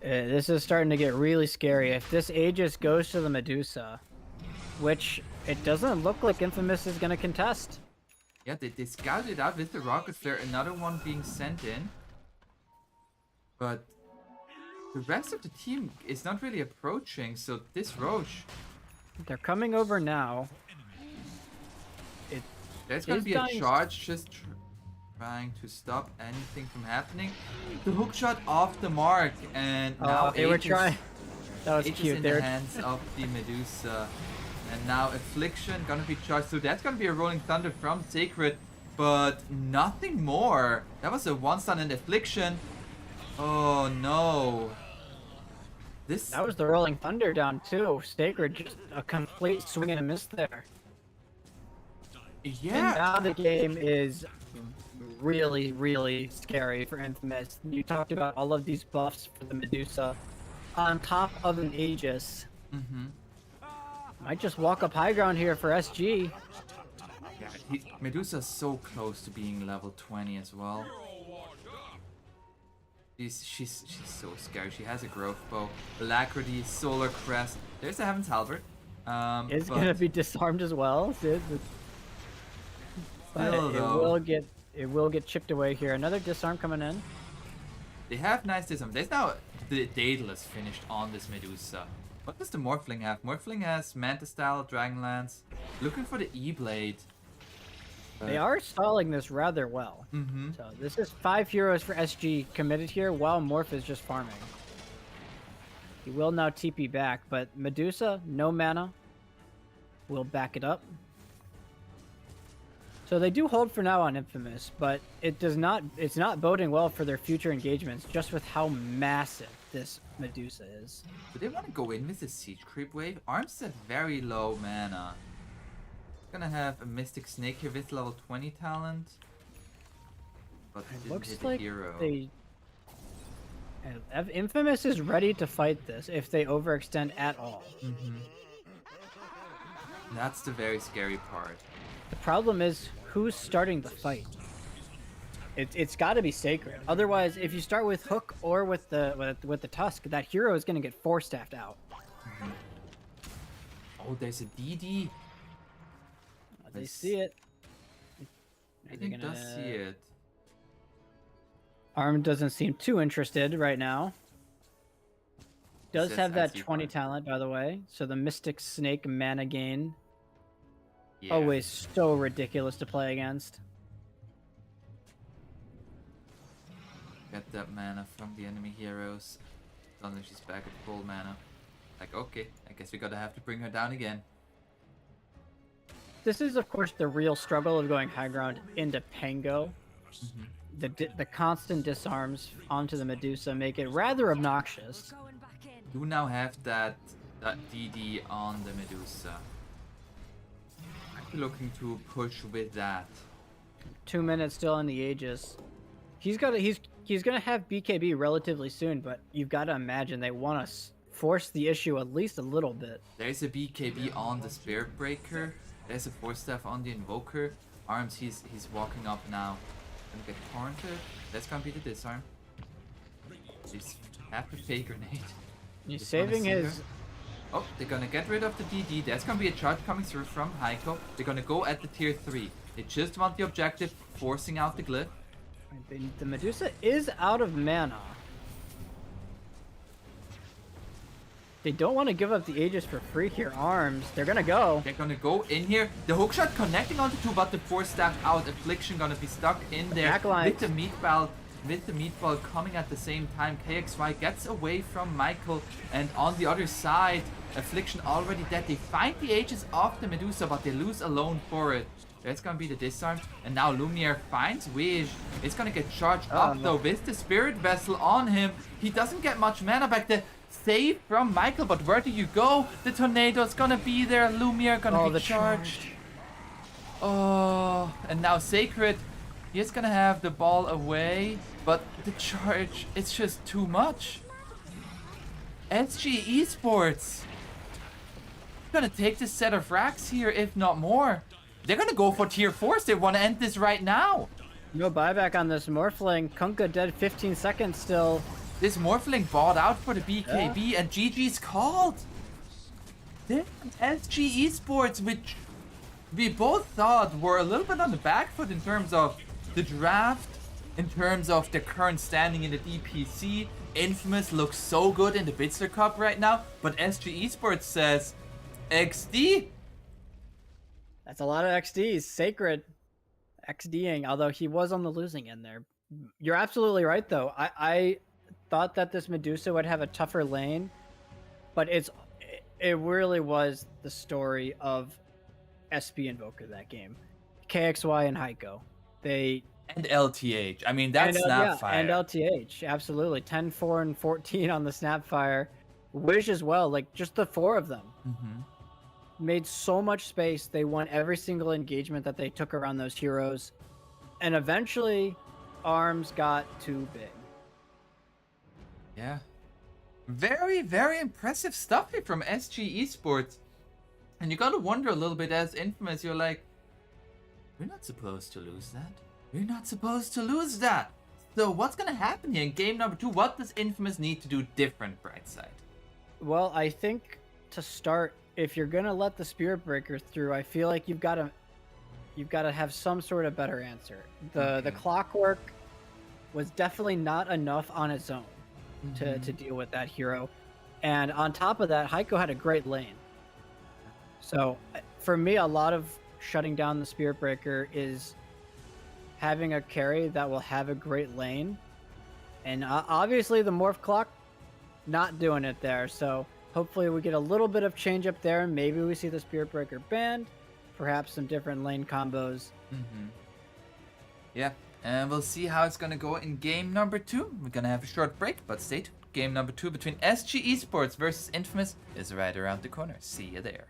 This is starting to get really scary. If this Aegis goes to the Medusa, which it doesn't look like Infamous is going to contest. Yeah, they scouted it out with the Rocket Flare, another one being sent in. But the rest of the team is not really approaching, so this Roche... They're coming over now. There's gonna be a charge just trying to stop anything from happening. The hook shot off the mark, and now they were trying. That was cute. In the hands of the Medusa, and now Affliction gonna be charged. So that's gonna be a Rolling Thunder from Sacred, but nothing more. That was a 1-stun and Affliction. Oh no! That was the Rolling Thunder down too. Sacred just a complete swing and a miss there. Yeah. And now the game is really, really scary for Infamous. You talked about all of these buffs for the Medusa on top of an Aegis. Mm-hmm. Might just walk up high ground here for SG. Yeah, Medusa's so close to being level 20 as well. She's so scary. She has a growth bow, Alacrity, Solar Crest. There's a Heaven's Halberd. It's gonna be disarmed as well. But it will get chipped away here. Another disarm coming in. They have nice disarm. There's now the Daedalus finished on this Medusa. What does the Morphling have? Morphling has Mantis Style, Dragonlance. Looking for the E-Blade. They are stalling this rather well. Mm-hmm. So this is 5 heroes for SG committed here while Morph is just farming. He will now TP back, but Medusa, no mana, will back it up. So they do hold for now on Infamous, but it's not boding well for their future engagements just with how massive this Medusa is. Do they want to go in with the Siege Creep wave? Arms at very low mana. Gonna have a Mystic Snake here with level 20 talent. But it didn't Looks hit like the hero. Infamous is ready to fight this if they overextend at all. Mm-hmm. That's the very scary part. The problem is who's starting the fight. It's got to be Sacred. Otherwise, if you start with Hook or with the Tusk, that hero is going to get 4-staffed out. Mm-hmm. Oh, there's a DD. They see it. I think does see it. Arm doesn't seem too interested right now. Does Says have that IC 20 part. talent, by the way. So the Mystic Snake mana gain. Yeah. Always so ridiculous to play against. Get that mana from the enemy heroes. Suddenly she's back at full mana. Like, okay, I guess we gotta have to bring her down again. This is, of course, the real struggle of going high ground into Pango. Mm-hmm. The constant disarms onto the Medusa make it rather obnoxious. You now have that DD on the Medusa. I'm looking to push with that. 2 minutes still in the Aegis. He's gonna have BKB relatively soon, but you've got to imagine they want to force the issue at least a little bit. There's a BKB on the Spirit Breaker. There's a 4-staff on the Invoker. Arms, he's walking up now. Gonna get torrented. That's gonna be the disarm. He's half a fake grenade. He's Just wanna saving see his. her. Oh, they're gonna get rid of the DD. There's gonna be a charge coming through from Heiko. They're gonna go at the tier 3. They just want the objective, forcing out the glyph. The Medusa is out of mana. They don't want to give up the Aegis for free here. Arms, they're gonna go. They're gonna go in here. The hookshot connecting onto 2, but the 4-staff out. Affliction gonna be stuck in there Backline. with the meatball. With the meatball coming at the same time. KXY gets away from Michael, and on the other side, Affliction already dead. They find the Aegis of the Medusa, but they lose alone for it. That's gonna be the disarm, and now Lumiere finds Wish. It's gonna get charged up though with the Spirit Vessel on him. He doesn't get much mana back. The save from Michael, but where do you go? The tornado's gonna be there. Lumiere gonna be charged. Oh, and now Sacred. He's gonna have the ball away, but the charge, it's just too much. SG Esports gonna take this set of racks here, if not more. They're gonna go for tier 4s. They want to end this right now. No buyback on this Morphling. Kunkka dead 15 seconds still. This Morphling bought out for the BKB, and GG's called. This SG Esports, which we both thought were a little bit on the back foot in terms of the draft, in terms of the current standing in the DPC. Infamous looks so good in the Bitsler Cup right now, but SG Esports says, XD. That's a lot of XDs. Sacred XDing, although he was on the losing end there. You're absolutely right, though. I thought that this Medusa would have a tougher lane, but it really was the story of SB Invoker that game. KXY and Heiko. And LTH. I mean, that's Snapfire. And LTH, absolutely. 10, 4, and 14 on the Snapfire. Wish as well, like just the 4 of them. Mm-hmm. made so much space. They won every single engagement that they took around those heroes. And eventually, arms got too big. Yeah. Very, very impressive stuff here from SG Esports. And you gotta wonder a little bit as Infamous, you're like, we're not supposed to lose that. We're not supposed to lose that. So what's gonna happen here in game number 2? What does Infamous need to do different, Brightside? Well, I think to start, if you're gonna let the Spirit Breaker through, I feel like you've gotta have some sort of better answer. The Clockwork was definitely not enough on its own to deal with that hero. And on top of that, Heiko had a great lane. So for me, a lot of shutting down the Spirit Breaker is having a carry that will have a great lane. And obviously the Morph Clock, not doing it there. So hopefully we get a little bit of change up there. Maybe we see the Spirit Breaker banned. Perhaps some different lane combos. Yeah, and we'll see how it's gonna go in game number 2. We're gonna have a short break, but stay tuned. Game number 2 between SG Esports versus Infamous is right around the corner. See you there.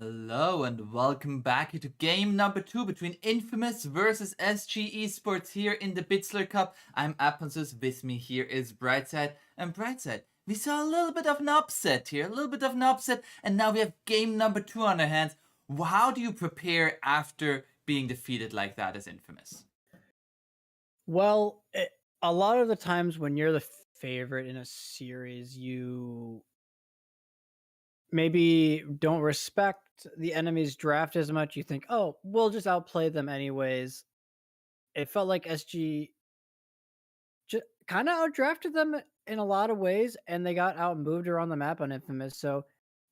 Hello and welcome back to game number 2 between Infamous versus SG Esports here in the Bitsler Cup. I'm aponzeus, with me here is Brightside. And Brightside, we saw a little bit of an upset here, and now we have game number 2 on our hands. How do you prepare after being defeated like that as Infamous? Well, a lot of the times when you're the favorite in a series, you maybe don't respect the enemy's draft as much. You think, oh, we'll just outplay them anyways. It felt like SG just kind of outdrafted them in a lot of ways, and they got outmoved around the map on Infamous. So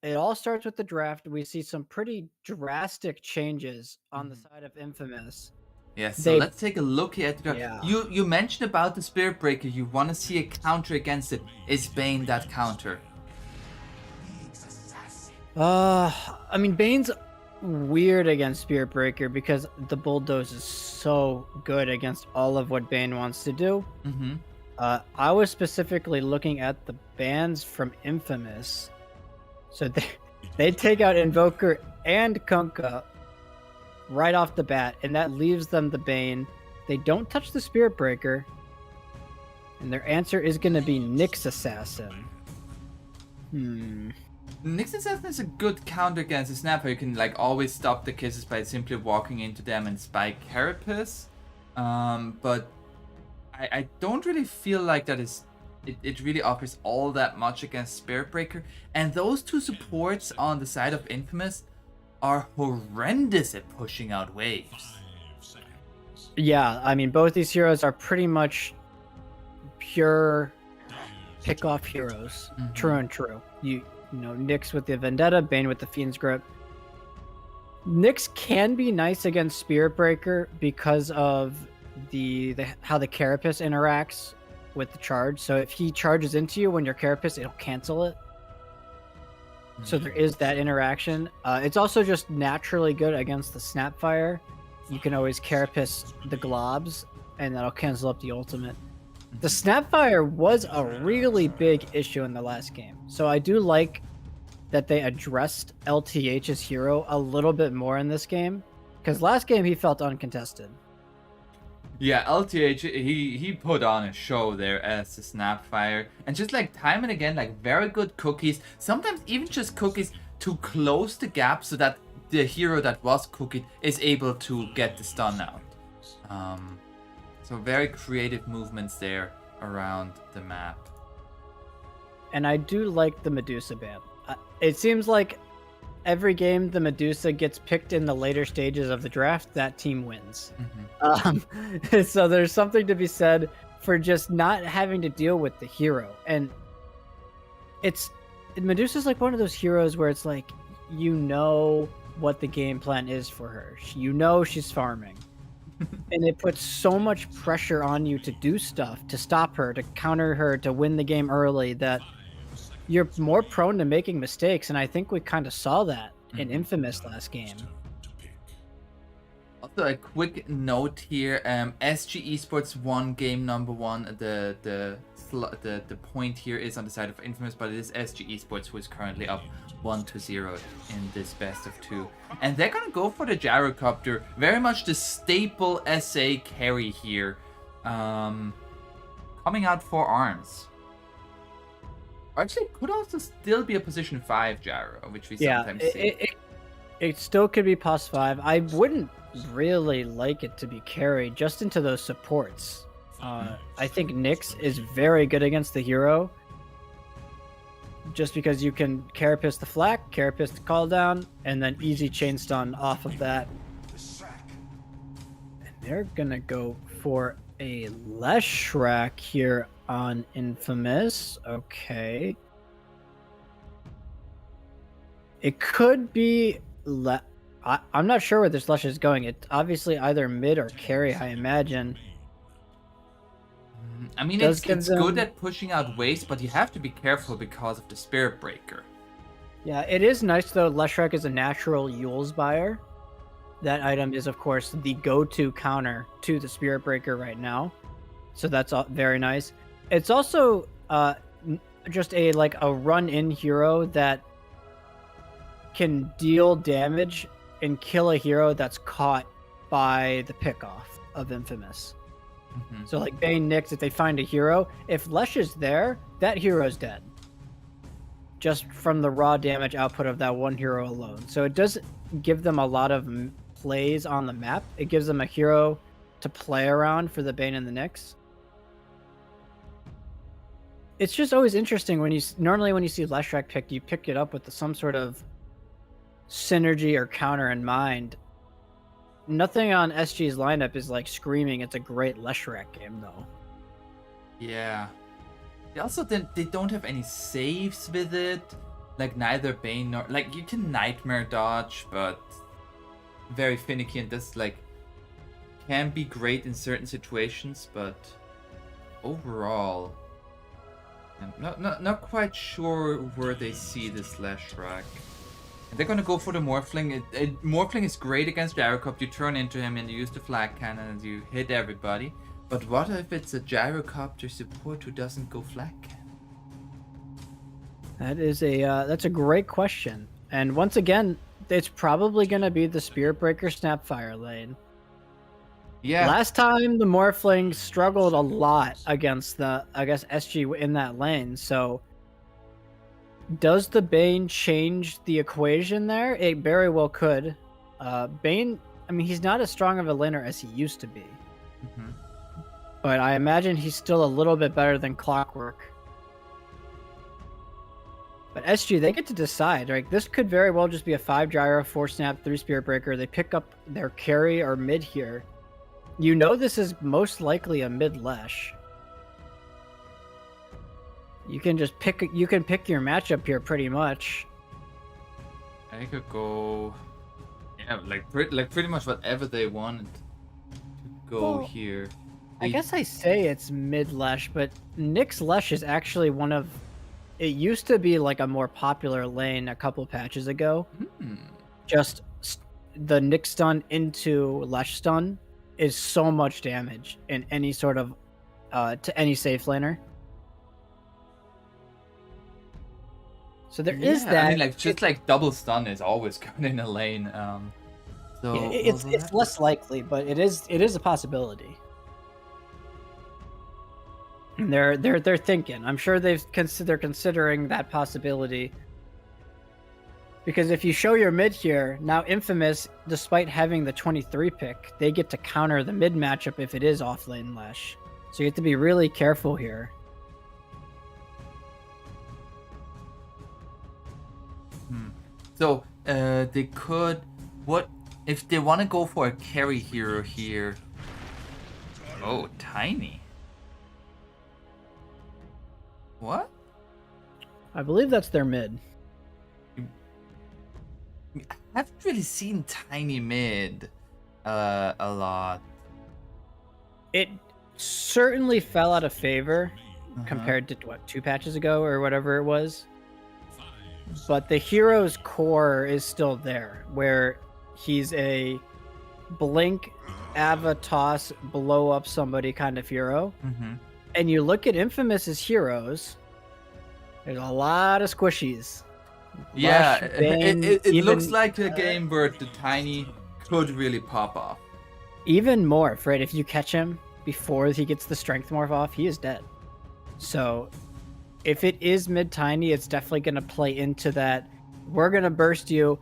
it all starts with the draft. We see some pretty drastic changes on the side of Infamous. Yeah, so let's take a look here at the draft. Yeah. You mentioned about the Spirit Breaker. You want to see a counter against it. Is Bane that counter? I mean, Bane's weird against Spirit Breaker because the Bulldoze is so good against all of what Bane wants to do. Mm-hmm. I was specifically looking at the bans from Infamous. So they take out Invoker and Kunkka right off the bat, and that leaves them the Bane. They don't touch the Spirit Breaker, and their answer is going to be Nyx Assassin. Nyx Assassin is a good counter against a Snapper. You can like always stop the kisses by simply walking into them and spike Carapace. But I don't really feel like that is it really offers all that much against Spirit Breaker. And those two supports on the side of Infamous are horrendous at pushing out waves. Yeah, I mean, both these heroes are pretty much pure pick-off heroes. True and true. You know, Nyx with the Vendetta, Bane with the Fiend's Grip. Nyx can be nice against Spirit Breaker because of the how the Carapace interacts with the charge. So if he charges into you when you're Carapace, it'll cancel it. So there is that interaction. It's also just naturally good against the Snapfire. You can always Carapace the Globs, and that'll cancel up the ultimate. The Snapfire was a really big issue in the last game. So I do like that they addressed LTH's hero a little bit more in this game. Because last game he felt uncontested. Yeah, LTH, he put on a show there as the Snapfire. And just like time and again, like very good cookies. Sometimes even just cookies to close the gap so that the hero that was cookied is able to get the stun out. So very creative movements there around the map. And I do like the Medusa ban. It seems like every game the Medusa gets picked in the later stages of the draft, that team wins. So there's something to be said for just not having to deal with the hero. And Medusa's like one of those heroes where it's like, you know what the game plan is for her. You know she's farming. And it puts so much pressure on you to do stuff, to stop her, to counter her, to win the game early, that you're more prone to making mistakes. And I think we kind of saw that in Infamous last game. Also, a quick note here: SG Esports won game number 1. The point here is on the side of Infamous, but it is SG Esports who is currently up 1-0 in this best of 2, and they're gonna go for the Gyrocopter, very much the staple SA carry here, coming out for arms. Actually, could also still be a position 5 gyro, which we sometimes see. It still could be pos 5. I wouldn't really like it to be carried just into those supports. I think Nyx is very good against the hero, just because you can Carapace the Flak, Carapace the Call Down, and then easy chain stun off of that. And they're gonna go for a Leshrac here on Infamous. Okay. It could be... I'm not sure where this Lesh is going. It's obviously either mid or carry, I imagine. I mean, it's good at pushing out waves, but you have to be careful because of the Spirit Breaker. Yeah, it is nice, though. Leshrac is a natural Yule's buyer. That item is, of course, the go-to counter to the Spirit Breaker right now. So that's very nice. It's also just a run-in hero that can deal damage and kill a hero that's caught by the pickoff of Infamous. So like Bane Nyx, if they find a hero, if Lesh is there, that hero's dead. Just from the raw damage output of that one hero alone. So it does give them a lot of plays on the map. It gives them a hero to play around for the Bane and the Nyx. It's just always interesting when normally when you see Leshrac picked, you pick it up with some sort of synergy or counter in mind. Nothing on SG's lineup is like screaming it's a great Leshrac game though. Yeah. They also they don't have any saves with it. Like neither Bane nor like you can Nightmare dodge, but very finicky and this like can be great in certain situations, but overall I'm not quite sure where they see this Leshrac. And they're gonna go for the Morphling. Morphling is great against Gyrocopter. You turn into him and you use the flag cannon and you hit everybody. But what if it's a Gyrocopter support who doesn't go flag cannon? That is that's a great question. And once again, it's probably gonna be the Spirit Breaker Snapfire lane. Yeah. Last time the Morphling struggled a lot against SG in that lane, so does the Bane change the equation there? It very well could. Bane, I mean, he's not as strong of a laner as he used to be. But I imagine he's still a little bit better than Clockwork. But SG, they get to decide. Right? This could very well just be a 5 Gyro, 4 Snap, 3 Spirit Breaker. They pick up their carry or mid here. You know this is most likely a mid Lesh. You can just pick your matchup here pretty much. I could go, yeah, like pretty much whatever they wanted to go here. I guess I say it's mid Lesh, but Nyx Lesh is actually one of. It used to be like a more popular lane a couple patches ago. Just the Nyx stun into Lesh stun is so much damage in any sort of to any safe laner. So there is that. I mean, like just like double stun is always good in a lane. So yeah, it's less likely, but it is a possibility. And they're thinking. I'm sure they're considering that possibility. Because if you show your mid here, now Infamous, despite having the 23 pick, they get to counter the mid matchup if it is off lane Lesh. So you have to be really careful here. So they could. What if they want to go for a carry hero here? Oh, Tiny. What? I believe that's their mid. I haven't really seen Tiny mid a lot. It certainly fell out of favor compared to what, 2 patches ago or whatever it was. But the hero's core is still there, where he's a blink, toss, blow up somebody kind of hero. And you look at Infamous's heroes, there's a lot of squishies. Yeah, Lush, Bane, it looks like a game where the Tiny could really pop off. Even more, Fred, if you catch him before he gets the strength morph off, he is dead. So if it is mid Tiny, it's definitely going to play into that. We're going to burst you,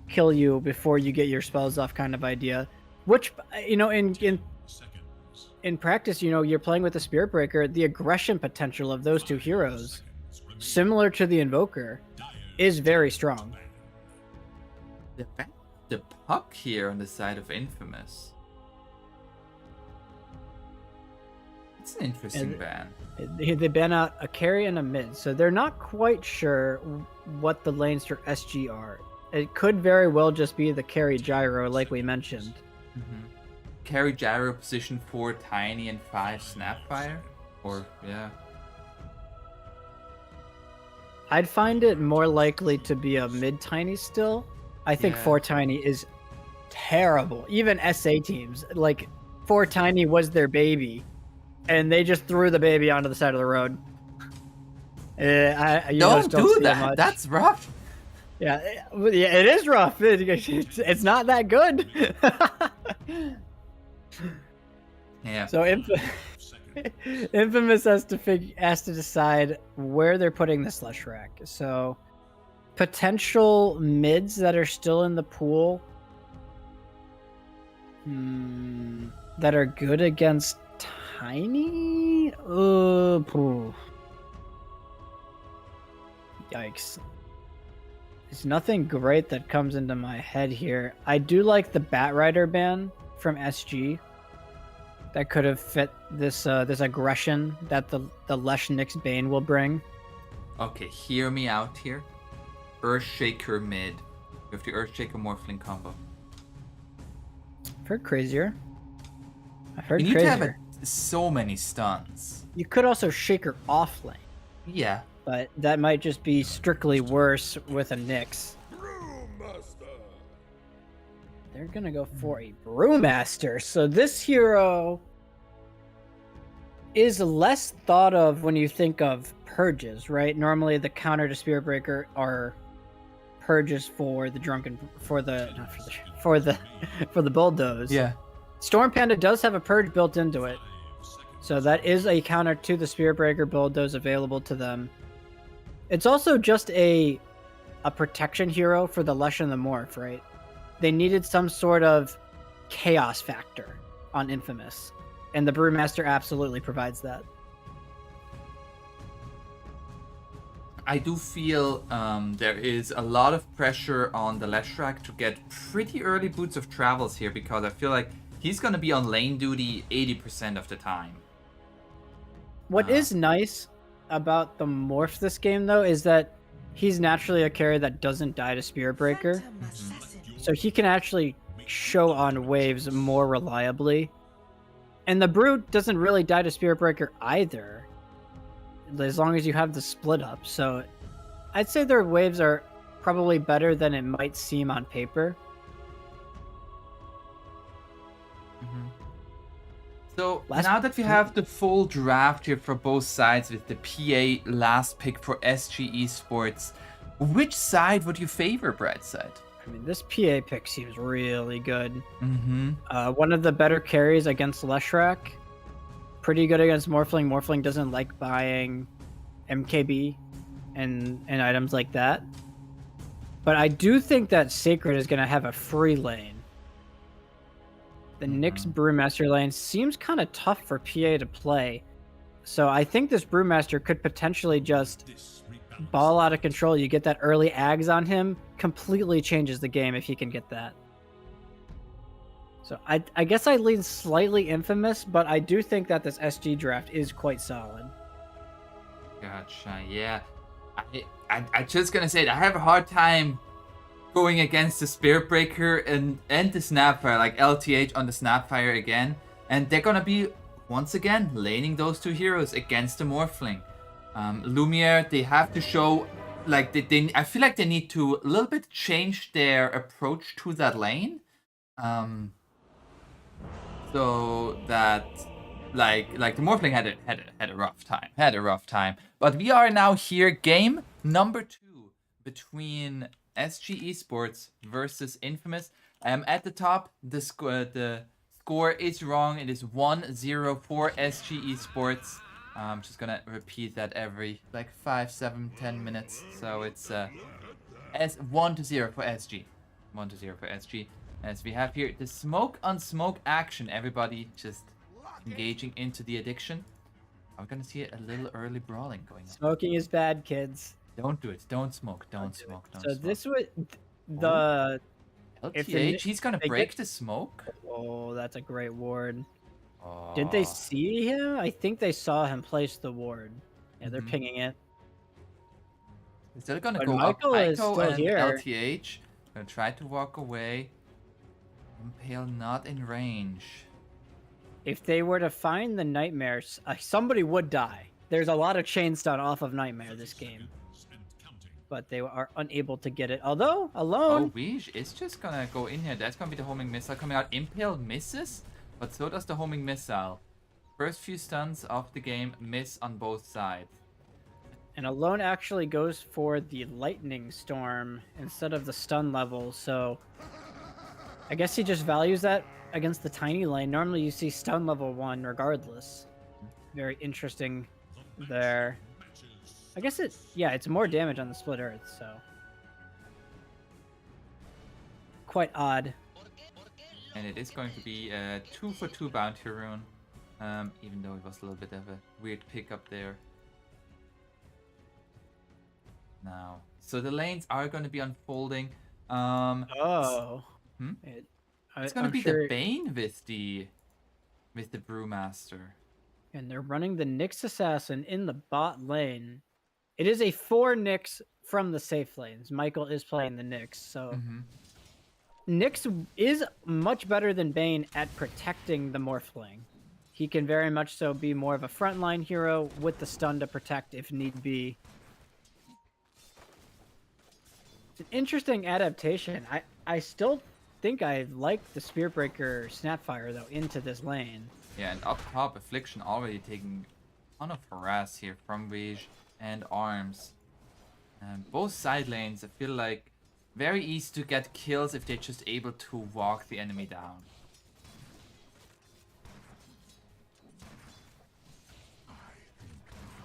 kill you before you get your spells off kind of idea. Which, you know, in practice, you know, you're playing with the Spirit Breaker. The aggression potential of those 2 heroes, similar to the Invoker, is very strong. The puck here on the side of Infamous. It's an interesting ban. They ban out a carry and a mid, so they're not quite sure what the lanes for SG are. It could very well just be the carry gyro, like we mentioned. Carry gyro position 4 Tiny and 5 Snapfire? Or, yeah. I'd find it more likely to be a mid Tiny still. I think 4 Tiny is terrible. Even SA teams, like 4 Tiny was their baby, and they just threw the baby onto the side of the road. Don't do that. That's rough. Yeah, it is rough. It's not that good. Yeah. So Infamous has to decide where they're putting the slush rack. So potential mids that are still in the pool that are good against Tiny. Yikes. There's nothing great that comes into my head here. I do like the Batrider ban from SG. That could have fit this this aggression that the Lesh Nyx Bane will bring. Okay, hear me out here. Earthshaker mid. With the Earthshaker Morphling combo. I've heard crazier. I've heard You need crazier. to have so many stuns. You could also Shaker off lane, Yeah. but that might just be strictly worse with a Nyx. They're gonna go for a Brewmaster. So this hero is less thought of when you think of purges, right? Normally the counter to Spirit Breaker are purges for the bulldoze. Yeah. Storm Panda does have a purge built into it. So that is a counter to the Spirit Breaker bulldoze available to them. It's also just a protection hero for the Lush and the Morph, right? They needed some sort of chaos factor on Infamous, and the Brewmaster absolutely provides that. I do feel there is a lot of pressure on the Leshrac to get pretty early boots of travels here, because I feel like he's going to be on lane duty 80% of the time. What is nice about the Morph this game, though, is that he's naturally a carry that doesn't die to Spirit Breaker. So he can actually show on waves more reliably. And the Brute doesn't really die to Spirit Breaker either, as long as you have the split up. So I'd say their waves are probably better than it might seem on paper. So now that we have the full draft here for both sides with the PA last pick for SG Esports, which side would you favor, Brightside? I mean, this PA pick seems really good. One of the better carries against Leshrac. Pretty good against Morphling. Morphling doesn't like buying MKB and items like that. But I do think that Sacred is going to have a free lane. The Nyx Brewmaster lane seems kind of tough for PA to play. So I think this Brewmaster could potentially just ball out of control. You get that early Ags on him, completely changes the game if he can get that. So I guess I lean slightly Infamous, but I do think that this SG draft is quite solid. Gotcha, yeah. I just gonna say, I have a hard time going against the Spirit Breaker and the Snapfire, like LTH on the Snapfire again. And they're gonna be, once again, laning those two heroes against the Morphling. Lumiere, they have to show, like, I feel like they need to a little bit change their approach to that lane. So that, like the Morphling had a rough time. But we are now here, game number 2 between SG Esports versus Infamous. At the top, the score is wrong. It is 1-0 for SG Esports. I'm just gonna repeat that every like 5, 7, 10 minutes. So it's as 1-0 for SG. 1-0 for SG. As we have here the smoke on smoke action. Everybody just engaging into the addiction. I'm gonna see a little early brawling going on. Smoking is bad, kids. Don't do it. Don't smoke. Don't smoke. Don't So smoke. this would the LTH, he's gonna break the smoke. Oh, that's a great ward. Oh. Did they see him? I think they saw him place the ward. Yeah, they're pinging it. Is that gonna But go Michael up? is Michael still and here. LTH gonna try to walk away. Impale not in range. If they were to find the Nightmares, somebody would die. There's a lot of chain stun off of Nightmare this game. But they are unable to get it. Although, alone... Oh, Weege is just gonna go in here. That's gonna be the homing missile coming out. Impale misses, but so does the homing missile. First few stuns of the game miss on both sides. And Alone actually goes for the Lightning Storm instead of the stun level, so I guess he just values that against the tiny lane. Normally you see stun level 1 regardless. Very interesting there. I guess it's more damage on the Split Earth, so. Quite odd. And it is going to be a 2-for-2 bounty rune, even though it was a little bit of a weird pickup there. Now, so the lanes are going to be unfolding. Oh. It's going to be the Bane with the Brewmaster. And they're running the Nyx Assassin in the bot lane. It is a 4 Nyx from the safe lanes. Michael is playing the Nyx, so... Nyx is much better than Bane at protecting the Morphling. He can very much so be more of a frontline hero with the stun to protect if need be. It's an interesting adaptation. I still think I like the Spearbreaker Snapfire, though, into this lane. Yeah, and up top, Affliction already taking a ton of harass here from Rage and Arms. And both side lanes, I feel like, very easy to get kills if they're just able to walk the enemy down.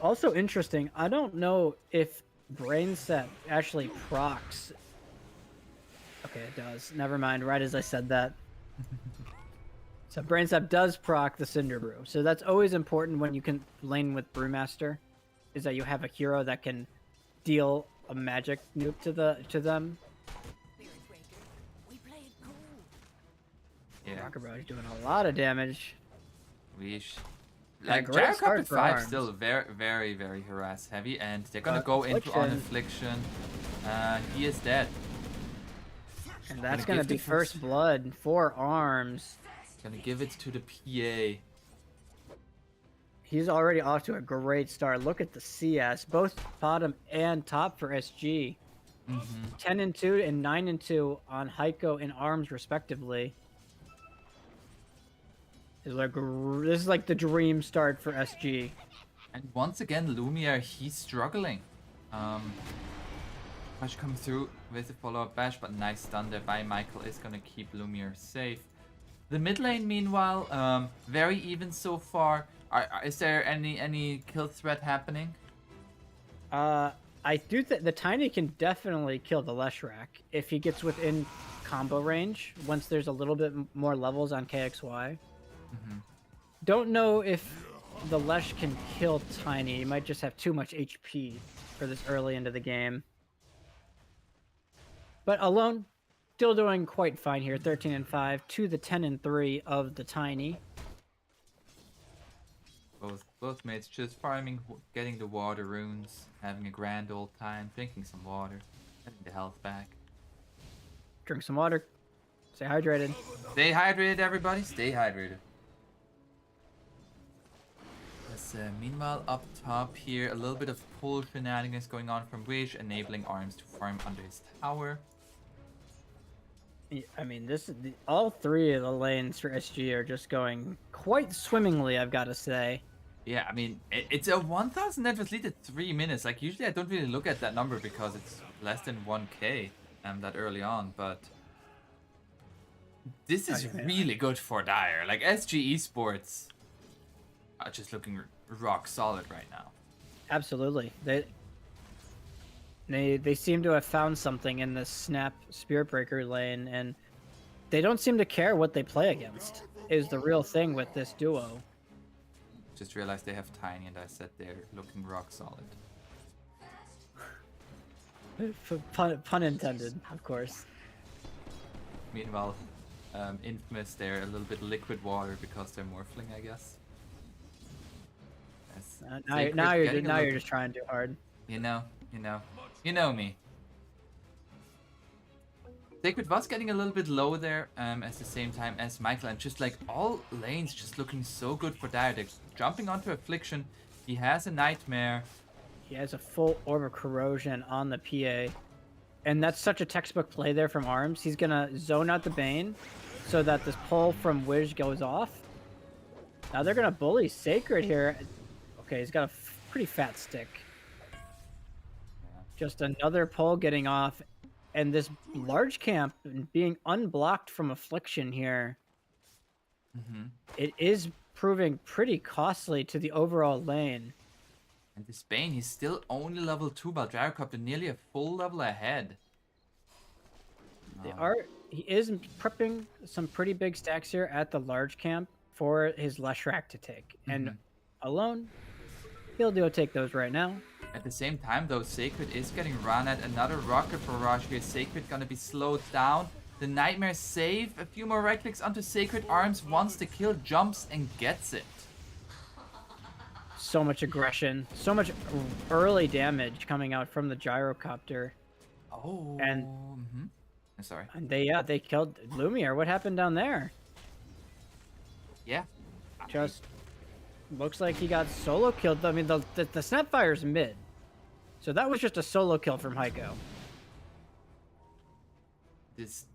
Also interesting, I don't know if Brainset actually procs. Okay, it does. Never mind, right as I said that. So Brainset does proc the Cinder Brew. So that's always important when you can lane with Brewmaster, is that you have a hero that can deal a magic nuke to them. Yeah. Rocker Bro is doing a lot of damage. Like, great start Jack for 5 Arms. still very harass heavy, and they're gonna go into on Affliction. He is dead. And that's gonna be first blood for Arms. Gonna give it to the PA. He's already off to a great start. Look at the CS, both bottom and top for SG. 10-2 and 9-2 on Heiko and Arms respectively. This is like the dream start for SG. And once again, Lumiere, he's struggling. Bash comes through with a follow-up bash, but nice stun there by Michael is gonna keep Lumiere safe. The mid lane, meanwhile, very even so far. Is there any kill threat happening? I do think the Tiny can definitely kill the Leshrac if he gets within combo range once there's a little bit more levels on KXY. Don't know if the Lesh can kill Tiny. He might just have too much HP for this early into the game. But Alone, still doing quite fine here. 13-5 to the 10-3 of the Tiny. Both mates just farming, getting the water runes, having a grand old time, drinking some water, getting the health back. Drink some water. Stay hydrated. Stay hydrated, everybody. Stay hydrated. Meanwhile, up top here, a little bit of pull shenanigans going on from Wish, enabling Arms to farm under his tower. I mean, all three of the lanes for SG are just going quite swimmingly, I've got to say. Yeah, I mean, it's a 1,000 net worth lead at 3 minutes. Like, usually I don't really look at that number because it's less than 1k that early on, but this is really good for Dire. Like, SG Esports are just looking rock solid right now. Absolutely. They seem to have found something in this Snap Spearbreaker lane, and they don't seem to care what they play against, is the real thing with this duo. Just realized they have Tiny, and I said they're looking rock solid. Pun intended, of course. Meanwhile, Infamous, they're a little bit liquid water because they're Morphling, I guess. Yes. Now you're just trying too hard. You know me. Sacred was getting a little bit low there at the same time as Michael, and just like all lanes just looking so good for Dire. They're jumping onto Affliction. He has a Nightmare. He has a full Orb of Corrosion on the PA. And that's such a textbook play there from Arms. He's going to zone out the Bane so that this pull from Wiz goes off. Now they're going to bully Sacred here. Okay, he's got a pretty fat stick. Just another pull getting off, and this large camp being unblocked from Affliction here. It is proving pretty costly to the overall lane. And this Bane, he's still only level 2, while Gyrocopter nearly a full level ahead. He is prepping some pretty big stacks here at the large camp for his Leshrac to take. And alone, he'll go take those right now. At the same time, though, Sacred is getting run at. Another rocket barrage here. Sacred gonna be slowed down. The Nightmare save. A few more right clicks onto Sacred Arms. Wants the kill, jumps and gets it. So much aggression, so much early damage coming out from the Gyrocopter. Oh. And I'm sorry. And they killed Lumiere. What happened down there? Yeah. Just looks like he got solo killed. I mean, the Snapfire's mid. So that was just a solo kill from Heiko. This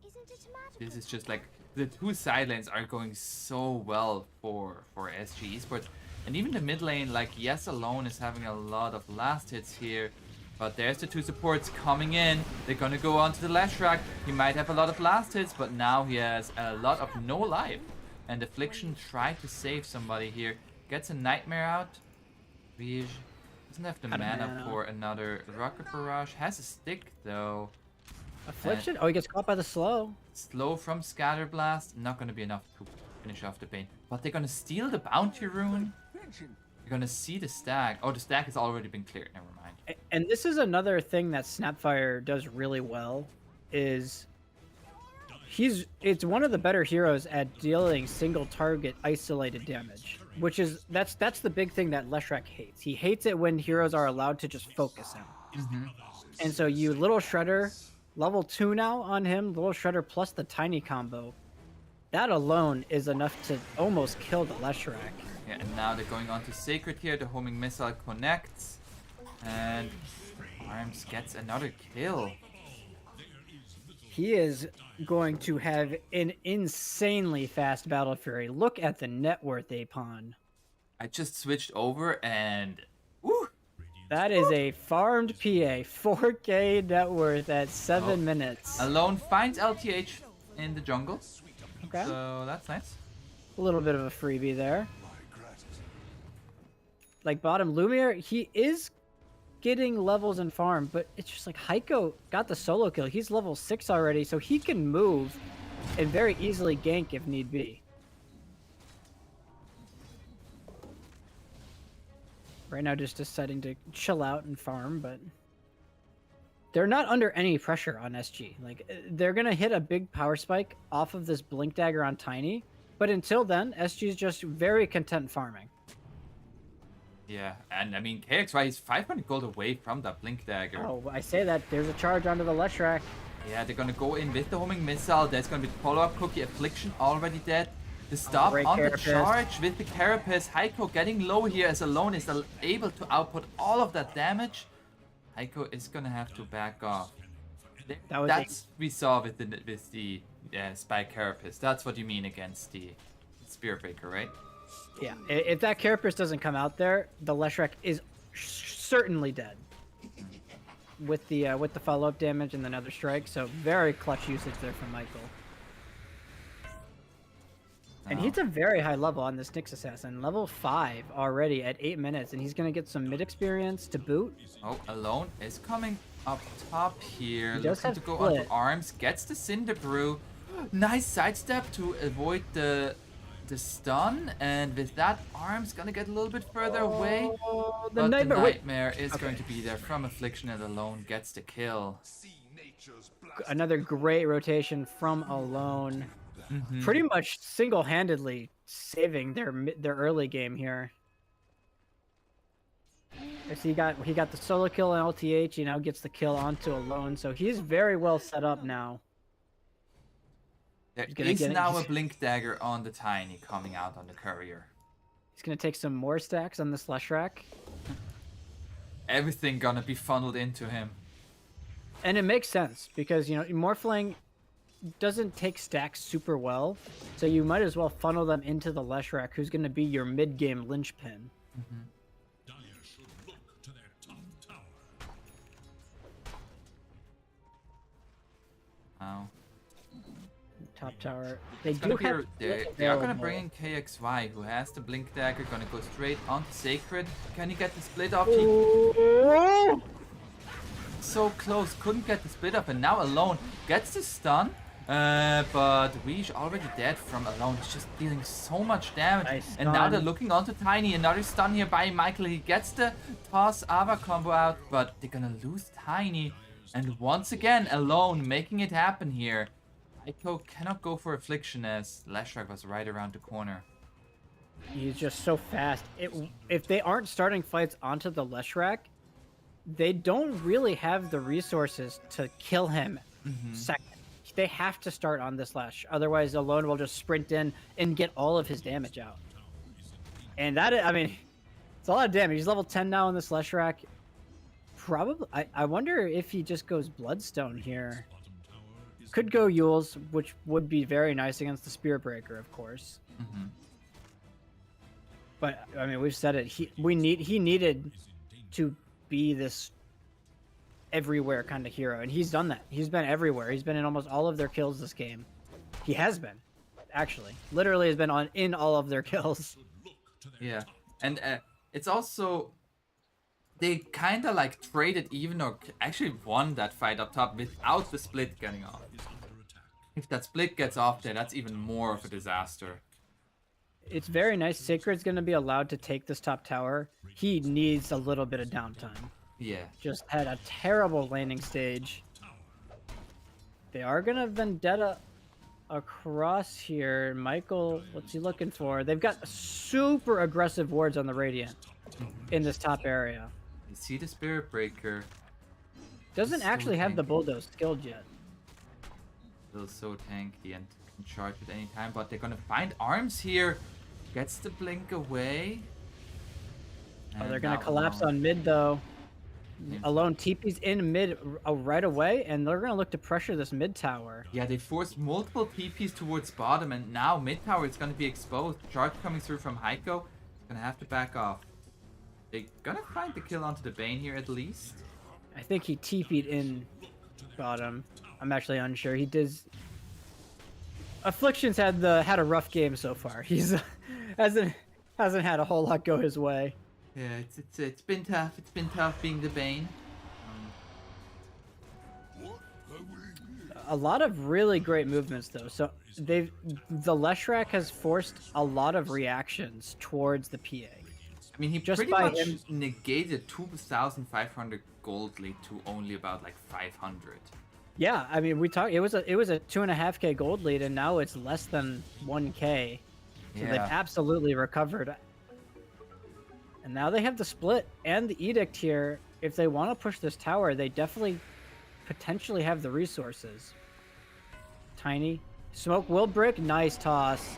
is just like the two side lanes are going so well for SG Esports. And even the mid lane, like Yes alone is having a lot of last hits here. But there's the two supports coming in. They're gonna go on to the Leshrac. He might have a lot of last hits, but now he has a lot of no life. And Affliction tried to save somebody here. Gets a Nightmare out. Rige doesn't have the mana for another Rocket Barrage. Has a stick though. Affliction? Oh, he gets caught by the slow. Slow from Scatter Blast. Not gonna be enough to finish off the Bane. But they're gonna steal the Bounty Rune. You're gonna see the stack. Oh, the stack has already been cleared. Never mind. And this is another thing that Snapfire does really well, is it's one of the better heroes at dealing single target isolated damage, which is that's the big thing that Leshrac hates. He hates it when heroes are allowed to just focus him. And so you Little Shredder, level 2 now on him, Little Shredder plus the Tiny combo. That alone is enough to almost kill the Leshrac. Yeah, and now they're going on to Sacred here. The homing missile connects. And Arms gets another kill. He is going to have an insanely fast Battle Fury. Look at the net worth, Apon. I just switched over and... Woo! That is a farmed PA. 4K net worth at 7 minutes. Alone finds LTH in the jungle. Okay. So that's nice. A little bit of a freebie there. Like bottom Lumiere, he is getting levels in farm, but it's just like Heiko got the solo kill. He's level 6 already, so he can move and very easily gank if need be. Right now just deciding to chill out and farm, but they're not under any pressure on SG. Like, they're gonna hit a big power spike off of this Blink Dagger on Tiny, but until then, SG is just very content farming. Yeah, and I mean, KXY is 500 gold away from that Blink Dagger. Oh, I say that. There's a charge onto the Leshrac. Yeah, they're gonna go in with the homing missile. There's gonna be the follow-up cookie. Affliction already dead. The stop on the charge with the Carapace. Heiko getting low here as Alone is able to output all of that damage. Heiko is gonna have to back off. That's we saw with the Spike Carapace. That's what you mean against the Spirit Breaker, right? Yeah, if that Carapace doesn't come out there, the Leshrac is certainly dead. With the follow-up damage and another strike, so very clutch usage there from Michael. And he's a very high level on this Nyx Assassin, level 5 already at 8 minutes, and he's gonna get some mid experience to boot. Oh, Alone is coming up top here, He does looking to go onto Arms, gets the Cinder Brew. Nice sidestep to avoid the stun, and with that, Arms gonna get a little bit further away. The but Nightmare, the Nightmare is going to be there from Affliction, and Alone gets the kill. Another great rotation from Alone. Pretty much single-handedly saving their early game here. As he got the solo kill on LTH, he now gets the kill onto Alone, so he's very well set up now. There is now a Blink Dagger on the Tiny coming out on the Courier. He's gonna take some more stacks on this Leshrac. Everything gonna be funneled into him. And it makes sense, because, you know, Morphling doesn't take stacks super well, so you might as well funnel them into the Leshrac, who's gonna be your mid-game linchpin. Now. Top tower. They It's gonna do be have. they are gonna bring in KXY, who has the Blink Dagger, gonna go straight onto Sacred. Can he get the split off? So close, couldn't get the split up, and now Alone gets the stun. But Weesh already dead from Alone. He's just dealing so much damage. Nice And now stun. they're looking onto Tiny. Another stun here by Michael. He gets the toss Ava combo out, but they're gonna lose Tiny. And once again, Alone making it happen here. Aiko cannot go for Affliction as Leshrac was right around the corner. He's just so fast. If they aren't starting fights onto the Leshrac, they don't really have the resources to kill him second. They have to start on this Lesh. Otherwise, Alone will just sprint in and get all of his damage out. And that, I mean, it's a lot of damage. He's level 10 now on this Leshrac. Probably, I wonder if he just goes Bloodstone here. Could go Yules, which would be very nice against the Spirit Breaker, of course. But I mean, we've said it. He needed to be this everywhere kind of hero, and he's done that. He's been everywhere. He's been in almost all of their kills this game. He has been, actually, literally has been in all of their kills. Yeah, and it's also they kind of like traded even or actually won that fight up top without the split getting off. If that split gets off there, that's even more of a disaster. It's very nice. Sacred's going to be allowed to take this top tower. He needs a little bit of downtime. Yeah. Just had a terrible landing stage. They are going to Vendetta across here. Michael, what's he looking for? They've got super aggressive wards on the Radiant in this top area. You see the Spirit Breaker. Doesn't actually have the Bulldoze skilled yet. Still so tanky and can charge at any time, but they're gonna find Arms here. Gets the blink away. Oh, they're gonna collapse on mid though. Alone TP's in mid right away, and they're gonna look to pressure this mid tower. Yeah, they forced multiple TPs towards bottom, and now mid tower is gonna be exposed. Charge coming through from Heiko. Gonna have to back off. They're gonna find the kill onto the Bane here at least. I think he TP'd in bottom. I'm actually unsure. He does. Affliction's had a rough game so far. He's hasn't had a whole lot go his way. Yeah, it's been tough. It's been tough being the Bane. A lot of really great movements though. So the Leshrac has forced a lot of reactions towards the PA. I mean, he Just pretty by much him- negated 2,500 gold lead to only about like 500. Yeah, I mean, we talked. It was a 2.5K gold lead, and now it's less than 1K. So they've absolutely recovered. And now they have the split and the edict here. If they want to push this tower, they definitely potentially have the resources. Tiny smoke will brick. Nice toss.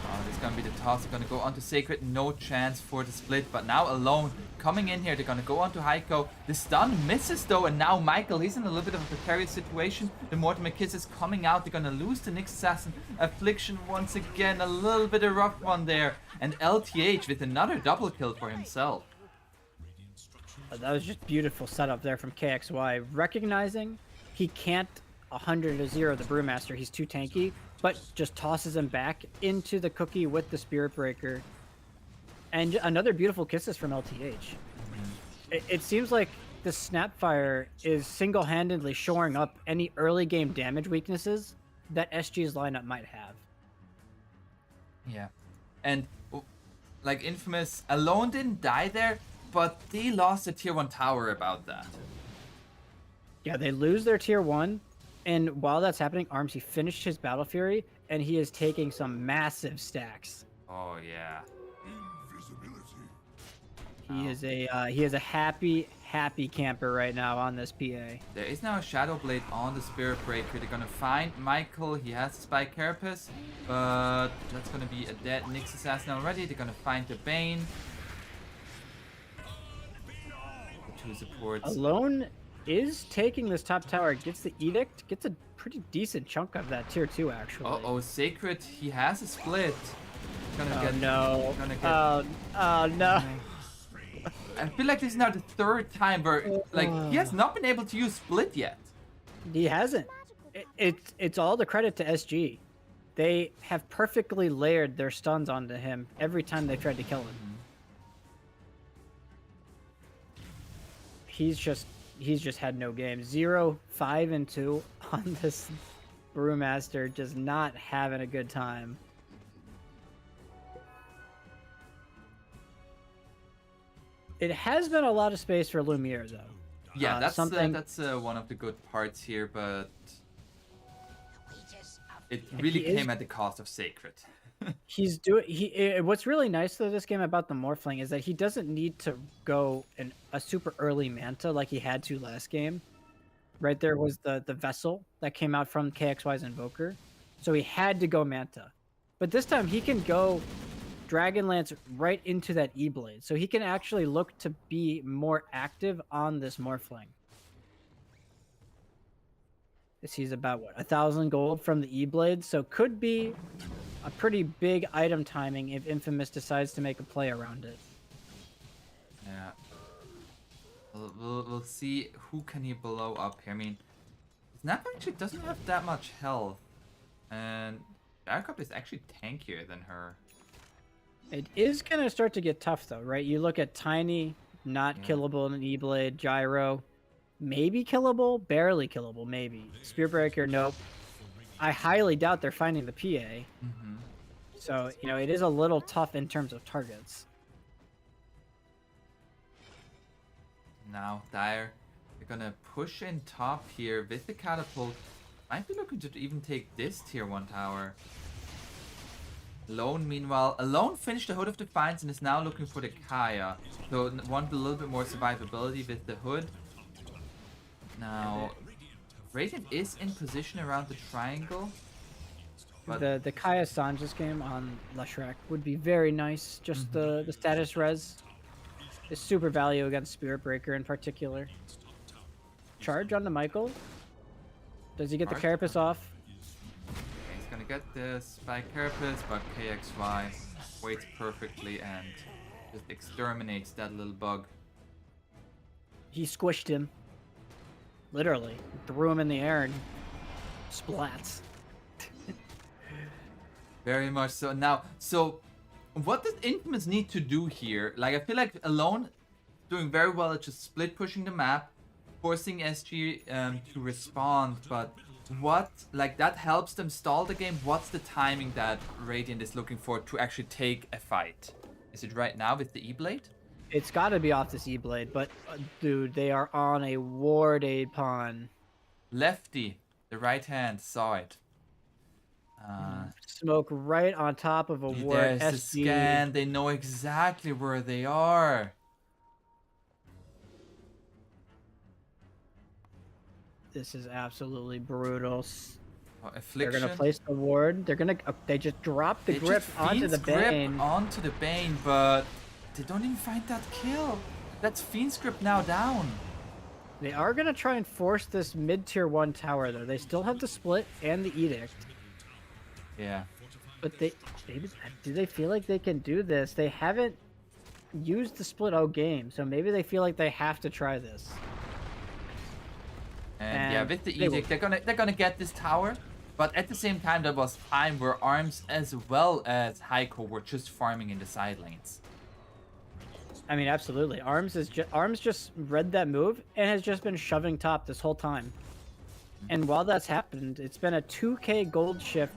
Oh, this is gonna be the toss. They're gonna go onto Sacred. No chance for the split. But now Alone coming in here. They're gonna go onto Heiko. The stun misses though, and now Michael. He's in a little bit of a precarious situation. The Mortimer Kiss is coming out. They're gonna lose the Nyx Assassin. Affliction once again. A little bit of rough one there. And LTH with another double kill for himself. That was just beautiful setup there from KXY. Recognizing he can't 100-0 the Brewmaster. He's too tanky. But just tosses him back into the cookie with the Spirit Breaker. And another beautiful kisses from LTH. It seems like the Snapfire is single-handedly shoring up any early game damage weaknesses that SG's lineup might have. Yeah. And like Infamous, Alone didn't die there, but they lost a tier 1 tower about that. Yeah, they lose their tier 1. And while that's happening, Arms, he finished his Battle Fury, and he is taking some massive stacks. Oh yeah. He is a happy camper right now on this PA. There is now a Shadow Blade on the Spirit Breaker. They're gonna find Michael. He has the Spike Carapace, but that's gonna be a dead Nyx Assassin already. They're gonna find the Bane. The 2 supports. Alone is taking this top tower, gets the Edict, gets a pretty decent chunk of that tier 2 actually. Oh, Sacred. He has a split. Gonna get, no. Gonna get, Oh no. I feel like this is now the 3rd time where like he has not been able to use split yet. He hasn't. It's all the credit to SG. They have perfectly layered their stuns onto him every time they tried to kill him. He's just had no game. 0, 5, and 2 on this Brewmaster, just not having a good time. It has been a lot of space for Lumiere though. Yeah, that's something one of the good parts here, but it really came at the cost of Sacred. He's doing what's really nice though this game about the Morphling is that he doesn't need to go a super early Manta like he had to last game. Right there was the vessel that came out from KXY's Invoker. So he had to go Manta. But this time he can go Dragonlance right into that E-Blade. So he can actually look to be more active on this Morphling. He's about, what, 1,000 gold from the E-Blade, so could be a pretty big item timing if Infamous decides to make a play around it. Yeah. We'll see who can he blow up here. I mean, Snap actually doesn't have that much health, and Jacob is actually tankier than her. It is going to start to get tough, though, right? You look at Tiny, not killable in an E-Blade, Gyro, maybe killable, barely killable, maybe. Spearbreaker, nope. I highly doubt they're finding the PA. So, you know, it is a little tough in terms of targets. Now, Dire, they're gonna push in top here with the catapult. Might be looking to even take this tier 1 tower. Alone, meanwhile, Alone finished the Hood of Defiance and is now looking for the Kaya. So, want a little bit more survivability with the Hood. Now, Radiant is in position around the triangle. But The Kaya Sanja's game on Leshrac would be very nice. Just the status res is super value against Spirit Breaker in particular. Charge on the Michael. Does he get the Carapace off? he's gonna get this by Carapace, but KXY waits perfectly and just exterminates that little bug. He squished him. Literally. Threw him in the air and splats. Very much so. Now, so what does Infamous need to do here? Like, I feel like Alone doing very well at just split pushing the map, forcing SG to respond, but what, like, that helps them stall the game. What's the timing that Radiant is looking for to actually take a fight? Is it right now with the E-Blade? It's got to be off this E-Blade, but dude, they are on a Ward Aid pawn. Lefty, the right hand, saw it. Smoke right on top of a Ward There's the SG. scan. They know exactly where they are. This is absolutely brutal. Oh, They're Affliction. gonna place the ward. They're gonna. They just drop the They grip just onto Fiend's the Bane. grip onto the Bane, but they don't even find that kill. That's Fiend's grip now down. They are gonna try and force this mid-tier 1 tower though. They still have the split and the edict. Yeah. But do they feel like they can do this? They haven't used the split all game, so maybe they feel like they have to try this. And yeah, And with the they edict, they're gonna get this tower. But at the same time, there was time where Arms as well as Heiko were just farming in the side lanes. I mean, absolutely. Arms just read that move and has just been shoving top this whole time. And while that's happened, it's been a 2k gold shift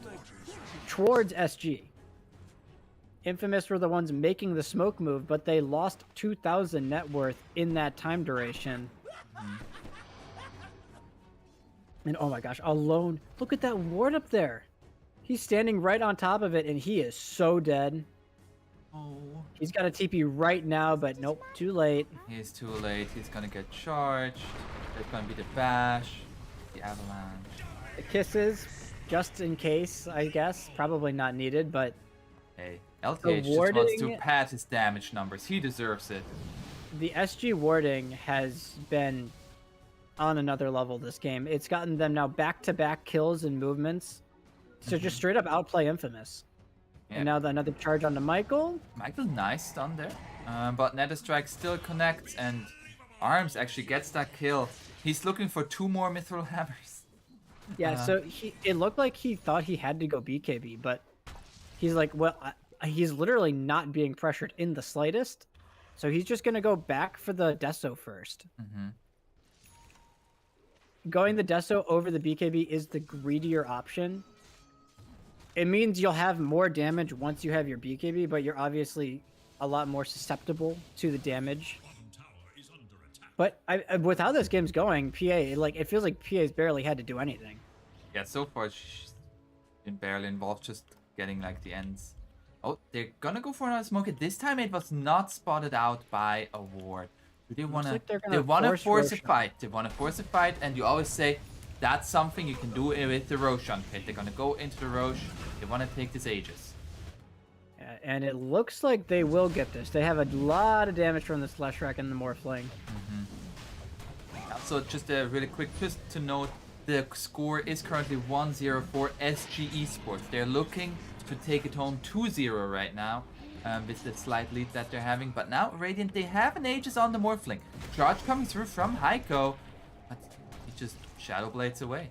towards SG. Infamous were the ones making the smoke move, but they lost 2,000 net worth in that time duration. And oh my gosh, Alone. Look at that ward up there. He's standing right on top of it, and he is so dead. Oh. He's got a TP right now, but nope, too late. He's too late. He's gonna get charged. There's gonna be the bash, the avalanche. The kisses, just in case, I guess. Probably not needed, but Hey, LTH just wants to warding- pad his damage numbers. He deserves it. the SG warding has been on another level this game. It's gotten them now back-to-back kills and movements. So just straight up outplay Infamous. Yeah. And now another charge onto Michael. Michael, nice stun there. But Netherstrike still connects, and Arms actually gets that kill. He's looking for 2 more Mithril Hammers. Yeah, so it looked like he thought he had to go BKB, but he's like, well, he's literally not being pressured in the slightest, so he's just gonna go back for the Deso first. Going the Deso over the BKB is the greedier option. It means you'll have more damage once you have your BKB, but you're obviously a lot more susceptible to the damage. But with how this game's going, PA, like, it feels like PA's barely had to do anything. Yeah, so far she's been barely involved, just getting like the ends. Oh, they're gonna go for another smoke. This time it was not spotted out by a ward. Do they wanna? Like they wanna force a Roshan. fight. They wanna force a fight, and you always say that's something you can do with the Roshan pit. They're gonna go into the Rosh. They wanna take this Aegis. Yeah, and it looks like they will get this. They have a lot of damage from the Slash Rack and the Morphling. So just really quick, just to note, the score is currently 1-0 for SG Esports. They're looking to take it home 2-0 right now, with the slight lead that they're having. But now Radiant, they have an Aegis on the Morphling. Charge coming through from Heiko, but he just Shadow Blades away.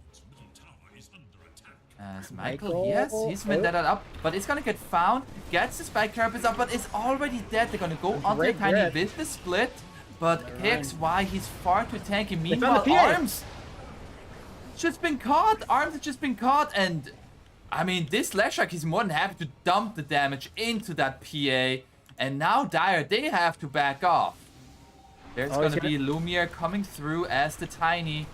As Michael, yes, he's that up, but it's gonna get found. Gets the Spike Carapace up, but it's already dead. They're gonna go onto the Tiny with the split. But KXY, he's far too tanky. Meanwhile, Arms just been caught. Arms has just been caught, and I mean, this Leshak is more than happy to dump the damage into that PA. And now Dire, they have to back off. There's gonna be Lumiere coming through as the Tiny.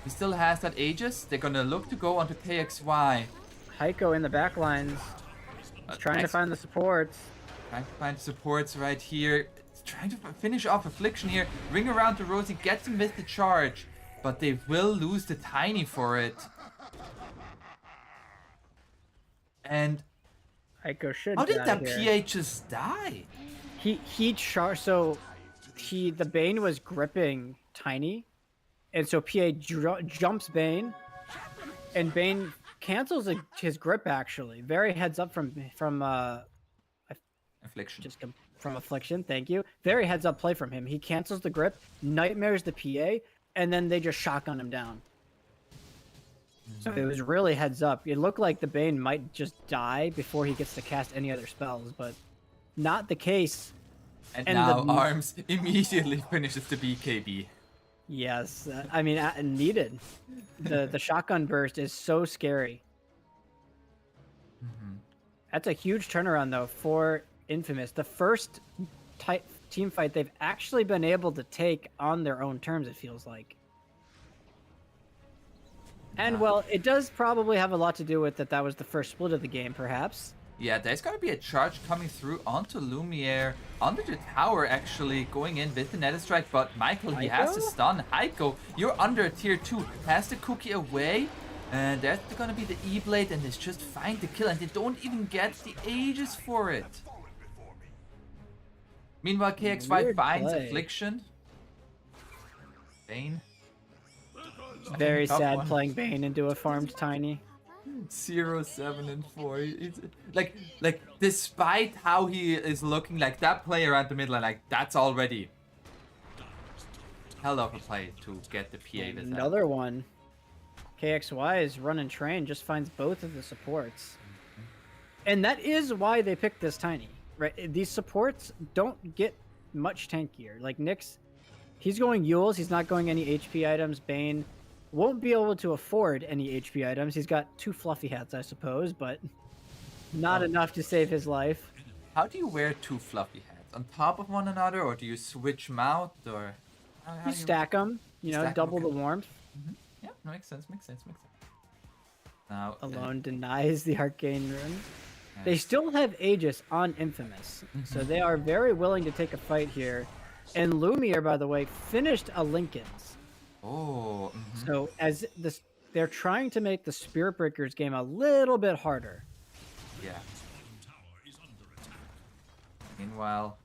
He still has that Aegis. They're gonna look to go onto KXY. Heiko in the back lines, trying to find the supports. Trying to find supports right here. Trying to finish off Affliction here. Ring around to Rosie, gets him with the charge. But they will lose the Tiny for it. And Heiko should how did get that out of here. PA just die? He charged, so the Bane was gripping Tiny, and so PA jumps Bane, and Bane cancels his grip actually. Very heads up from Affliction. Just from Affliction, thank you. Very heads up play from him. He cancels the grip, nightmares the PA, and then they just shotgun him down. So it was really heads up. It looked like the Bane might just die before he gets to cast any other spells, but not the case. And now Arms immediately finishes the BKB. Yes, I mean, needed. The shotgun burst is so scary. That's a huge turnaround, though, for Infamous. The first team fight they've actually been able to take on their own terms, it feels like. And, well, it does probably have a lot to do with that was the first split of the game, perhaps. Yeah, there's going to be a charge coming through onto Lumiere, under the tower, actually, going in with the Nether Strike, but Michael, he has to stun. Heiko, you're under a tier 2, has the cookie away, and that's going to be the E-Blade, and it's just find the kill, and they don't even get the Aegis for it. Meanwhile, KXY finds Affliction. Bane. Very sad playing Bane into a farmed Tiny. 0, 7, and 4. It's, like, despite how he is looking, like that play around the middle, like that's already hell of a play to get the PA with Another one. KXY is running train, just finds both of the supports. And that is why they picked this Tiny, right? These supports don't get much tankier. Like Nyx, he's going Yules, he's not going any HP items. Bane won't be able to afford any HP items. He's got 2 fluffy hats, I suppose, but not enough to save his life. How do you wear 2 fluffy hats? On top of one another, or do you switch them out, or You stack them, you know, double the warmth. Yeah, makes sense. Now Alone denies the Arcane Rune. They still have Aegis on Infamous, so they are very willing to take a fight here. And Lumiere, by the way, finished a Linken's. Oh. So as this, they're trying to make the Spirit Breakers game a little bit harder. Yeah. Meanwhile,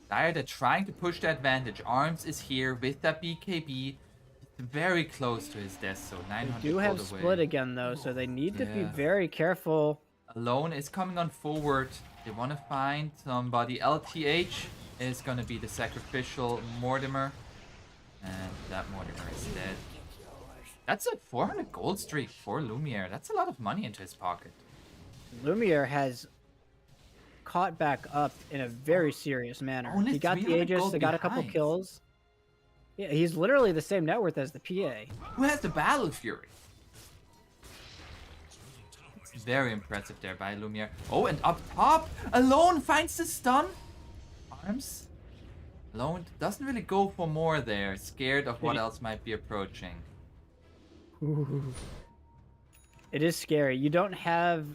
they're trying to push the advantage. Arms is here with that BKB. Very close to his death, so 900 They do have away. split again, though, so they need to be very careful. Alone is coming on forward. They want to find somebody. LTH is going to be the sacrificial Mortimer. And that Mortimer is dead. That's a 400 gold streak for Lumiere. That's a lot of money into his pocket. Lumiere has caught back up in a very serious manner. Only He got the 300 Aegis, gold he got a couple behind. kills. Yeah, he's literally the same net worth as the PA. Who has the Battle Fury? Very impressive there by Lumiere. Oh, and up top, Alone finds the stun. Arms. Alone doesn't really go for more there. Scared of what else might be approaching. Ooh. It is scary. You don't have...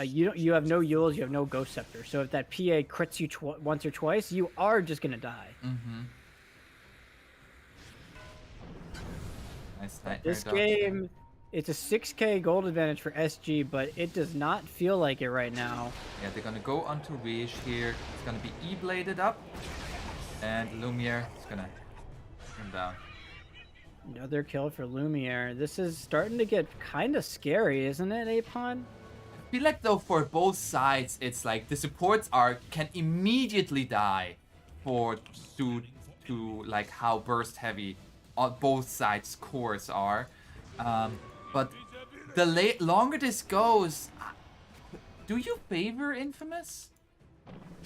you have no Yules, you have no Ghost Scepter. So if that PA crits you once or twice, you are just gonna die. Mm-hmm. Nice nightmare This dodge. game, it's a 6k gold advantage for SG, but it does not feel like it right now. Yeah, they're gonna go onto Rish here. It's gonna be E-bladed up. And Lumiere is gonna turn down. Another kill for Lumiere. This is starting to get kind of scary, isn't it, Apon? I feel like though for both sides, it's like the supports can immediately die due to like how burst heavy on both sides cores are. But the longer this goes, do you favor Infamous?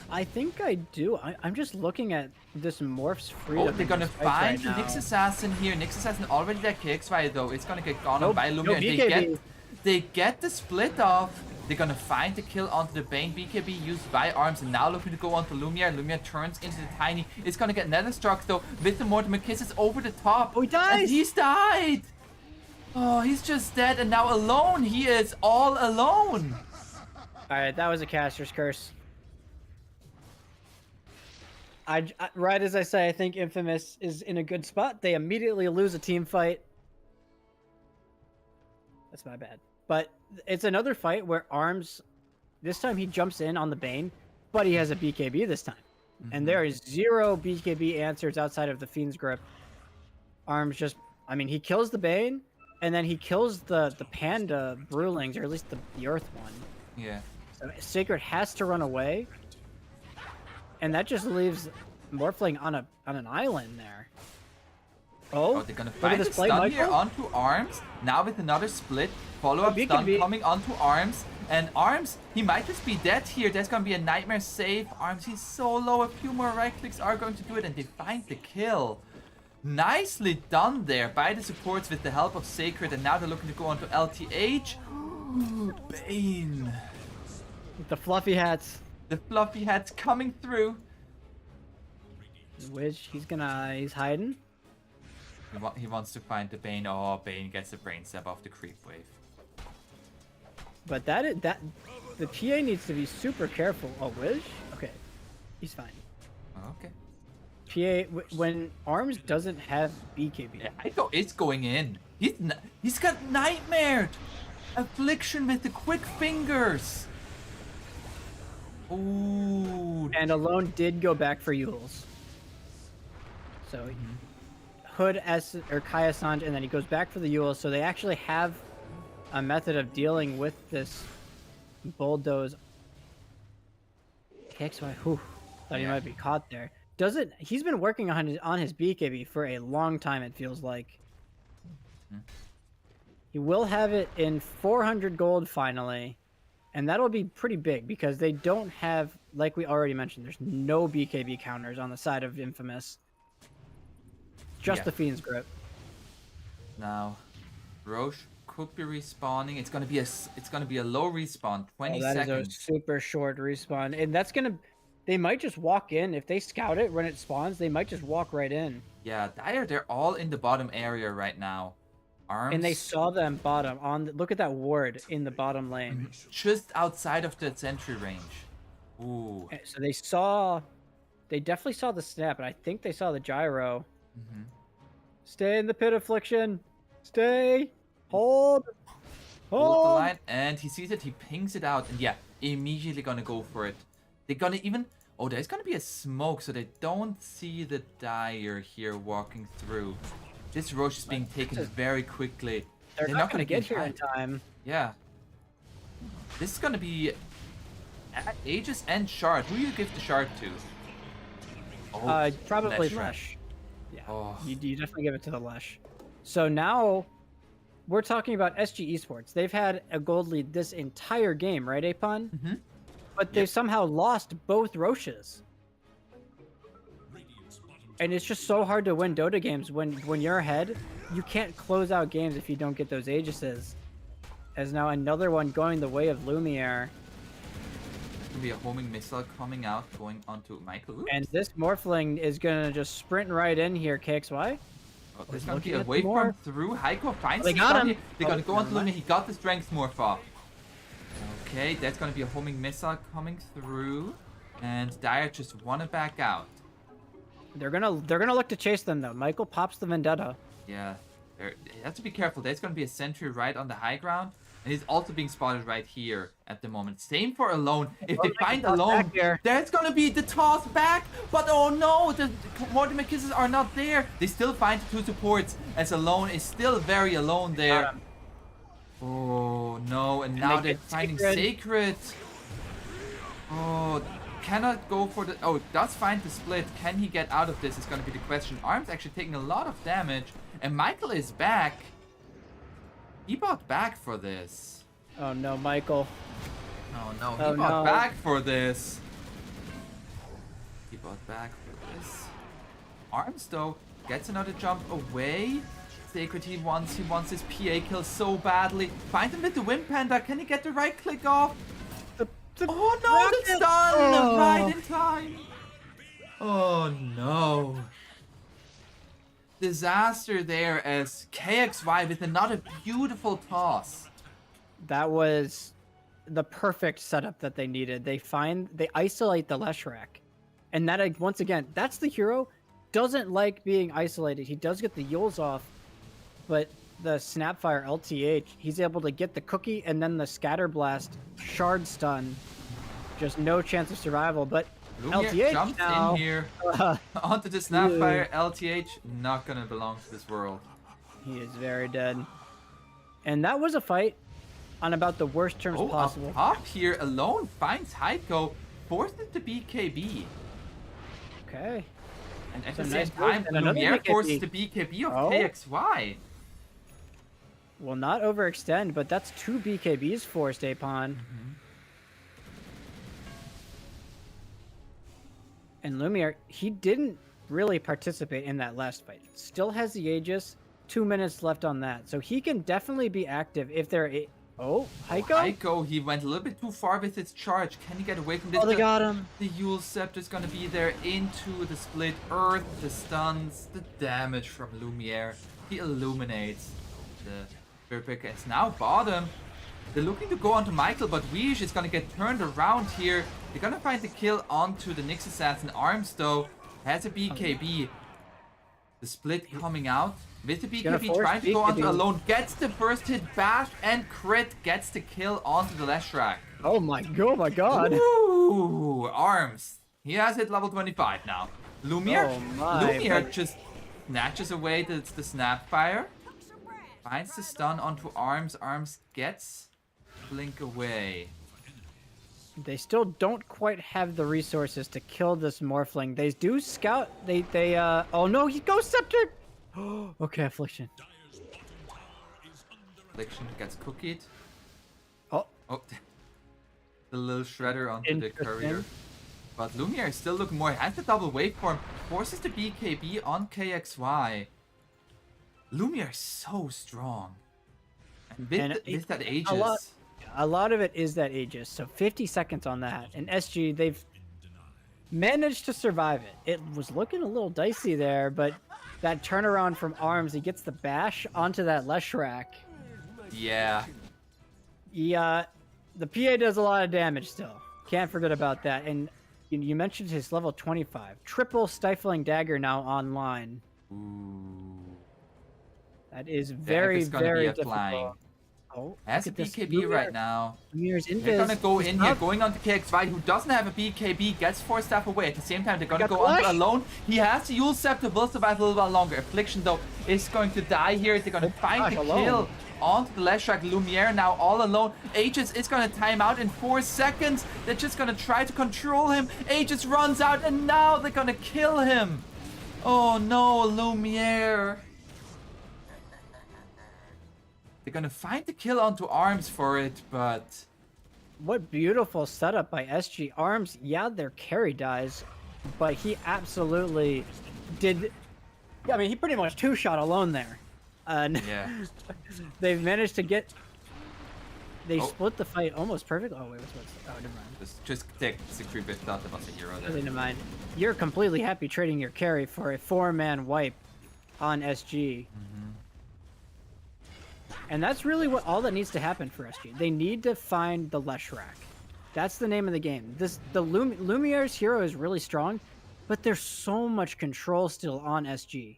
I think I do. I'm just looking at this Morph's freedom. Oh, they're gonna find right Nyx now. Assassin here. Nyx Assassin already that KXY though. It's gonna get gone Nope, on by no Lumiere. BKB. They get the split off. They're gonna find the kill onto the Bane. BKB used by Arms and now looking to go onto Lumiere. Lumiere turns into the Tiny. It's gonna get Netherstruck though with the Mortimer Kisses over the top. Oh, he dies! And he's died! Oh, he's just dead and now alone. He is all alone. Alright, that was a caster's curse. Right as I say, I think Infamous is in a good spot. They immediately lose a team fight. That's my bad. But it's another fight where Arms, this time he jumps in on the Bane, but he has a BKB this time. And there is 0 BKB answers outside of the Fiend's Grip. Arms just, I mean, he kills the Bane, and then he kills the Panda Brewlings, or at least the Earth one. Yeah. So Sacred has to run away. And that just leaves Morphling on an island there. Oh, they're gonna look at find the this play, stun here Michael. onto Arms. Now with another split. Follow-up Oh, stun BKB. coming onto Arms. And Arms, he might just be dead here. There's gonna be a nightmare save. Arms, he's so low. A few more right clicks are going to do it. And they find the kill. Nicely done there by the supports with the help of Sacred. And now they're looking to go onto LTH. Bane. The fluffy hats. The fluffy hat's coming through. Which he's hiding. He wants to find the Bane. Oh, Bane gets the brain step off the creep wave. But the PA needs to be super careful. Oh, Wish? Okay. He's fine. Okay. PA, when Arms doesn't have BKB. Yeah, I thought it's going in. He's got nightmared. Affliction with the quick fingers. Ooh. And Alone did go back for Yules. So Hood or Kai Assange, and then he goes back for the Yules. So they actually have a method of dealing with this bulldoze. KXY, whew, thought he might be caught there. He's been working on his BKB for a long time, it feels like. He will have it in 400 gold finally. And that'll be pretty big because they don't have, like we already mentioned, there's no BKB counters on the side of Infamous. Just the Fiend's Grip. Now, Roche could be respawning. It's gonna be a low respawn, 20 that seconds. is a super short respawn, and that's gonna. They might just walk in if they scout it when it spawns. They might just walk right in. Yeah, they're all in the bottom area right now. Arms. And they saw them bottom on. Look at that ward in the bottom lane. Just outside of the sentry range. Ooh. So they definitely saw the snap, and I think they saw the gyro. Stay in the pit, Affliction. Stay. Hold. Hold the line, and he sees it. He pings it out, and yeah, immediately gonna go for it. They're gonna even. Oh, there's gonna be a smoke, so they don't see the Dire here walking through. This Roche is being taken very quickly. They're not gonna get here in time. Yeah. This is gonna be Aegis and Shard. Who do you give the Shard to? Oh, Probably Lesh. Lesh. Yeah. Oh. You definitely give it to the Lesh. So now we're talking about SG Esports. They've had a gold lead this entire game, right, Apon? Mm-hmm. But they've somehow lost both Roches. And it's just so hard to win Dota games when you're ahead. You can't close out games if you don't get those Aegises. As now another one going the way of Lumiere. Gonna be a homing missile coming out, going onto Michael. Oops. And this Morphling is gonna just sprint right in here, KXY. Oh, there's gonna be looking a at the waveform morph. through. Heiko finds They the got stun him. here. They're gonna go onto never Lumiere. He got the strength morph off. Okay, that's gonna be a homing missile coming through. And Dire just wanna back out. They're gonna look to chase them though. Michael pops the Vendetta. Yeah, you have to be careful. There's gonna be a sentry right on the high ground. And he's also being spotted right here at the moment. Same for Alone. If they find Alone, there's gonna be the toss back. But oh no, the Mortimer Kisses are not there. They still find the two supports as Alone is still very alone there. Oh no, and now they're finding Sacred. Oh, cannot go for the... Oh, does find the split. Can he get out of this is gonna be the question. Arm's actually taking a lot of damage. And Michael is back. He bought back for this. Oh no, Michael. Oh no, Oh, he bought no. back for this. He bought back for this. Arms though gets another jump away. Sacred he wants his PA kill so badly. Find him with the Wind Panda. Can he get the right click off? Oh no, the stun! Right in time. Oh no. Disaster there as KXY with another beautiful toss. That was the perfect setup that they needed. They isolate the Leshrac. And that, once again, that's the hero. Doesn't like being isolated. He does get the Yules off, but the Snapfire LTH, he's able to get the cookie and then the Scatter Blast Shard Stun. Just no chance of survival, but Lumiere LTH jumps now. in here onto the Snapfire. LTH not gonna belong to this world. He is very dead. And that was a fight on about the worst terms possible. Up here Alone finds Heiko, forces the BKB. Okay. And at So the nice same time, move, and another Lumiere BKB. forces the BKB of Oh. KXY. Will not overextend, but that's 2 BKBs forced, Apon. And Lumiere, he didn't really participate in that last fight. Still has the Aegis, 2 minutes left on that. So he can definitely be active if they're... Oh, Heiko? Heiko, he went a little bit too far with his charge. Can he get away from this? Oh, they got him. The Yule Scepter is going to be there into the split earth, the stuns, the damage from Lumiere. He illuminates. The Spirit Breaker is now bottom. They're looking to go onto Michael, but Weege is going to get turned around here. They're going to find the kill onto the Nyx Assassin. Arms, though, has a BKB. The split coming out. With the BKB trying to go onto Alone. Gets the first hit bash and crit. Gets the kill onto the Leshrac. Oh my god. Ooh, Arms. He has hit level 25 now. Lumiere, Oh my, Lumiere but- just snatches away the Snapfire. Finds the stun onto Arms. Arms gets Blink away. They still don't quite have the resources to kill this Morphling. They do scout. Oh no, he Ghost Scepter! Okay, Affliction. Affliction gets cookied. Oh. The little shredder onto the Interesting. courier. But Lumiere is still looking more. Has the double waveform. Forces the BKB on KXY. Lumiere is so strong. And with that Aegis. A lot of it is that Aegis, so 50 seconds on that. And SG, they've managed to survive it. It was looking a little dicey there, but that turnaround from Arms, he gets the bash onto that Leshrac. Yeah. The PA does a lot of damage still. Can't forget about that. And you mentioned his level 25. Triple Stifling Dagger now online. Ooh. That is very, very difficult. Flying. Oh, has a BKB right now. Lumire's They're gonna go in here, going on to KXY, who doesn't have a BKB, gets 4 staff away. At the same time, they're gonna go on to Alone. He has the Yule Scepter, will survive a little while longer. Affliction, though, is going to die here. They're gonna find the kill onto the Leshrac. Lumiere now all alone. Aegis is gonna time out in 4 seconds. They're just gonna try to control him. Aegis runs out, and now they're gonna kill him. Oh no, Lumiere. They're gonna find the kill onto Arms for it, but... What beautiful setup by SG. Arms, yeah, their carry dies, but he absolutely did... I mean, he pretty much two-shot alone there. And Yeah. they've managed to get... They split the fight almost perfect. Oh, wait, what's... Oh, never mind. Just take the creep if thought there was a hero there. Never mind. You're completely happy trading your carry for a 4-man wipe on SG. And that's really all that needs to happen for SG. They need to find the Leshrac. That's the name of the game. The Lumiere's hero is really strong, but there's so much control still on SG.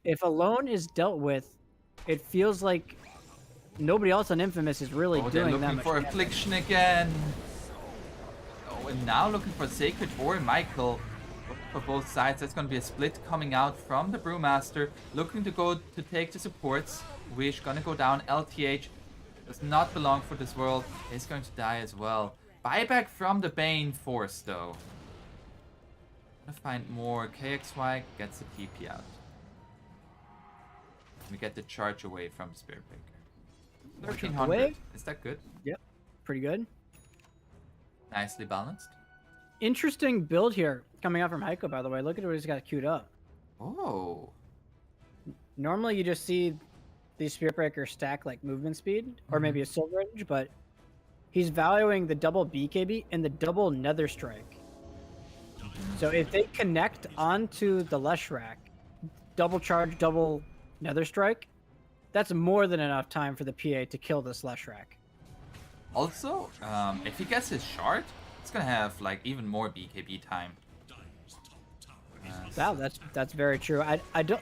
If Alone is dealt with, it feels like nobody else on Infamous is really they're doing that looking much for damage. Affliction again. Oh, and now looking for Sacred or Michael. For both sides, that's going to be a split coming out from the Brewmaster. Looking to go to take the supports. Wish gonna go down. LTH does not belong for this world. Is going to die as well. Buyback from the Bane Force though. Gonna find more. KXY gets the TP out. We get the charge away from Spirit Breaker. 1300. Is that good? Yep, pretty good. Nicely balanced. Interesting build here coming out from Heiko, by the way. Look at what he's got queued up. Oh. Normally you just see these Spirit Breakers stack like movement speed, or maybe a Silver Edge, but he's valuing the double BKB and the double Nether Strike. So if they connect onto the Leshrac, double charge, double Nether Strike, that's more than enough time for the PA to kill this Leshrac. Also, if he gets his shard, it's gonna have like even more BKB time. Wow, that's very true. I don't.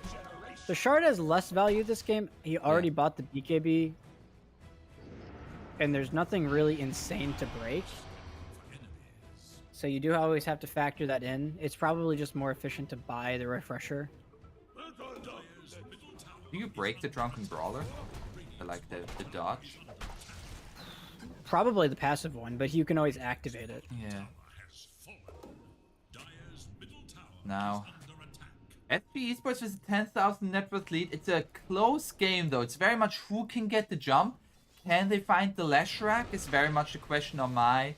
The shard has less value this game. He already bought the BKB, and there's nothing really insane to break. So you do always have to factor that in. It's probably just more efficient to buy the refresher. Do you break the Drunken Brawler? Like the dodge? Probably the passive one, but you can always activate it. Yeah. Now, FB Esports with a 10,000 net worth lead. It's a close game though. It's very much who can get the jump. Can they find the Leshrac? Is very much a question on my,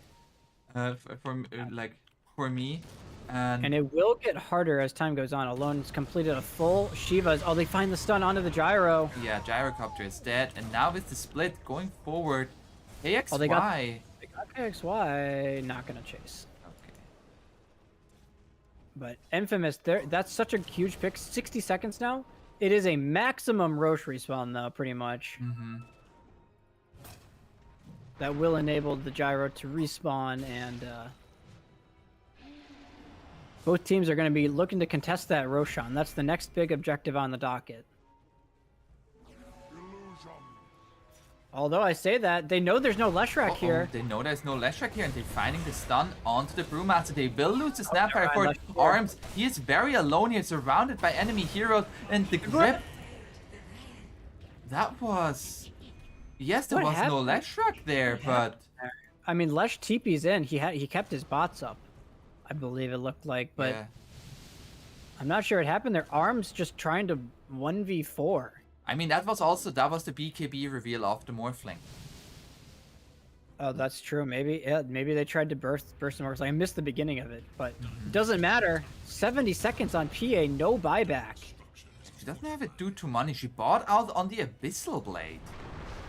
for me. And it will get harder as time goes on. Alone's completed a full Shiva's. Oh, they find the stun onto the gyro. Yeah, Gyrocopter is dead. And now with the split going forward, KXY. Oh, they got KXY. Not gonna chase. Okay. But Infamous, that's such a huge pick. 60 seconds now. It is a maximum Roche respawn though, pretty much. That will enable the gyro to respawn, and both teams are going to be looking to contest that Roshan. That's the next big objective on the docket. Although I say that, they know there's no Leshrac here. They know there's no Leshrac here, and they're finding the stun onto the Brewmaster. They will lose the Snapfire for Arms. He is very alone here, surrounded by enemy heroes, and the grip. That was... Yes, there was no Leshrac there, but... I mean, Lesh TP's in. He kept his bots up, I believe it looked like, but yeah. I'm not sure what happened. Their Arms just trying to 1v4. I mean, that was the BKB reveal of the Morphling. Oh, that's true. Maybe they tried to burst the Morphling. I missed the beginning of it, but it doesn't matter. 70 seconds on PA, no buyback. She doesn't have it due to money. She bought out on the Abyssal Blade.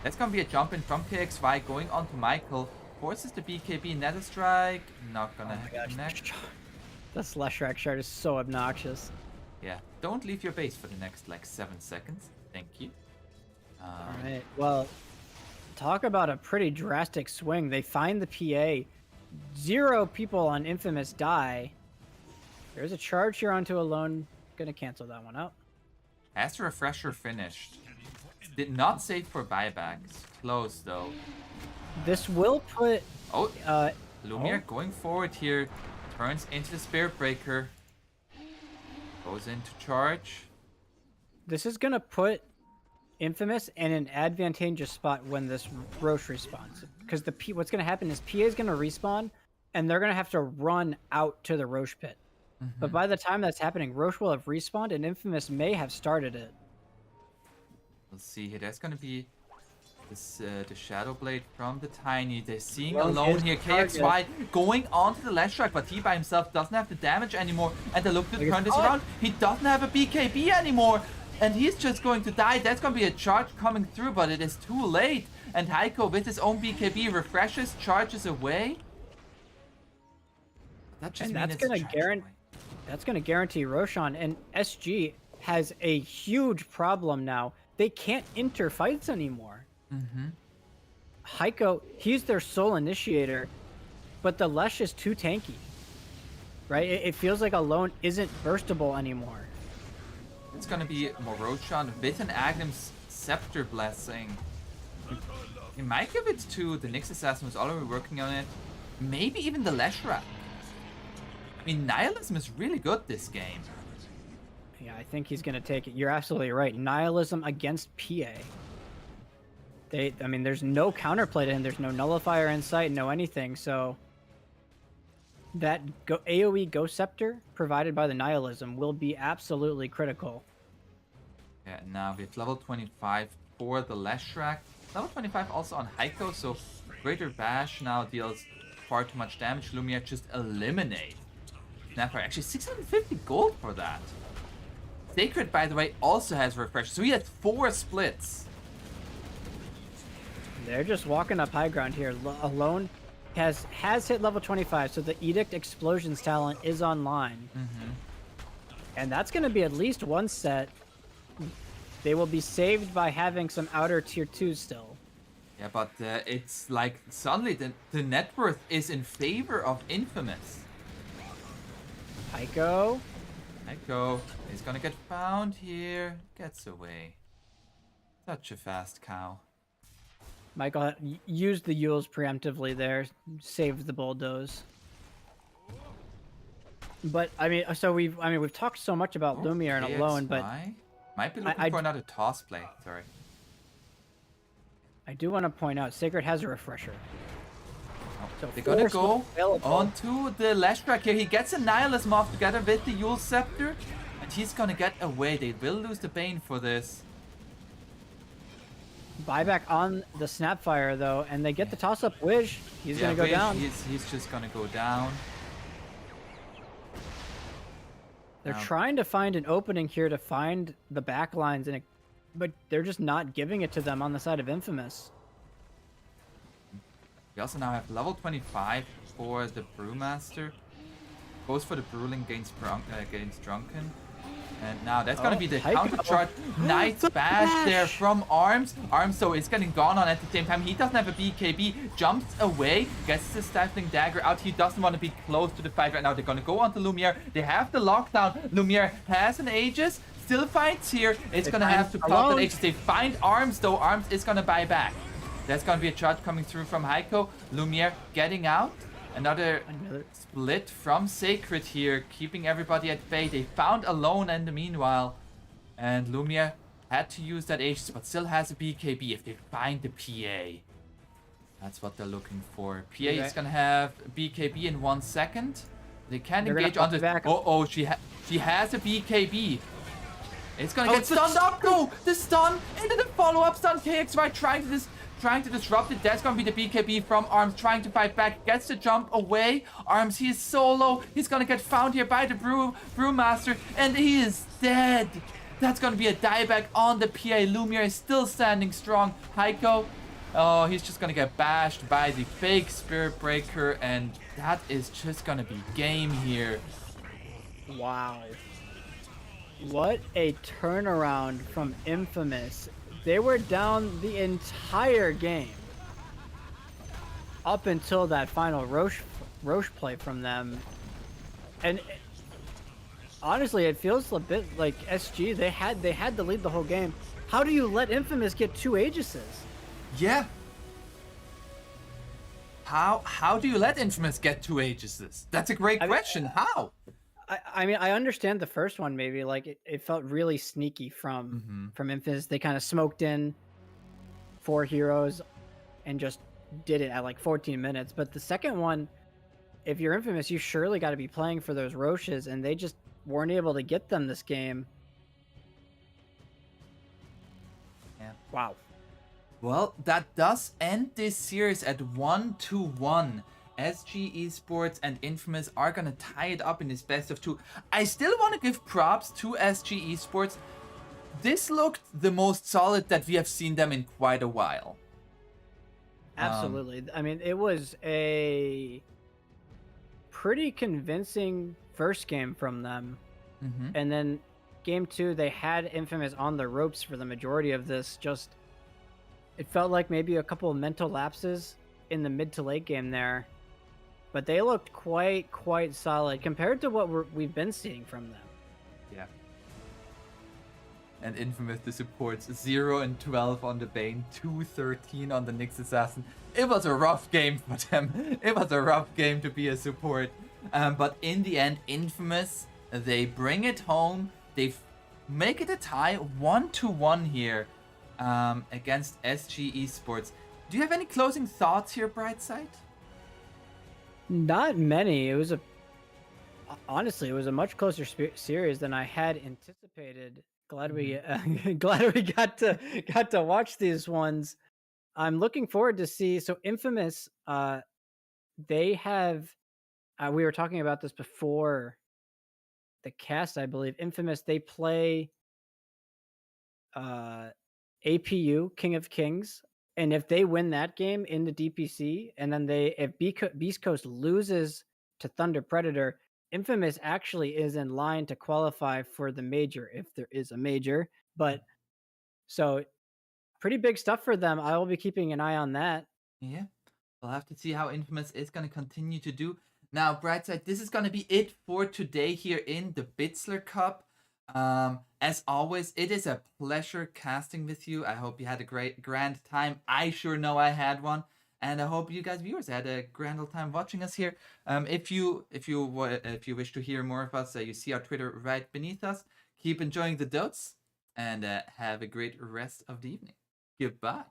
That's gonna be a jump in from KXY going on to Michael. Forces the BKB Nether Strike. Not gonna connect. This Leshrac shard is so obnoxious. Yeah, don't leave your base for the next like 7 seconds. Thank you. Alright, well, talk about a pretty drastic swing. They find the PA. 0 people on Infamous die. There's a charge here onto Alone. Gonna cancel that one out. As the refresher finished. Did not save for buybacks. Close though. This will put... Oh, Lumiere going forward here. Turns into the Spirit Breaker. Goes into charge. This is gonna put Infamous in an advantageous spot when this Roche respawns. Because what's gonna happen is PA is gonna respawn, and they're gonna have to run out to the Roche pit. But by the time that's happening, Roche will have respawned, and Infamous may have started it. We'll see here. There's gonna be the Shadow Blade from the Tiny. They're seeing Alone alone is here. the target. KXY going onto the Leshrac, but he by himself doesn't have the damage anymore. And they look to turn this around. He doesn't have a BKB anymore. And he's just going to die. That's going to be a charge coming through, but it is too late. And Heiko with his own BKB refreshes, charges away. That just And means that's it's gonna charge guarantee. away. That's going to guarantee Roshan, and SG has a huge problem now. They can't enter fights anymore. Heiko, he's their sole initiator, but the Lesh is too tanky. Right? It feels like Alone isn't burstable anymore. It's gonna be Roshan with an Agnum's Scepter Blessing. He might give it to the Nyx Assassin who's already working on it. Maybe even the Leshrac. I mean, Nihilism is really good this game. Yeah, I think he's going to take it. You're absolutely right. Nihilism against PA. I mean, there's no counterplay to him. There's no nullifier in sight, no anything. So that AoE Ghost Scepter provided by the Nihilism will be absolutely critical. Yeah, now we have level 25 for the Leshrac. Level 25 also on Heiko, so Greater Bash now deals far too much damage. Lumiere just eliminate Snapfire. Actually, 650 gold for that. Sacred, by the way, also has refresh, so he has 4 splits. They're just walking up high ground here. Alone has hit level 25, so the Edict Explosions talent is online. And that's going to be at least one set. They will be saved by having some outer tier 2s still. Yeah, but it's like suddenly the net worth is in favor of Infamous. Heiko. Heiko is gonna get found here. Gets away. Such a fast cow. Michael used the Yules preemptively there, saved the bulldoze. But I mean, so we've talked so much about Lumiere and Alone, but might be looking for another toss play. Sorry. I do want to point out, Sacred has a refresher. So they're gonna go available. onto the Leshrac here. He gets a Nihilism off together with the Yule Scepter, and he's gonna get away. They will lose the Bane for this. Buyback on the Snapfire though, and they get the toss-up Wish. He's gonna go Wish, down. He's just gonna go down. They're trying to find an opening here to find the backlines, but they're just not giving it to them on the side of Infamous. We also now have level 25 for the Brewmaster. Goes for the Brewling against Drunken. And now that's gonna be the counter charge. Nice bash there from Arms. Arms, so it's getting gone on at the same time. He doesn't have a BKB. Jumps away. Gets the Stifling Dagger out. He doesn't want to be close to the fight right now. They're gonna go on to Lumiere. They have the lockdown. Lumiere has an Aegis. Still fights here. It's gonna have to pop an Aegis. They find Arms though. Arms is gonna buy back. That's gonna be a charge coming through from Heiko. Lumiere getting out. Another split from Sacred here, keeping everybody at bay. They found Alone in the meanwhile. And Lumiere had to use that Aegis, but still has a BKB if they find the PA. That's what they're looking for. PA is gonna have BKB in 1 second. They can't engage on this. Oh, she has a BKB. It's gonna get stunned up though! The stun into the follow-up stun. KXY trying to disrupt it. That's gonna be the BKB from Arms, trying to fight back. Gets the jump away. Arms, he is so low. He's gonna get found here by the Brewmaster, and he is dead. That's gonna be a dieback on the PA. Lumiere is still standing strong. Heiko, oh, he's just gonna get bashed by the fake Spirit Breaker, and that is just gonna be game here. Wow. What a turnaround from Infamous. They were down the entire game up until that final Roche play from them, and honestly, it feels a bit like SG. They had to lead the whole game. How do you let Infamous get 2 Aegises? Yeah. How do you let Infamous get 2 Aegises? That's a great question. How? I mean, I understand the first one maybe, like it felt really sneaky from Infamous. They kind of smoked in 4 heroes and just did it at like 14 minutes. But the second one, if you're Infamous, you surely got to be playing for those Roches, and they just weren't able to get them this game. Yeah. Wow. Well, that does end this series at 1-1. SG Esports and Infamous are gonna tie it up in this best of 2. I still want to give props to SG Esports. This looked the most solid that we have seen them in quite a while. Absolutely. I mean, it was a pretty convincing first game from them. And then game 2, they had Infamous on the ropes for the majority of this. Just, it felt like maybe a couple of mental lapses in the mid to late game there. But they looked quite solid compared to what we've been seeing from them. Yeah. And Infamous, the supports 0 and 12 on the Bane, 2-13 on the Nyx Assassin. It was a rough game for them. It was a rough game to be a support. But in the end, Infamous, they bring it home. They make it a tie, 1-1 here against SG Esports. Do you have any closing thoughts here, Brightside? Not many. It was honestly, it was a much closer series than I had anticipated. Glad we got to watch these ones. I'm looking forward to see. So Infamous, they have. We were talking about this before the cast, I believe. Infamous, they play APU, King of Kings, and if they win that game in the DPC, and then if Beast Coast loses to Thunder Predator, Infamous actually is in line to qualify for the major if there is a major. But so pretty big stuff for them. I will be keeping an eye on that. Yeah, we'll have to see how Infamous is going to continue to do. Now, Brightside, this is going to be it for today here in the Bitsler Cup. As always, it is a pleasure casting with you. I hope you had a grand time. I sure know I had one. And I hope you guys viewers had a grand old time watching us here. If you wish to hear more of us, you see our Twitter right beneath us. Keep enjoying the dotes and have a great rest of the evening. Goodbye.